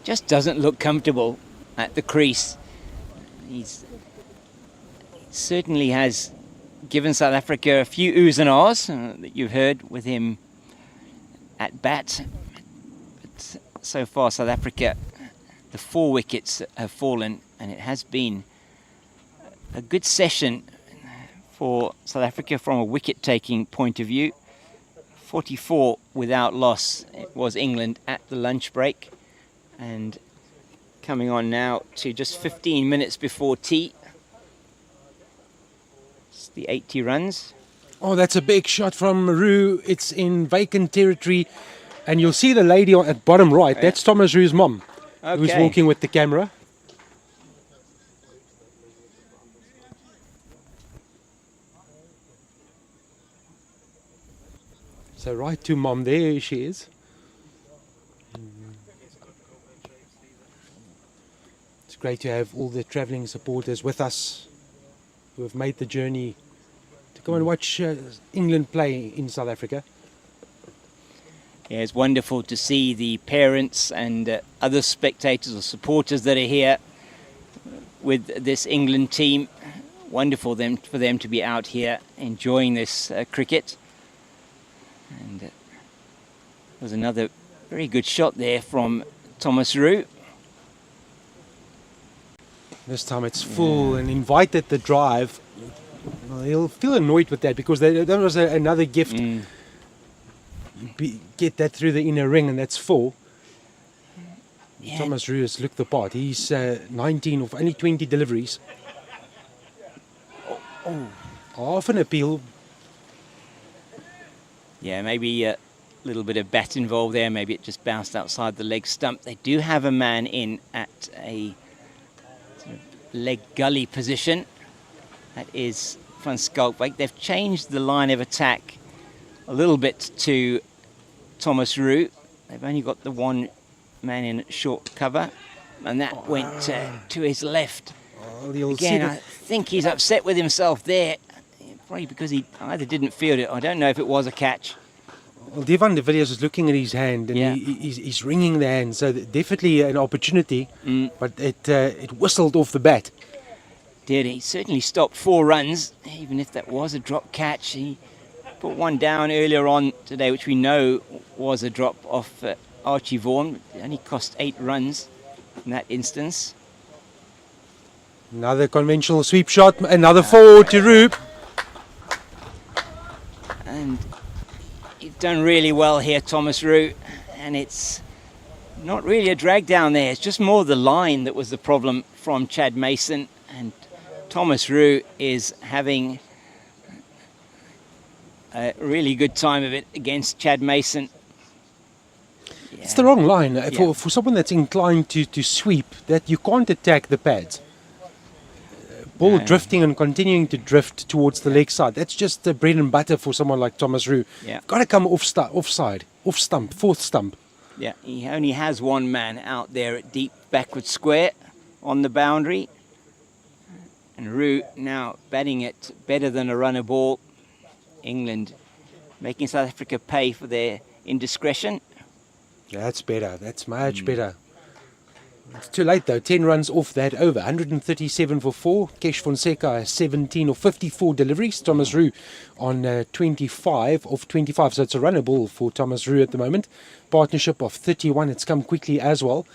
just doesn't look comfortable at the crease. He certainly has given South Africa a few oohs and ahs that you've heard with him at bat. But so far, South Africa, the 4 wickets have fallen, and it has been a good session for South Africa from a wicket-taking point of view. 44 without loss. It was England at the lunch break, and coming on now to just 15 minutes before tea. It's the 80 runs. Oh, that's a big shot from Roux. It's in vacant territory, and you'll see the lady at bottom right. That's Thomas Roux's mom, who's Okay. walking with the camera. So right to mom, there she is. It's great to have all the travelling supporters with us who have made the journey to go and watch England play in South Africa. Yeah, it's wonderful to see the parents and other spectators or supporters that are here with this England team. Wonderful for them to be out here enjoying this cricket. And there was another very good shot there from Thomas Roux. This time it's full and invited the drive. Well, he'll feel annoyed with that because that was another gift. Get that through the inner ring, and that's full. Yeah. Thomas Roux has looked the part. He's 19 of only 20 deliveries. Half an appeal. Yeah, maybe a little bit of bat involved there. Maybe it just bounced outside the leg stump. They do have a man in at a sort of leg gully position. That is Van Schalkwyk. They've changed the line of attack a little bit to Thomas Roux. They've only got the one man in short cover, and that went to his left. Again, I think he's upset with himself there. Probably because he either didn't feel it, I don't know if it was a catch. Well, Devan de Villiers is looking at his hand, and Yeah. he's wringing the hand, so definitely an opportunity, but it whistled off the bat. Did he? Certainly stopped 4 runs, even if that was a drop catch. He put one down earlier on today, which we know was a drop off Archie Vaughan. It only cost 8 runs in that instance. Another conventional sweep shot, another 4 to Roux. And he's done really well here, Thomas Roux, and it's not really a drag down there. It's just more the line that was the problem from Chad Mason, and Thomas Roux is having a really good time of it against Chad Mason. Yeah. It's the wrong line. Yeah. For someone that's inclined to sweep, that you can't attack the pads. Ball drifting and continuing to drift towards the leg side. That's just the bread and butter for someone like Thomas Roux. Yeah. Got to come offside, off stump, 4th stump. Yeah, he only has one man out there at deep backward square on the boundary. And Roux now batting it better than a runner ball. England making South Africa pay for their indiscretion. That's better. That's much better. It's too late though. 10 runs off that over. 137 for 4. Kesh Fonseca has 17 or 54 deliveries. Thomas Roux on 25 of 25. So it's a runner ball for Thomas Roux at the moment. Partnership of 31. It's come quickly as well.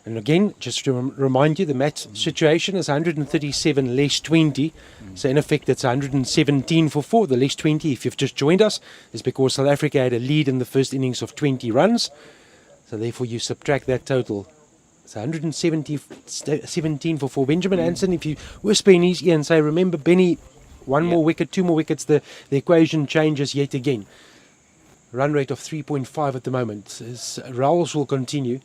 And again, just to remind you, the match situation is 137 less 20. So in effect, it's 117 for 4. The less 20, if you've just joined us, is because South Africa had a lead in the first innings of 20 runs. So therefore, you subtract that total. It's 117 for 4. Benjamin Hansen, if you whisper in his ear and say, remember, Benny, one more wicket, 2 more wickets, the equation changes yet again. Run rate of 3.5 at the moment. Raoul's will continue.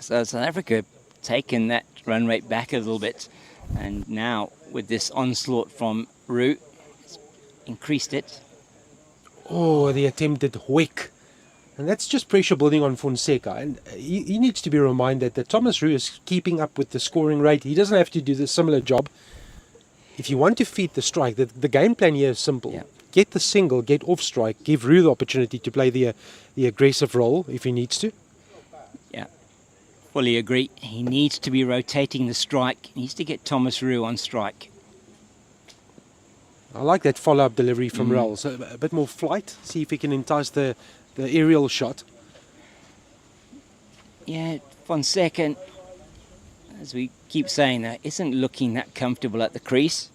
So South Africa taken that run rate back a little bit, and now with this onslaught from Roux, it's increased it. Oh, the attempted whick. And that's just pressure building on Fonseca. And he needs to be reminded that Thomas Roux is keeping up with the scoring rate. He doesn't have to do the similar job. If you want to feed the strike, the game plan here is simple. Yeah. Get the single, get off strike, give Roux the opportunity to play the aggressive role if he needs to. Yeah, fully agree. He needs to be rotating the strike. He needs to get Thomas Roux on strike. I like that follow-up delivery from Raoul. So a bit more flight. See if he can entice the aerial shot. Yeah, Fonseca, as we keep saying, that isn't looking that comfortable at the crease.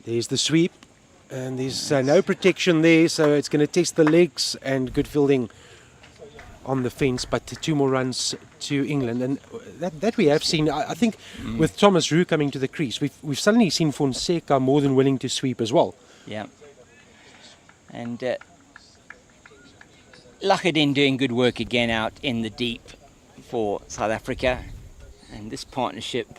There's the sweep, and there's no protection there, so it's going to test the legs, and good fielding on the fence, but 2 more runs to England. And that we have seen, I think, with Thomas Roux coming to the crease, we've suddenly seen Fonseca more than willing to sweep as well. Yeah. And Lachadin doing good work again out in the deep for South Africa. And this partnership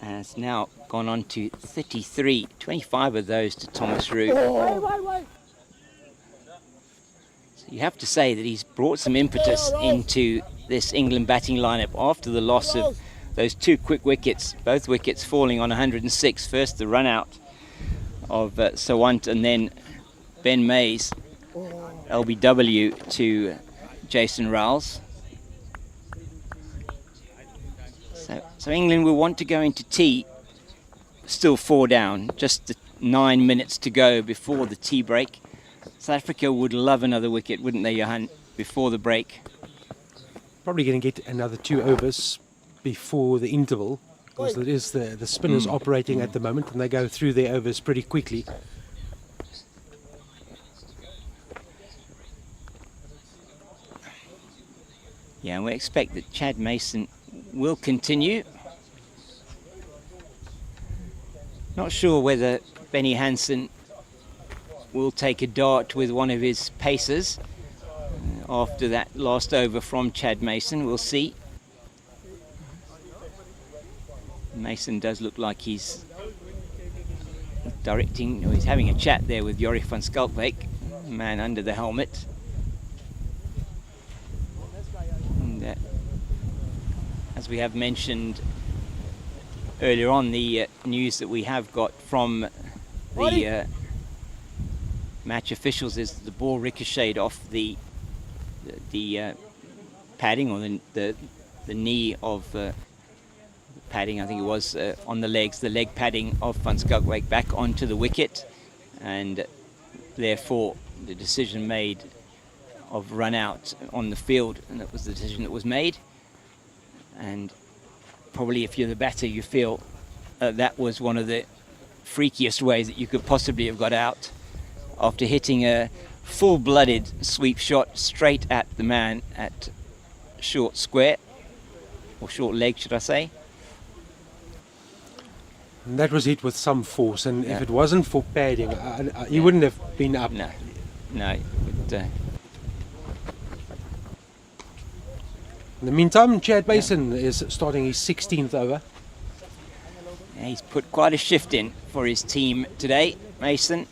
has now gone on to 33, 25 of those to Thomas Roux. So you have to say that he's brought some impetus into this England batting lineup after the loss of those 2 quick wickets, both wickets falling on 106. First the run out of Sawant, and then Ben Mays, LBW to Jason Rowles. So England will want to go into tea, still 4 down, just 9 minutes to go before the tea break. South Africa would love another wicket, wouldn't they, Johan, before the break? Probably going to get another 2 overs before the interval, because it is the spinners operating at the moment, and they go through their overs pretty quickly. Yeah, and we expect that Chad Mason will continue. Not sure whether Benny Hansen will take a dart with one of his pacers after that last over from Chad Mason. We'll see. Mason does look like he's directing, or he's having a chat there with Joris van Schalkwyk, man under the helmet. And as we have mentioned earlier on, the news that we have got from the match officials is the ball ricocheted off the padding, or the knee of padding, I think it was, on the legs, the leg padding of Van Schalkwyk back onto the wicket, and therefore the decision made of run out on the field, and that was the decision that was made. And probably if you're the batter, you feel that was one of the freakiest ways that you could possibly have got out, after hitting a full-blooded sweep shot straight at the man at short square, or short leg should I say. And that was hit with some force, and if it wasn't for padding, he wouldn't have been up. No. In the meantime, Chad Mason is starting his 16th over. Yeah, he's put quite a shift in for his team today, Mason.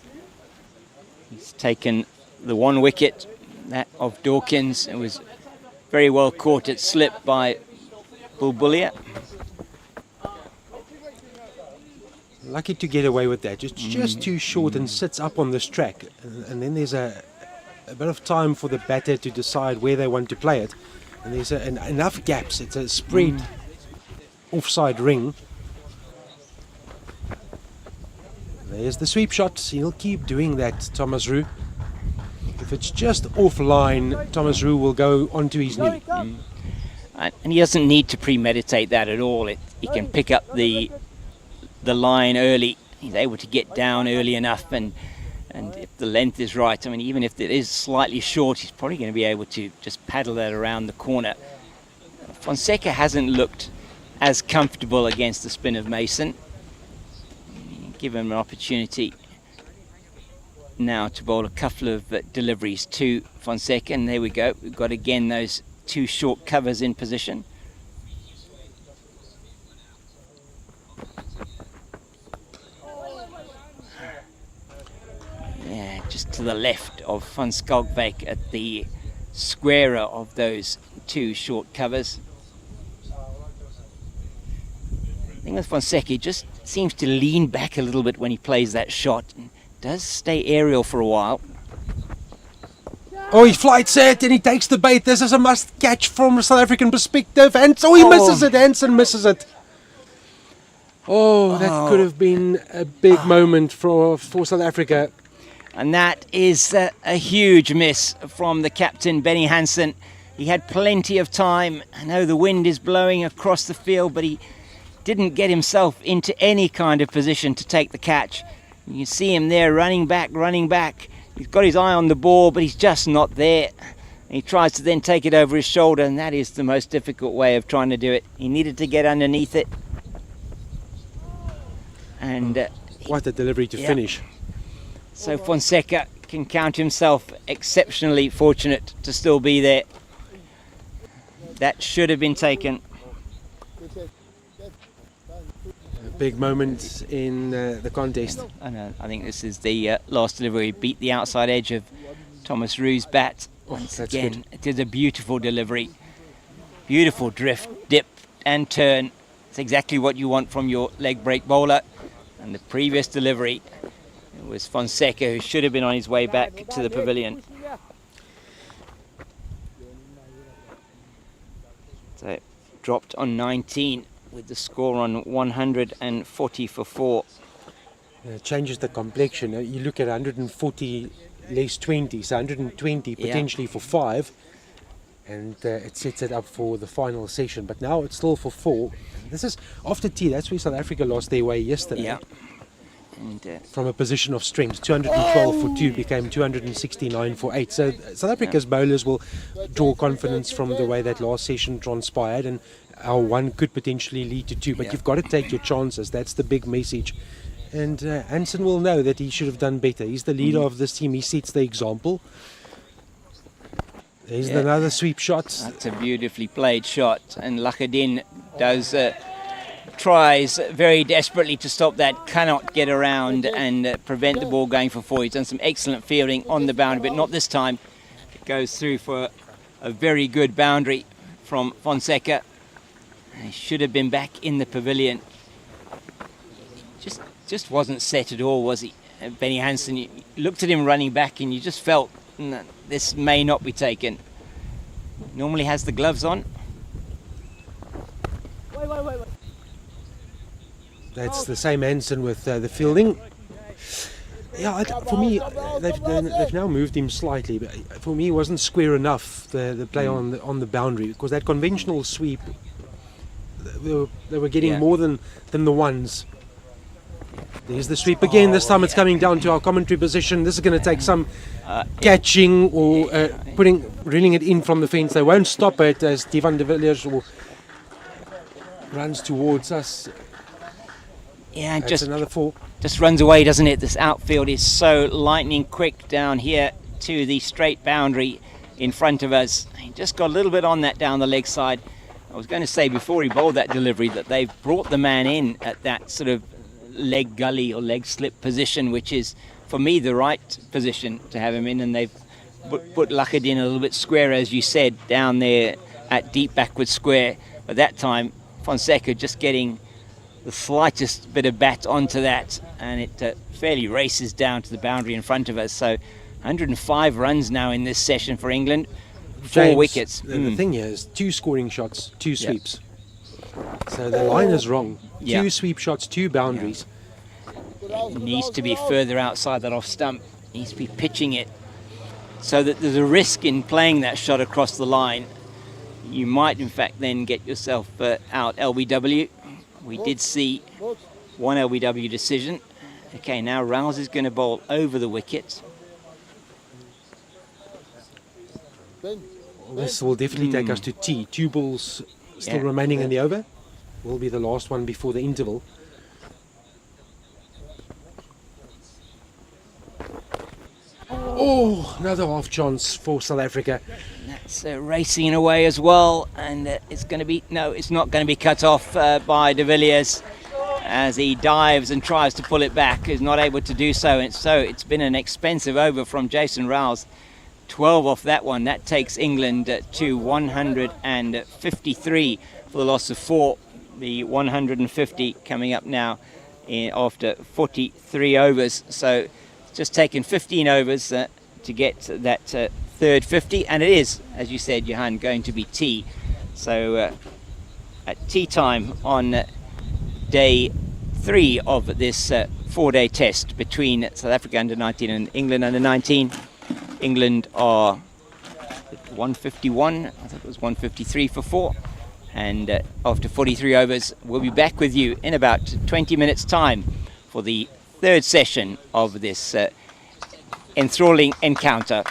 He's taken the 1 wicket, that of Dawkins. It was very well caught at slip by Bulbulia. Lucky to get away with that. Just too short, and sits up on this track. And then there's a a bit of time for the batter to decide where they want to play it. And there's enough gaps. It's a spread offside ring. There's the sweep shot. He'll keep doing that, Thomas Roux. If it's just offline, Thomas Roux will go onto his knee. And he doesn't need to premeditate that at all. He can pick up the line early. He's able to get down early enough, and if the length is right, I mean, even if it is slightly short, he's probably going to be able to just paddle that around the corner. Fonseca hasn't looked as comfortable against the spin of Mason. Give him an opportunity now to bowl a couple of deliveries to Fonseca, and there we go. We've got again those 2 short covers in position. Yeah, just to the left of Van Skalkwyk at the squarer of those 2 short covers. The thing with Fonseca, he just seems to lean back a little bit when he plays that shot, and does stay aerial for a while. Oh, he flights it and he takes the bait. This is a must catch from a South African perspective, and so he misses it. Hansen misses it. Oh, that could have been a big moment for South Africa. And that is a huge miss from the captain, Benny Hansen. He had plenty of time. I know the wind is blowing across the field, but he didn't get himself into any kind of position to take the catch. You see him there running back. He's got his eye on the ball, but he's just not there. He tries to then take it over his shoulder, and that is the most difficult way of trying to do it. He needed to get underneath it. And what a delivery to finish. So Fonseca can count himself exceptionally fortunate to still be there. That should have been taken. A big moment in the contest. I think this is the last delivery. He beat the outside edge of Thomas Roux's bat. Once again, good. It is a beautiful delivery. Beautiful drift, dip and turn. It's exactly what you want from your leg break bowler. And the previous delivery was Fonseca, who should have been on his way back to the pavilion. So dropped on 19 with the score on 140 for 4. It changes the complexion. You look at 140 less 20, so 120 potentially for 5, and it sets it up for the final session. But now it's still for 4. This is after tea. That's where South Africa lost their way yesterday. Yeah. And, from a position of strength, 212 for 2 became 269 for 8. So South Africa's bowlers will draw confidence from the way that last session transpired, and how 1 could potentially lead to 2. But you've got to take your chances. That's the big message. And Hansen will know that he should have done better. He's the leader of this team. He sets the example. There's another sweep shot. That's a beautifully played shot, and Lakhdin does tries very desperately to stop that, cannot get around and prevent the ball going for 4. He's done some excellent fielding on the boundary, but not this time. It goes through for a very good boundary from Fonseca. He should have been back in the pavilion. Just wasn't set at all, was he? Benny Hansen, you looked at him running back and you just felt this may not be taken. Normally has the gloves on. Wait. That's the same Hansen with the fielding. Yeah, for me, they've now moved him slightly, but for me, it wasn't square enough, the play on the boundary, because that conventional sweep, they were getting more than the ones. There's the sweep again. This time it's coming down to our commentary position. This is going to take some catching or reeling it in from the fence. They won't stop it as Divan de Villiers runs towards us. Yeah, that's another 4. Just runs away, doesn't it? This outfield is so lightning quick down here to the straight boundary in front of us. He just got a little bit on that down the leg side. I was going to say before he bowled that delivery that they've brought the man in at that sort of leg gully or leg slip position, which is for me the right position to have him in, and they've put Lakhdin a little bit square, as you said, down there at deep backward square. But that time Fonseca just getting the slightest bit of bat onto that, and it fairly races down to the boundary in front of us. So 105 runs now in this session for England. 4 James, wickets. The thing here is 2 scoring shots, 2 sweeps. So the line is wrong. 2 sweep shots, 2 boundaries. It needs to be further outside that off stump. Needs to be pitching it so that there's a risk in playing that shot across the line. You might, in fact, then get yourself out LBW. We did see 1 LBW decision. Okay, now Rouse is going to bowl over the wicket. This will definitely take us to tea. 2 balls still remaining in the over. Will be the last one before the interval. Oh, another half chance for South Africa. That's racing away as well, and it's going to be, no, it's not going to be cut off by de Villiers as he dives and tries to pull it back. Is not able to do so, and so it's been an expensive over from Jason Rouse. 12 off that one. That takes England to 153 for the loss of 4. The 150 coming up now after 43 overs. So it's just taken 15 overs to get that third 50, and it is, as you said, Johan, going to be tea. So at tea time on day 3 of this 4-day test between South Africa under 19 and England under 19. England are 151, I think it was 153 for 4. And after 43 overs, we'll be back with you in about 20 minutes' time for the 3rd session of this enthralling encounter.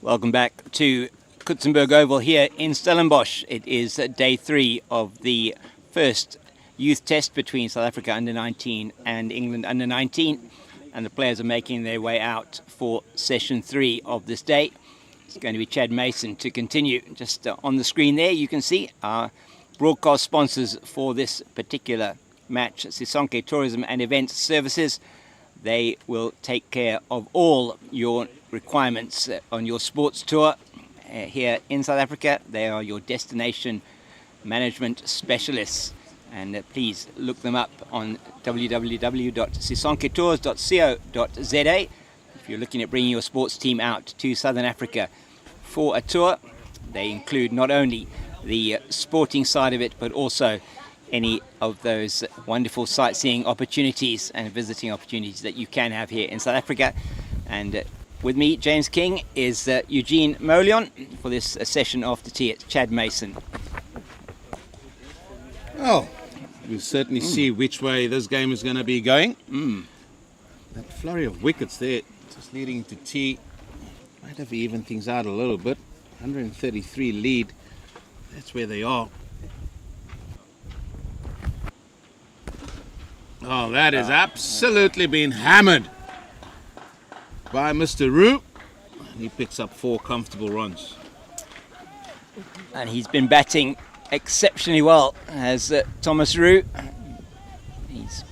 Welcome back to Coetzenburg Oval here in Stellenbosch. It is day 3 of the first youth test between South Africa under-19 and England under-19, and the players are making their way out for session 3 of this day. It's going to be Chad Mason to continue. Just on the screen there you can see our broadcast sponsors for this particular match, Sisonke Tourism and Events Services. They will take care of all your requirements on your sports tour here in South Africa. They are your destination management specialists, and please look them up on www.sisonketours.co.za if you're looking at bringing your sports team out to Southern Africa for a tour. They include not only the sporting side of it, but also any of those wonderful sightseeing opportunities and visiting opportunities that you can have here in South Africa. And with me, James King, is Eugene Molion for this session after tea at Chad Mason. Well, we'll certainly see which way this game is going to be going. That flurry of wickets there, just leading into tea, might have to even things out a little bit. 133 lead, that's where they are. Oh, that has absolutely been hammered by Mr. Roux. He picks up 4 comfortable runs. And he's been batting exceptionally well as Thomas Roux. He's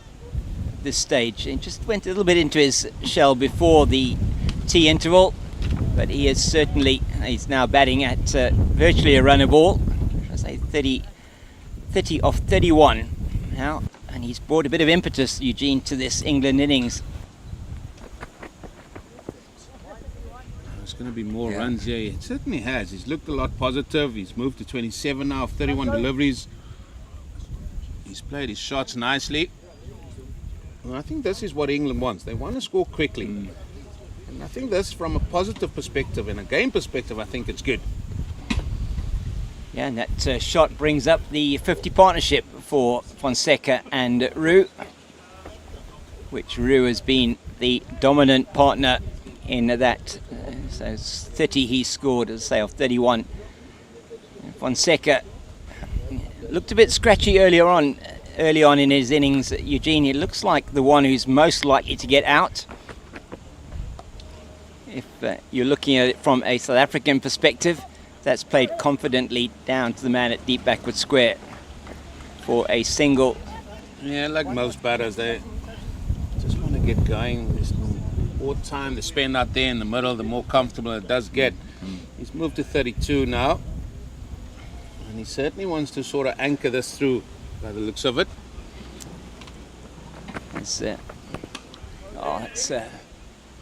this stage, he just went a little bit into his shell before the tea interval, but he is certainly, he's now batting at virtually a runner ball. I say 30 off 31 now. And he's brought a bit of impetus, Eugene, to this England innings. There's going to be more runs here. It certainly has. He's looked a lot positive. He's moved to 27 now of 31 deliveries. He's played his shots nicely. Well, I think this is what England wants. They want to score quickly. And I think this, from a positive perspective and a game perspective, I think it's good. Yeah, and that shot brings up the 50 partnership for Fonseca and Roux, which Roux has been the dominant partner in that. So it's 30 he scored, as I say, of 31. Fonseca looked a bit scratchy early on in his innings. Eugene, he looks like the one who's most likely to get out. If you're looking at it from a South African perspective, that's played confidently down to the man at deep backward square for a single. Yeah, like most batters, they just want to get going. There's more time to spend out there in the middle, the more comfortable it does get. He's moved to 32 now, and he certainly wants to sort of anchor this through by the looks of it. It's a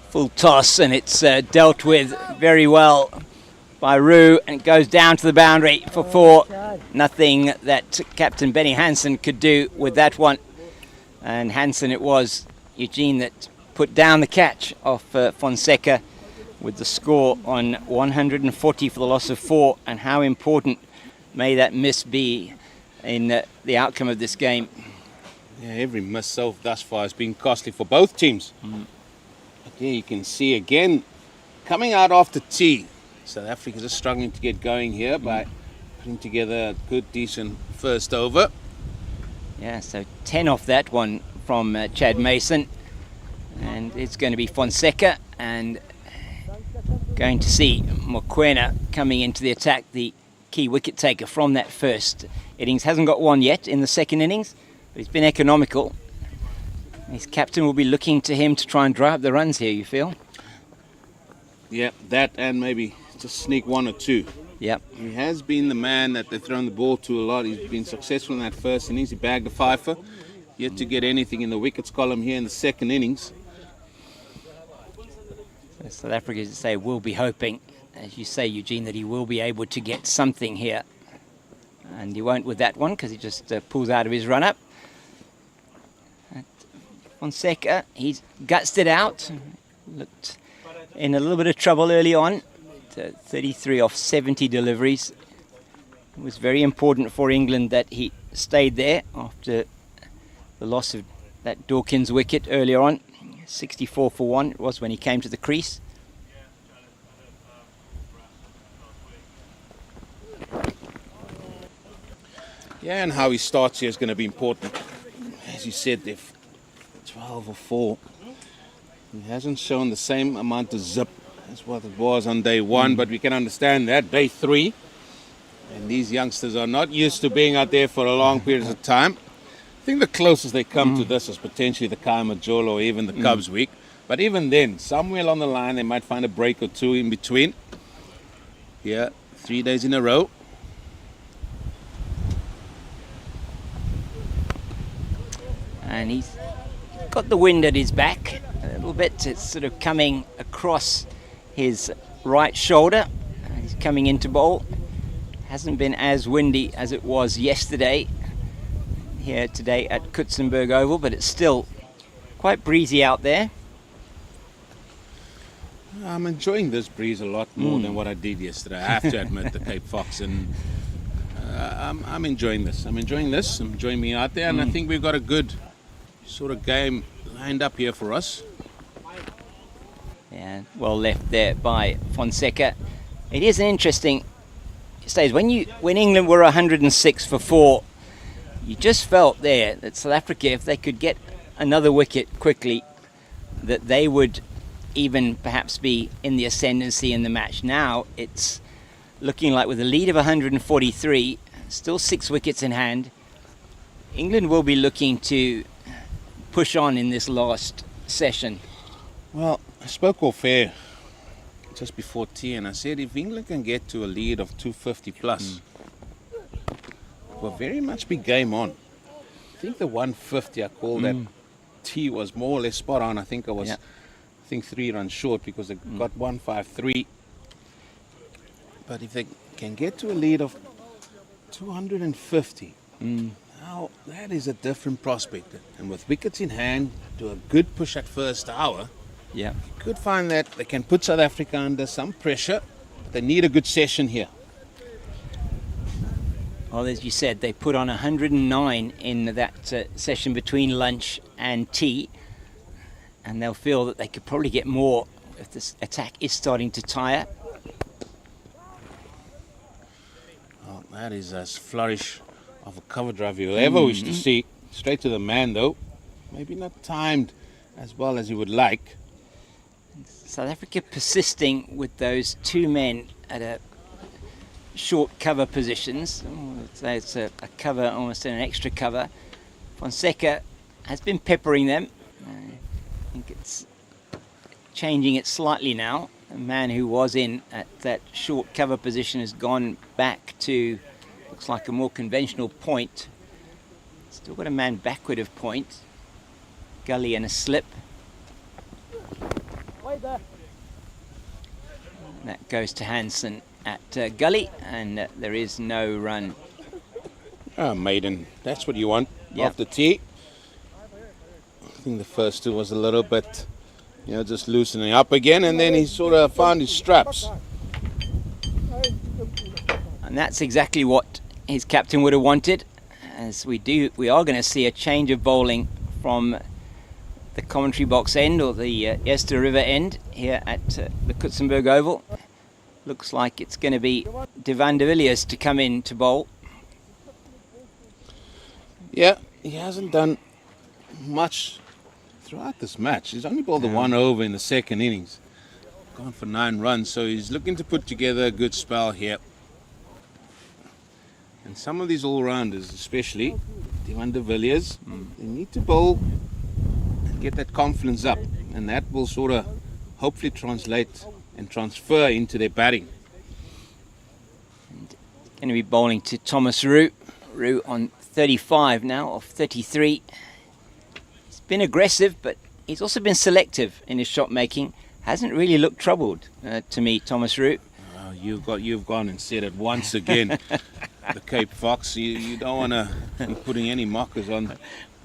full toss, and it's dealt with very well by Roux, and it goes down to the boundary for 4. Nothing that Captain Benny Hansen could do with that one. And Hansen, it was, Eugene, that put down the catch of Fonseca with the score on 140 for the loss of 4. And how important may that miss be in the outcome of this game? Yeah, every miss thus far has been costly for both teams. But here you can see again, coming out after tea, South Africa is struggling to get going here by putting together a good, decent first over. Yeah, so 10 off that one from Chad Mason. And it's going to be Fonseca, and going to see Mokoena coming into the attack, the key wicket taker from that first innings. Hasn't got one yet in the second innings, but he's been economical. His captain will be looking to him to try and drive the runs here, you feel? Yeah, that and maybe just sneak 1 or 2. Yep. He has been the man that they've thrown the ball to a lot. He's been successful in that first innings. He bagged a fifer. Yet to get anything in the wickets column here in the second innings. So South Africa, as you say, will be hoping, as you say, Eugene, that he will be able to get something here. And he won't with that one because he just pulls out of his run-up. Fonseca, he's gutsed it out. Looked in a little bit of trouble early on. 33 off 70 deliveries. It was very important for England that he stayed there after the loss of that Dawkins wicket earlier on. 64 for 1 it was when he came to the crease. Yeah, and how he starts here is going to be important. As you said, they've 12 or 4. He hasn't shown the same amount of zip as what it was on day 1, but we can understand that. Day 3, and these youngsters are not used to being out there for a long period of time. I think the closest they come to this is potentially the Kaimajolo or even the Cubs week. But even then, somewhere along the line, they might find a break or 2 in between. Here, 3 days in a row. And he's got the wind at his back a little bit. It's sort of coming across his right shoulder. He's coming into bowl. Hasn't been as windy as it was yesterday here today at Coetzenburg Oval, but it's still quite breezy out there. I'm enjoying this breeze a lot more than what I did yesterday. I have to admit, the Cape Fox, and I'm enjoying this. I'm enjoying being out there, and I think we've got a good sort of game lined up here for us. Yeah, well left there by Fonseca. It is an interesting stage. When England were 106 for 4, you just felt there that South Africa, if they could get another wicket quickly, that they would even perhaps be in the ascendancy in the match. Now it's looking like with a lead of 143, still 6 wickets in hand, England will be looking to push on in this last session. Well, I spoke off air just before tea, and I said if England can get to a lead of 250 plus, it will very much be game on. I think the 150 I called that tea was more or less spot on. I think I was 3 runs short because they got 153. But if they can get to a lead of 250, now that is a different prospect. And with wickets in hand, do a good push at first hour. Yeah, You could find that they can put South Africa under some pressure, but they need a good session here. well, as you said, they put on 109 in that session between lunch and tea, and they'll feel that they could probably get more if this attack is starting to tire. Well, that is as flourish of a cover drive you'll ever wish to see. Straight to the man, though. Maybe not timed as well as you would like. South Africa persisting with those 2 men at a short cover positions. So it's a cover, almost an extra cover. Fonseca has been peppering them. I think it's changing it slightly now. The man who was in at that short cover position has gone back to, looks like a more conventional point. Still got a man backward of point. Gully and a slip. That goes to Hansen at Gully, and there is no run. Maiden, that's what you want Yep. after tea. I think the first 2 was a little bit, just loosening up again, and then he sort of found his straps. And that's exactly what his captain would have wanted. As we are going to see a change of bowling from the commentary box end, or the Ester River end, here at the Coetzenburg Oval. Looks like it's going to be Devan de Villiers to come in to bowl. Yeah, he hasn't done much throughout this match. He's only bowled the 1 over in the second innings. Gone for 9 runs, so he's looking to put together a good spell here. And some of these all-rounders, especially Devan de Villiers, they need to bowl and get that confidence up, and that will sort of hopefully translate and transfer into their batting. Going to be bowling to Thomas Roux. Roux on 35 now, off 33. He's been aggressive, but he's also been selective in his shot making. Hasn't really looked troubled to me, Thomas Roux. You've gone and said it once again. The Cape Fox. You don't want to be putting any markers on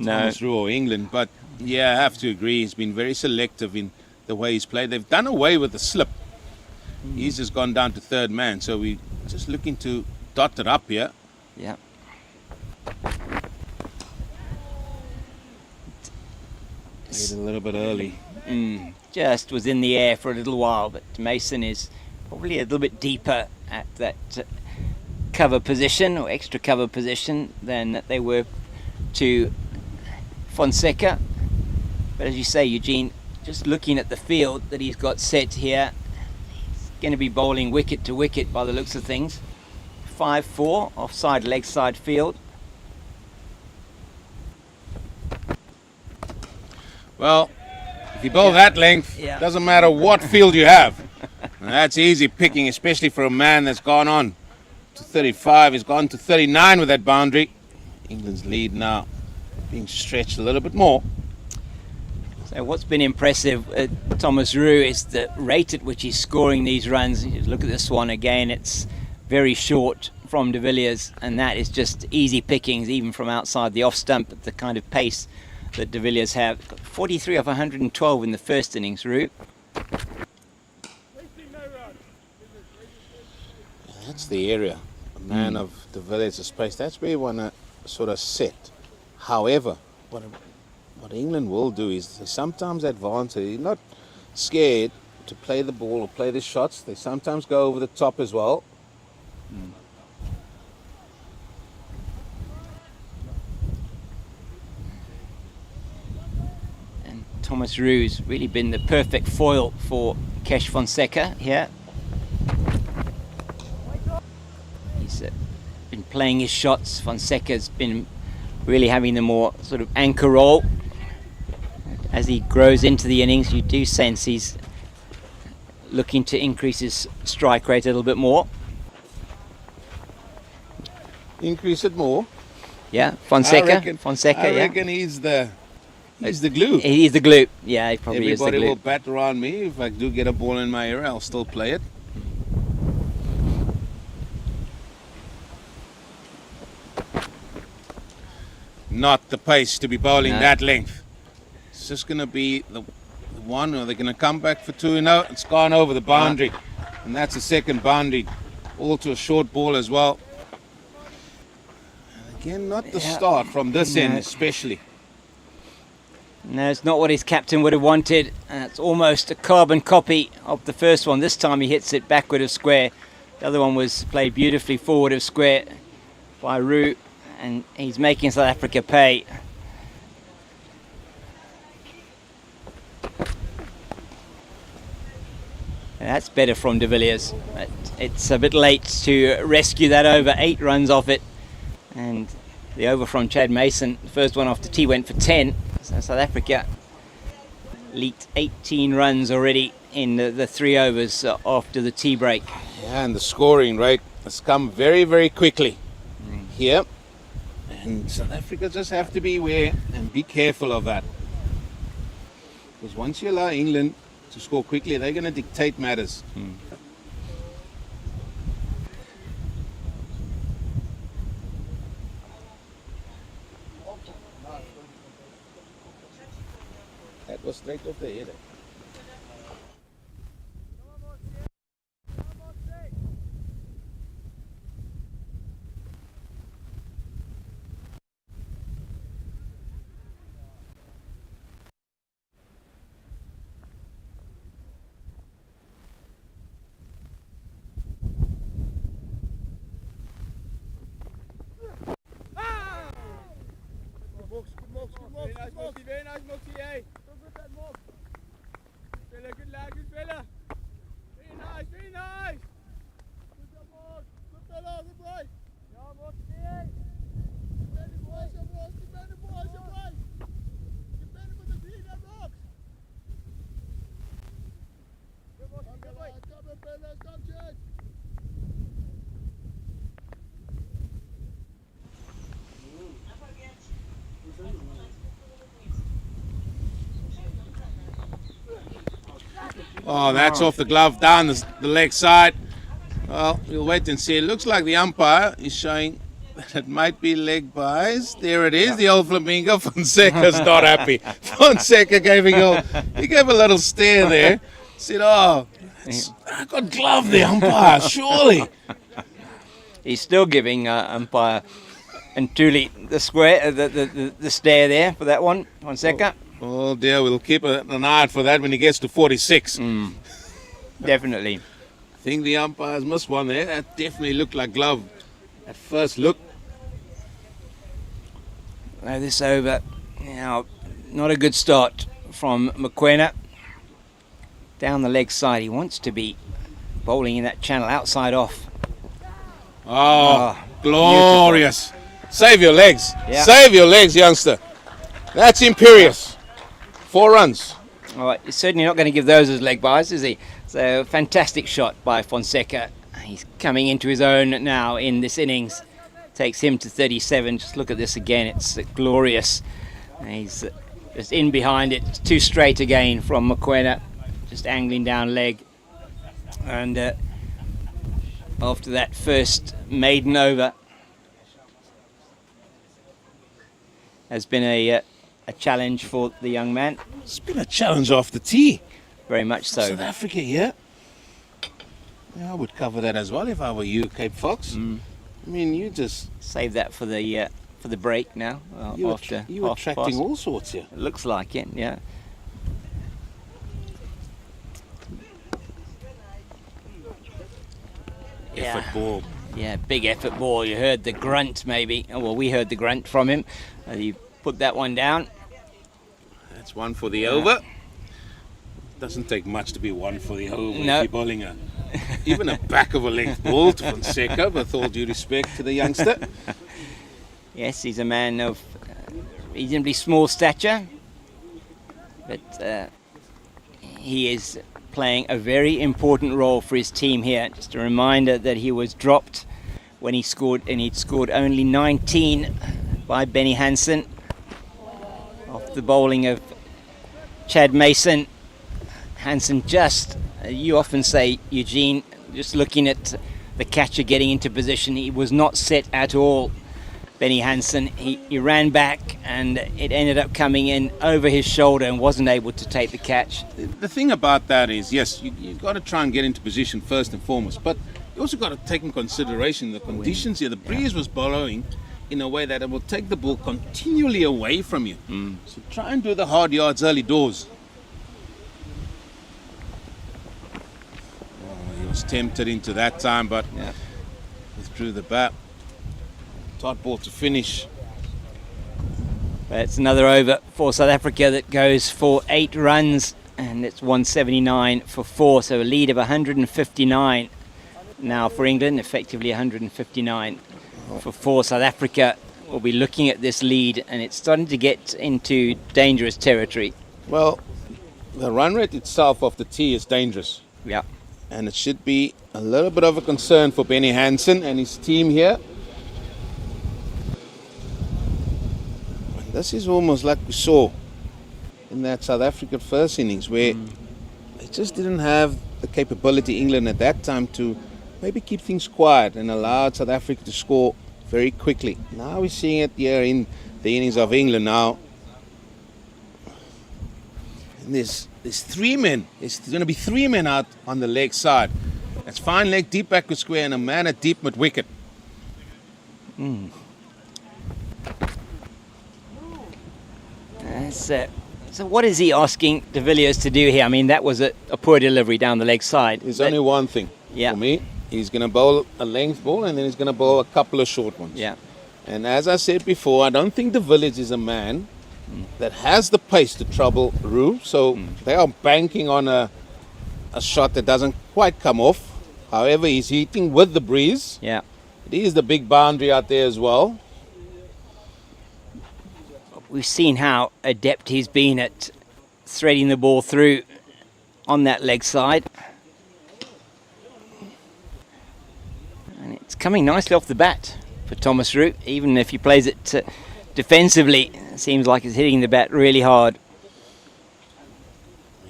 Thomas Roux or England, but yeah, I have to agree. He's been very selective in the way he's played. They've done away with the slip. He's just gone down to 3rd man, so we're just looking to dot it up here. Yeah. Made it a little bit early. Just was in the air for a little while, but Mason is probably a little bit deeper at that cover position or extra cover position than they were to Fonseca. But as you say, Eugene, just looking at the field that he's got set here, he's going to be bowling wicket to wicket by the looks of things. 5-4 offside leg side field. Well, if you bowl that length, Yeah. doesn't matter what field you have. And that's easy picking, especially for a man that's gone on to 35. He's gone to 39 with that boundary. England's lead now being stretched a little bit more. So what's been impressive, Thomas Roux, is the rate at which he's scoring these runs. You look at this one again, it's very short from de Villiers, and that is just easy pickings even from outside the off stump at the kind of pace that de Villiers have. Got 43 of 112 in the first innings, Roux. That's the area, a man of de Villiers' pace. That's where you want to sort of sit. However, what England will do is they sometimes advance. They're not scared to play the ball or play the shots. They sometimes go over the top as well. And Thomas Roux's really been the perfect foil for Kesh Fonseca here. He's been playing his shots. Fonseca's been really having the more sort of anchor role. As he grows into the innings, you do sense he's looking to increase his strike rate a little bit more. Increase it more. Yeah, Fonseca. I reckon he's the glue. He's the glue. Yeah, he probably is the Everybody glue. will bat around me. If I do get a ball in my ear, I'll still play it. Not the pace to be bowling No. that length. It's just going to be the one, or they're going to come back for 2-0. It's gone over the boundary, and that's the second boundary. All to a short ball as well. And again, not the start from this end, especially. No, it's not what his captain would have wanted. It's almost a carbon copy of the first one. This time he hits it backward of square. The other one was played beautifully forward of square by Roux, and he's making South Africa pay. And that's better from de Villiers. But it's a bit late to rescue that over. 8 runs off it, and the over from Chad Mason, the first one off the tee, went for 10. So South Africa leaked 18 runs already in the 3 overs after the tea break. Yeah, and the scoring rate has come very, very quickly here. And South Africa just have to be aware and be careful of that. Because once you allow England to score quickly, they're going to dictate matters. That was straight off the head. Very nice, Moxie, hey. So good, that Mox. Fella, good lad, good fella. Very nice, very nice. Good job, Mox. Good fella, good boy. Ja, Moxie, hey. Get better boys, your boys. Get better boys, your boys. Get better for the green, that Mox. Good, Moxie, good boy. Come on, fellas, come church. Oh, that's off the glove, down the leg side. Well, we'll wait and see. It looks like the umpire is showing that it might be leg buys. There it is, the old flamingo. Fonseca's not happy. Fonseca gave a little stare there. Said, oh, I got glove the umpire, surely. He's still giving umpire and Tuli the square, the stare there for that one, Fonseca. Oh dear, we'll keep an eye out for that when he gets to 46. Definitely. I think the umpires missed one there. That definitely looked like glove. at first look. Now this over. Now, not a good start from Mokoena. Down the leg side, he wants to be bowling in that channel, outside off. Oh, glorious. Beautiful. Save your legs. Yeah. Save your legs, youngster. That's imperious. 4 runs. All right, he's certainly not going to give those as leg byes, is he? So, fantastic shot by Fonseca. He's coming into his own now in this innings. Takes him to 37. Just look at this again. It's glorious. He's just in behind it. 2 straight again from Mokoena. Just angling down leg. And after that first maiden over, has been a challenge for the young man. It's been a challenge off the tee. Very much so. South Africa here. Yeah, I would cover that as well if I were you, Cape Fox. I mean, you just save that for the break now. You're attracting all sorts here. It looks like it, yeah. Effort ball. Yeah, big effort ball. You heard the grunt, maybe. Oh, well, we heard the grunt from him. He put that one down. That's one for the over. Doesn't take much to be one for the over. No. If you're bowling even a back of a length ball to Fonseca, with all due respect to the youngster. Yes, he's a man of reasonably small stature, but he is playing a very important role for his team here. Just a reminder that he was dropped when he scored, and he'd scored only 19 by Benny Hansen off the bowling of Chad Mason. Hansen just, you often say, Eugene, just looking at the catcher getting into position, he was not set at all. Benny Hansen, he ran back and it ended up coming in over his shoulder and wasn't able to take the catch. The thing about that is, yes, you've got to try and get into position first and foremost, but you also got to take in consideration the conditions here. The breeze was blowing in a way that it will take the ball continually away from you. So try and do the hard yards early doors. He was tempted into that time, but withdrew the bat. Tight ball to finish. It's another over for South Africa that goes for 8 runs, and it's 179 for 4, so a lead of 159 now for England, effectively 159 for 4. South Africa will be looking at this lead, and it's starting to get into dangerous territory. Well, the run rate itself off the tee is dangerous. Yeah. And it should be a little bit of a concern for Benny Hansen and his team here. This is almost like we saw in that South African first innings, where they just didn't have the capability, England at that time, to maybe keep things quiet and allowed South Africa to score very quickly. Now we're seeing it here in the innings of England now. And there's 3 men. There's going to be 3 men out on the leg side. That's fine leg, deep backward square, and a man at deep mid wicket. So what is he asking de Villiers to do here? I mean, that was a poor delivery down the leg side. There's only one thing for me. He's going to bowl a length ball, and then he's going to bowl a couple of short ones. Yeah. And as I said before, I don't think de Villiers is a man that has the pace to trouble Roux. So they are banking on a shot that doesn't quite come off. However, he's hitting with the breeze. Yeah. It is the big boundary out there as well. We've seen how adept he's been at threading the ball through on that leg side. And it's coming nicely off the bat for Thomas Roux, even if he plays it defensively. It seems like he's hitting the bat really hard.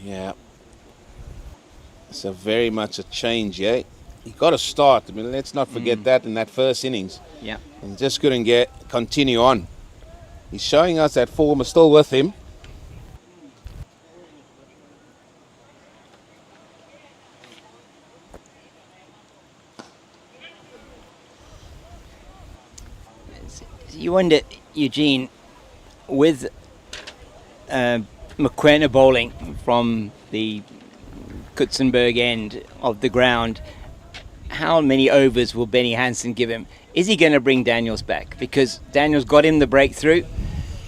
Yeah. It's a very much a change, yeah. He got a start. I mean, let's not forget that in that first innings. Yeah. And just couldn't continue on. He's showing us that form is still with him. You wonder, Eugene, with Mokoena bowling from the Coetzenburg end of the ground, how many overs will Benny Hansen give him? is he going to bring Daniels back? Because Daniels got him the breakthrough.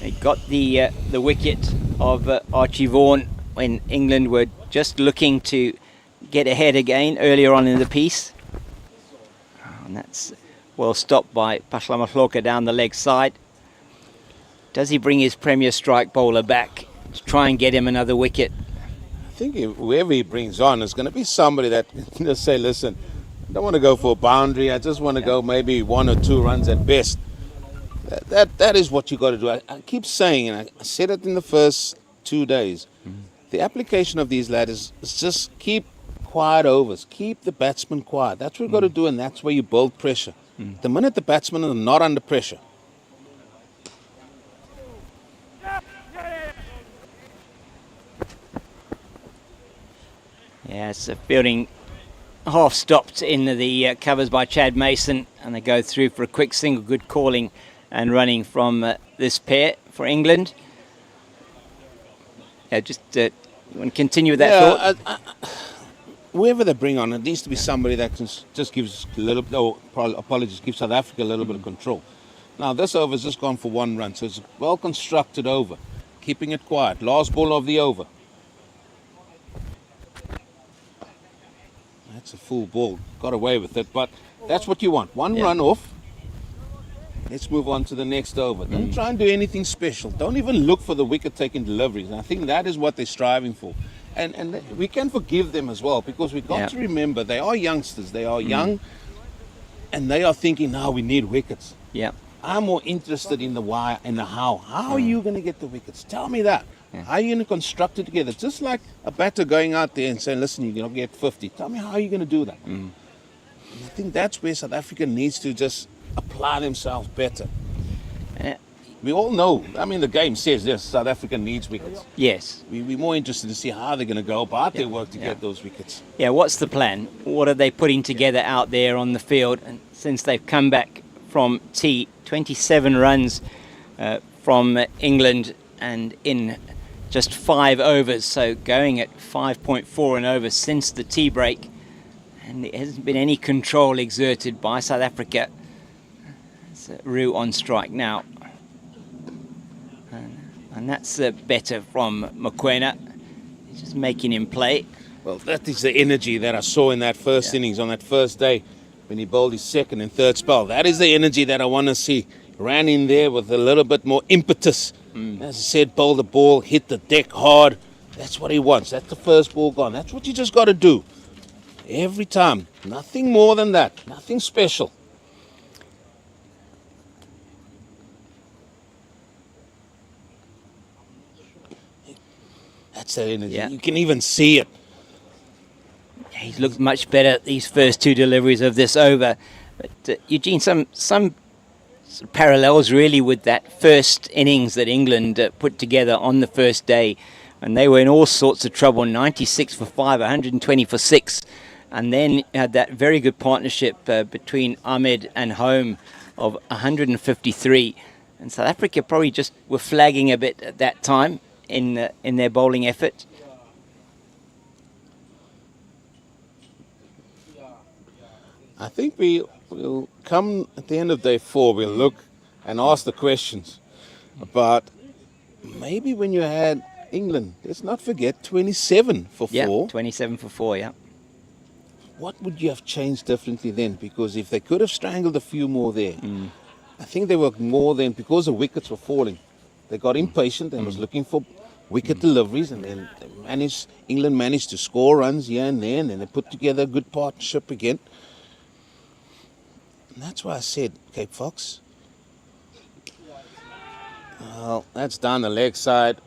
He got the wicket of Archie Vaughan when England were just looking to get ahead again earlier on in the piece. And that's well stopped by Pashla Mahloka down the leg side. Does he bring his premier strike bowler back to try and get him another wicket? I think whoever he brings on is going to be somebody that can just say, listen, I don't want to go for a boundary. I just want to go maybe 1 or 2 runs at best. That is what you got to do. I keep saying, and I said it in the first 2 days, the application of these ladders is just keep quiet overs. Keep the batsman quiet. That's what you've got to do, and that's where you build pressure. The minute the batsmen are not under pressure, yeah, it's a fielding half stopped in the covers by Chad Mason, and they go through for a quick single. Good calling and running from this pair for England. Yeah, just you want to continue with that thought? Whoever they bring on, it needs to be somebody that can just gives a little, give South Africa a little bit of control. Now, this over's just gone for 1 run, so it's a well-constructed over. Keeping it quiet. Last ball of the over. That's a full ball. Got away with it, but that's what you want. 1 run off. Let's move on to the next over. Don't try and do anything special. Don't even look for the wicket-taking deliveries. And I think that is what they're striving for. And we can forgive them as well, because we've got to remember they are youngsters. They are young, and they are thinking, now we need wickets. Yeah. I'm more interested in the why and the how. How are you going to get the wickets? Tell me that. How are you going to construct it together? Just like a batter going out there and saying, listen, you're going to get 50. Tell me how you're going to do that. I think that's where South Africa needs to just apply themselves better. We all know, I mean, the game says this, South Africa needs wickets. Yes. We're more interested to see how they're going to go about their work to get those wickets. Yeah, what's the plan? What are they putting together out there on the field? And since they've come back from tea, 27 runs from England and in just 5 overs, so going at 5.4 an over since the tea break, and there hasn't been any control exerted by South Africa. It's Roo on strike now. And that's better from Mokoena. He's just making him play. Well, that is the energy that I saw in that first innings on that first day when he bowled his second and third spell. That is the energy that I want to see. Ran in there with a little bit more impetus. As I said, bowl the ball, hit the deck hard. That's what he wants. That's the first ball gone. That's what you just got to do. Every time. Nothing more than that. Nothing special. That's that energy. Yeah. You can even see it. He's looked much better these first 2 deliveries of this over. But Eugene, some parallels really with that first innings that England put together on the first day, and they were in all sorts of trouble. 96 for 5, 120 for 6, and then had that very good partnership between Ahmed and Home of 153. And South Africa probably just were flagging a bit at that time in their bowling effort. I think we'll come at the end of day 4, we'll look and ask the questions about maybe when you had England, let's not forget 27 for 4. Yeah, 27 for 4, yeah. What would you have changed differently then? Because if they could have strangled a few more there, I think they were more than, because the wickets were falling, they got impatient and was looking for wicket deliveries, and then England managed to score runs here and there, and then they put together a good partnership again. And that's why I said, Cape Fox, well, that's down the leg side.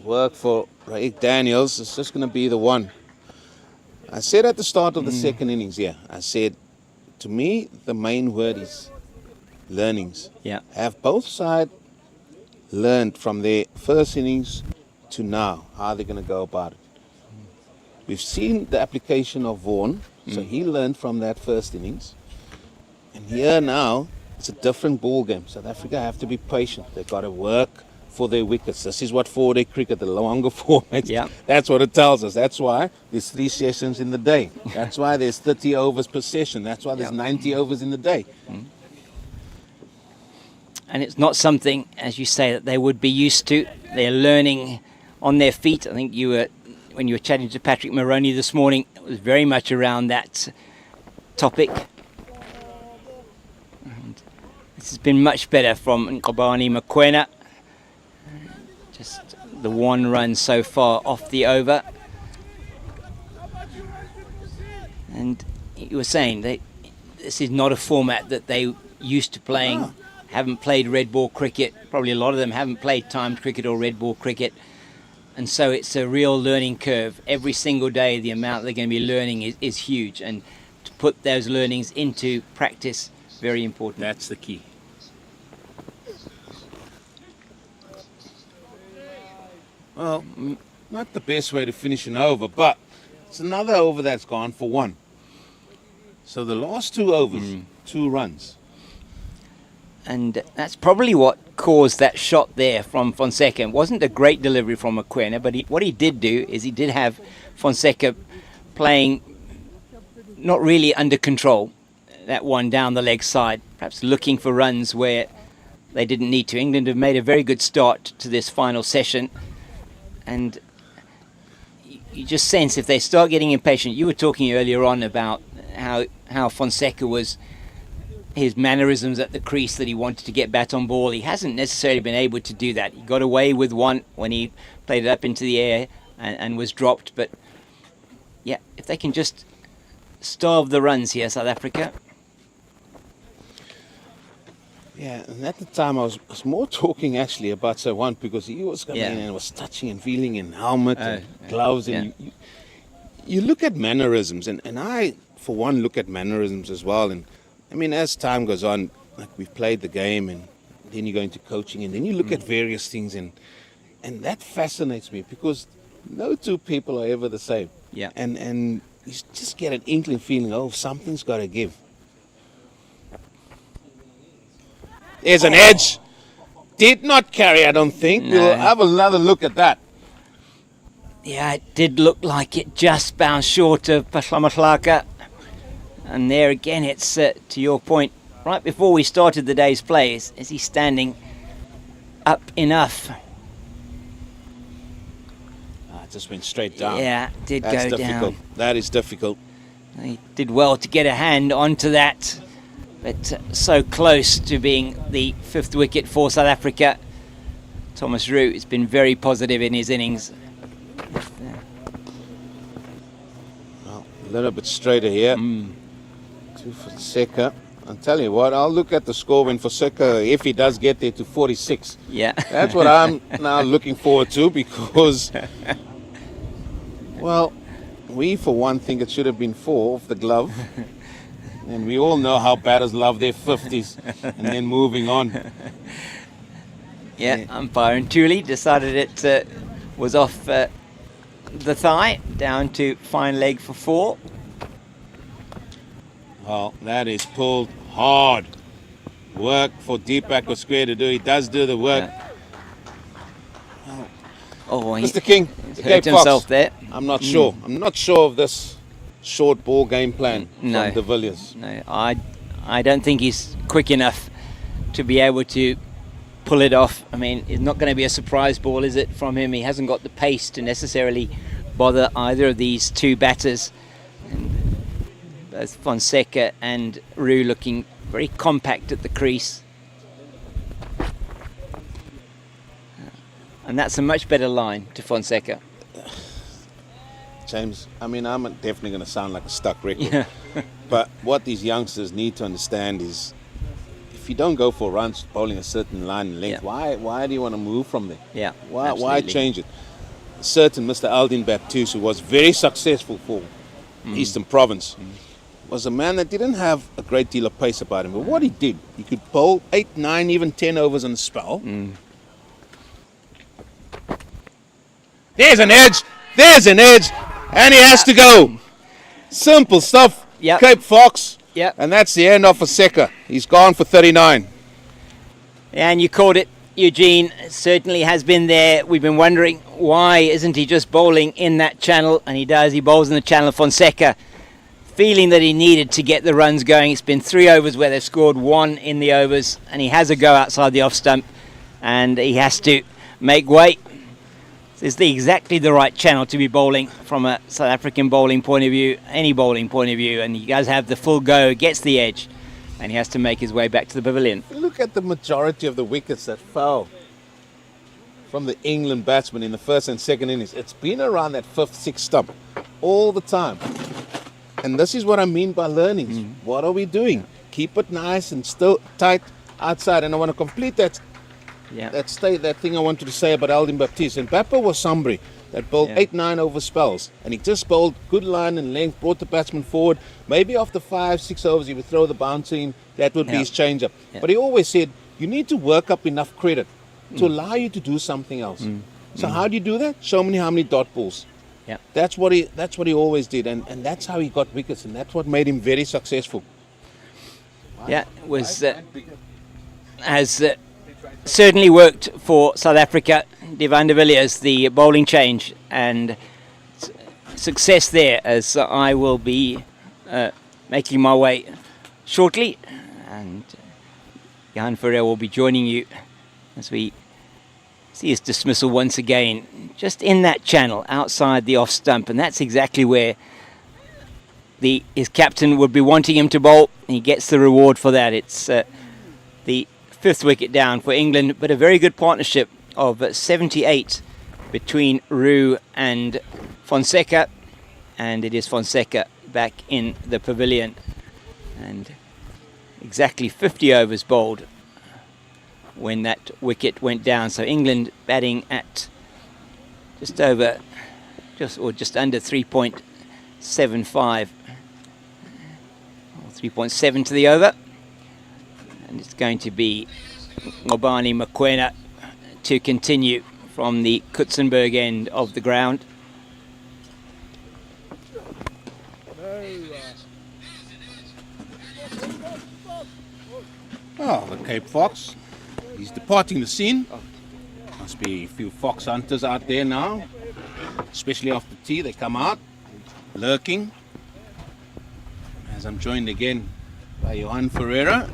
Work for Raik Daniels. It's just going to be the one. I said at the start of the second innings, I said, to me, the main word is learnings. Yeah. Have both sides learned from their first innings to now how they're going to go about it. We've seen the application of Vaughan, so he learned from that first innings. And here now, it's a different ball game. South Africa have to be patient. They've got to work for their wickets. This is what 4-day cricket, the longer formats, that's what it tells us. That's why there's 3 sessions in the day. That's why there's 30 overs per session. That's why there's 90 overs in the day. and it's not something, as you say, that they would be used to. They're learning on their feet. I think when you were chatting to Patrick Moroney this morning, it was very much around that topic. And this has been much better from Nkobani Mokoena. Just the one run so far off the over. And you were saying that this is not a format that they used to playing, haven't played red ball cricket. Probably a lot of them haven't played timed cricket or red ball cricket. And so it's a real learning curve. Every single day the amount they're going to be learning is huge. And to put those learnings into practice, very important. That's the key. Well, not the best way to finish an over, but it's another over that's gone for one. So the last 2 overs, 2 runs. And that's probably what caused that shot there from Fonseca. It wasn't a great delivery from Mokoena, but what he did do is he did have Fonseca playing not really under control, that one down the leg side, perhaps looking for runs where they didn't need to. England have made a very good start to this final session, and you just sense if they start getting impatient. You were talking earlier on about how Fonseca was, his mannerisms at the crease, that he wanted to get bat on ball. He hasn't necessarily been able to do that. He got away with one when he played it up into the air and was dropped. But yeah, if they can just starve the runs here, South Africa. Yeah, and at the time I was more talking actually about Sir One, because he was coming in and was touching and feeling in helmet and gloves. And you look at mannerisms, and I, for one, look at mannerisms as well. And I mean, as time goes on, like we've played the game, and then you go into coaching, and then you look at various things, and that fascinates me, because no two people are ever the same. Yeah. And you just get an inkling feeling, oh, something's got to give. There's an edge. Did not carry, I don't think. No. We'll have another look at that. Yeah, it did look like it just bounced short of Pahlamahlaka. And there again, it's, to your point, right before we started the day's play, is he standing up enough? It just went straight down. Yeah, it did That's go difficult. down. That is difficult. He did well to get a hand onto that, but so close to being the 5th wicket for South Africa. Thomas Roux has been very positive in his innings. Well, a little bit straighter here. To Fonseca. I'll tell you what, I'll look at the score when Fonseca, if he does get there to 46. Yeah. That's what I'm now looking forward to, because, well, we for one think it should have been 4 off the glove. And we all know how batters love their 50s and then moving on. Yeah, umpire and Thule decided it was off the thigh, down to fine leg for 4. Well, that is pulled hard. Work for Deepak Square to do. He does do the work. Yeah. Oh, Mr. King, he's hurt himself there. I'm not sure. I'm not sure of this short ball game plan from De Villiers. No, I don't think he's quick enough to be able to pull it off. I mean, it's not going to be a surprise ball, is it, from him? He hasn't got the pace to necessarily bother either of these two batters. And both Fonseca and Roux looking very compact at the crease. And that's a much better line to Fonseca. James, I mean, I'm definitely going to sound like a stuck record. But what these youngsters need to understand is, if you don't go for runs bowling a certain line and length, why do you want to move from there? Yeah, why change it? Certain Mr. Aldin Baptiste, who was very successful for Eastern Province, was a man that didn't have a great deal of pace about him. But what he did, he could bowl 8, 9, even 10 overs on a spell. There's an edge. There's an edge. And he has to go. Simple stuff. Yep. Cape Fox. Yep. And that's the end of Fonseca. He's gone for 39. And you called it, Eugene. It certainly has been there. We've been wondering, why isn't he just bowling in that channel? And he does. He bowls in the channel of Fonseca. feeling that he needed to get the runs going. It's been 3 overs where they've scored 1 in the overs, and he has a go outside the off stump, and he has to make way. It's exactly the right channel to be bowling from a South African bowling point of view, any bowling point of view, and he does have the full go, gets the edge, and he has to make his way back to the pavilion. Look at the majority of the wickets that fell from the England batsmen in the first and second innings. It's been around that 5th, 6th stump all the time. And this is what I mean by learning. What are we doing? Keep it nice and still tight outside. And I want to complete that that thing I wanted to say about Aldin Baptiste. And Bappa was somebody that bowled 8-9 over spells. And he just bowled good line and length, brought the batsman forward. Maybe after 5-6 overs he would throw the bouncer in. That would be his change-up. But he always said, you need to work up enough credit to allow you to do something else. So how do you do that? Show me how many dot balls. That's what he always did, and that's how he got wickets, and that's what made him very successful. Yeah, it was has certainly worked for South Africa. De van der Villiers, the bowling change, and success there, as I will be making my way shortly, and Johan Ferreira will be joining you as we see his dismissal once again, just in that channel outside the off stump, and that's exactly where his captain would be wanting him to bowl. He gets the reward for that. It's the 5th wicket down for England, but a very good partnership of 78 between Roux and Fonseca, and it is Fonseca back in the pavilion, and exactly 50 overs bowled when that wicket went down. So England batting at just under 3.75, or 3.7 to the over, and it's going to be Ngobani Mokoena to continue from the Coetzenburg end of the ground. Oh, the Cape Fox. He's departing the scene. Must be a few fox hunters out there now, especially after tea. They come out lurking. As I'm joined again by Johan Ferreira.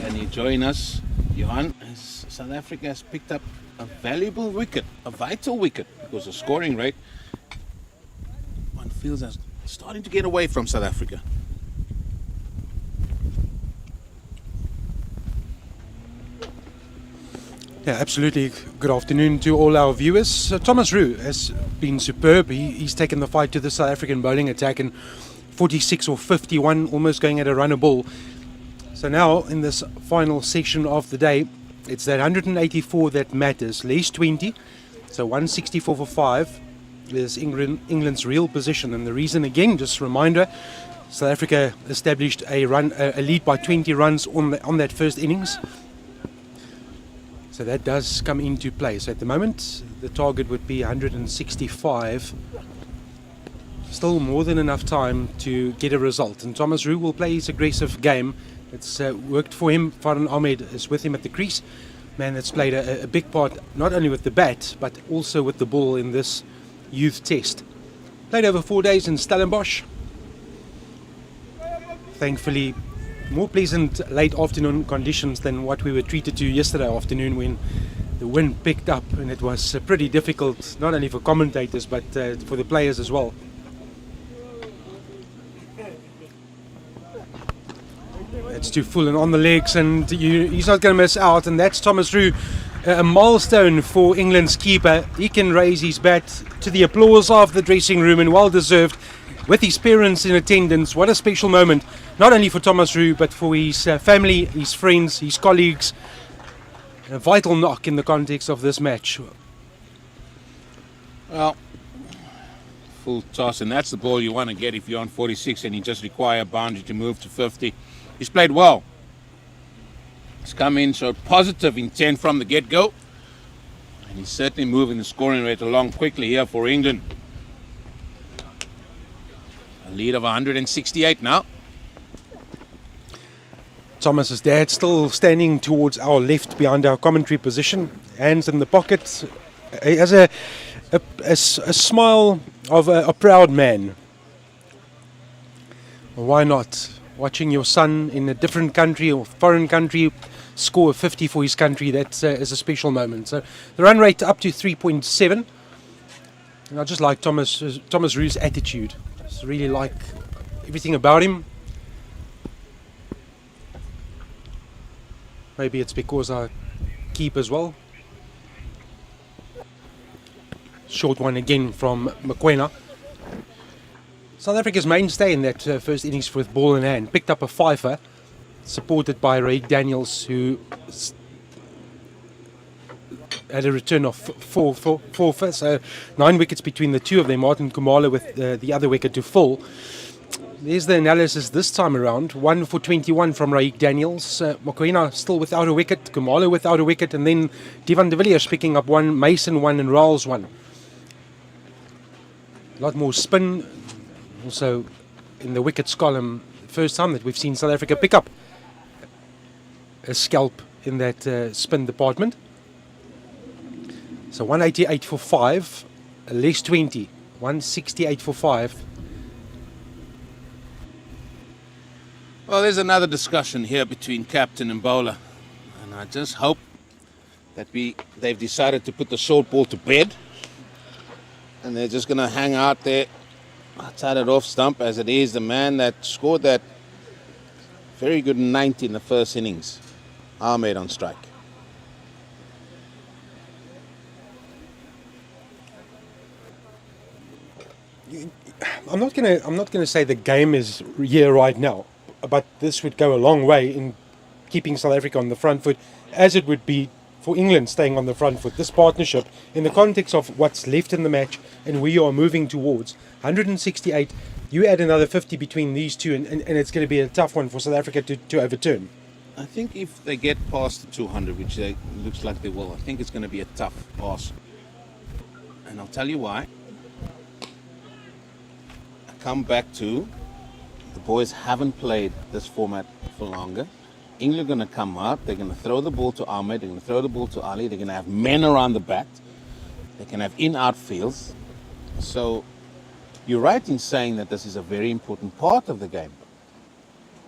Can you join us, Johan? As South Africa has picked up a valuable wicket, a vital wicket, because the scoring rate, one feels as starting to get away from South Africa. Yeah, absolutely. Good afternoon to all our viewers. Thomas Roux has been superb. He's taken the fight to the South African bowling attack in 46 or 51, almost going at a run a ball. So now in this final section of the day, it's that 184 that matters. Less 20, so 164 for 5 is England's real position. And the reason, again, just a reminder, South Africa established a lead by 20 runs on that first innings. So that does come into play. So at the moment, the target would be 165. Still more than enough time to get a result. And Thomas Roux will play his aggressive game. It's worked for him. Farhan Ahmed is with him at the crease. Man that's played a big part, not only with the bat, but also with the ball in this youth test. Played over 4 days in Stellenbosch. Thankfully, more pleasant late afternoon conditions than what we were treated to yesterday afternoon, when the wind picked up, and it was pretty difficult, not only for commentators but for the players as well. It's too full and on the legs, and he's not going to miss out, and that's Thomas Roux, a milestone for England's keeper. He can raise his bat to the applause of the dressing room, and well deserved. With his parents in attendance, what a special moment, not only for Thomas Roux, but for his family, his friends, his colleagues. A vital knock in the context of this match. Well, full toss, and that's the ball you want to get if you're on 46 and you just require a boundary to move to 50. He's played well. He's come in, showed positive intent from the get-go, and he's certainly moving the scoring rate along quickly here for England. A lead of 168 now. Thomas's dad still standing towards our left behind our commentary position, hands in the pocket. He has a smile of a proud man. Why not? Watching your son in a different country or foreign country score a 50 for his country, that is a special moment. So the run rate up to 3.7. And I just like Thomas Roo's attitude. I just really like everything about him. Maybe it's because I keep as well. Short one again from Mokoena. South Africa's mainstay in that first innings with ball in hand picked up a fifer, supported by Ray Daniels, who had a return of four, so 9 wickets between the two of them. Martin Kumalo with the other wicket to full. There's the analysis this time around. 1 for 21 from Raik Daniels. Mokoena still without a wicket. Kumalo without a wicket. And then Devan de Villiers picking up 1, Mason 1 and Riles 1. A lot more spin. Also in the wickets column, first time that we've seen South Africa pick up a scalp in that spin department. So 188 for 5, less 20. 168 for 5. Well, there's another discussion here between captain and bowler, and I just hope that they've decided to put the short ball to bed, and they're just going to hang out there outside that off stump, as it is the man that scored that very good 90 in the first innings, Ahmed, on strike. I'm not gonna say the game is here right now, but this would go a long way in keeping South Africa on the front foot, as it would be for England staying on the front foot. This partnership, in the context of what's left in the match and we are moving towards 168, you add another 50 between these two, and it's going to be a tough one for South Africa to overturn. I think if they get past the 200, which looks like they will, I think it's going to be a tough pass. And I'll tell you why. I come back to the boys haven't played this format for longer. England are going to come out. They're going to throw the ball to Ahmed. They're going to throw the ball to Ali. They're going to have men around the bat. They can have in-out fields. So you're right in saying that this is a very important part of the game.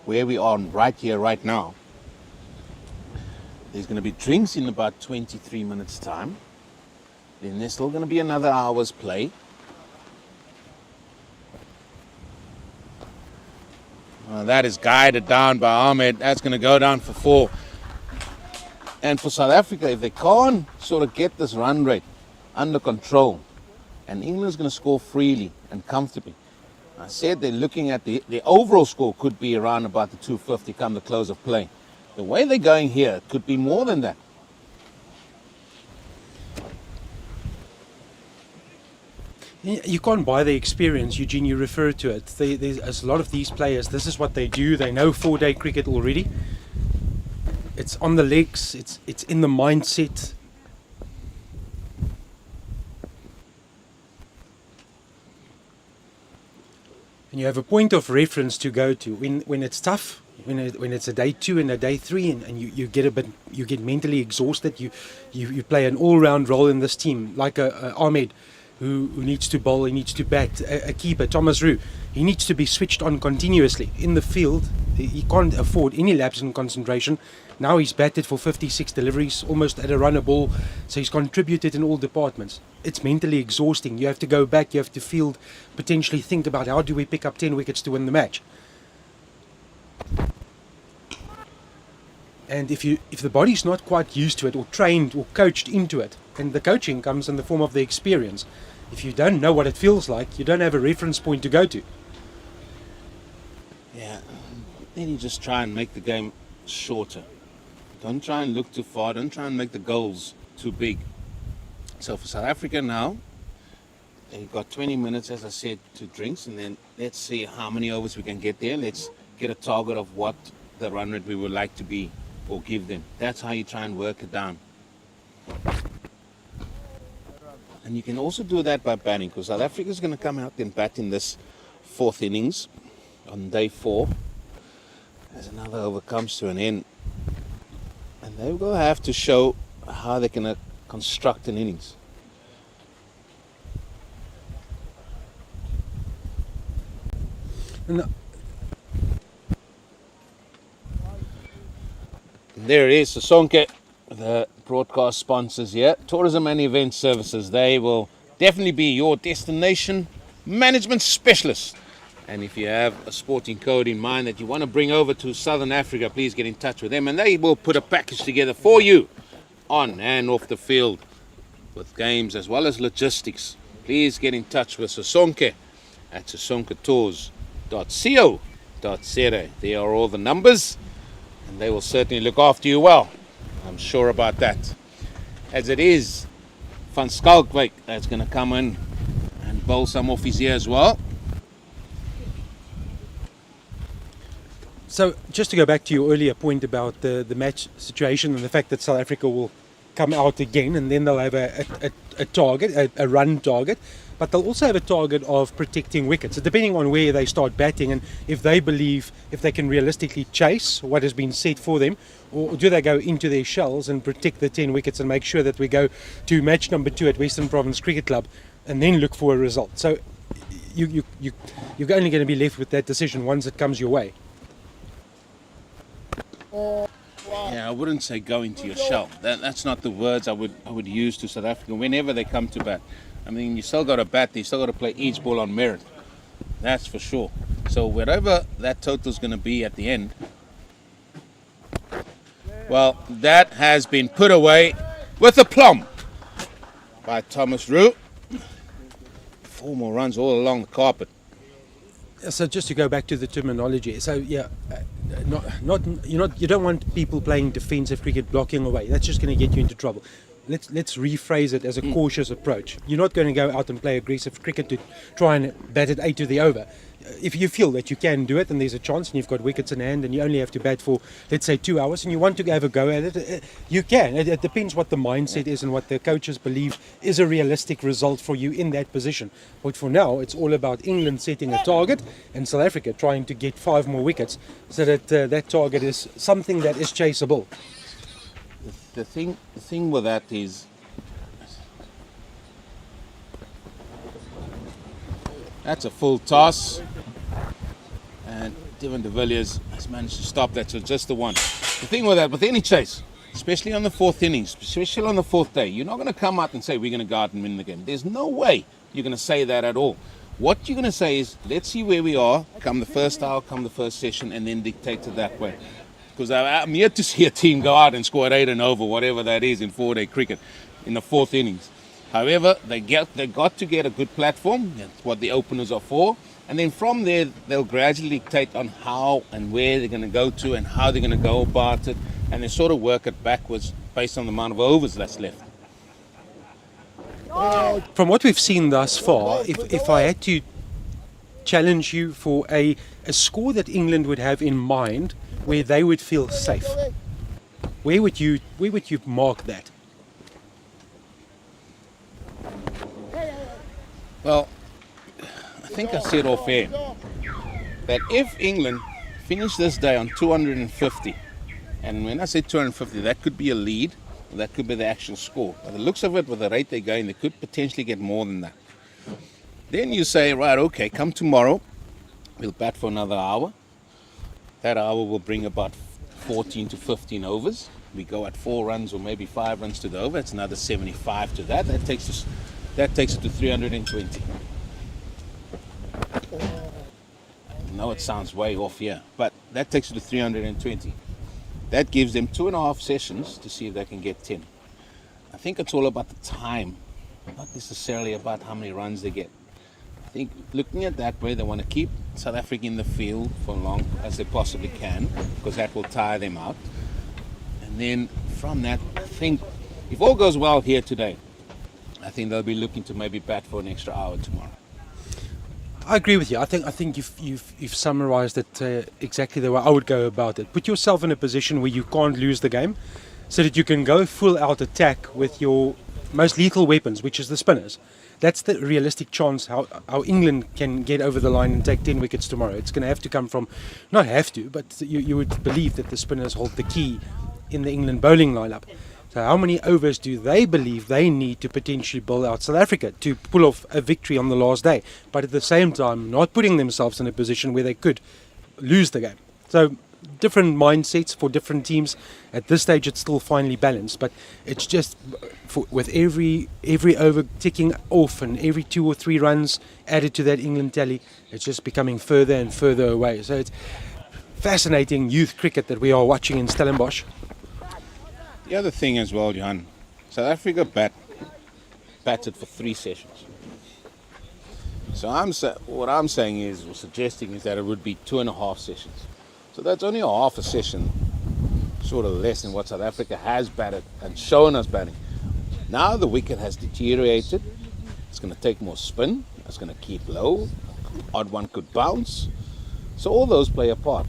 Where we are right here, right now, there's going to be drinks in about 23 minutes' time. Then there's still going to be another hour's play. That is guided down by Ahmed. That's going to go down for 4. And for South Africa, if they can't sort of get this run rate under control, and England's going to score freely and comfortably. I said they're looking at the overall score could be around about the 250 come the close of play. The way they're going here, it could be more than that. You can't buy the experience, Eugene, you refer to it. There's a lot of these players, this is what they do. They know 4-day cricket already. It's on the legs, it's in the mindset. And you have a point of reference to go to when it's tough, when it's a day 2 and a day 3, and you get mentally exhausted. You play an all-round role in this team, like Ahmed, who needs to bowl, he needs to bat, a keeper, Thomas Roo, he needs to be switched on continuously. In the field, he can't afford any lapse in concentration. Now he's batted for 56 deliveries, almost at a run a ball, so he's contributed in all departments. It's mentally exhausting. You have to go back, you have to field, potentially think about how do we pick up 10 wickets to win the match. And if the body's not quite used to it, or trained, or coached into it, and the coaching comes in the form of the experience. If you don't know what it feels like, you don't have a reference point to go to. Yeah, then you just try and make the game shorter. Don't try and look too far. Don't try and make the goals too big. So for South Africa now, they've got 20 minutes, as I said, to drinks, and then let's see how many overs we can get there. Let's get a target of what the run rate we would like to be or give them. That's how you try and work it down. And you can also do that by batting, because South Africa is going to come out and bat in this 4th innings on day 4 as another over comes to an end. And they will have to show how they can construct an innings. And there it is, Sosonke, the broadcast sponsors here. Tourism and Event Services. They will definitely be your destination management specialist. And if you have a sporting code in mind that you want to bring over to Southern Africa, please get in touch with them and they will put a package together for you on and off the field with games as well as logistics. Please get in touch with Sosonke at sosonketours.co.za. There are all the numbers and they will certainly look after you well. I'm sure about that. As it is, Van Schalkwyk that's going to come in and bowl some off his ear as well. So just to go back to your earlier point about the match situation and the fact that South Africa will come out again and then they'll have a target, a run target, but they'll also have a target of protecting wickets. So depending on where they start batting and if they believe if they can realistically chase what has been set for them, or do they go into their shells and protect the 10 wickets and make sure that we go to match number 2 at Western Province Cricket Club and then look for a result. So you're only going to be left with that decision once it comes your way. Yeah, I wouldn't say go into your shell. That's not the words I would use to South Africa whenever they come to bat. I mean, you still got to bat, you still got to play each ball on merit. That's for sure. So wherever that total is going to be at the end, well, that has been put away with aplomb by Thomas Roux. 4 more runs all along the carpet. So just to go back to the terminology, so yeah, you don't want people playing defensive cricket blocking away. That's just going to get you into trouble. Let's rephrase it as a cautious approach. You're not going to go out and play aggressive cricket to try and bat it 8 to the over. If you feel that you can do it and there's a chance and you've got wickets in hand and you only have to bat for, let's say, 2 hours and you want to have a go at it, you can. It depends what the mindset is and what the coaches believe is a realistic result for you in that position. But for now, it's all about England setting a target and South Africa trying to get 5 more wickets so that that target is something that is chaseable. The thing with that is that's a full toss and Devon de Villiers has managed to stop that, so just the one. The thing with that, with any chase, especially on the 4th innings, especially on the 4th day, you're not going to come out and say we're going to go out and win the game. There's no way you're going to say that at all. What you're going to say is let's see where we are come the first hour, come the first session, and then dictate it that way. Because I'm yet to see a team go out and score 8 and over, whatever that is in 4-day cricket, in the 4th innings. However, they got to get a good platform. That's what the openers are for. And then from there, they'll gradually dictate on how and where they're going to go to and how they're going to go about it. And they sort of work it backwards based on the amount of overs that's left. From what we've seen thus far, if I had to challenge you for a score that England would have in mind where they would feel safe, where would you mark that? Well, I think I said off air that if England finish this day on 250, and when I say 250, that could be a lead, or that could be the actual score. By the looks of it, with the rate they're going, they could potentially get more than that. Then you say, right, okay, come tomorrow, we'll bat for another hour. That hour will bring about 14 to 15 overs. We go at 4 runs or maybe 5 runs to the over. It's another 75 to that. That takes it to 320. I know it sounds way off here, but that takes it to 320. That gives them 2.5 sessions to see if they can get 10. I think it's all about the time, not necessarily about how many runs they get. I think looking at that way, they want to keep South Africa in the field for as long as they possibly can, because that will tire them out. And then from that, I think if all goes well here today, I think they'll be looking to maybe bat for an extra hour tomorrow. I agree with you. I think you've summarised it exactly the way I would go about it. Put yourself in a position where you can't lose the game, so that you can go full out attack with your most lethal weapons, which is the spinners. That's the realistic chance how England can get over the line and take 10 wickets tomorrow. It's going to have to come from, not have to, but you would believe that the spinners hold the key in the England bowling lineup. So how many overs do they believe they need to potentially bowl out South Africa to pull off a victory on the last day, but at the same time not putting themselves in a position where they could lose the game? So different mindsets for different teams. At this stage, it's still finely balanced, but it's just with every over ticking off and every 2 or 3 runs added to that England tally, it's just becoming further and further away. So it's fascinating youth cricket that we are watching in Stellenbosch. The other thing as well, Johan, South Africa batted for 3 sessions. So what I'm saying is, or suggesting is that it would be 2.5 sessions. So that's only a half a session, sort of less than what South Africa has batted and shown us batting. Now the wicket has deteriorated. It's going to take more spin. It's going to keep low. Odd one could bounce. So all those play a part.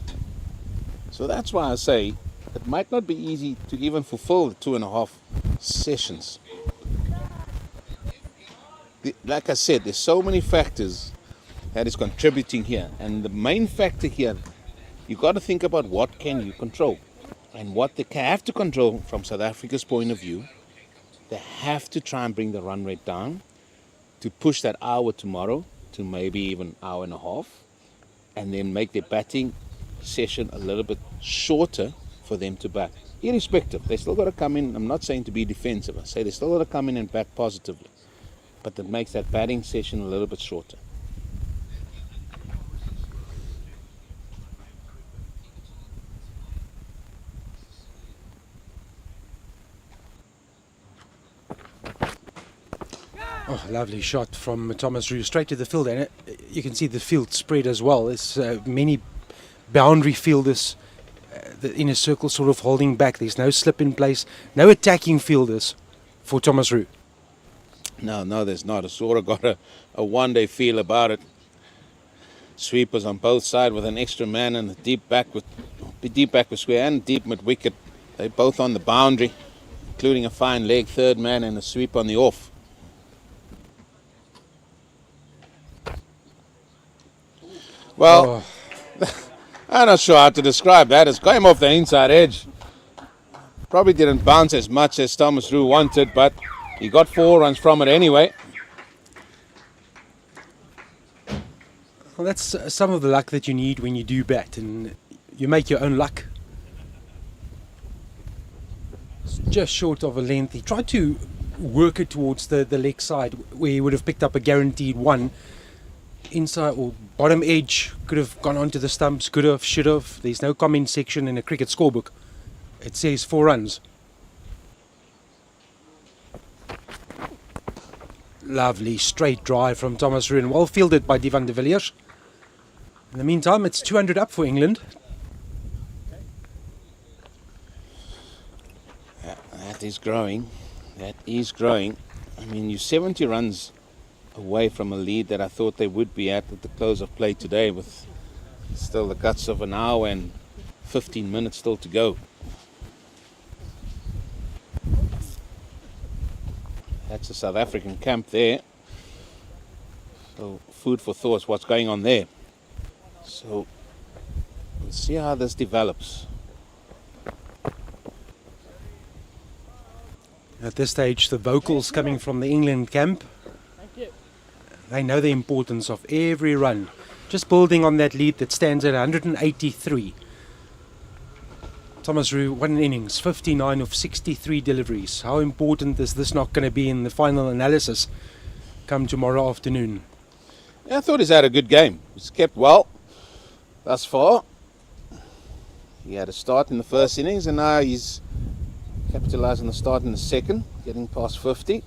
So that's why I say it might not be easy to even fulfill the 2.5 sessions. Like I said, there's so many factors that is contributing here. And the main factor here, you've got to think about what can you control. And what they have to control from South Africa's point of view, they have to try and bring the run rate down to push that hour tomorrow to maybe even hour and a half, and then make their batting session a little bit shorter for them to bat. Irrespective, they still got to come in. I'm not saying to be defensive. I say they still got to come in and bat positively. But that makes that batting session a little bit shorter. Oh, lovely shot from Thomas Roux straight to the field, and you can see the field spread as well. There's many boundary fielders in a circle sort of holding back. There's no slip in place, no attacking fielders for Thomas Roux. No, there's not. It's sort of got a one-day feel about it. Sweepers on both sides with an extra man and the deep back with square and deep mid wicket. They're both on the boundary, including a fine leg third man and a sweep on the off. Well, I'm not sure how to describe that. It's came off the inside edge. Probably didn't bounce as much as Thomas Roux wanted, but he got 4 runs from it anyway. Well, that's some of the luck that you need when you do bat, and you make your own luck. It's just short of a length. He tried to work it towards the leg side, where he would have picked up a guaranteed 1. Inside or bottom edge, could have gone onto the stumps, could have, should have. There's no comment section in a cricket scorebook. It says 4 runs. Lovely straight drive from Thomas Roux, well fielded by Divan de Villiers. In the meantime, it's 200 up for England. That is growing. That is growing. I mean, you're 70 runs away from a lead that I thought they would be at the close of play today, with still the guts of an hour and 15 minutes still to go. That's the South African camp there. So food for thought, what's going on there. So let's see how this develops. At this stage, the vocals coming from the England camp. They know the importance of every run. Just building on that lead that stands at 183. Thomas Roux, 1 innings, 59 of 63 deliveries. How important is this not going to be in the final analysis come tomorrow afternoon? Yeah, I thought he's had a good game. He's kept well thus far. He had a start in the first innings, and now he's capitalised on the start in the second, getting past 50.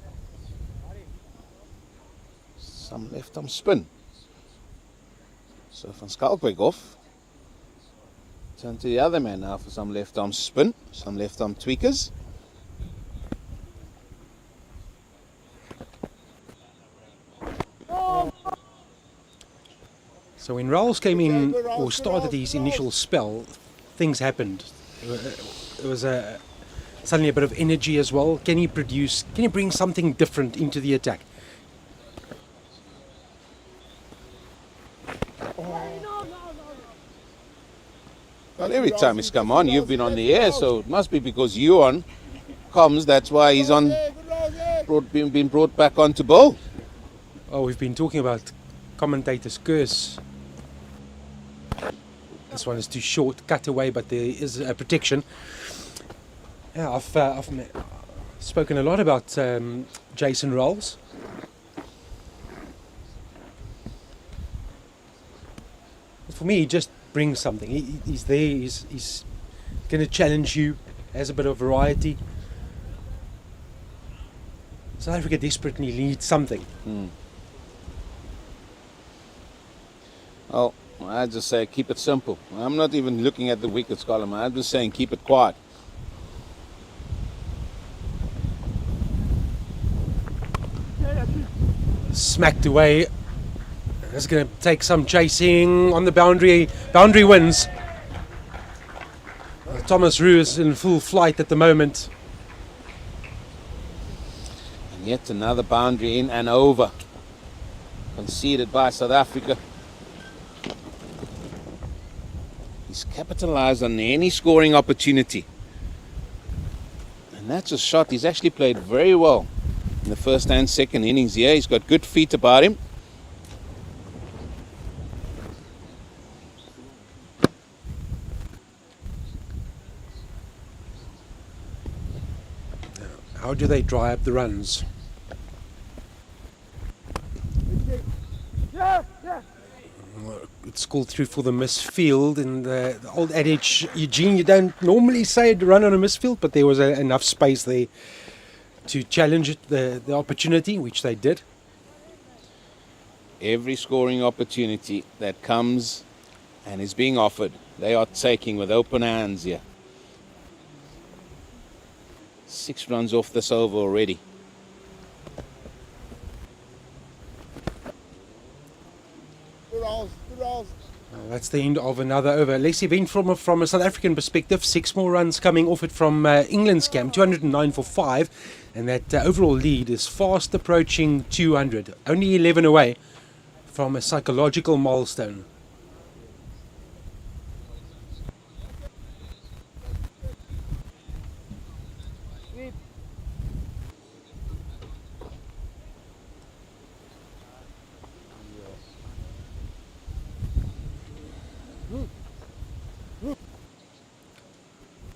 Some left arm spin. So van Schalkwyk off. Turn to the other man now for some left arm spin, some left arm tweakers. So when Rowles came in or started his initial spell, things happened. It was suddenly a bit of energy as well. Can he bring something different into the attack? Well, every time he's come on, you've been on the air, so it must be because you're on comms. That's why he's on, been brought back onto bowl. Oh, we've been talking about commentators' curse. This one is too short, cut away, but there is a protection. Yeah, I've spoken a lot about Jason Rolls. For me, he just brings something. He's there, he's going to challenge you, has a bit of variety. South Africa desperately needs something. Well, I just say keep it simple. I'm not even looking at the wickets column. I'm just saying keep it quiet. Smacked away. It's going to take some chasing on the boundary. Boundary wins. Thomas Roux is in full flight at the moment. And yet another boundary in and over. Conceded by South Africa. He's capitalized on any scoring opportunity. And that's a shot he's actually played very well in the first and second innings here. He's got good feet about him. How do they dry up the runs? It's called through for the misfield, and the old adage, Eugene, you don't normally say to run on a misfield, but there was enough space there to challenge it, the opportunity, which they did. Every scoring opportunity that comes and is being offered, they are taking with open hands here. 6 runs off this over already. That's the end of another over. Less event from a South African perspective. 6 more runs coming off it from England's camp. 209 for 5. And that overall lead is fast approaching 200. Only 11 away from a psychological milestone.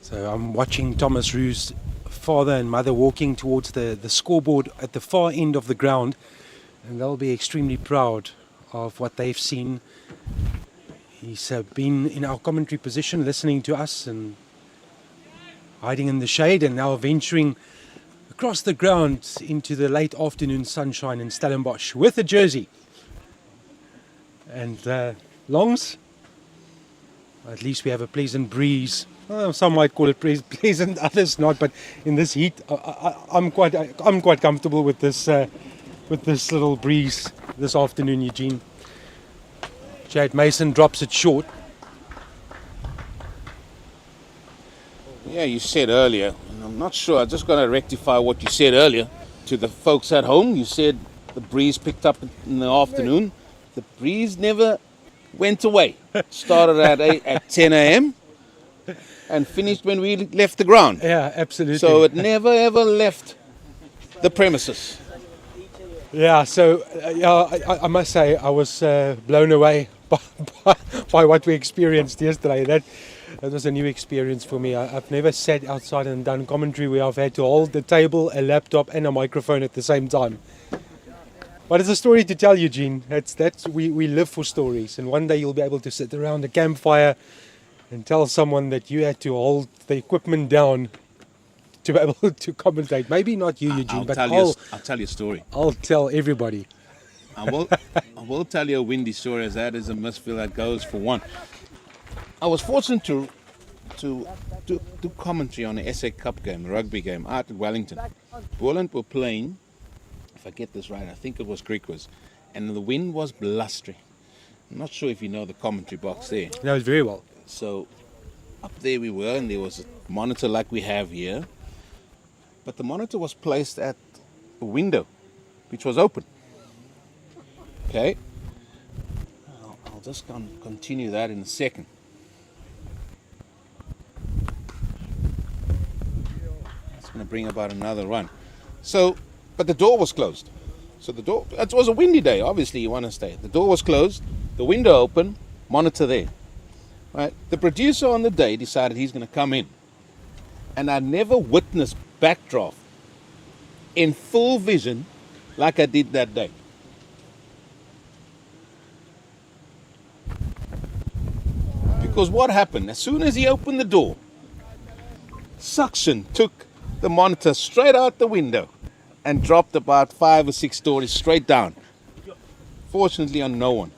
So I'm watching Thomas Roux's father and mother walking towards the scoreboard at the far end of the ground, and they'll be extremely proud of what they've seen. He's been in our commentary position listening to us and hiding in the shade, and now venturing across the ground into the late afternoon sunshine in Stellenbosch with a jersey. And Longs, at least we have a pleasant breeze. Some might call it pleasant, others not. But in this heat, I'm quite comfortable with this little breeze this afternoon, Eugene. Chad Mason drops it short. Yeah, you said earlier, and I'm not sure. I'm just going to rectify what you said earlier to the folks at home. You said the breeze picked up in the afternoon. The breeze never went away. Started at 10 a.m. and finished when we left the ground. Yeah, absolutely. So it never ever left the premises. Yeah, so I must say I was blown away by what we experienced yesterday. That was a new experience for me. I've never sat outside and done commentary where I've had to hold the table, a laptop and a microphone at the same time. But it's a story to tell, Eugene. We live for stories, and one day you'll be able to sit around a campfire and tell someone that you had to hold the equipment down to be able to commentate. Maybe not you, Eugene, but I'll tell you a story. I'll tell everybody. I will tell you a windy story, as that is a misfield that goes for one. I was fortunate to do commentary on the SA Cup game, a rugby game, out at Wellington. Boland were playing, if I get this right, I think it was Griquas, and the wind was blustery. I'm not sure if you know the commentary box there. Knows very well. So up there we were, and there was a monitor like we have here, but the monitor was placed at a window which was open. Okay, I'll just continue that in a second. It's going to bring about another run. So, but the door was closed. So it was a windy day, obviously you want to stay. The door was closed, the window open, monitor there. Right? The producer on the day decided he's going to come in. And I never witnessed backdraft in full vision like I did that day. Because what happened? As soon as he opened the door, suction took the monitor straight out the window and dropped about 5 or 6 stories straight down. Fortunately on no one.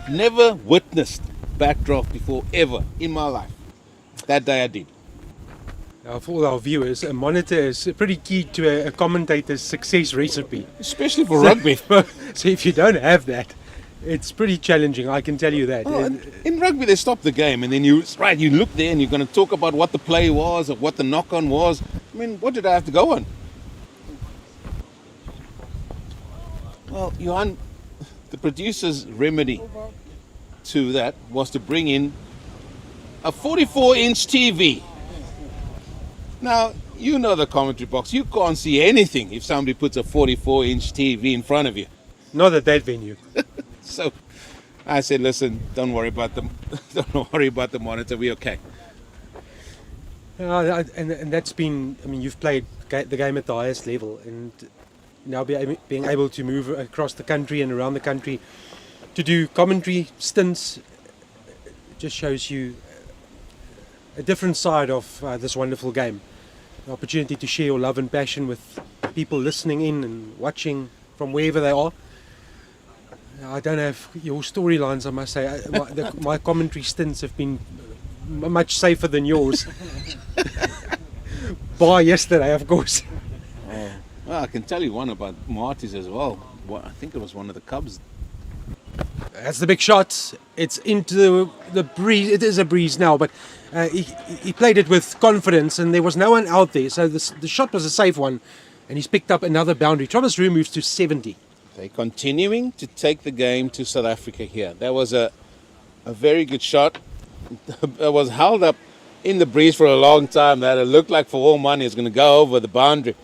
Never witnessed backdraft before ever in my life. That day I did. Now, for all our viewers, a monitor is pretty key to a commentator's success recipe. Especially for rugby. So if you don't have that, it's pretty challenging, I can tell you that. Oh, in rugby they stop the game and then you look there and you're going to talk about what the play was or what the knock-on was. I mean, what did I have to go on? Well, Johan, the producer's remedy to that was to bring in a 44-inch TV. Now, you know the commentary box. You can't see anything if somebody puts a 44-inch TV in front of you. Not at that venue. So I said, listen, don't worry about the monitor. We're okay. And that's been, I mean, you've played the game at the highest level, and now being able to move across the country and around the country to do commentary stints just shows you a different side of this wonderful game. The opportunity to share your love and passion with people listening in and watching from wherever they are. I don't have your storylines, I must say. My commentary stints have been much safer than yours. Bar yesterday, of course. Well, I can tell you one about Marty's as well. I think it was one of the Cubs. That's the big shot. It's into the breeze. It is a breeze now, but he played it with confidence and there was no one out there. So the shot was a safe one and he's picked up another boundary. Thomas Roux moves to 70. They're continuing to take the game to South Africa here. That was a very good shot. It was held up in the breeze for a long time. That it looked like for all money it's going to go over the boundary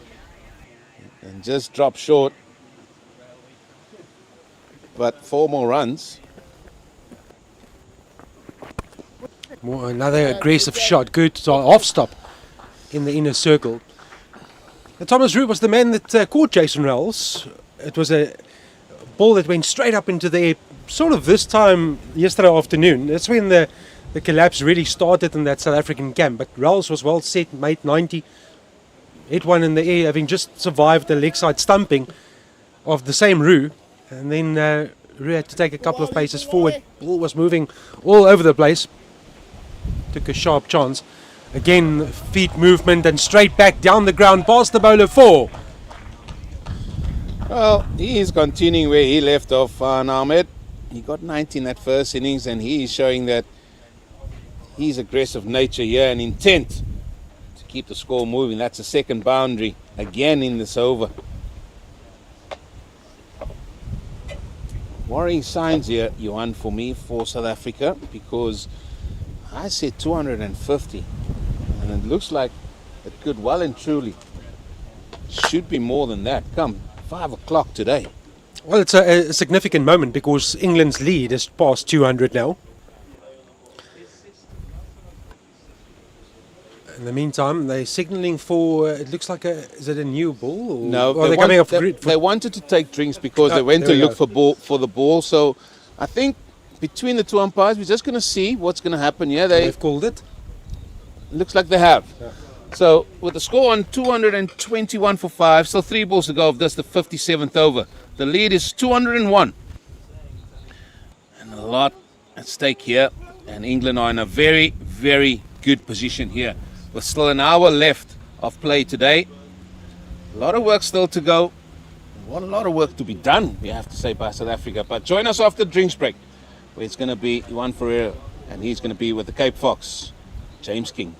and just drop short. But 4 more runs. Another aggressive shot. Good off stop in the inner circle. Thomas Roux was the man that caught Jason Rowles. It was a ball that went straight up into the air, sort of this time yesterday afternoon. That's when the collapse really started in that South African camp. But Rowles was well set, made 90. Hit one in the air, having just survived the leg side stumping of the same Roux. And then Roux had to take a couple of paces forward. Ball was moving all over the place. Took a sharp chance. Again, feet movement and straight back down the ground past the bowler 4. Well, he is continuing where he left off, Ahmed. He got 90 in that first innings and he is showing that he's aggressive nature here and intent to keep the score moving. That's a second boundary again in this over. Worrying signs here, Johan, for me, for South Africa, because I said 250 and it looks like it could well and truly should be more than that. Come 5 o'clock today. Well, it's a significant moment because England's lead is past 200 now. In the meantime, they're signalling for, it looks like is it a new ball? Or, no, or they wanted to take drinks because they went to look for the ball. So I think between the two umpires, we're just going to see what's going to happen. Yeah, they've called it. Looks like they have. Yeah. So with the score on 221 for 5, still 3 balls to go of this, the 57th over. The lead is 201. And a lot at stake here. And England are in a very, very good position here. With still an hour left of play today. A lot of work still to go. What a lot of work to be done, we have to say, by South Africa. But join us after the drinks break, where it's going to be Juan Ferreira, and he's going to be with the Cape Fox, James King.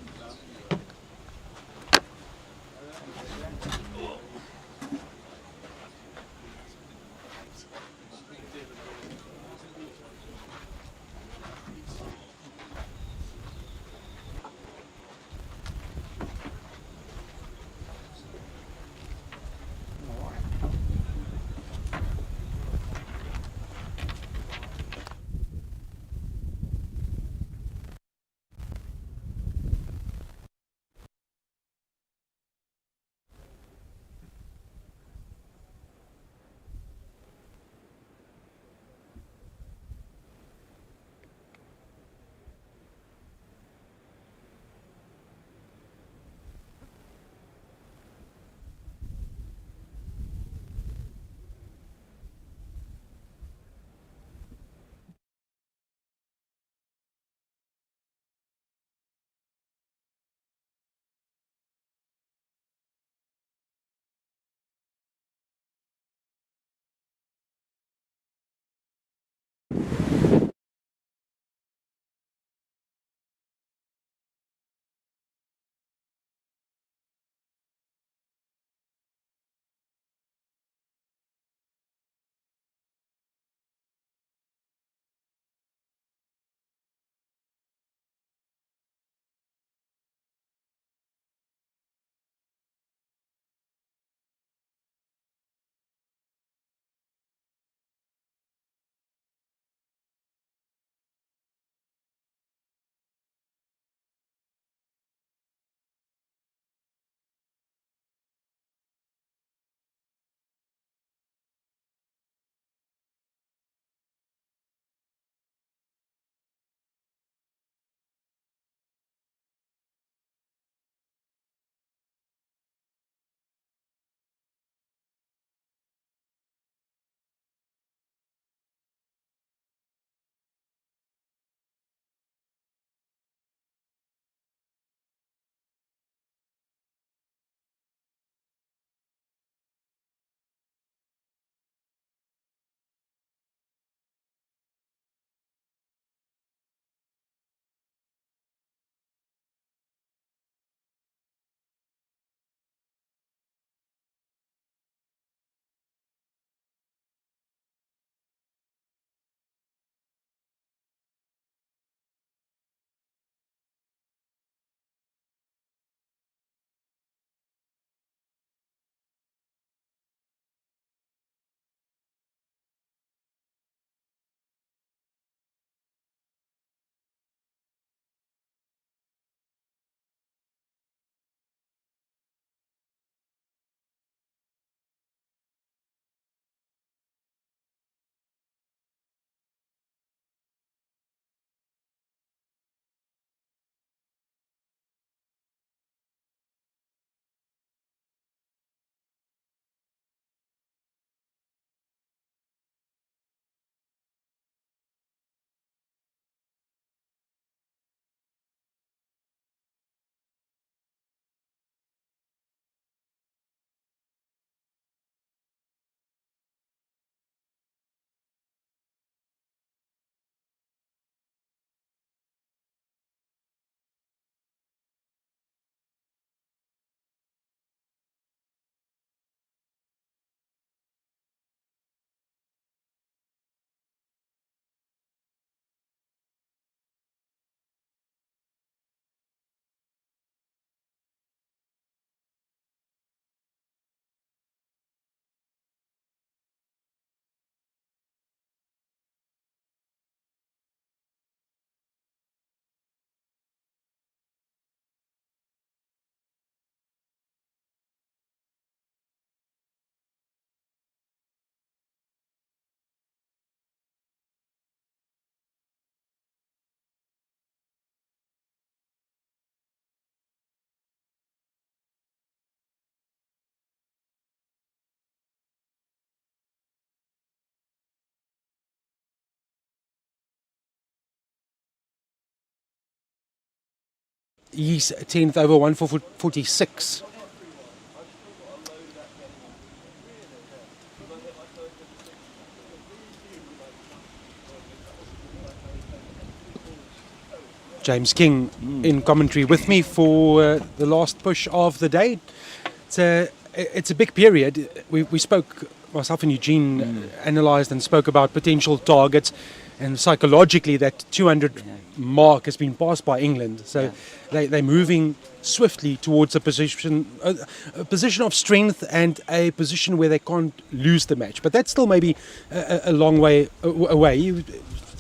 He's 10th over 1 for 46. James King in commentary with me for the last push of the day. It's a big period. We spoke, myself and Eugene analysed and spoke about potential targets, and psychologically that 200 mark has been passed by England. So they're moving swiftly towards a position of strength and a position where they can't lose the match. But that's still maybe a long way away. You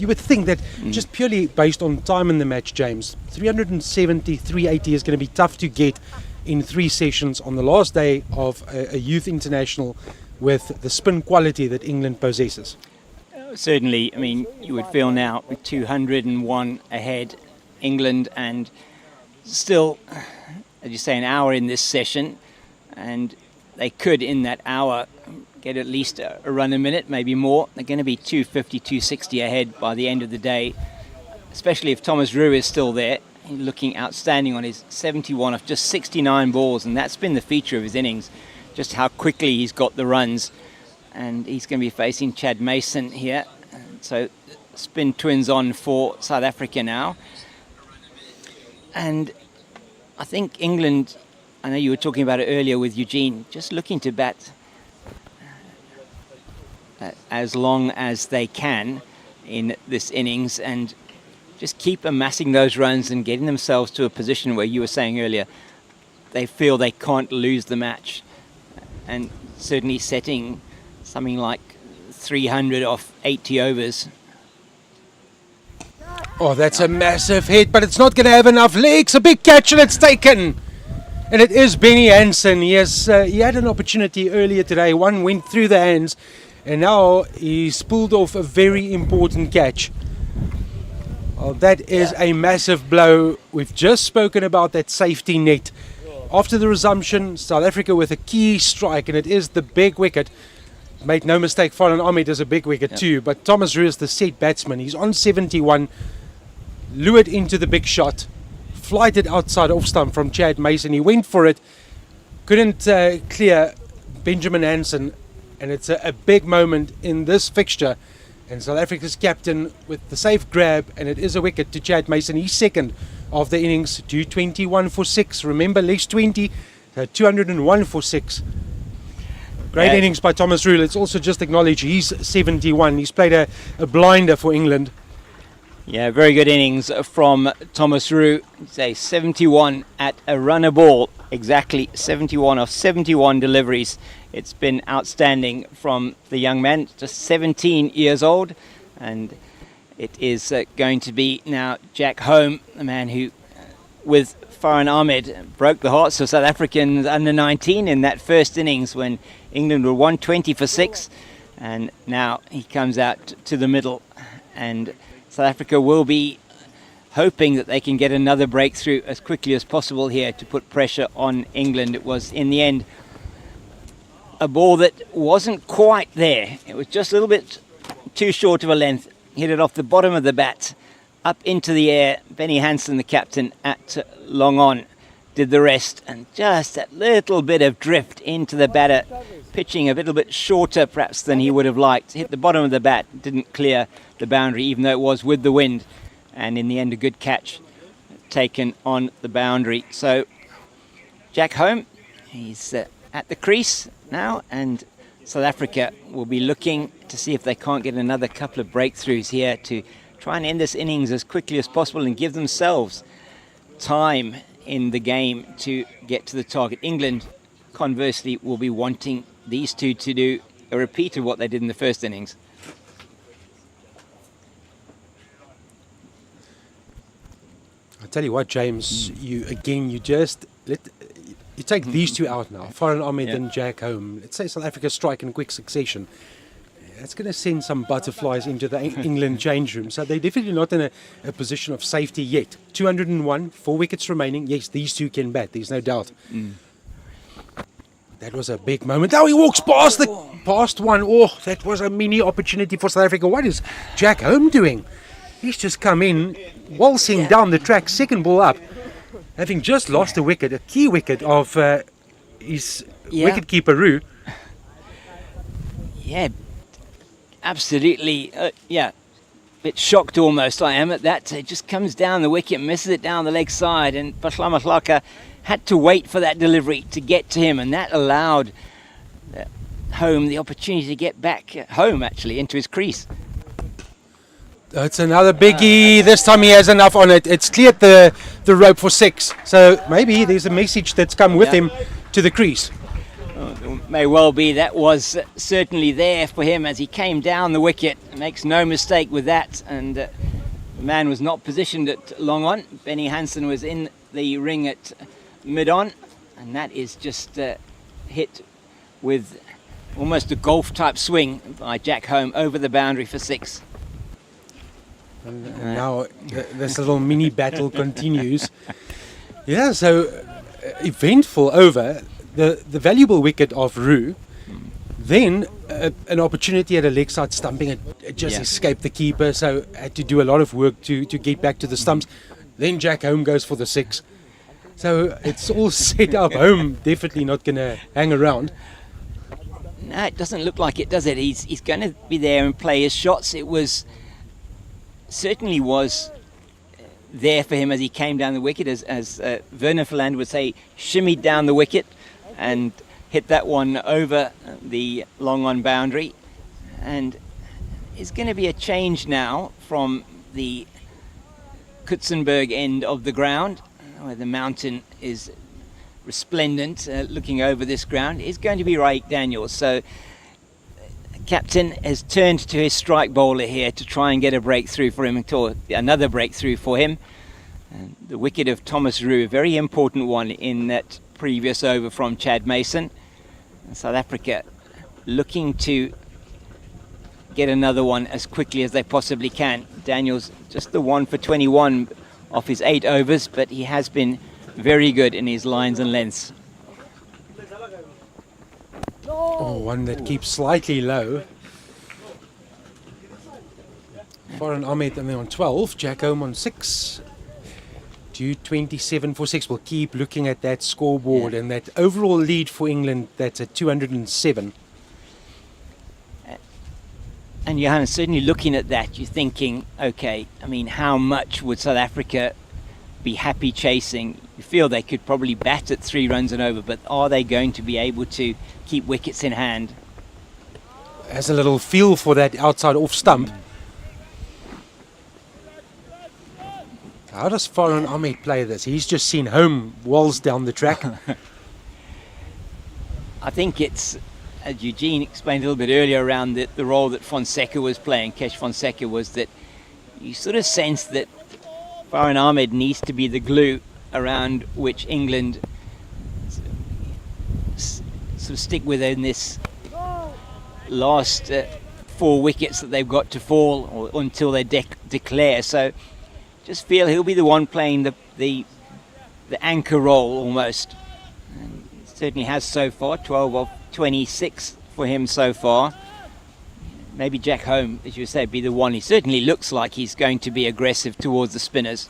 would think that just purely based on time in the match, James, 370, 380 is going to be tough to get in 3 sessions on the last day of a youth international with the spin quality that England possesses. Certainly, I mean, you would feel now with 201 ahead, England, and still, as you say, an hour in this session, and they could in that hour get at least a run a minute, maybe more. They're going to be 250, 260 ahead by the end of the day, especially if Thomas Rue is still there, looking outstanding on his 71 of just 69 balls, and that's been the feature of his innings, just how quickly he's got the runs. And he's going to be facing Chad Mason here. So spin twins on for South Africa now. And I think England, I know you were talking about it earlier with Eugene, just looking to bat as long as they can in this innings and just keep amassing those runs and getting themselves to a position where you were saying earlier, they feel they can't lose the match. And certainly setting something like 300 off 80 overs. Oh, that's a massive hit, but it's not going to have enough legs. A big catch and it's taken. And it is Benny Hansen. Yes, he had an opportunity earlier today. One went through the hands, and now he's pulled off a very important catch. Oh, that is a massive blow. We've just spoken about that safety net. After the resumption, South Africa with a key strike, and it is the big wicket. Made no mistake, Farhan Ahmed is a big wicket too, but Thomas Rue is the set batsman. He's on 71, lured into the big shot, flighted outside off stump from Chad Mason. He went for it, couldn't clear Benjamin Hansen, and it's a big moment in this fixture. And South Africa's captain with the safe grab, and it is a wicket to Chad Mason. He's second of the innings, 221 for 6. Remember, less 20, 201 for 6. Great innings by Thomas Rue. Let's also just acknowledge he's 71. He's played a blinder for England. Yeah, very good innings from Thomas Rue. Say 71 at a runner ball. Exactly 71 of 71 deliveries. It's been outstanding from the young man, just 17 years old. And it is going to be now Jack Home, the man who, with Farhan Ahmed, broke the hearts of South Africans under 19 in that first innings when England were 120 for 6. And now he comes out to the middle, and South Africa will be hoping that they can get another breakthrough as quickly as possible here to put pressure on England. It was, in the end, a ball that wasn't quite there. It was just a little bit too short of a length. Hit it off the bottom of the bat, up into the air. Benny Hansen, the captain at long on, did the rest. And just that little bit of drift into the batter, pitching a little bit shorter perhaps than he would have liked. Hit the bottom of the bat, didn't clear the boundary, even though it was with the wind. And in the end, a good catch taken on the boundary. So Jack Home, he's at the crease now, and South Africa will be looking to see if they can't get another couple of breakthroughs here to try and end this innings as quickly as possible and give themselves time in the game to get to the target. England, conversely, will be wanting these two to do a repeat of what they did in the first innings. I tell you what, James, you take these two out now, Farhan Ahmed and Jack Home. Let's say South Africa strike in quick succession. That's going to send some butterflies into the England change room. So they're definitely not in a position of safety yet. 201, 4 wickets remaining. Yes, these two can bat, there's no doubt. That was a big moment. Now he walks past one. Oh, that was a mini opportunity for South Africa. What is Jack Home doing? He's just come in, waltzing down the track, second ball up. having just lost a wicket, a key wicket of his wicket-keeper Roo. Yeah, absolutely. Yeah, bit shocked almost I am at that. It just comes down the wicket, misses it down the leg side, and Pahlamahlaka had to wait for that delivery to get to him, and that allowed Home the opportunity to get back home, actually, into his crease. It's another biggie. This time he has enough on it. It's cleared the rope for 6. So maybe there's a message that's come with him to the crease. May well be. That was certainly there for him as he came down the wicket. Makes no mistake with that. And the man was not positioned at long on. Benny Hansen was in the ring at mid on. And that is just hit with almost a golf type swing by Jack Home over the boundary for 6. And now this little mini battle continues. Yeah, so eventful over. The valuable wicket of Roo, then an opportunity at a leg side stumping. It just escaped the keeper, so had to do a lot of work to get back to the stumps. Then Jack Home goes for the 6. So it's all set up. Home definitely not going to hang around. No, it doesn't look like it, does it? He's going to be there and play his shots. It was certainly was there for him as he came down the wicket, as Werner Verland would say, shimmied down the wicket and hit that one over the long on boundary. And it's going to be a change now from the Coetzenburg end of the ground, where the mountain is resplendent, looking over this ground. Is going to be Raik Daniels. So captain has turned to his strike bowler here to try and get a breakthrough for him, another breakthrough for him. And the wicket of Thomas Roo, a very important one in that previous over from Chad Mason. And South Africa looking to get another one as quickly as they possibly can. Daniels just the 1 for 21 off his 8 overs, but he has been very good in his lines and lengths. Oh, one that keeps slightly low. Farhan Ahmed on 12, Jack Home on 6. 227 for 6. We'll keep looking at that scoreboard and that overall lead for England, that's at 207. And Johannes, certainly looking at that, you're thinking, okay, I mean, how much would South Africa be happy chasing? You feel they could probably bat at 3 runs and over, but are they going to be able to keep wickets in hand? Has a little feel for that outside off stump. How does Farhan Ahmed play this? He's just seen Home walls down the track. I think it's, as Eugene explained a little bit earlier around the role that Fonseca was playing, Kesh Fonseca, was that you sort of sense that Farhan Ahmed needs to be the glue around which England sort of stick with in this last 4 wickets that they've got to fall or until they declare. So just feel he'll be the one playing the anchor role almost. And he certainly has so far, 12 of 26 for him so far. Maybe Jack Home, as you said, be the one. He certainly looks like he's going to be aggressive towards the spinners.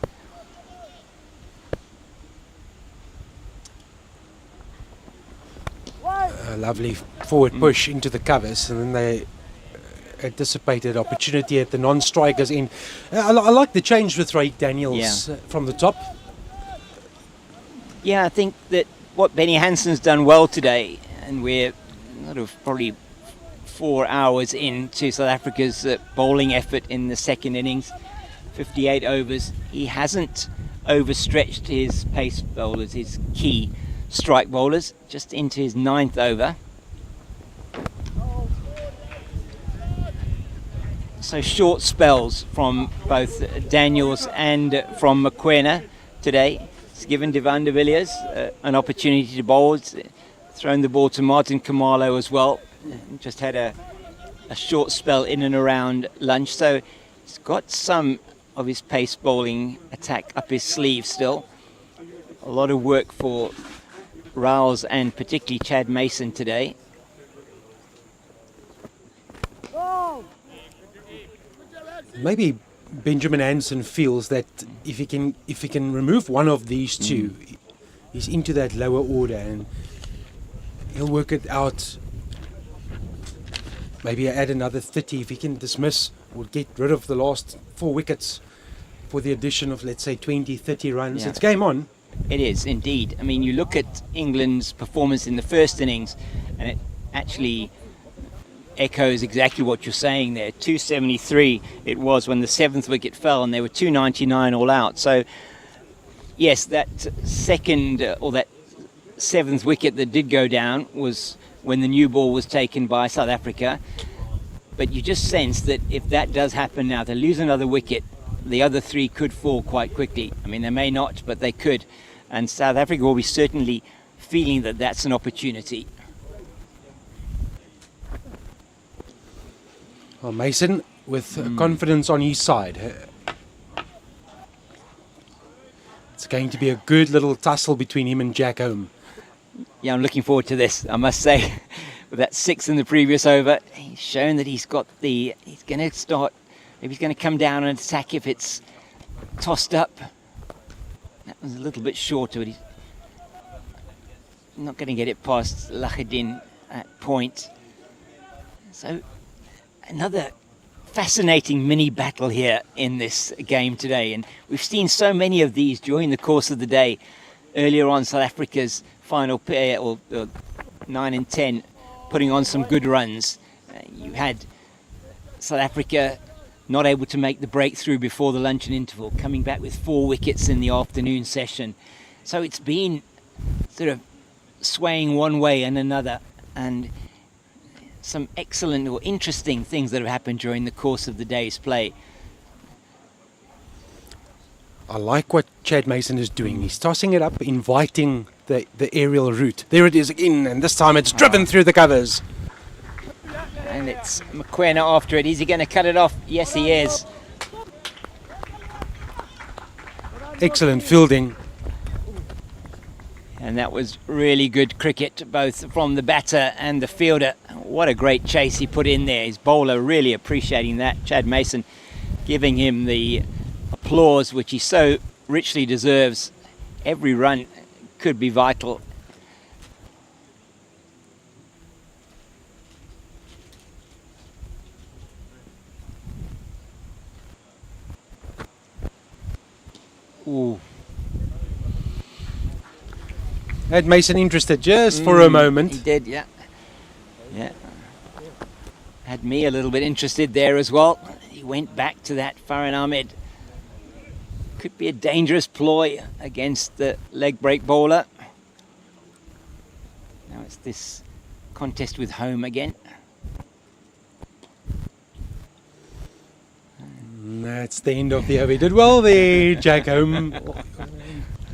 A lovely forward push into the covers, and then they anticipated opportunity at the non-strikers end. I like the change with Raik Daniels from the top. Yeah, I think that what Benny Hansen's done well today, and we're sort of probably 4 hours into South Africa's bowling effort in the second innings, 58 overs. He hasn't overstretched his pace bowlers, his key strike bowlers, just into his 9th over. So short spells from both Daniels and from Mokoena today. It's given Devan de Villiers an opportunity to bowl. It's thrown the ball to Martin Kamalo as well. Just had a short spell in and around lunch. So he's got some of his pace bowling attack up his sleeve still. A lot of work for Rouse and particularly Chad Mason today. Maybe Benjamin Hansen feels that if he can remove one of these two, he's into that lower order, and he'll work it out. Maybe add another 30 if he can dismiss or get rid of the last 4 wickets for the addition of, let's say, 20, 30 runs. Yeah. It's game on. It is indeed. I mean, you look at England's performance in the first innings, and it actually echoes exactly what you're saying there. 273 it was when the 7th wicket fell, and they were 299 all out. So, yes, that second or that 7th wicket that did go down was when the new ball was taken by South Africa. But you just sense that if that does happen now, they lose another wicket, the other 3 could fall quite quickly. I mean, they may not, but they could. And South Africa will be certainly feeling that that's an opportunity. Well, Mason with confidence on his side. It's going to be a good little tussle between him and Jack Home. Yeah, I'm looking forward to this, I must say. With that 6 in the previous over, he's shown that he's going to start, maybe he's going to come down and attack if it's tossed up. That was a little bit shorter, but he's not going to get it past Lahadin at point. So, another fascinating mini battle here in this game today, and we've seen so many of these during the course of the day. Earlier on, South Africa's final pair, or 9 and 10, putting on some good runs. You had South Africa not able to make the breakthrough before the luncheon interval, coming back with 4 wickets in the afternoon session. So it's been sort of swaying one way and another, and some excellent or interesting things that have happened during the course of the day's play. I like what Chad Mason is doing. He's tossing it up, inviting the aerial route. There it is again, and this time it's driven through the covers. And it's Mokoena after it. Is he going to cut it off? Yes, he is. Excellent fielding. And that was really good cricket, both from the batter and the fielder. What a great chase he put in there. His bowler really appreciating that. Chad Mason giving him the applause which he so richly deserves. Every run could be vital. Ooh. Had Mason interested just for a moment. He did, yeah. Yeah. Had me a little bit interested there as well. He went back to that Farhan Ahmed. Could be a dangerous ploy against the leg break bowler. Now it's this contest with Home again. That's the end of the over. He did well there, Jack Home.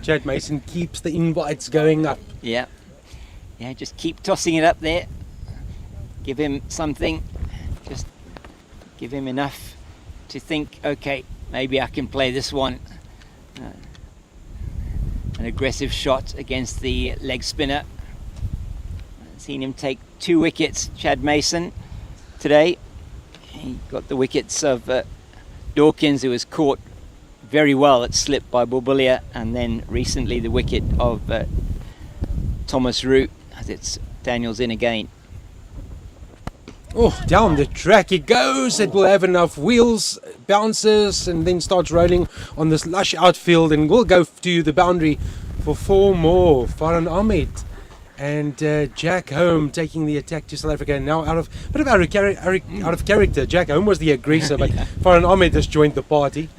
Chad Mason keeps the invites going up. Yeah. Yeah, just keep tossing it up there. Give him something. Just give him enough to think, okay, maybe I can play this one. An aggressive shot against the leg spinner. I've seen him take 2 wickets, Chad Mason, today. He got the wickets of Dawkins, who was caught very well at slip by Bobulia, and then recently the wicket of Thomas Root, as it's Daniels in again. Oh, down the track he goes. It will have enough wheels, bounces, and then starts rolling on this lush outfield, and will go to the boundary for 4 more. Farhan Ahmed and Jack Home taking the attack to South Africa. Now out of character. Jack Home was the aggressor, but Farhan Ahmed has joined the party.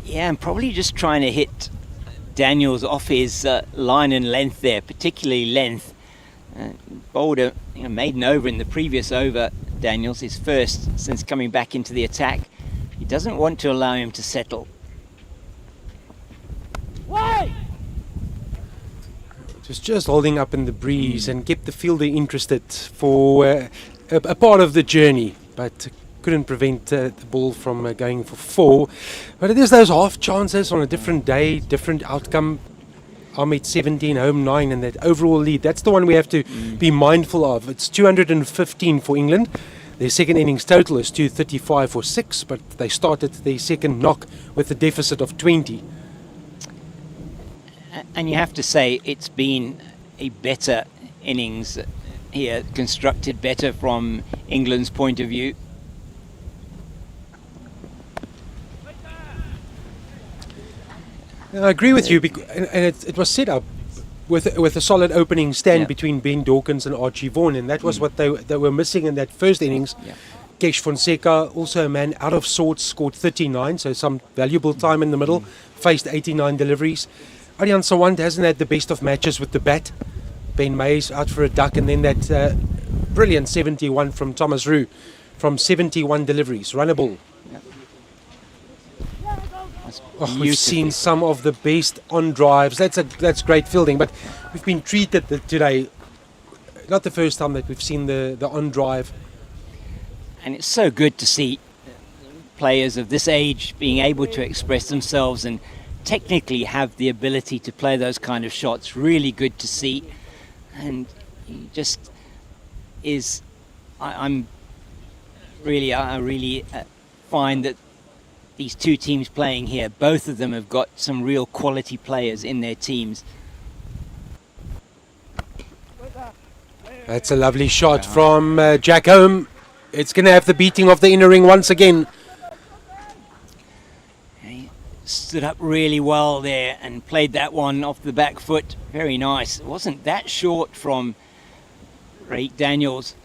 Yeah, and probably just trying to hit Daniels off his line and length there, particularly length. Bowled a maiden over in the previous over, Daniels, his first since coming back into the attack. He doesn't want to allow him to settle. Why? Just holding up in the breeze and kept the fielder interested for a part of the journey, but couldn't prevent the ball from going for 4. But it is those half chances on a different day, different outcome. Ahmed 17, Home 9, and that overall lead, that's the one we have to be mindful of. It's 215 for England. Their second innings total is 235 for 6, but they started their second knock with a deficit of 20. And you have to say it's been a better innings here, constructed better from England's point of view. I agree with you, and it was set up with a solid opening stand between Ben Dawkins and Archie Vaughan, and that was what they were missing in that first innings. Kesh Fonseca, also a man out of sorts, scored 39, so some valuable time in the middle, faced 89 deliveries. Aryan Sawant hasn't had the best of matches with the bat. Ben Mays out for a duck, and then that brilliant 71 from Thomas Roux from 71 deliveries, run a ball. We've seen some of the best on drives. That's great fielding, but we've been treated today. Not the first time that we've seen the on drive. And it's so good to see players of this age being able to express themselves and technically have the ability to play those kind of shots. Really good to see, and he just is. I really find that these two teams playing here, both of them have got some real quality players in their teams. That's a lovely shot from Jack Home. It's going to have the beating of the inner ring once again. He stood up really well there and played that one off the back foot. Very nice. It wasn't that short from Raik Daniels.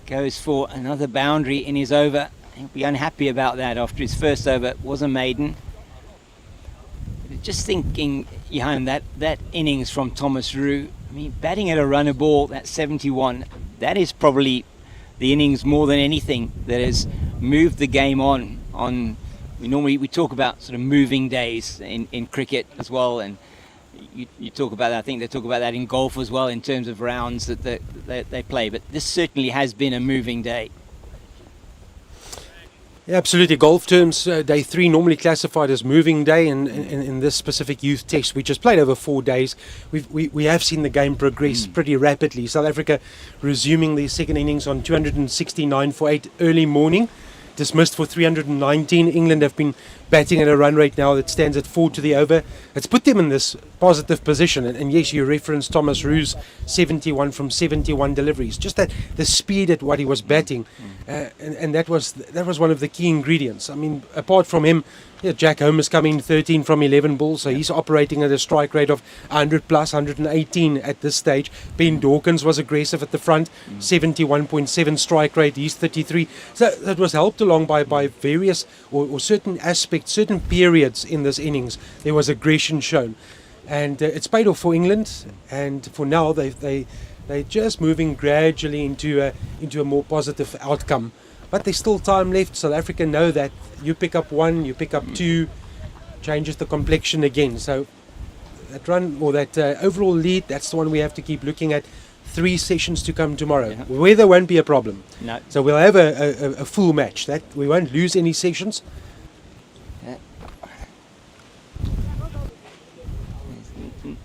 Goes for another boundary in his over. He'll be unhappy about that after his first over. It was a maiden. Just thinking, Johan, that innings from Thomas Roux, I mean, batting at a runner ball, that 71, that is probably the innings more than anything that has moved the game on. We talk about sort of moving days in cricket as well, and you talk about that. I think they talk about that in golf as well in terms of rounds that they play. But this certainly has been a moving day. Yeah, absolutely. Golf terms, day 3 normally classified as moving day, and in this specific youth test, we just played over 4 days. We have seen the game progress pretty rapidly. South Africa resuming their second innings on 269 for 8 early morning, dismissed for 319. England have been batting at a run rate now that stands at 4 to the over. It's put them in this positive position, and yes, you referenced Thomas Roux's 71 from 71 deliveries. Just that the speed at what he was batting, and that was one of the key ingredients. I mean, apart from him, Jack Home is coming 13 from 11 balls, so he's operating at a strike rate of 100 plus, 118 at this stage. Ben Dawkins was aggressive at the front, 71.7 strike rate, he's 33. So that was helped along by various or certain aspects, certain periods in this innings. There was aggression shown, and it's paid off for England. And for now, they're just moving gradually into a more positive outcome. But there's still time left. South Africa know that you pick up 1, you pick up 2, changes the complexion again. So that run or that overall lead, that's the one we have to keep looking at. 3 sessions to come tomorrow. Yeah. Weather won't be a problem. No. So we'll have a full match. That we won't lose any sessions.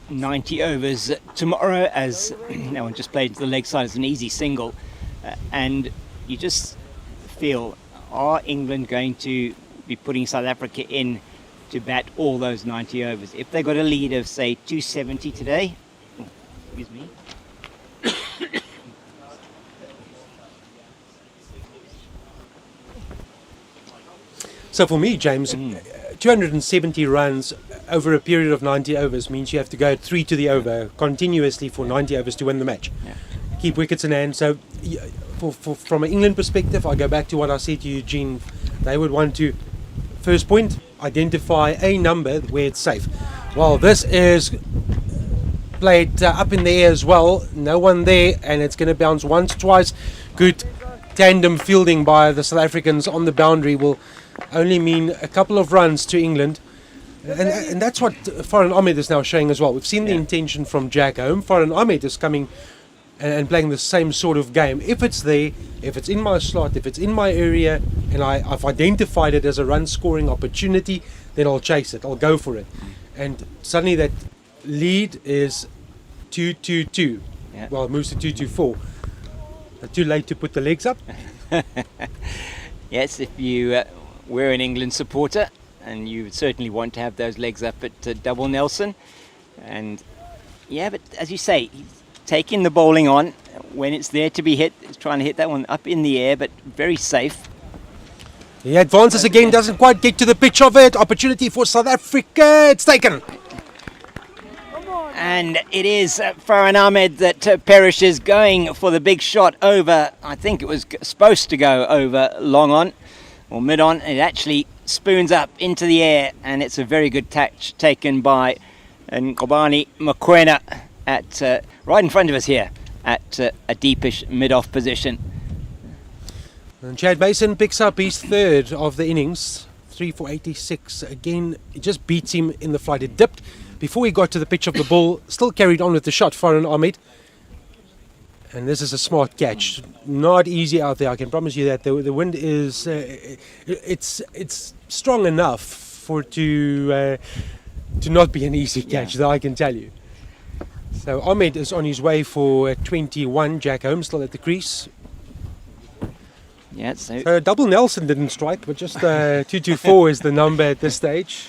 90 overs tomorrow, as no one just played to the leg side as an easy single, and you just feel, are England going to be putting South Africa in to bat all those 90 overs? If they got a lead of, say, 270 today, excuse me. So for me, James, 270 runs over a period of 90 overs means you have to go 3 to the over continuously for 90 overs to win the match. Yeah. Keep wickets in hand. So from an England perspective, I go back to what I said to Eugene. They would want to, first point, identify a number where it's safe. Well, this is played up in the air as well. No one there, and it's going to bounce once, twice. Good tandem fielding by the South Africans on the boundary will only mean a couple of runs to England. And that's what Farhan Ahmed is now showing as well. We've seen the intention from Jack Home. Farhan Ahmed is coming and playing the same sort of game. If it's there, if it's in my slot, if it's in my area, and I've identified it as a run-scoring opportunity, then I'll chase it. I'll go for it. And suddenly that lead is 2-2-2. Yeah. Well, it moves to 2-2-4. Too late to put the legs up? Yes, if you were an England supporter, and you would certainly want to have those legs up at double Nelson. And yeah, but as you say, he's taking the bowling on when it's there to be hit. He's trying to hit that one up in the air, but very safe. He advances again, doesn't quite get to the pitch of it. Opportunity for South Africa. It's taken. And it is Farhan Ahmed that perishes, going for the big shot over. I think it was supposed to go over long on or mid on. It actually spoons up into the air, and it's a very good catch taken by Ngobani Mokoena at right in front of us here at a deepish mid-off position. And Chad Mason picks up his third of the innings, 3 for 86. Again, it just beats him in the flight. It dipped before he got to the pitch of the ball, still carried on with the shot, Farhan Ahmed. And this is a smart catch. Not easy out there, I can promise you that. The wind is, it's strong enough for it to not be an easy catch, that I can tell you. So Ahmed is on his way for 21. Jack Holmes still at the crease. Yeah, so double Nelson didn't strike, but just 224 is the number at this stage.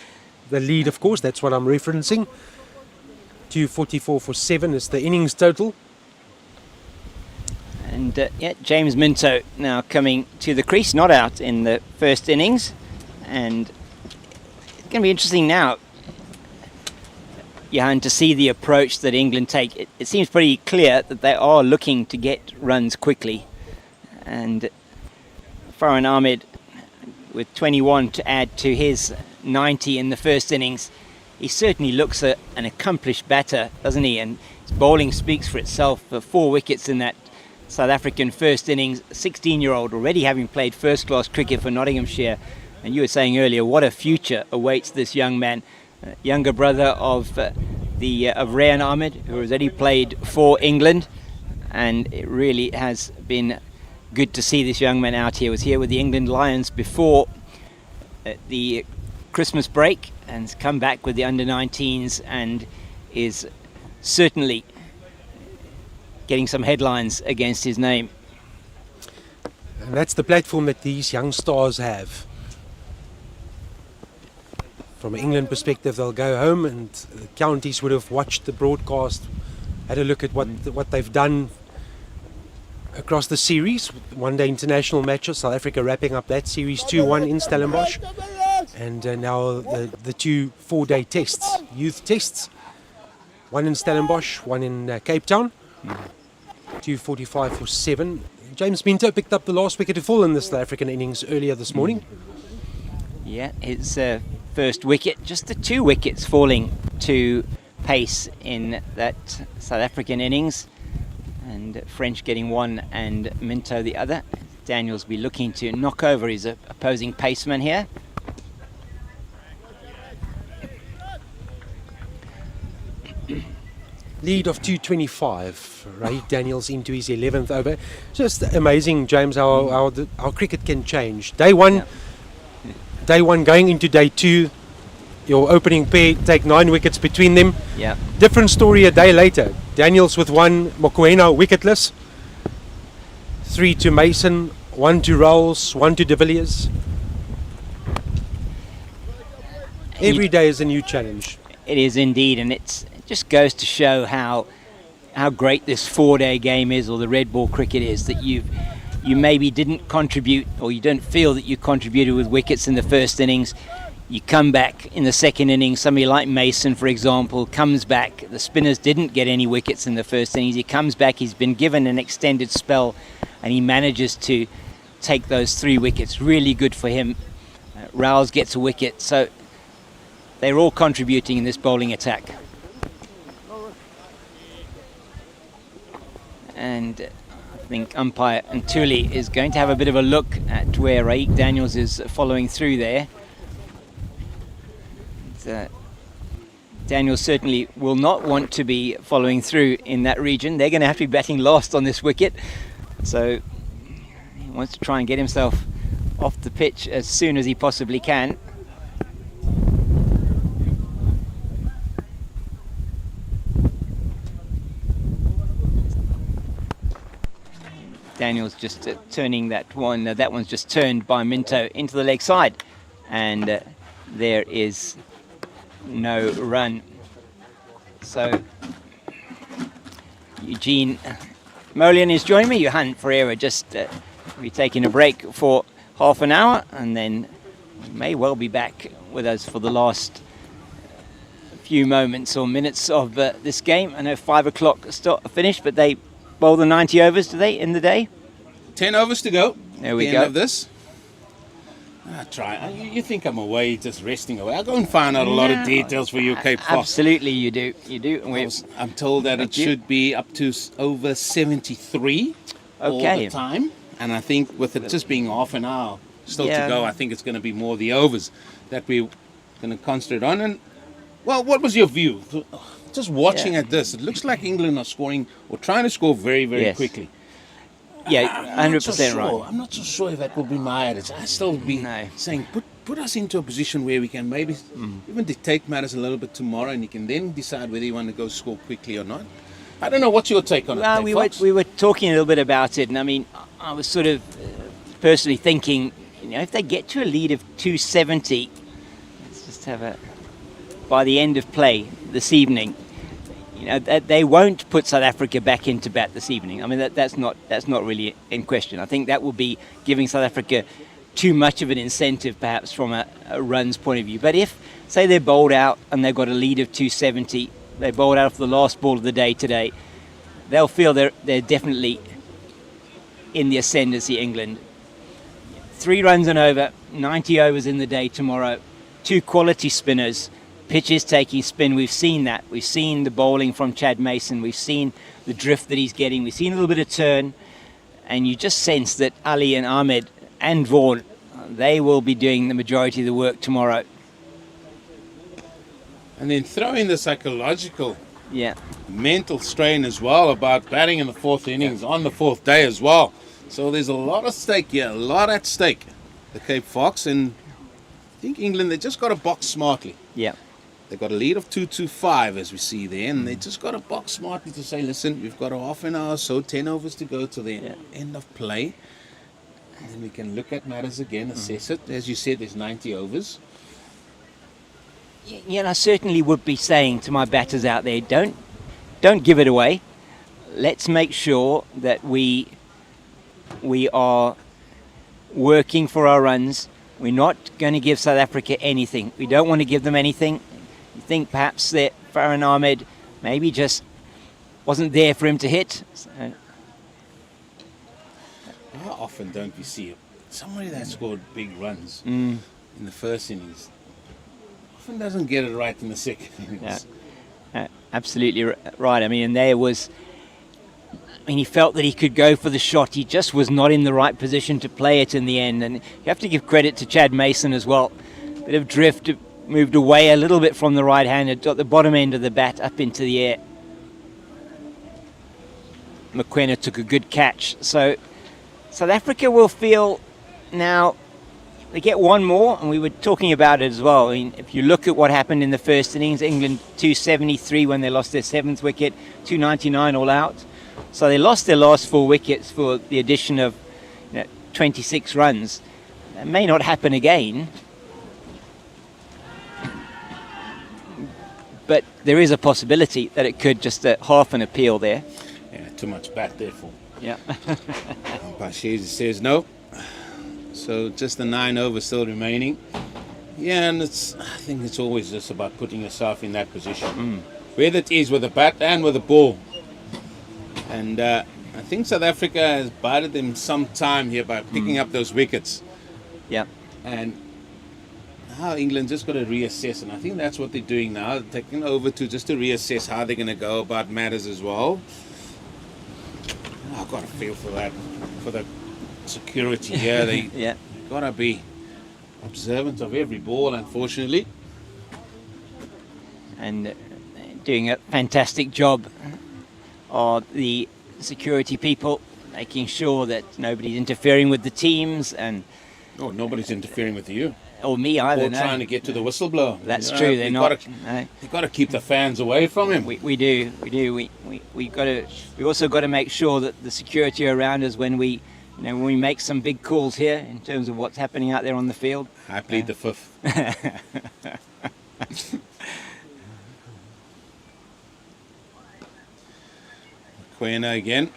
The lead, of course, that's what I'm referencing. 244 for 7 is the innings total. And yeah, James Minto now coming to the crease, not out in the first innings. And it's going to be interesting now, Johan, to see the approach that England take. It seems pretty clear that they are looking to get runs quickly. And Farhan Ahmed with 21 to add to his 90 in the first innings. He certainly looks an accomplished batter, doesn't he? And his bowling speaks for itself. 4 wickets in that South African first innings. 16-year-old already having played first-class cricket for Nottinghamshire. And you were saying earlier, what a future awaits this young man. Younger brother of Rehan Ahmed, who has already played for England. And it really has been good to see this young man out here. Was here with the England Lions before the Christmas break, and has come back with the under-19s and is certainly getting some headlines against his name. And that's the platform that these young stars have. From an England perspective, they'll go home, and the counties would have watched the broadcast, had a look at what they've done across the series. One-day international matches, South Africa wrapping up that series 2-1 in Stellenbosch. And now the 2 4-day tests, youth tests. One in Stellenbosch, one in Cape Town. 245 for 7. James Minto picked up the last wicket to fall in the South African innings earlier this morning. Yeah, his first wicket, just the 2 wickets falling to pace in that South African innings. And French getting 1 and Minto the other. Daniels be looking to knock over his opposing paceman here. Lead of 225. Ray Daniels into his 11th over. Just amazing, James, how cricket can change. Day one going into day 2. Your opening pair take 9 wickets between them. Yeah. Different story a day later. Daniels with 1, Mokoena wicketless. 3 to Mason, 1 to Rolls, 1 to De Villiers. Every day is a new challenge. It is indeed, and it just goes to show how great this 4-day game is, or the red ball cricket is, that you maybe didn't contribute, or you don't feel that you contributed with wickets in the first innings. You come back in the second innings. Somebody like Mason, for example, comes back. The spinners didn't get any wickets in the first innings. He comes back, he's been given an extended spell, and he manages to take those 3 wickets. Really good for him. Rouse gets a wicket. So they're all contributing in this bowling attack. And I think umpire Ntuli is going to have a bit of a look at where Raik Daniels is following through there. Daniels certainly will not want to be following through in that region. They're going to have to be batting last on this wicket. So he wants to try and get himself off the pitch as soon as he possibly can. Daniel's just turning that one. That one's just turned by Minto into the leg side. And there is no run. So Eugene Molian is joining me. Johan Ferreira just be taking a break for half an hour and then may well be back with us for the last few moments or minutes of this game. I know 5 o'clock finish, but they bowl the 90 overs, do they, in the day? 10 overs to go. There we the go. End of this. I try. You think I'm away, just resting away? I'll go and find out a lot of details for you, Cape Fox. Absolutely, you do. You do. And I'm told that it should be up to over 73 all the time. And I think with it just being half an hour still to go, I think it's going to be more the overs that we're going to concentrate on. And, well, what was your view? Just watching at this, it looks like England are scoring or trying to score very, very quickly. Yeah, 100% right. I'm not so sure if that will be my attitude. I still be saying, put us into a position where we can maybe even dictate matters a little bit tomorrow, and you can then decide whether you want to go score quickly or not. I don't know. What's your take on it? Well, we were talking a little bit about it, and I mean, I was sort of personally thinking, if they get to a lead of 270, let's just have a by the end of play this evening. They won't put South Africa back into bat this evening. I mean, that's not really in question. I think that will be giving South Africa too much of an incentive, perhaps, from a runs point of view. But if, say, they're bowled out and they've got a lead of 270, they bowled out for the last ball of the day today, they'll feel they're definitely in the ascendancy, England. 3 runs and over, 90 overs in the day tomorrow, 2 quality spinners. Pitches taking spin, we've seen that. We've seen the bowling from Chad Mason. We've seen the drift that he's getting. We've seen a little bit of turn. And you just sense that Ali and Ahmed and Vaughan, they will be doing the majority of the work tomorrow. And then throw in the psychological, mental strain as well about batting in the 4th innings on the 4th day as well. So there's a lot at stake here, a lot at stake. The Cape Fox, and I think England, they just got to box smartly. Yeah. They've got a lead of 225, as we see there, and they just got to box smartly to say, listen, we've got a half an hour, so 10 overs to go to the end of play. And then we can look at matters again, assess it. As you said, there's 90 overs. I certainly would be saying to my batters out there, don't give it away. Let's make sure that we are working for our runs. We're not going to give South Africa anything. We don't want to give them anything. I think perhaps that Farhan Ahmed maybe just wasn't there for him to hit. So. How often don't we see somebody that scored big runs in the first innings often doesn't get it right in the second innings? Absolutely right. I mean, and there was... he felt that he could go for the shot. He just was not in the right position to play it in the end. And you have to give credit to Chad Mason as well. Bit of drift, moved away a little bit from the right hand, got the bottom end of the bat up into the air. McQuena took a good catch. So South Africa will feel now they get one more, and we were talking about it as well. I mean, if you look at what happened in the first innings, England 273 when they lost their 7th wicket, 299 all out. So they lost their last 4 wickets for the addition of 26 runs. That may not happen again. But there is a possibility that it could just half an appeal there. Yeah, too much bat there for. Yeah. Bashir says no. So just the 9 overs still remaining. Yeah, and I think it's always just about putting yourself in that position. Whether it is with a bat and with a ball. And I think South Africa has bided them some time here by picking up those wickets. Yeah. And now England just got to reassess, and I think that's what they're doing now, taking over just to reassess how they're going to go about matters as well. I've got a feel for that, for the security here. They got to be observant of every ball, unfortunately. And doing a fantastic job of the security people, making sure that nobody's interfering with the teams, and Oh, nobody's interfering with you. Or me either. Or No. trying to get to the whistleblower. That's true. They're not. You've got to keep the fans away from him. We do. We got to. We also got to make sure that the security around us when we make some big calls here in terms of what's happening out there on the field. I plead the fifth. Quena again.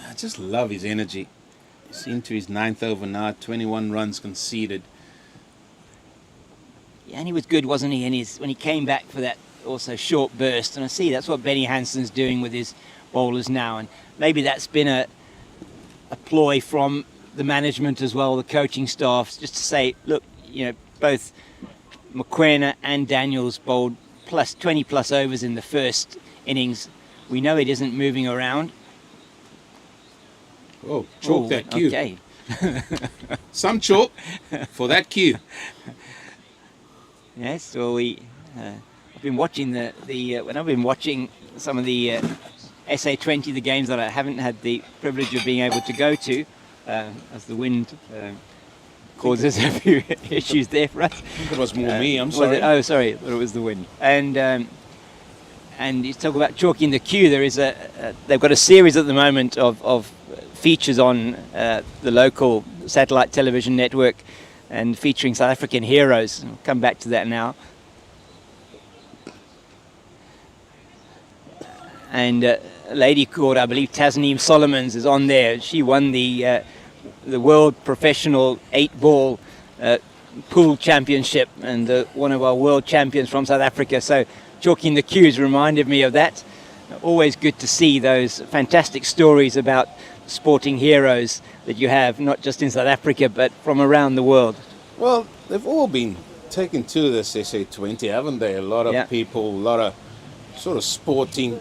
I just love his energy. He's into his 9th over now, 21 runs conceded. Yeah, and he was good, wasn't he? When he came back for that also short burst, and I see that's what Benny Hansen's doing with his bowlers now, and maybe that's been a ploy from the management as well, the coaching staff, just to say, look, both Mokoena and Daniels bowled 20 plus overs in the first innings. We know it isn't moving around. Oh, chalk that cue. Okay. Some chalk for that cue. Yes, well, I've been watching when I've been watching some of the SA20, the games that I haven't had the privilege of being able to go to, as the wind causes a few issues there for us. I think it was more me, I'm sorry. Oh, sorry, I thought it was the wind. And you talk about chalking the queue. There is they've got a series at the moment of features on the local satellite television network, and featuring South African heroes. I'll come back to that now. And a lady called, I believe, Tasneem Solomons is on there. She won the World Professional 8-ball pool championship, and one of our world champions from South Africa. So chalking the cues reminded me of that. Always good to see those fantastic stories about sporting heroes that you have, not just in South Africa, but from around the world. Well, they've all been taken to this SA20, haven't they? A lot of people, a lot of sort of sporting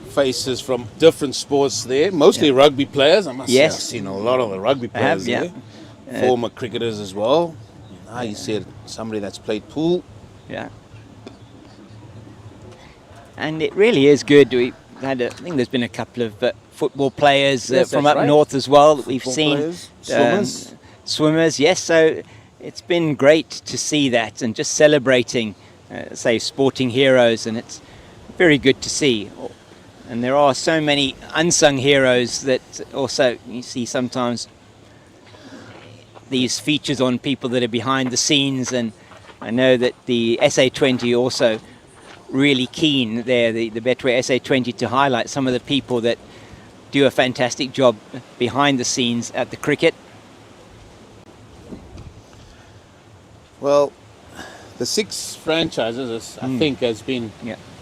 faces from different sports there, mostly rugby players. I must say, I've seen a lot of the rugby players there. Former cricketers as well. Now you said somebody that's played pool. Yeah. And it really is good. We had, I think there's been a couple of football players from up north as well that we've seen. Swimmers. Swimmers, yes. So it's been great to see that, and just celebrating, say, sporting heroes, and it's very good to see. And there are so many unsung heroes that also you see sometimes these features on people that are behind the scenes, and I know that the SA20 also really keen there, the Betway SA20, to highlight some of the people that do a fantastic job behind the scenes at the cricket. Well, the 6 franchises, I think, has been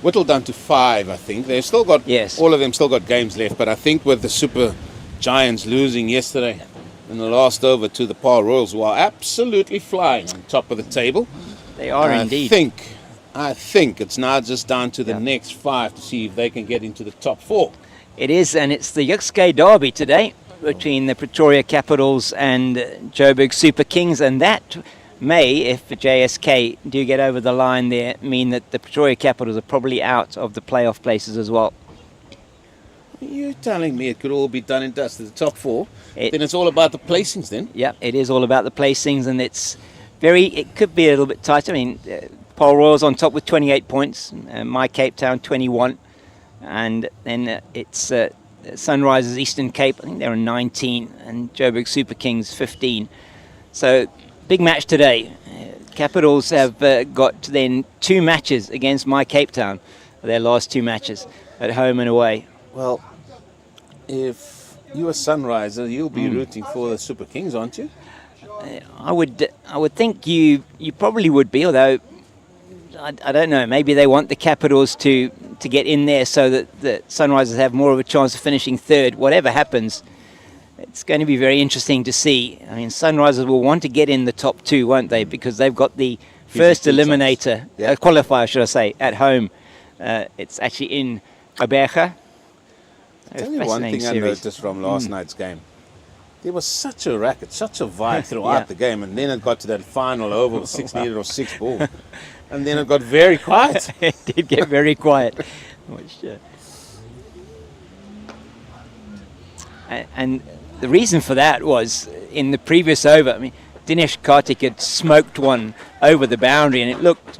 whittled down to 5, I think. They've still got, all of them still got games left, but I think with the Super Giants losing yesterday in the last over to the Paarl Royals, who are absolutely flying on top of the table. They are indeed. I think it's now just down to the next 5 to see if they can get into the top 4. It is, and it's the Yuxkay Derby today between the Pretoria Capitals and Joburg Super Kings, and that may, if the JSK do get over the line there, mean that the Pretoria Capitals are probably out of the playoff places as well. You're telling me it could all be done and dusted, the top 4? Then it's all about the placings then? Yeah, it is all about the placings, and it could be a little bit tight. I mean, Paarl Royals on top with 28 points, My Cape Town 21, and then it's Sunrisers Eastern Cape, I think they're on 19, and Joburg Super Kings 15. So big match today. Capitals have got then 2 matches against My Cape Town, their last 2 matches at home and away. Well, if you're a Sunriser, you'll be rooting for the Super Kings, aren't you? I would think you probably would be, although I don't know. Maybe they want the Capitals to get in there so that the Sunrisers have more of a chance of finishing third. Whatever happens, it's going to be very interesting to see. I mean, Sunrisers will want to get in the top 2, won't they? Because they've got the first eliminator, qualifier, should I say, at home. It's actually in Gqeberha. Tell you one thing I noticed from last night's game. There was such a racket, such a vibe throughout the game, and then it got to that final over with 6 needed or 6 ball. And then it got very quiet. It did get very quiet. And the reason for that was in the previous over, I mean, Dinesh Karthik had smoked one over the boundary, and it looked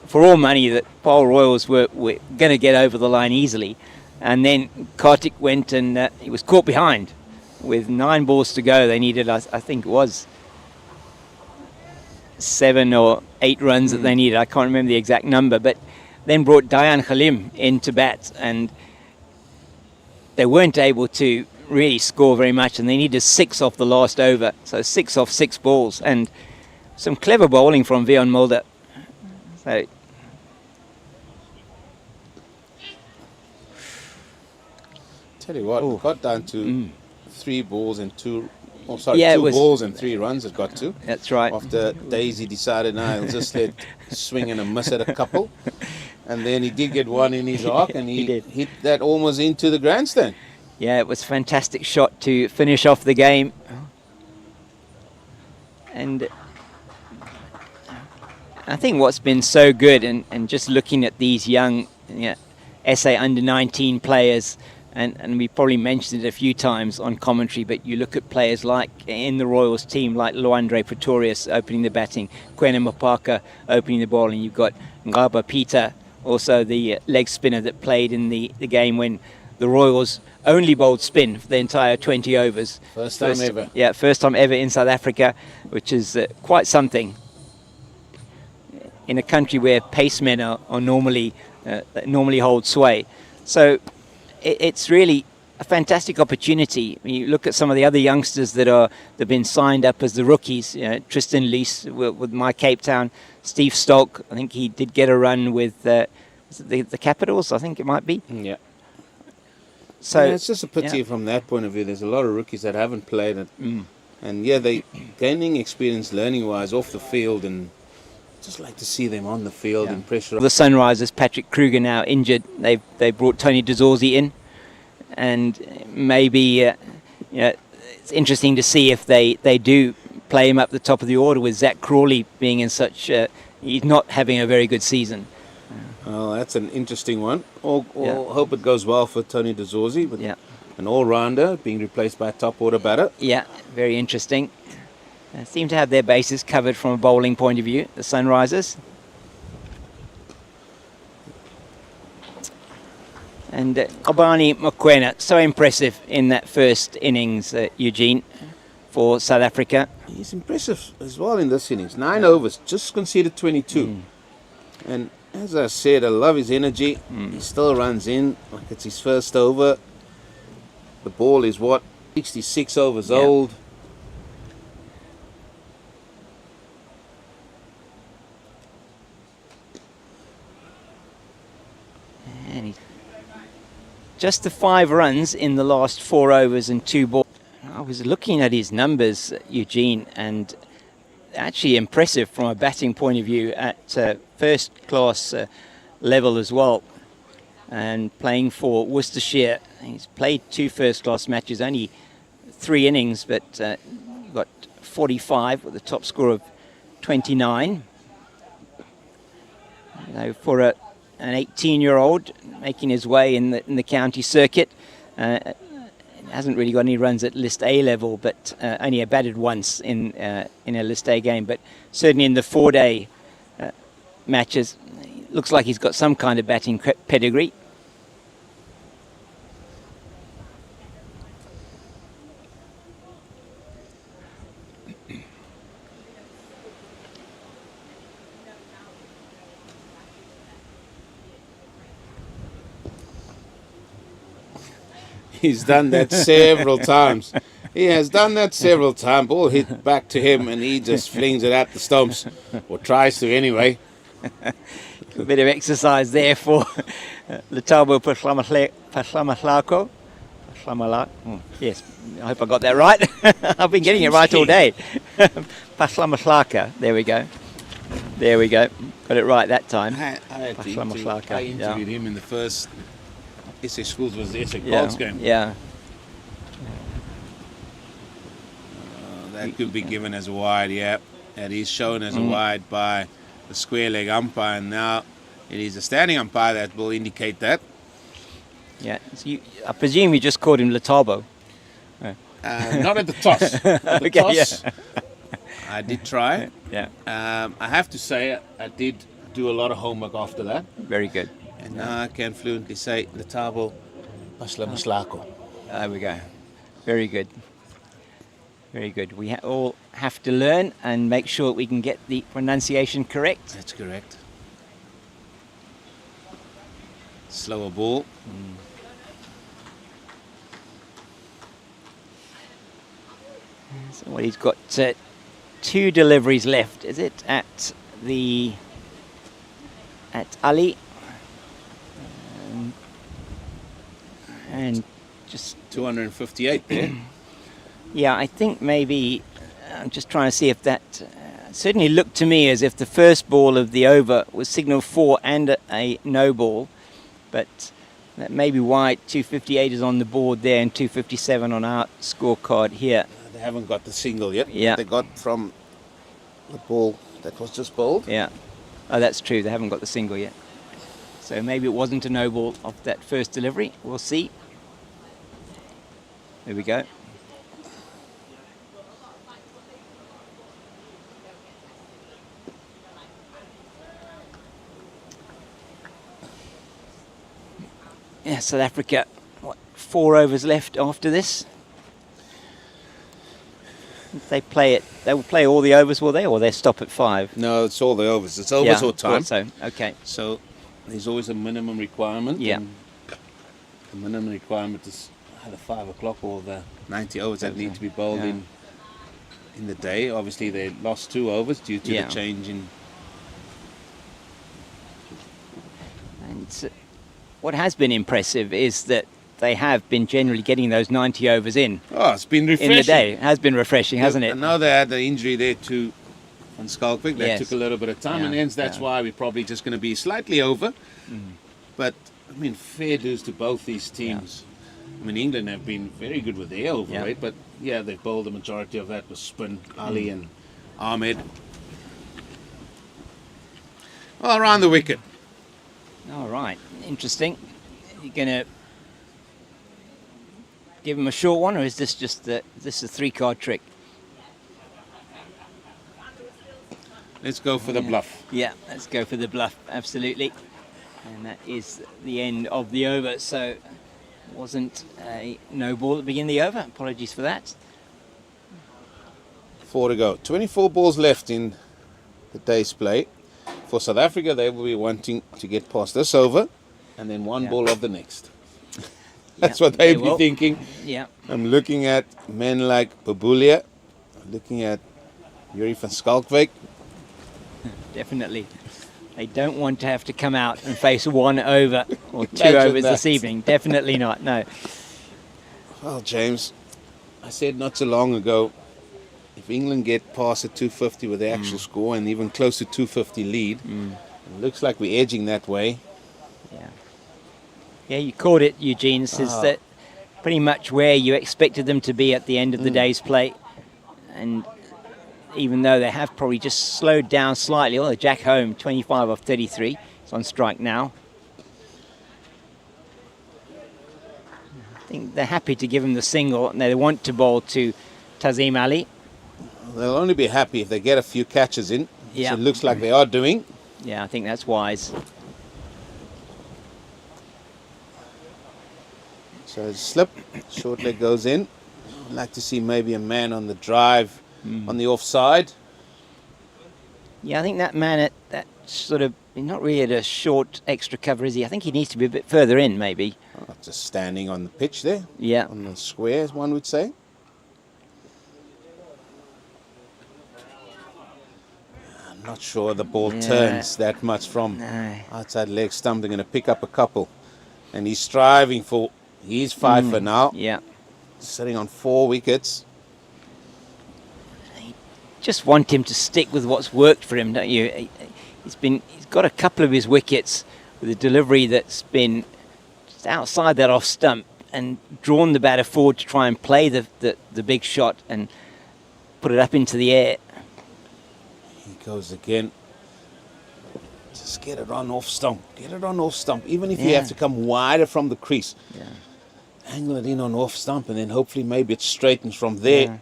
for all money that Paul Royals were going to get over the line easily. And then Karthik went and he was caught behind with 9 balls to go. They needed, I think it was 7 or 8 runs that they needed. I can't remember the exact number, but then brought Dayan Khalim in to bat, and they weren't able to really score very much, and they needed 6 off the last over, so 6 off 6 balls, and some clever bowling from Veon Mulder. So Tell you what, it got down to 3 balls and 2. Oh, sorry, Yeah, 2 balls and 3 runs. It got to. that's right. After Daisy decided, no, he'll just let swing and a miss at a couple, and then he did get one in his arc, and he did. hit that almost into the grandstand. Yeah, it was a fantastic shot to finish off the game. And I think what's been so good, and just looking at these young SA under-19 players, and we probably mentioned it a few times on commentary, but you look at players like in the Royals team, like Luandre Pretorius opening the batting, Kwena Mapaka opening the bowling. You've got Ngaba Peter, also the leg spinner that played in the game when the Royals only bowled spin for the entire 20 overs. First time ever. Yeah, first time ever in South Africa, which is quite something. In a country where pacemen are normally hold sway. So it's really a fantastic opportunity. You look at some of the other youngsters that have been signed up as the rookies. Tristan Lees with my Cape Town, Steve Stolk. I think he did get a run with the Capitals. I think it might be. Yeah. So it's just a pity from that point of view. There's a lot of rookies that haven't played it, and they gaining experience learning-wise off the field, and just like to see them on the field and pressure. The Sunrisers, Patrick Kruger now injured. They brought Tony DeZorzi in, and maybe it's interesting to see if they do play him up the top of the order with Zach Crawley being in such. He's not having a very good season. Oh, that's an interesting one. Hope it goes well for Tony DeZorzi, but an all-rounder being replaced by a top-order batter. Yeah, very interesting. Seem to have their bases covered from a bowling point of view, the Sunrisers. And Obani Mokoena, so impressive in that first innings, Eugene, for South Africa. He's impressive as well in this innings. 9 overs, just conceded 22. And as I said, I love his energy. He still runs in like it's his first over. The ball is 66 overs old. And just the 5 runs in the last 4 overs and 2 balls. I was looking at his numbers, Eugene, and actually impressive from a batting point of view at first class level as well. And playing for Worcestershire, he's played 2 first class matches, only 3 innings, but got 45 with a top score of 29. For an 18-year-old making his way in the county circuit, hasn't really got any runs at List A level, but only batted once in a List A game. But certainly in the 4-day matches, looks like he's got some kind of batting pedigree. He's done that several times. He has done that several times. Ball hit back to him, and he just flings it at the stumps, or tries to anyway. A bit of exercise there for Letabo Pahlamahlako. Yes, I hope I got that right. I've been getting it right all day. Pahlamahlaka. There we go. There we go. Got it right that time. I interviewed him in the first SA Schools was the SA Colts game. Yeah. That could be given as a wide, It is shown as a wide by the square leg umpire, and now it is a standing umpire that will indicate that. Yeah. So I presume you just called him Letabo. Not at the toss. At the Okay, toss, yeah. I did try. Yeah, I have to say, I did do a lot of homework after that. very good. And now I can fluently say, Letabo Pasla Maslako. There we go. Very good. Very good. We all have to learn and make sure we can get the pronunciation correct. That's correct. Slower ball. So well, he's got 2 deliveries left. Is it at Ali? And just 258 there. yeah, I think maybe I'm just trying to see if that certainly looked to me as if the first ball of the over was signal 4 and a no ball, but that may be why 258 is on the board there and 257 on our scorecard here. They haven't got the single yet. Yeah. They got from the ball that was just bowled. Yeah, oh, that's true. They haven't got the single yet. So maybe it wasn't a no ball off that first delivery. We'll see. There we go. Yeah, South Africa, 4 overs left after this? If they play it, they will play all the overs, will they? Or they stop at 5? No, it's all the overs. It's overs or time. So, okay. So there's always a minimum requirement. Yeah. And the minimum requirement is either 5 o'clock or the 90 overs that need to be bowled in the day. Obviously, they lost 2 overs due to the change in. And what has been impressive is that they have been generally getting those 90 overs in. Oh, it's been refreshing. In the day. It has been refreshing, hasn't it? And now they had the injury there to Van Schalkwyk. That Yes. took a little bit of time, Yeah, and hence that's why we're probably just going to be slightly over. But, I mean, fair dues to both these teams. I mean, England have been very good with their over rate, but yeah, they've bowled the majority of that with spin, Ali and Ahmed. Well, around the wicket. All right, interesting. You're going to give him a short one, or is this just a 3-card trick? Let's go for the bluff. Yeah, let's go for the bluff, absolutely. And that is the end of the over. So wasn't a no ball at the beginning of the over. Apologies for that. 4 to go. 24 balls left in the day's play. For South Africa, they will be wanting to get past this over and then 1 ball of the next. That's what they'd be thinking. Yeah. I'm looking at men like Babulia, looking at Yuri van Schalkwyk. Definitely. They don't want to have to come out and face 1 over or 2 Imagine overs that. this evening. Definitely not, no. Well, James, I said not so long ago, if England get past the 250 with the actual score and even close to 250 lead, it looks like we're edging that way. Yeah, you called it, Eugene. This is that pretty much where you expected them to be at the end of the day's play. And even though they have probably just slowed down slightly, although Jack Home, 25 off 33, is on strike now. I think they're happy to give him the single, and they want to bowl to Tazeem Ali. They'll only be happy if they get a few catches in, which Yeah. it looks like they are doing. Yeah, I think that's wise. So it's slip, short leg goes in. I'd like to see maybe a man on the drive on the offside. Yeah, I think that man at that sort of, not really at a short extra cover, is he? I think he needs to be a bit further in, maybe. Oh, just standing on the pitch there, Yeah. on the square, as one would say. I'm not sure the ball turns that much from outside leg stump. They're going to pick up a couple. And he's striving for his 5 for now. Yeah. Sitting on 4 wickets. Just want him to stick with what's worked for him, don't you? He's got a couple of his wickets with a delivery that's been just outside that off stump and drawn the batter forward to try and play the big shot and put it up into the air. He goes again. Just get it on off stump. Get it on off stump. Even if you have to come wider from the crease. Yeah. angle it in on off stump, and then hopefully maybe it straightens from there.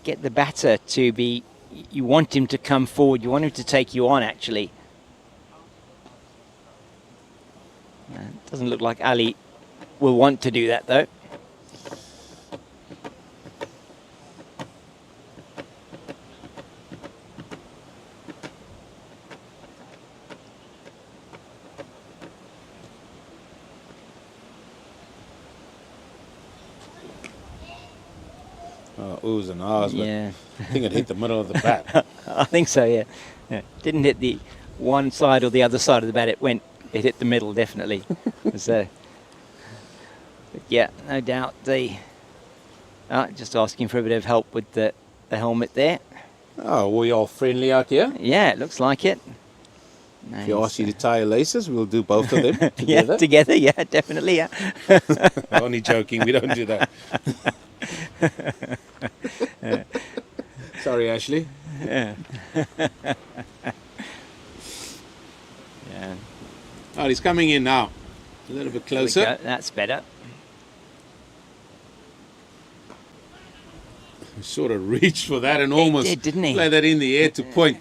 Get the batter to be, you want him to come forward, you want him to take you on actually. Doesn't look like Ali will want to do that though. Oohs and ahs, but Yeah. I think it hit the middle of the bat. I think so, yeah. Didn't hit the one side or the other side of the bat. It hit the middle, definitely. So, but yeah, no doubt just asking for a bit of help with the helmet there. Oh, we all friendly out here. Yeah, it looks like it. If you ask you to tie your laces, we'll do both of them together. Yeah, together, yeah, definitely, yeah. Only joking, we don't do that. Sorry, Ashley. Yeah. Oh, he's coming in now. A little bit closer. That's better. He sort of reached for that and almost did, didn't he? play that in the air to point.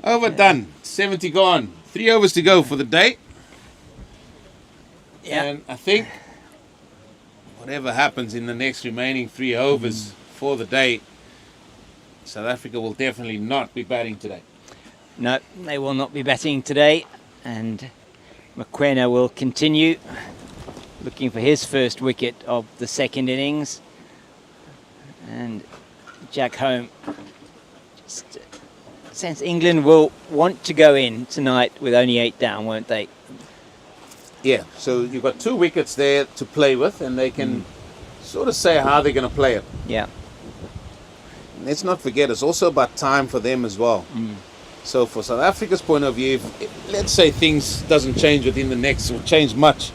Overdone. 70 gone. 3 overs to go for the day. Yeah. And I think whatever happens in the next remaining 3 overs for the day, South Africa will definitely not be batting today. No, they will not be batting today. And Mokoena will continue looking for his first wicket of the second innings. And Jack Home, just sense England will want to go in tonight with only 8 down, won't they? Yeah, so you've got 2 wickets there to play with, and they can sort of say how they're going to play it. Yeah. Let's not forget, it's also about time for them as well. So for South Africa's point of view, if let's say things doesn't change within the next, or change much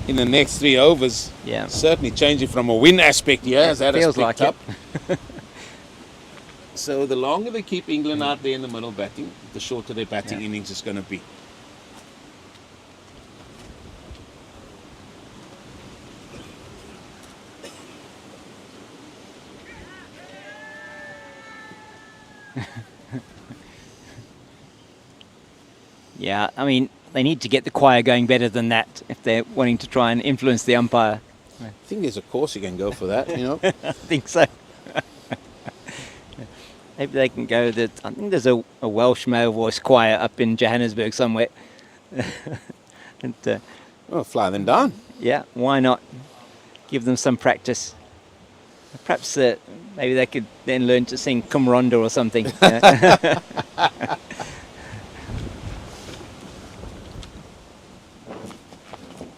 in the next 3 overs, Yeah. certainly change it from a win aspect, as that has feels picked like up. So the longer they keep England out there in the middle batting, the shorter their batting innings is going to be. Yeah, I mean, they need to get the choir going better than that if they're wanting to try and influence the umpire. I think there's a course you can go for that, you know. I think so. Maybe they can go that. I think there's a Welsh male voice choir up in Johannesburg somewhere. And, Well, fly them down. yeah, why not give them some practice? Perhaps maybe they could then learn to sing Kumronda or something.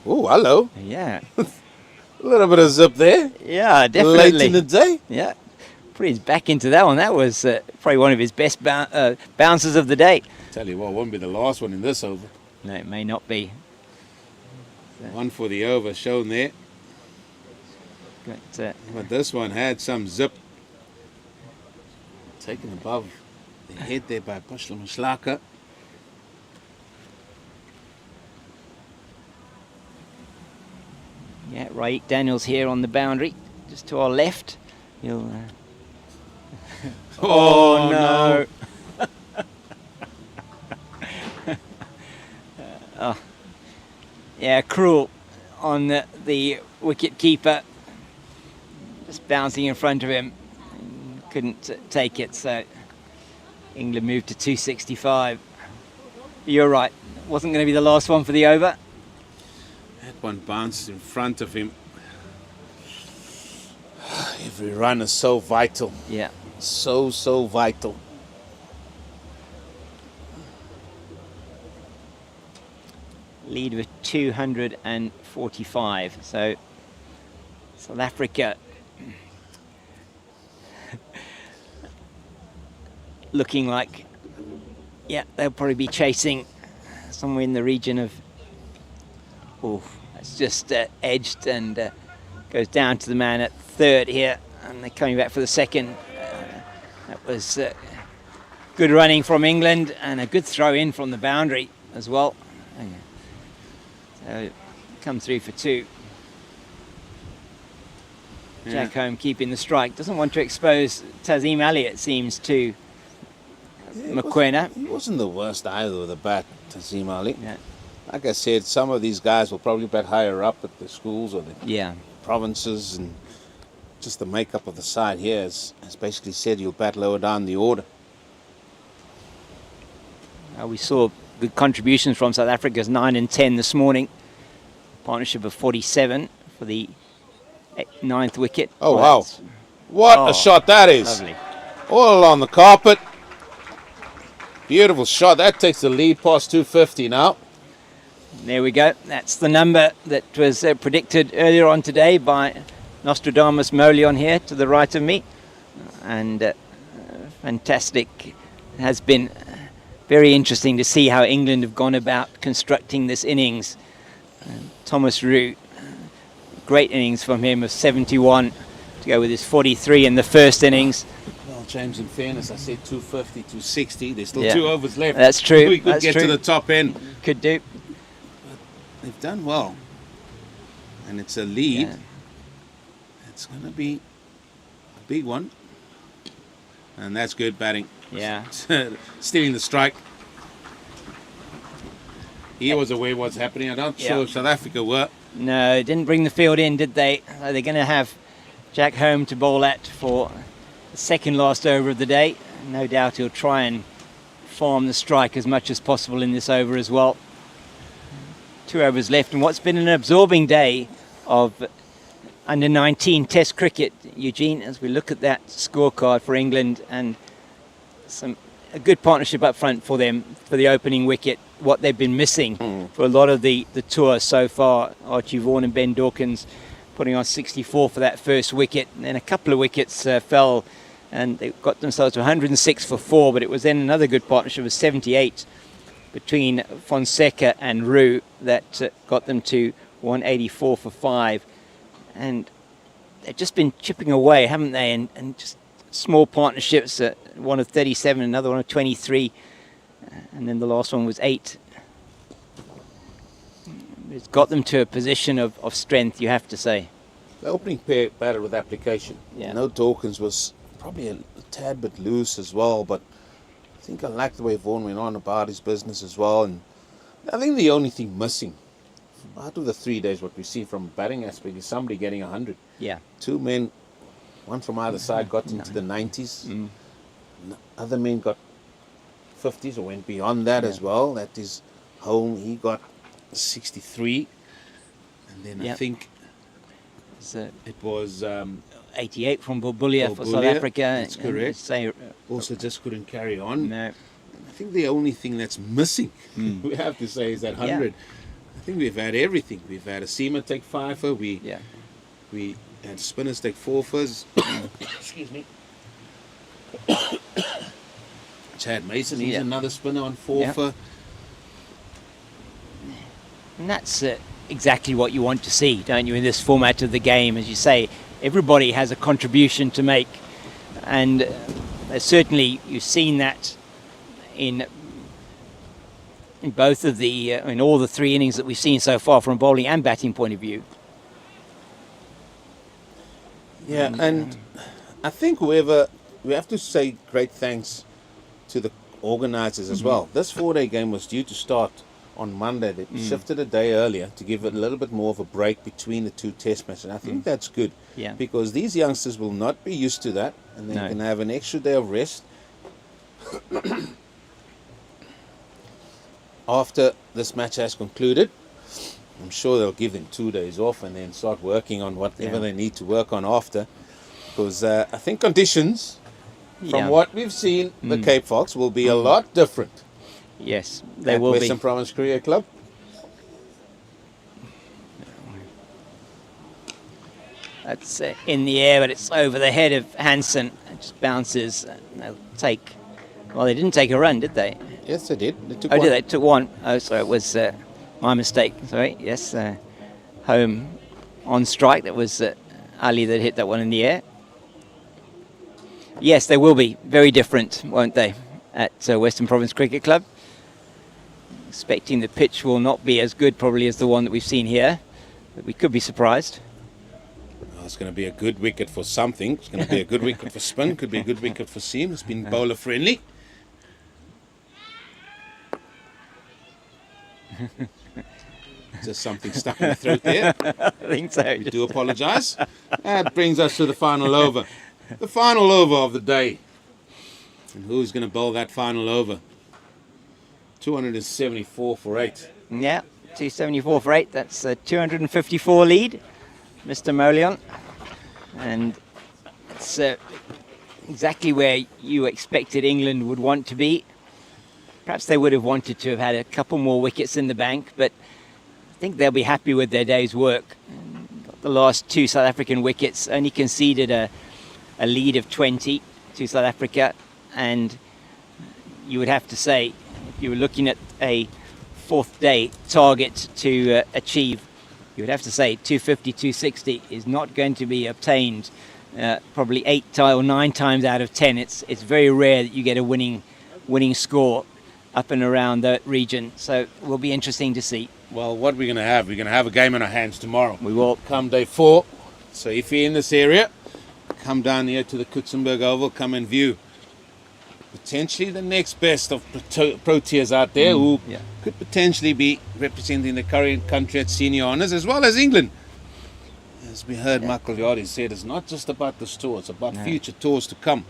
Oh, hello. Yeah, A little bit of zip there. yeah, definitely. Late in the day. Yeah, put his back into that one. That was probably one of his best bounces of the day. Tell you what, won't be the last one in this over. No, it may not be. One for the over shown there. But, But this one had some zip. Taken above the head there by Bushla Mshlaka. yeah, Raik Daniels here on the boundary, just to our left. He'll. Oh, no. Oh, yeah, cruel on the wicket keeper, just bouncing in front of him, couldn't take it, so England moved to 265. You're right, wasn't going to be the last one for the over. That one bounced in front of him. Every run is so vital. Yeah, So vital. lead with 245. So South Africa looking like, yeah, they'll probably be chasing somewhere in the region of, oh, it's just edged and goes down to the man at third here, and they're coming back for the second. That was good running from England and a good throw in from the boundary as well. So come through for 2. Jack Home keeping the strike. Doesn't want to expose Tazim Ali, it seems, to Mokoena. He wasn't the worst either with the bat, Tazim Ali. Yeah. Like I said, some of these guys will probably bat higher up at the schools or the provinces, and just the makeup of the side here has basically said you'll bat lower down the order. We saw good contributions from South Africa's 9 and 10 this morning. Partnership of 47 for the 9th wicket. Oh, wow. What a shot that is. Lovely. All along the carpet. Beautiful shot. That takes the lead past 250 now. There we go. That's the number that was predicted earlier on today by Nostradamus Molion here to the right of me. And fantastic. It has been very interesting to see how England have gone about constructing this innings. Thomas Roux, great innings from him of 71 to go with his 43 in the first innings. Well, James, in fairness, I said 250, 260. There's still 2 overs left. That's true. We could get to the top end. Could do. But they've done well. And it's a lead. Yeah. It's going to be a big one. And that's good batting. Yeah. Stealing the strike. He was aware what's happening. I'm not sure if South Africa were. No, didn't bring the field in, did they? They're going to have Jack Home to bowl at for the second last over of the day. No doubt he'll try and farm the strike as much as possible in this over as well. 2 overs left, and what's been an absorbing day of under 19 Test cricket, Eugene, as we look at that scorecard for England, and a good partnership up front for them for the opening wicket. What they've been missing for a lot of the tour so far. Archie Vaughan and Ben Dawkins putting on 64 for that first wicket, and then a couple of wickets fell, and they got themselves to 106 for 4, but it was then another good partnership of 78 between Fonseca and Roux that got them to 184 for 5. And they've just been chipping away, haven't they? And just small partnerships, one of 37, another one of 23, and then the last one was 8. It's got them to a position of strength, you have to say. The opening pair batted with application. Yeah. I know Dawkins was probably a tad bit loose as well, but I think I liked the way Vaughan went on about his business as well. And I think the only thing missing out of the 3 days, what we see from a batting aspect, is somebody getting 100. Yeah. 2 men, one from either side, got into the 90s. Other men got 50s or went beyond that as well. That is Home. He got 63. And then I think it was 88 from Bulbulia for South Africa. That's correct. Also just couldn't carry on. No. I think the only thing that's missing, we have to say, is that 100. Yeah. I think we've had everything. We've had a seamer take 5-er. We had spinners take 4-ers. Excuse me. Chad Mason, he's another spinner on 4-er. And that's exactly what you want to see, don't you, in this format of the game? As you say, everybody has a contribution to make. And certainly you've seen that in both of the, in all the 3 innings that we've seen so far from a bowling and batting point of view. Yeah, and I think we have to say great thanks to the organisers as well. This 4-day game was due to start on Monday. They shifted a day earlier to give it a little bit more of a break between the 2 test matches. And I think that's good because these youngsters will not be used to that, and they can have an extra day of rest after this match has concluded. I'm sure they'll give them 2 days off and then start working on whatever they need to work on after. Because I think conditions, from what we've seen, the Cape Fox will be a lot different. Yes, they will be. Western Province Cricket Club. That's in the air, but it's over the head of Hansen. It just bounces. They'll take. Well, they didn't take a run, did they? Yes, they did. They took one. Did they? Took one. Oh, sorry, it was my mistake. Sorry. Yes, Home on strike. That was Ali that hit that one in the air. Yes, they will be very different, won't they, at Western Province Cricket Club? Expecting the pitch will not be as good probably as the one that we've seen here, but we could be surprised. It's going to be a good wicket for something. It's going to be a good wicket for spin. Could be a good wicket for seam. It's been bowler friendly. Just something stuck in the throat there. I think so. We do apologise. That brings us to the final over. The final over of the day. And who's going to bowl that final over? 274 for 8. Yeah, 274 for 8. That's a 254 lead, Mr. Molion. And it's exactly where you expected England would want to be. Perhaps they would have wanted to have had a couple more wickets in the bank, but I think they'll be happy with their day's work. The last 2 South African wickets only conceded a lead of 20 to South Africa, and you would have to say, if you were looking at a 4th day target to achieve, you would have to say 250, 260 is not going to be obtained probably 8 or 9 times out of 10. It's very rare that you get a winning score up and around that region. So it will be interesting to see. Well, what we're going to have, we're going to have a game in our hands tomorrow. We will. Come day 4. So if you're in this area, come down here to the Coetzenburg Oval, come and view potentially the next best of Proteas out there who could potentially be representing the current country at senior honours as well as England. As we heard Michael Yardy said, it's not just about this tour, it's about future tours to come.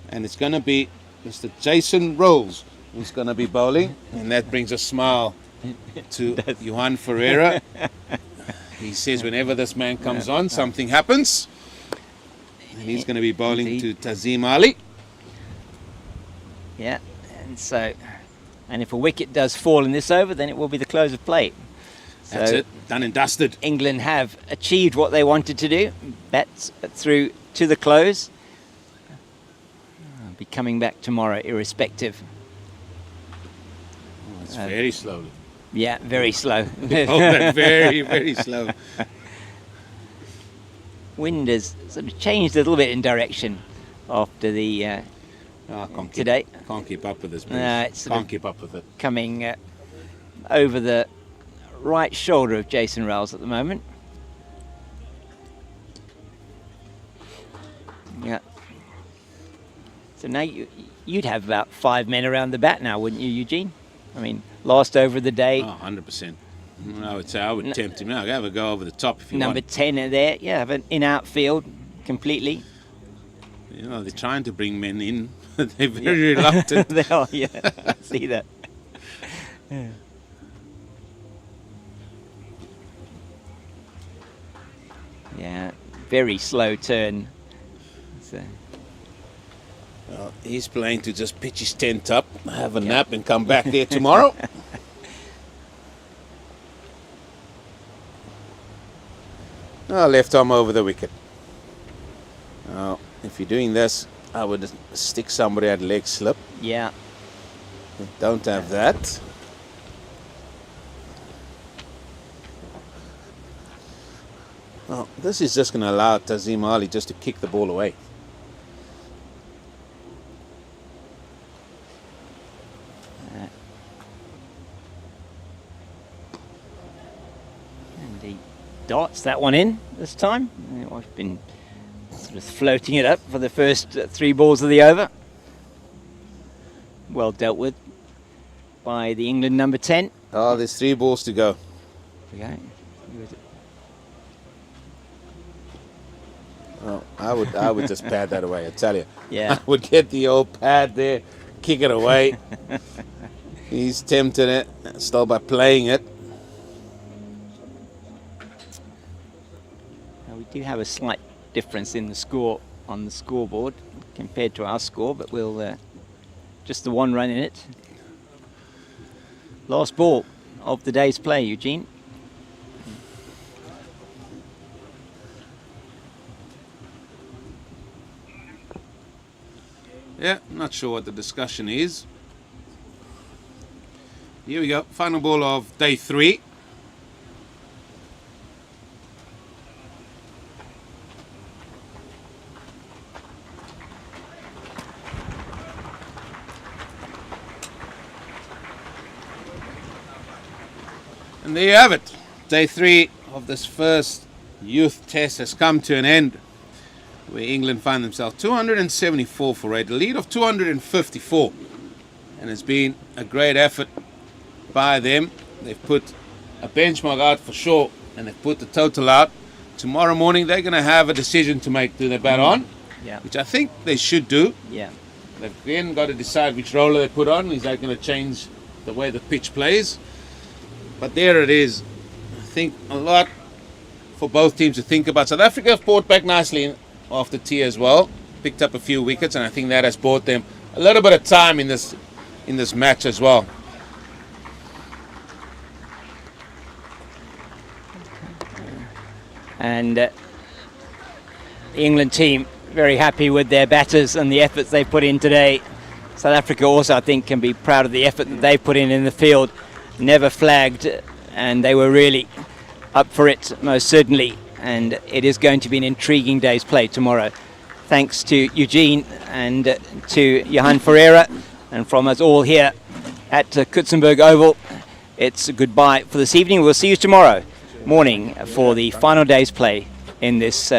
And it's going to be Mr. Jason Rolls who's going to be bowling, and that brings a smile to Johan Ferreira. He says whenever this man comes on, something happens. And he's going to be bowling to Tazim Ali. Yeah, and if a wicket does fall in this over, then it will be the close of play. So that's it, done and dusted. England have achieved what they wanted to do. Bats through to the close. I'll be coming back tomorrow, irrespective. Oh, it's very slowly. Yeah, very slow. Very, very slow. Wind has sort of changed a little bit in direction after the today. Can't keep up with this. Can't keep up with it. Coming over the right shoulder of Jason Rolls at the moment. Yeah. So now you'd have about 5 men around the bat now, wouldn't you, Eugene? I mean, last over of the day. Oh, 100%. I would say I would tempt him now. Have a go over the top if you Number want. 10 in there. Yeah, have an in-outfield completely. You know, they're trying to bring men in. They're very reluctant. They are, yeah. I see that. Yeah. Yeah, very slow turn. So. Well, he's playing to just pitch his tent up, have a nap, and come back there tomorrow. Left arm over the wicket. Now, if you're doing this, I would stick somebody at leg slip. Yeah. Don't have that. Well, this is just going to allow Tazim Ali just to kick the ball away. And he darts that one in this time. I've been sort of floating it up for the first 3 balls of the over. Well dealt with by the England number 10. Oh, there's 3 balls to go. Okay. Oh, I would just pad that away, I tell you. Yeah. I would get the old pad there, kick it away. He's tempting it, still by playing it. Now we do have a slight difference in the score on the scoreboard compared to our score, but we'll just the 1 run in it. Last ball of the day's play, Eugene. Yeah, not sure what the discussion is. Here we go, final ball of day 3. And there you have it, day 3 of this first youth test has come to an end, where England find themselves 274 for 8, a lead of 254. And it's been a great effort by them. They've put a benchmark out for sure, and they've put the total out. Tomorrow morning they're going to have a decision to make. Do they bat on? Yeah. Which I think they should do. Yeah. They've then got to decide which roller they put on. Is that going to change the way the pitch plays? But there it is. I think a lot for both teams to think about. South Africa have fought back nicely after tea as well. Picked up a few wickets, and I think that has bought them a little bit of time in this match as well. And the England team very happy with their batters and the efforts they put in today. South Africa also, I think, can be proud of the effort that they put in the field. Never flagged, and they were really up for it, most certainly. And it is going to be an intriguing day's play tomorrow. Thanks to Eugene and to Johan Ferreira, and from us all here at Coetzenburg Oval, it's a goodbye for this evening. We'll see you tomorrow morning for the final day's play in this